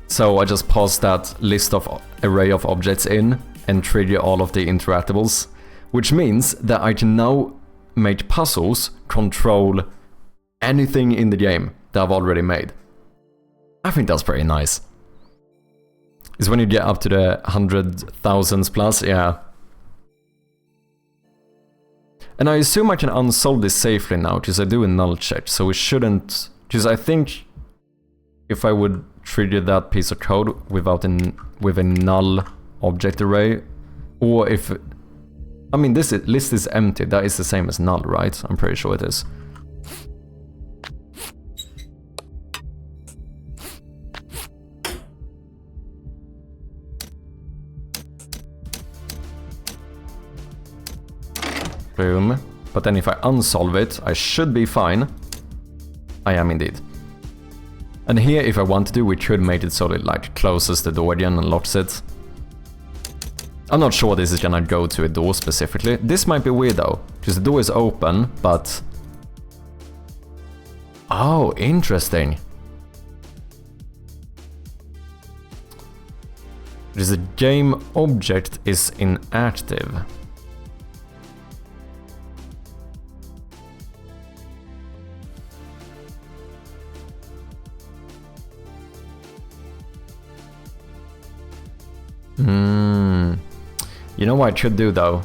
So I just pass that list of array of objects in and trigger all of the interactables, which means that I can now make puzzles control anything in the game that I've already made. I think that's pretty nice. Is when you get up to the 100,000s plus, yeah. And I assume I can unsolve this safely now, because I do a null check, so it shouldn't... Because I think if I would trigger that piece of code without with a null object array, or if... I mean, this list is empty, that is the same as null, right? I'm pretty sure it is. Boom. But then if I unsolve it, I should be fine. I am indeed. And here, if I want to, we could make it so it like closes the door again and locks it. I'm not sure this is gonna go to a door specifically. This might be weird though, because the door is open, but... Oh, interesting. Because the game object is inactive. You know what I should do though?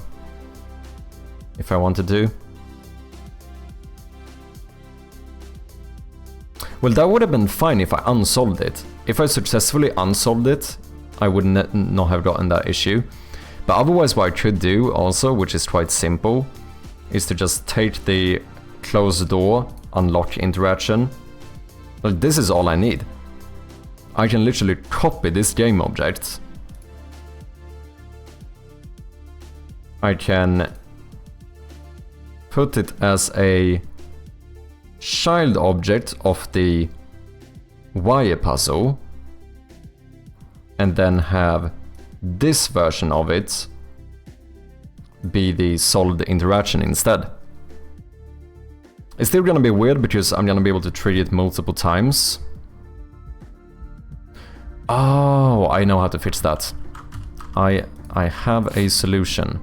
If I wanted to. Well, that would have been fine if I unsolved it. If I successfully unsolved it, I would not have gotten that issue. But otherwise what I could do also, which is quite simple, is to just take the close door, unlock interaction. Well, this is all I need. I can literally copy this game object. I can put it as a child object of the wire puzzle, and then have this version of it be the solved interaction instead. It's still gonna be weird because I'm gonna be able to trigger it multiple times. Oh, I know how to fix that. I have a solution.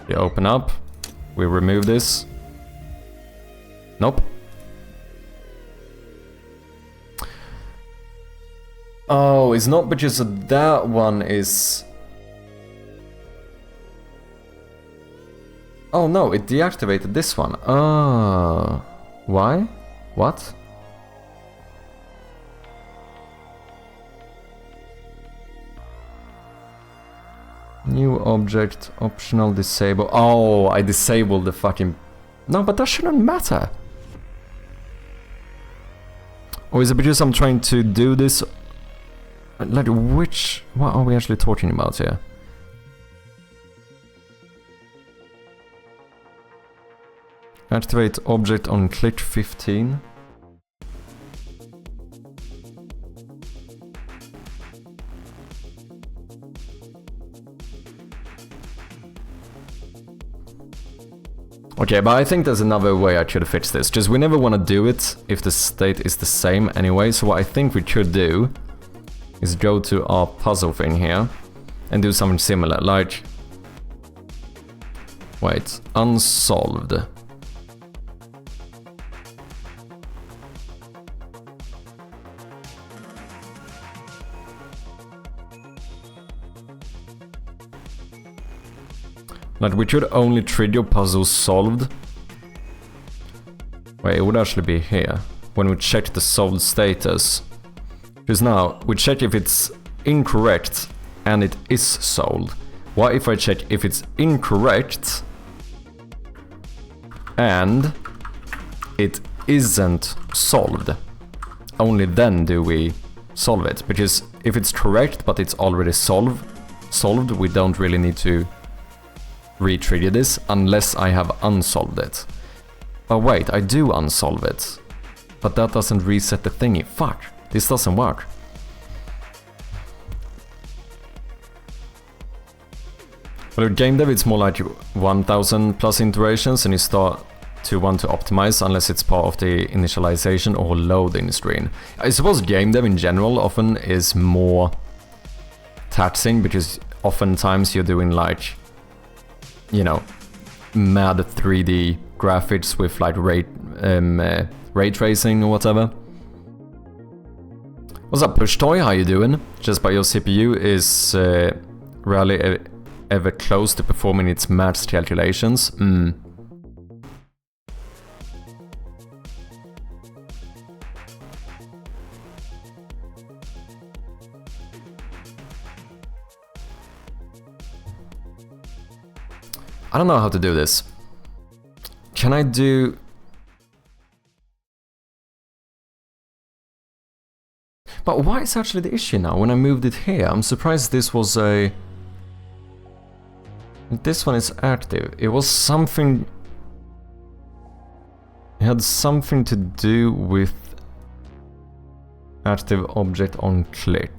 We open up, we remove this. Nope. Oh, it's not because that one is... Oh no, it deactivated this one. Ah, why? What? New object, optional disable. Oh, I disabled the fucking... No, but that shouldn't matter. Or is it because I'm trying to do this? Like, which... What are we actually talking about here? Activate object on click 15. Okay, but I think there's another way I could fix this, because we never want to do it if the state is the same anyway, so what I think we could do is go to our puzzle thing here and do something similar, like... Wait, unsolved. Like, we could only trigger puzzles solved. Wait, it would actually be here, when we check the solved status. Because now, we check if it's incorrect, and it is solved. What if I check if it's incorrect, and it isn't solved? Only then do we solve it, because if it's correct, but it's already solved, we don't really need to re-trigger this unless I have unsolved it. But wait, I do unsolve it. But that doesn't reset the thingy. Fuck, this doesn't work. Well, with gamedev it's more like 1000 plus iterations and you start to want to optimize unless it's part of the initialization or loading screen. I suppose game dev in general often is more taxing because oftentimes you're doing like, you know, mad 3D graphics with like ray tracing or whatever. What's up, Push Toy? How you doing? Just by your CPU is rarely ever close to performing its maths calculations. I don't know how to do this. Can I do... But why is actually the issue now when I moved it here? I'm surprised this was a... This one is active. It was something... It had something to do with active object on click.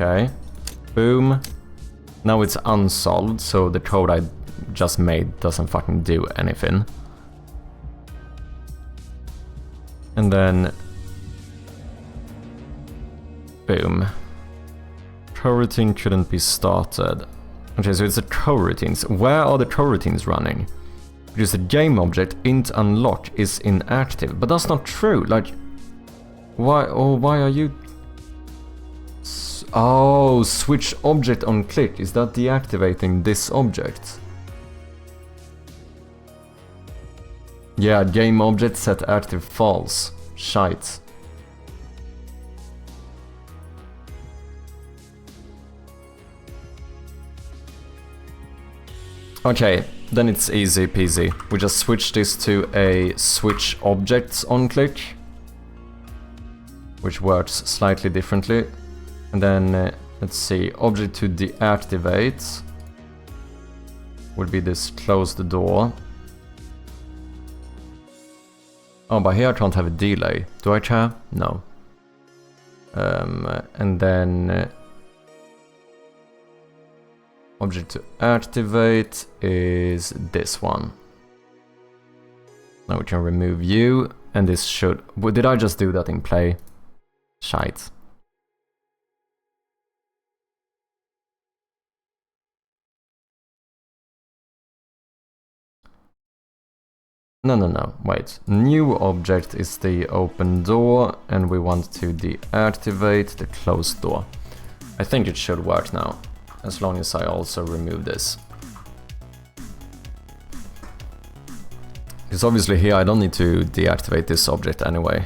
Okay, boom. Now it's unsolved, so the code I just made doesn't fucking do anything. And then... boom. Coroutine couldn't be started. Okay, so it's the coroutines. Where are the coroutines running? Because the game object int unlock is inactive, but that's not true. Like, why are you... Oh, switch object on click. Is that deactivating this object? Yeah, game object set active false. Shite. Okay, then it's easy peasy. We just switch this to a switch objects on click, which works slightly differently. And then, let's see, object to deactivate would be this close the door. Oh, but here I can't have a delay. Do I care? No. And then object to activate is this one. Now we can remove you, and this should... Did I just do that in play? Shite. No, wait. New object is the open door, and we want to deactivate the closed door. I think it should work now, as long as I also remove this. Because obviously here I don't need to deactivate this object anyway.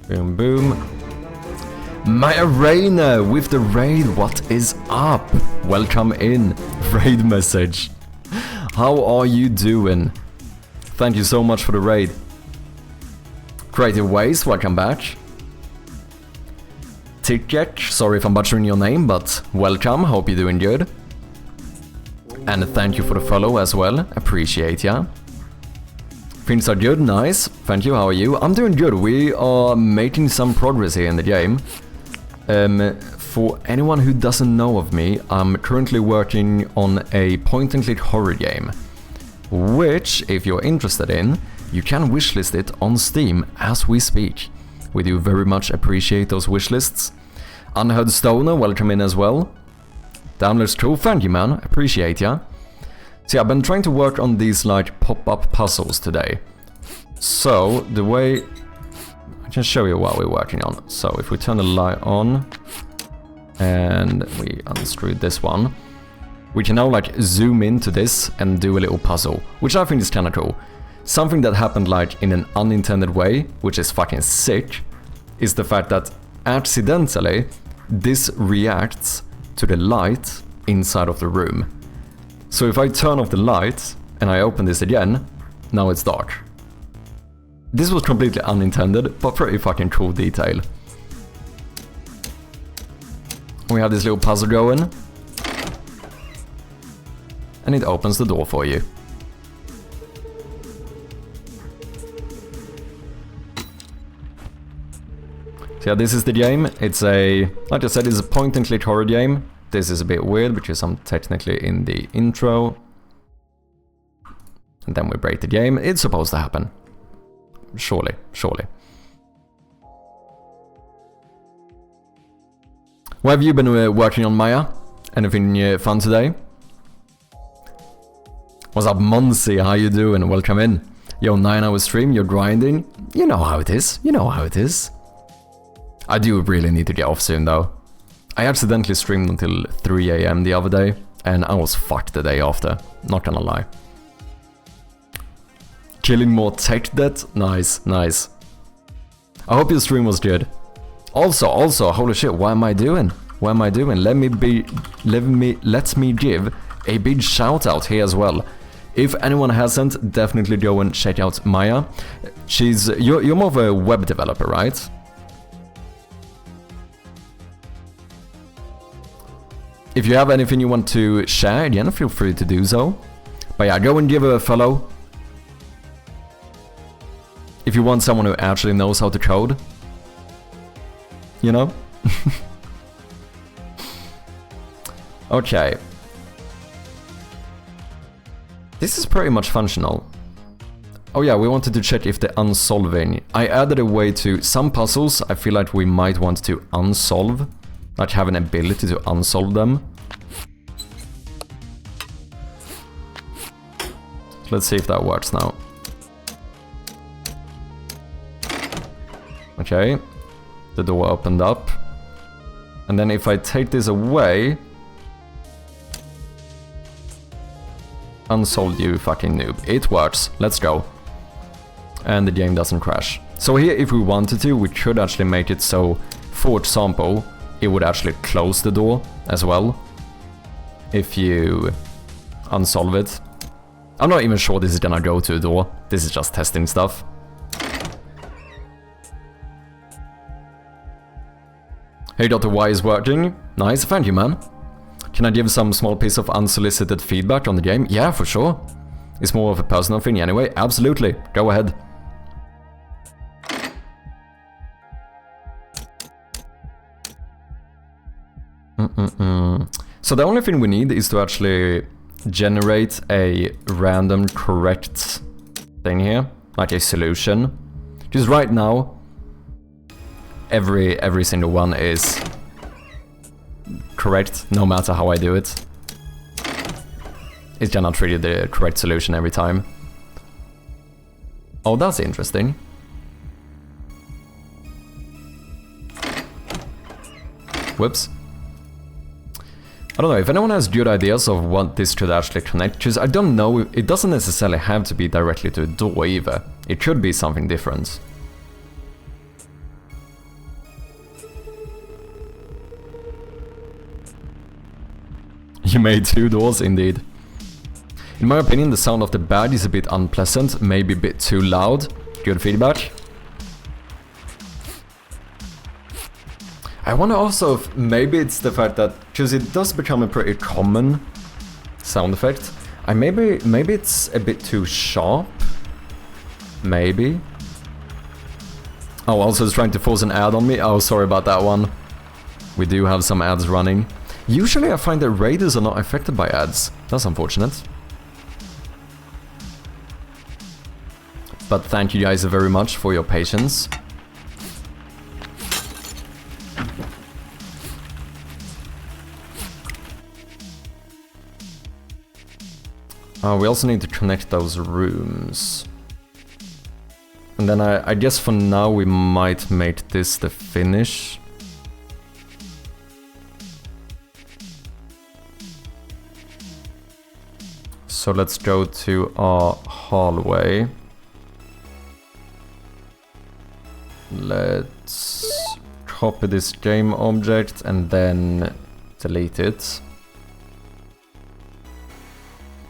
Boom, boom. My arena with the raid, what is up? Welcome in, raid message. How are you doing? Thank you so much for the raid. Creative Ways, welcome back. Ticket, sorry if I'm butchering your name, but welcome, hope you're doing good. And thank you for the follow as well, appreciate ya. Things are good, nice, thank you, how are you? I'm doing good, we are making some progress here in the game. For anyone who doesn't know of me, I'm currently working on a point-and-click horror game, which, if you're interested in, you can wishlist it on Steam as we speak. We do very much appreciate those wishlists. Unheard Stoner, welcome in as well. Downloads cool, thank you man, appreciate ya. So yeah, I've been trying to work on these like pop-up puzzles today. So, the way... I can show you what we're working on. So if we turn the light on and we unscrew this one, we can now like zoom into this and do a little puzzle, which I think is kind of cool. Something that happened like in an unintended way, which is fucking sick, is the fact that accidentally this reacts to the light inside of the room. So if I turn off the light and I open this again, now it's dark. This was completely unintended, but pretty fucking cool detail. We have this little puzzle going. And it opens the door for you. So yeah, this is the game. It's a, like I said, it's a point-and-click horror game. This is a bit weird because I'm technically in the intro. And then we break the game. It's supposed to happen. Surely, surely. What have you been working on, Maya? Anything fun today? What's up, Monsi? How you doing? Welcome in. Yo, 9-hour stream, you're grinding. You know how it is. You know how it is. I do really need to get off soon, though. I accidentally streamed until 3 AM the other day, and I was fucked the day after. Not gonna lie. Killing more tech debt? Nice, nice. I hope your stream was good. Also, holy shit, what am I doing? What am I doing? Let me give a big shout out here as well. If anyone hasn't, definitely go and check out Maya. You're more of a web developer, right? If you have anything you want to share, again, feel free to do so. But yeah, go and give her a follow. If you want someone who actually knows how to code. You know? Okay. This is pretty much functional. Oh yeah, we wanted to check if the unsolving... I added a way to... Some puzzles I feel like we might want to unsolve. Like have an ability to unsolve them. So let's see if that works now. Okay. The door opened up. And then if I take this away... Unsolved, you fucking noob. It works. Let's go. And the game doesn't crash. So here, if we wanted to, we could actually make it so, for example, it would actually close the door as well. If you unsolve it. I'm not even sure this is gonna go to a door. This is just testing stuff. Hey, Dr. Y is working. Nice, thank you, man. Can I give some small piece of unsolicited feedback on the game? Yeah, for sure. It's more of a personal thing anyway. Absolutely. Go ahead. So the only thing we need is to actually generate a random correct thing here. Like a solution. Because right now, every single one is... correct, no matter how I do it. It's gonna trigger the correct solution every time. Oh, that's interesting. Whoops. I don't know, if anyone has good ideas of what this could actually connect, because I don't know, it doesn't necessarily have to be directly to a door either. It could be something different. You made 2 doors, indeed. In my opinion, the sound of the bag is a bit unpleasant, maybe a bit too loud. Good feedback. I wonder also if maybe it's the fact that, because it does become a pretty common sound effect. Maybe it's a bit too sharp. Maybe. Oh, also it's trying to force an ad on me. Oh, sorry about that one. We do have some ads running. Usually I find that raiders are not affected by ads. That's unfortunate. But thank you guys very much for your patience. We also need to connect those rooms. And then I guess for now we might make this the finish. So let's go to our hallway. Let's copy this game object and then delete it.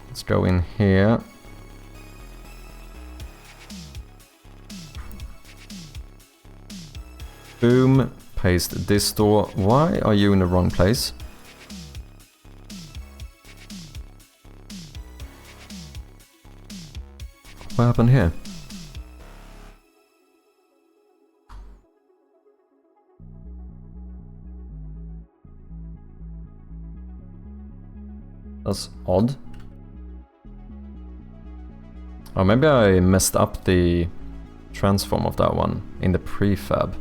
Let's go in here. Boom. paste this door. Why are you in the wrong place? What happened here? That's odd. Oh, maybe I messed up the transform of that one in the prefab.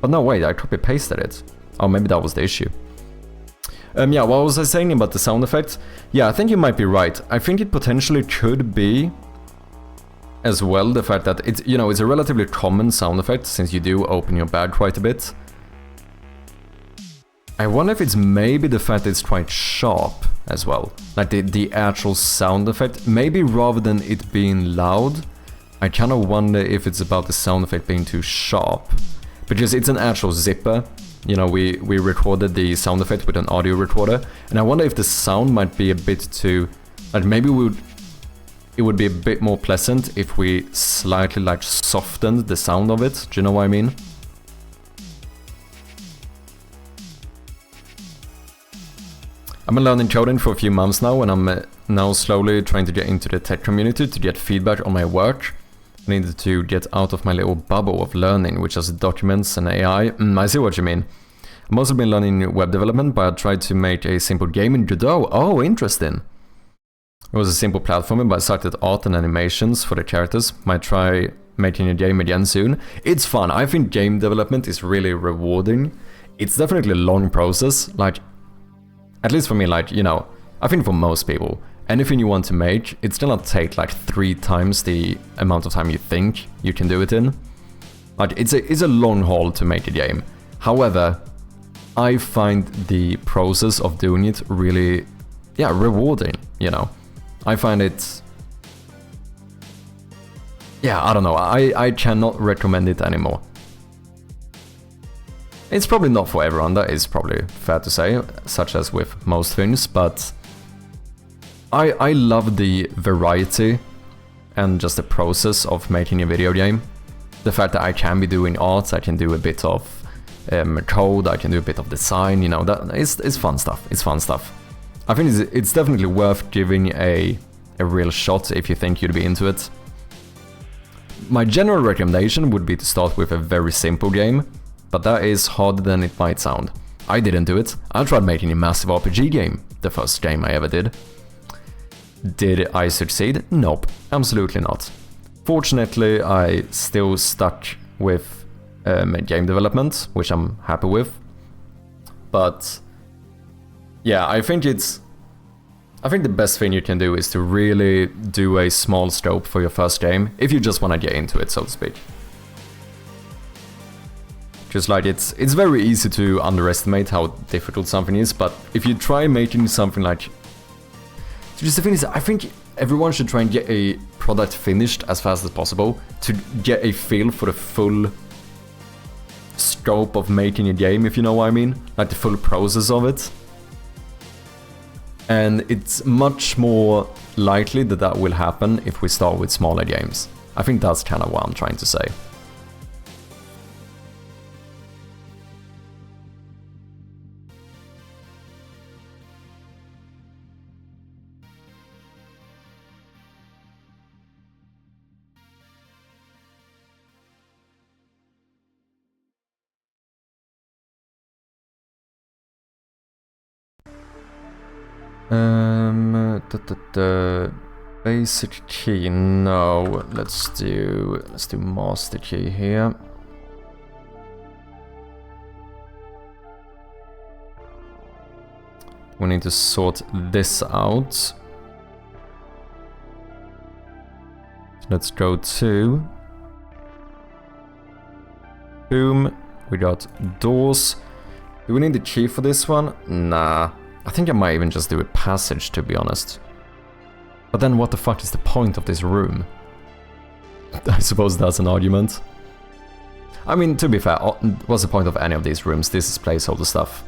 But no, wait, I copy-pasted it. Oh, maybe that was the issue. Yeah, what was I saying about the sound effect? Yeah, I think you might be right. I think it potentially could be as well the fact that it's, you know, it's a relatively common sound effect since you do open your bag quite a bit. I wonder if it's maybe the fact that it's quite sharp as well. Like the actual sound effect. Maybe rather than it being loud, I kind of wonder if it's about the sound effect being too sharp. Because it's an actual zipper. You know, we recorded the sound effect with an audio recorder. And I wonder if the sound might be a bit too... Like maybe it would be a bit more pleasant if we slightly like softened the sound of it. Do you know what I mean? I've been learning coding for a few months now, and I'm now slowly trying to get into the tech community to get feedback on my work. I needed to get out of my little bubble of learning, which is documents and AI. I see what you mean. I've also been learning web development, but I tried to make a simple game in Godot. Oh, interesting. It was a simple platformer, but I sucked at art and animations for the characters. Might try making a game again soon. It's fun. I think game development is really rewarding. It's definitely a long process. Like, at least for me, like, you know, I think for most people, anything you want to make, it's gonna take like 3 times the amount of time you think you can do it in. Like, it's a long haul to make a game. However, I find the process of doing it really, yeah, rewarding, you know. I find it... Yeah, I don't know, I cannot recommend it anymore. It's probably not for everyone, that is probably fair to say, such as with most things, but I love the variety and just the process of making a video game. The fact that I can be doing art, I can do a bit of code, I can do a bit of design, you know, that is fun stuff, it's fun stuff. I think it's definitely worth giving a real shot if you think you'd be into it. My general recommendation would be to start with a very simple game, but that is harder than it might sound. I didn't do it. I tried making a massive RPG game, the first game I ever did. Did I succeed? Nope, absolutely not. Fortunately, I still stuck with game development, which I'm happy with. But yeah, I think the best thing you can do is to really do a small scope for your first game, if you just want to get into it, so to speak. Just like it's very easy to underestimate how difficult something is, but if you try making something like... Just the thing is, I think everyone should try and get a product finished as fast as possible to get a feel for the full scope of making a game, if you know what I mean. Like the full process of it. And it's much more likely that that will happen if we start with smaller games. I think that's kind of what I'm trying to say. Basic key, no. Let's do master key here. We need to sort this out. Let's go to... Boom. We got doors. Do we need the key for this one? Nah. I think I might even just do a passage, to be honest. But then what the fuck is the point of this room? I suppose that's an argument. I mean, to be fair, what's the point of any of these rooms? This is placeholder stuff.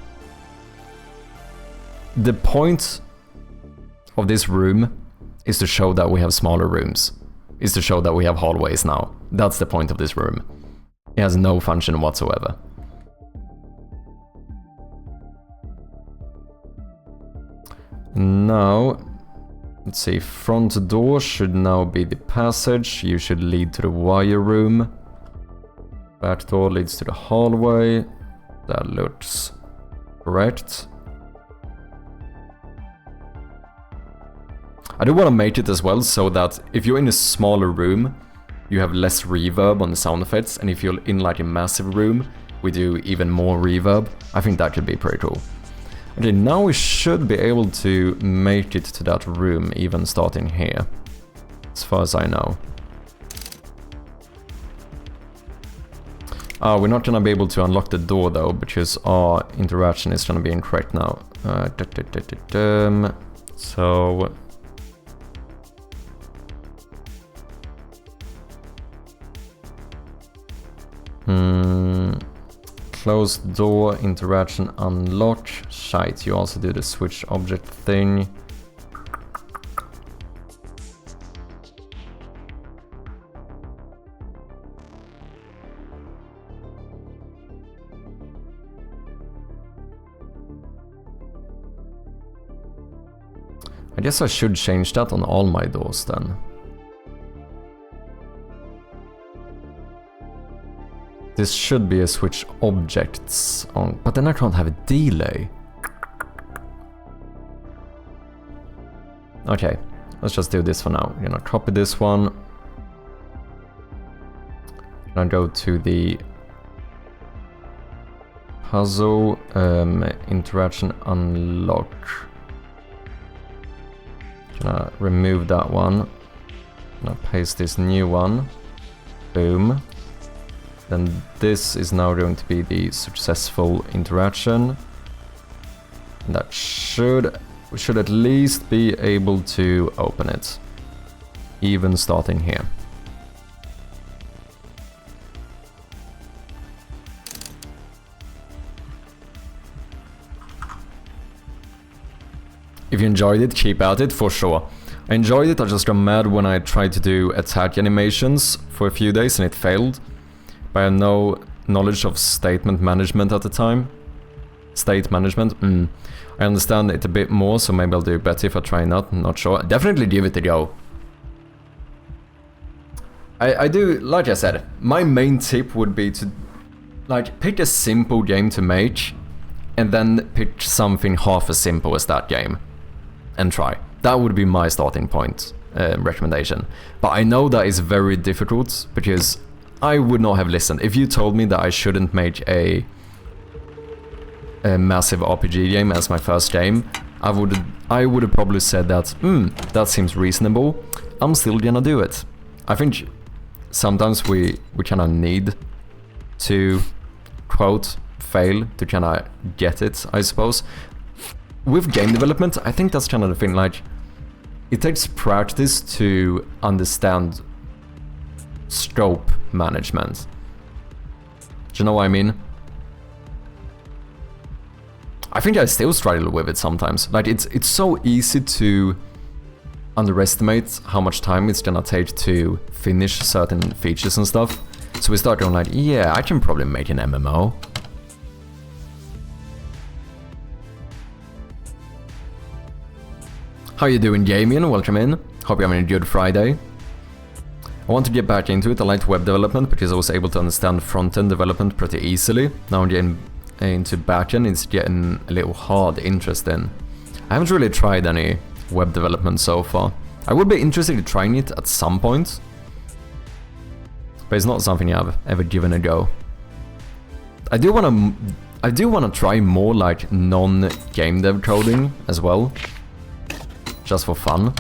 The point of this room is to show that we have smaller rooms. Is to show that we have hallways now. That's the point of this room. It has no function whatsoever. now, let's see, front door should now be the passage. You should lead to the wire room. Back door leads to the hallway. That looks correct. I do want to make it as well so that if you're in a smaller room, you have less reverb on the sound effects, and if you're in like a massive room, we do even more reverb. I think that could be pretty cool. Okay, now we should be able to make it to that room, even starting here, as far as I know. We're not gonna be able to unlock the door though, because our interaction is gonna be incorrect now. So... Closed door, interaction, unlock. Shite, you also do the switch object thing. I guess I should change that on all my doors then. This should be a switch objects on, but then I can't have a delay. Okay, let's just do this for now. We're gonna copy this one. Gonna go to the puzzle, interaction unlock. Gonna remove that one. Gonna paste this new one. Boom. Then this is now going to be the successful interaction. And that we should at least be able to open it. Even starting here. If you enjoyed it, keep at it for sure. I enjoyed it, I just got mad when I tried to do attack animations for a few days and it failed. I had no knowledge of statement management at the time. State management? I understand it a bit more, so maybe I'll do better if I try not sure. Definitely give it a go. I do, like I said, my main tip would be to like pick a simple game to make and then pick something half as simple as that game and try. That would be my starting point recommendation. But I know that is very difficult because I would not have listened. If you told me that I shouldn't make a massive RPG game as my first game, I would have probably said that, that seems reasonable. I'm still gonna do it. I think sometimes we kind of need to, quote, fail to kind of get it, I suppose. With game development, I think that's kind of the thing, like, it takes practice to understand scope management. Do you know what I mean? I think I still struggle with it sometimes. Like it's so easy to underestimate how much time it's gonna take to finish certain features and stuff. So we start going like, yeah, I can probably make an MMO. How you doing, Damien? Welcome in. Hope you're having a good Friday. I want to get back into it. I liked web development because I was able to understand front-end development pretty easily. Now I'm getting into back-end, it's getting a little hard, interesting. I haven't really tried any web development so far. I would be interested in trying it at some point, but it's not something I've ever given a go. I do want to try more like non-game dev coding as well, just for fun.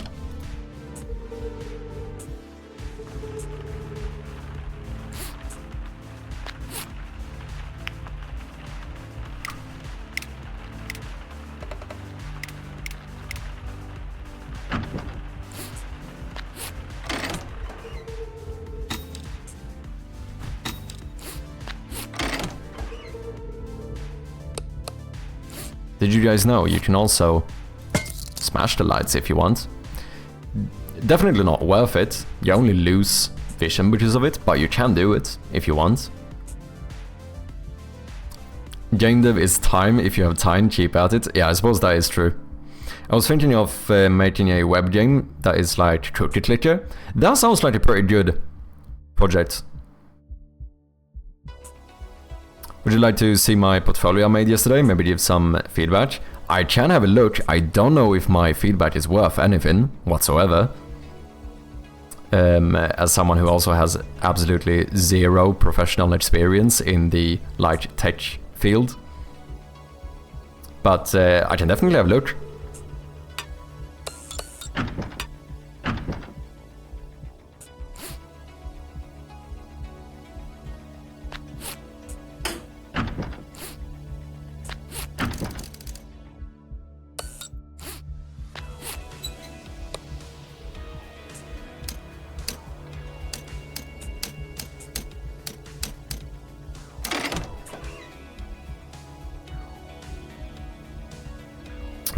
Did you guys know you can also smash the lights if you want? Definitely not worth it. You only lose vision because of it, but you can do it if you want. Game dev is time. If you have time, keep at it. Yeah, I suppose that is true. I was thinking of making a web game that is like cookie clicker. That sounds like a pretty good project. Would you like to see my portfolio I made yesterday? Maybe give some feedback? I can have a look. I don't know if my feedback is worth anything whatsoever. As someone who also has absolutely zero professional experience in the like tech field. But I can definitely have a look.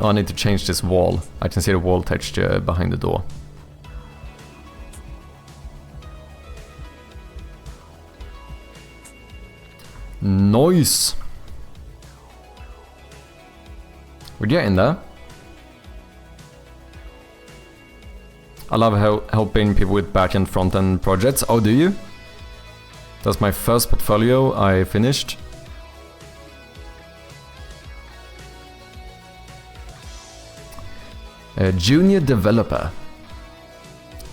Oh, I need to change this wall. I can see the wall texture behind the door. Nice! We're getting there. I love helping people with back-end, front-end projects. Oh, do you? That's my first portfolio I finished. A junior developer.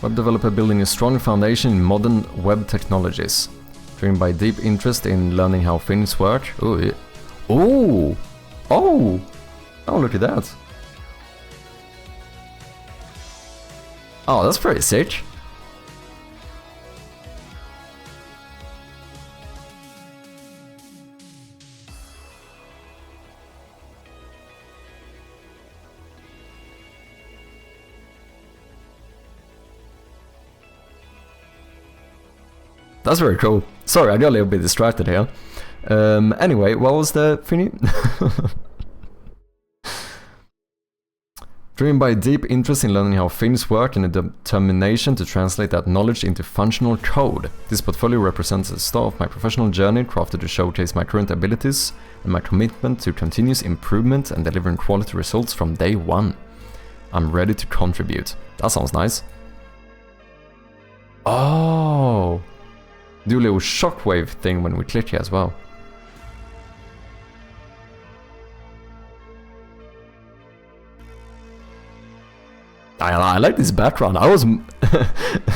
Web developer building a strong foundation in modern web technologies. Driven by deep interest in learning how things work. Ooh. Oh! Oh! Oh, look at that. Oh, that's pretty sick. That's very cool. Sorry, I got a little bit distracted here. Anyway, what was the thingy? Driven by a deep interest in learning how things work and a determination to translate that knowledge into functional code, this portfolio represents the start of my professional journey, crafted to showcase my current abilities and my commitment to continuous improvement and delivering quality results from day one. I'm ready to contribute. That sounds nice. Oh! Do a little shockwave thing when we click here as well. I like this background. I was...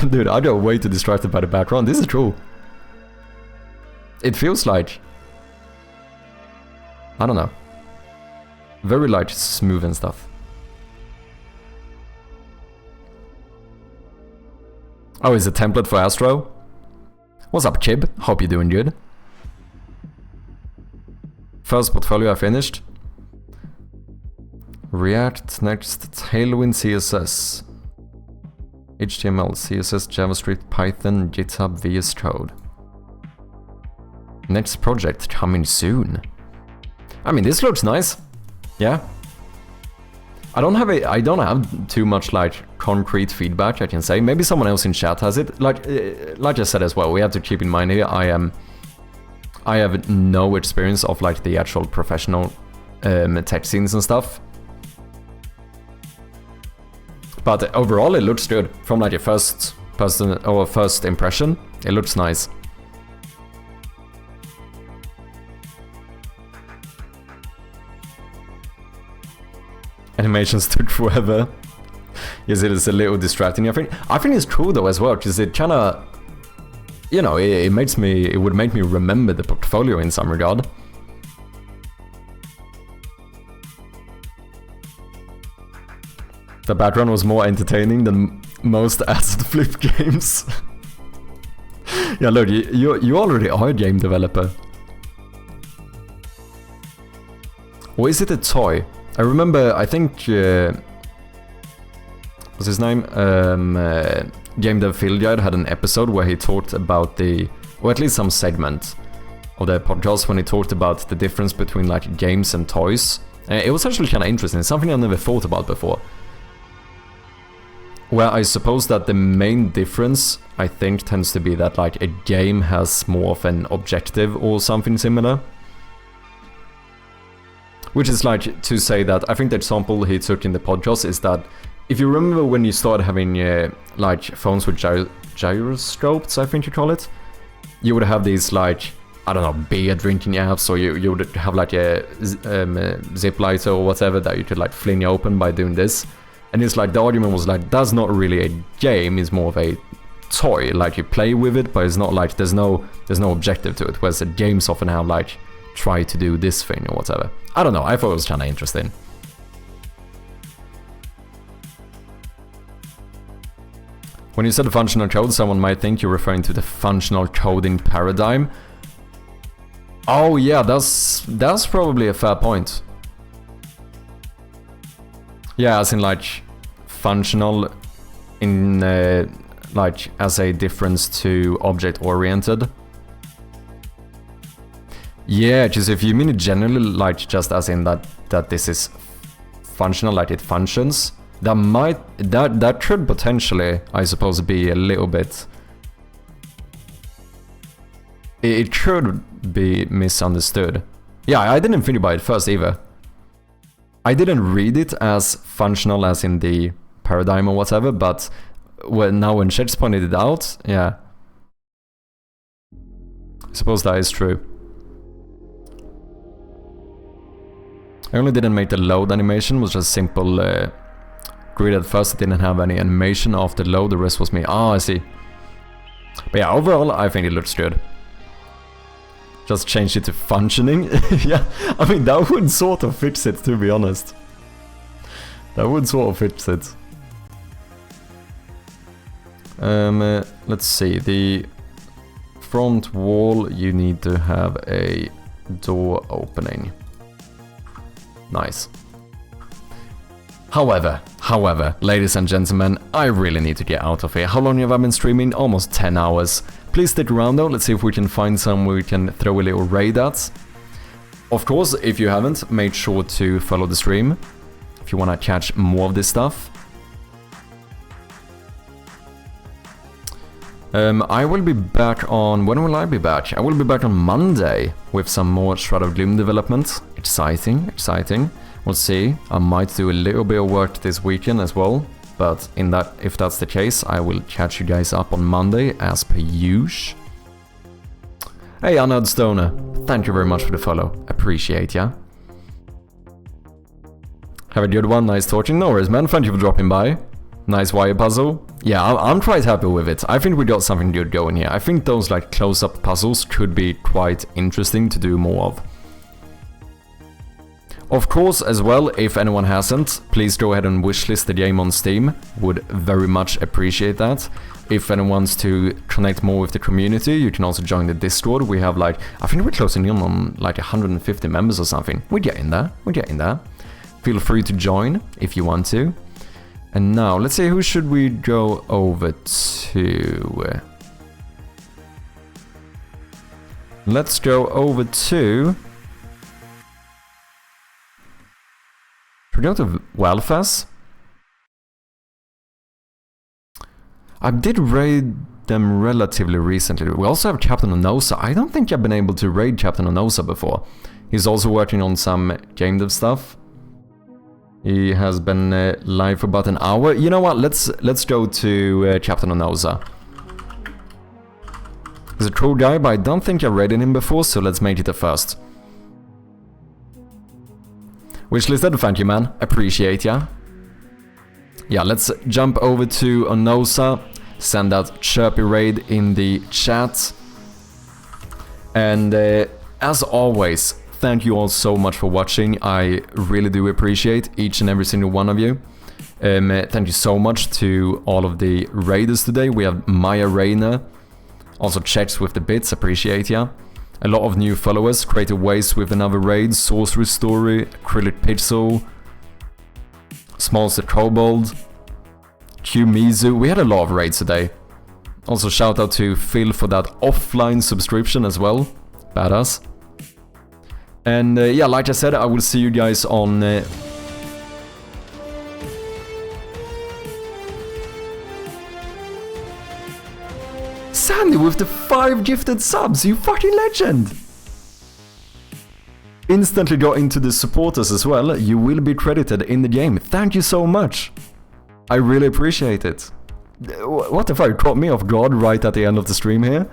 Dude, I got way too distracted by the background. This is cool. It feels like... I don't know. Very like smooth and stuff. Oh, is it a template for Astro? What's up, Kib? Hope you're doing good. First portfolio I finished. React, next Tailwind CSS. HTML, CSS, JavaScript, Python, GitHub, VS Code. Next project coming soon. I mean, this looks nice. Yeah. I don't have too much like concrete feedback I can say. Maybe someone else in chat has it. Like I said as well, we have to keep in mind here I have no experience of like the actual professional tech scenes and stuff. But overall it looks good. From like a first impression, it looks nice. Animations took forever. Yes, it is a little distracting. I think it's cool though as well, because it kinda, you know, it would make me remember the portfolio in some regard. The background was more entertaining than most asset flip games. Yeah, look, you already are a game developer. Or is it a toy? I remember, I think, what's his name? Gamedev Field Guide had an episode where he talked about or at least some segment of the podcast when he talked about the difference between like games and toys. It was actually kind of interesting, something I never thought about before. Where I suppose that the main difference, I think, tends to be that like a game has more of an objective or something similar. Which is like to say that I think the example he took in the podcast is that if you remember when you started having like phones with gyroscopes, I think you call it, you would have these like, I don't know, beer drinking apps, or you would have like a zip lighter or whatever that you could like fling open by doing this. And it's like the argument was like, that's not really a game, it's more of a toy, like you play with it, but it's not like there's no objective to it, whereas the games often have like try to do this thing or whatever. I don't know, I thought it was kind of interesting. When you said functional code, someone might think you're referring to the functional coding paradigm. Oh yeah, that's probably a fair point. Yeah, as in like functional in like as a difference to object-oriented. Yeah, just if you mean it generally, like just as in that this is functional, like it functions, that could potentially, I suppose, be a little bit. It could be misunderstood. Yeah, I didn't think about it first either. I didn't read it as functional as in the paradigm or whatever, but now when Chets pointed it out, yeah. I suppose that is true. I only didn't make the load animation, was just simple grid at first. It didn't have any animation after load, the rest was me. Ah, I see. But yeah, overall, I think it looks good. Just changed it to functioning. Yeah, I mean, that would sort of fix it, to be honest. That would sort of fix it. Let's see, the front wall, you need to have a door opening. Nice. However, ladies and gentlemen, I really need to get out of here. How long have I been streaming? Almost 10 hours. Please stick around though, let's see if we can find some we can throw a little raid at. Of course, if you haven't, make sure to follow the stream if you want to catch more of this stuff. I will be back on... When will I be back? I will be back on Monday with some more Shroud of Gloom development. Exciting. We'll see. I might do a little bit of work this weekend as well. But if that's the case, I will catch you guys up on Monday as per usual. Hey, Arnold Stoner. Thank you very much for the follow. Appreciate ya. Have a good one. Nice talking. No worries, man. Thank you for dropping by. Nice wire puzzle. Yeah, I'm quite happy with it. I think we got something good going here. I think those like close-up puzzles could be quite interesting to do more of. Of course, as well, if anyone hasn't, please go ahead and wishlist the game on Steam. Would very much appreciate that. If anyone wants to connect more with the community, you can also join the Discord. We have like, I think we're closing in on like 150 members or something. We're getting there. Feel free to join if you want to. And now, let's see, who should we go over to? Let's go over to... Should we go to Welfas? I did raid them relatively recently. We also have Captain Onosa. I don't think I've been able to raid Captain Onosa before. He's also working on some game dev stuff. He has been live for about an hour. You know what? Let's go to Captain Onosa. He's a cool guy, but I don't think I've raided him before, so let's make it a first. Wishlisted, thank you, man. Appreciate ya. Yeah, let's jump over to Onosa. Send that chirpy raid in the chat. And as always, thank you all so much for watching. I really do appreciate each and every single one of you. Thank you so much to all of the raiders today. We have Maya Rayner. Also checks with the bits, appreciate ya. A lot of new followers. Creative Waste with another raid. Sorcery Story. Acrylic Pixel. Smallster Kobold. Q Mizu. We had a lot of raids today. Also shout out to Phil for that offline subscription as well. Badass. And yeah, like I said, I will see you guys on... Sandy with the 5 gifted subs, you fucking legend! instantly go into the supporters as well. You will be credited in the game. Thank you so much. I really appreciate it. What the fuck, caught me off guard right at the end of the stream here.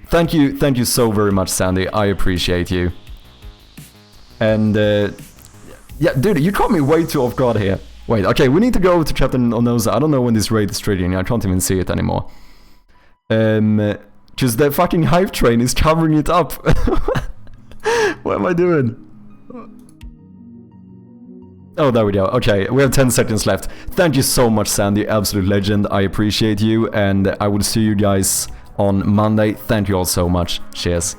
Thank you so very much, Sandy. I appreciate you. And yeah, dude, you caught me way too off guard here. Wait, okay, we need to go to Captain Onoza. I don't know when this raid is triggering. I can't even see it anymore. Just the fucking hype train is covering it up. What am I doing? Oh, there we go. Okay, we have 10 seconds left. Thank you so much, Sandy. Absolute legend. I appreciate you. And I will see you guys on Monday. Thank you all so much. Cheers.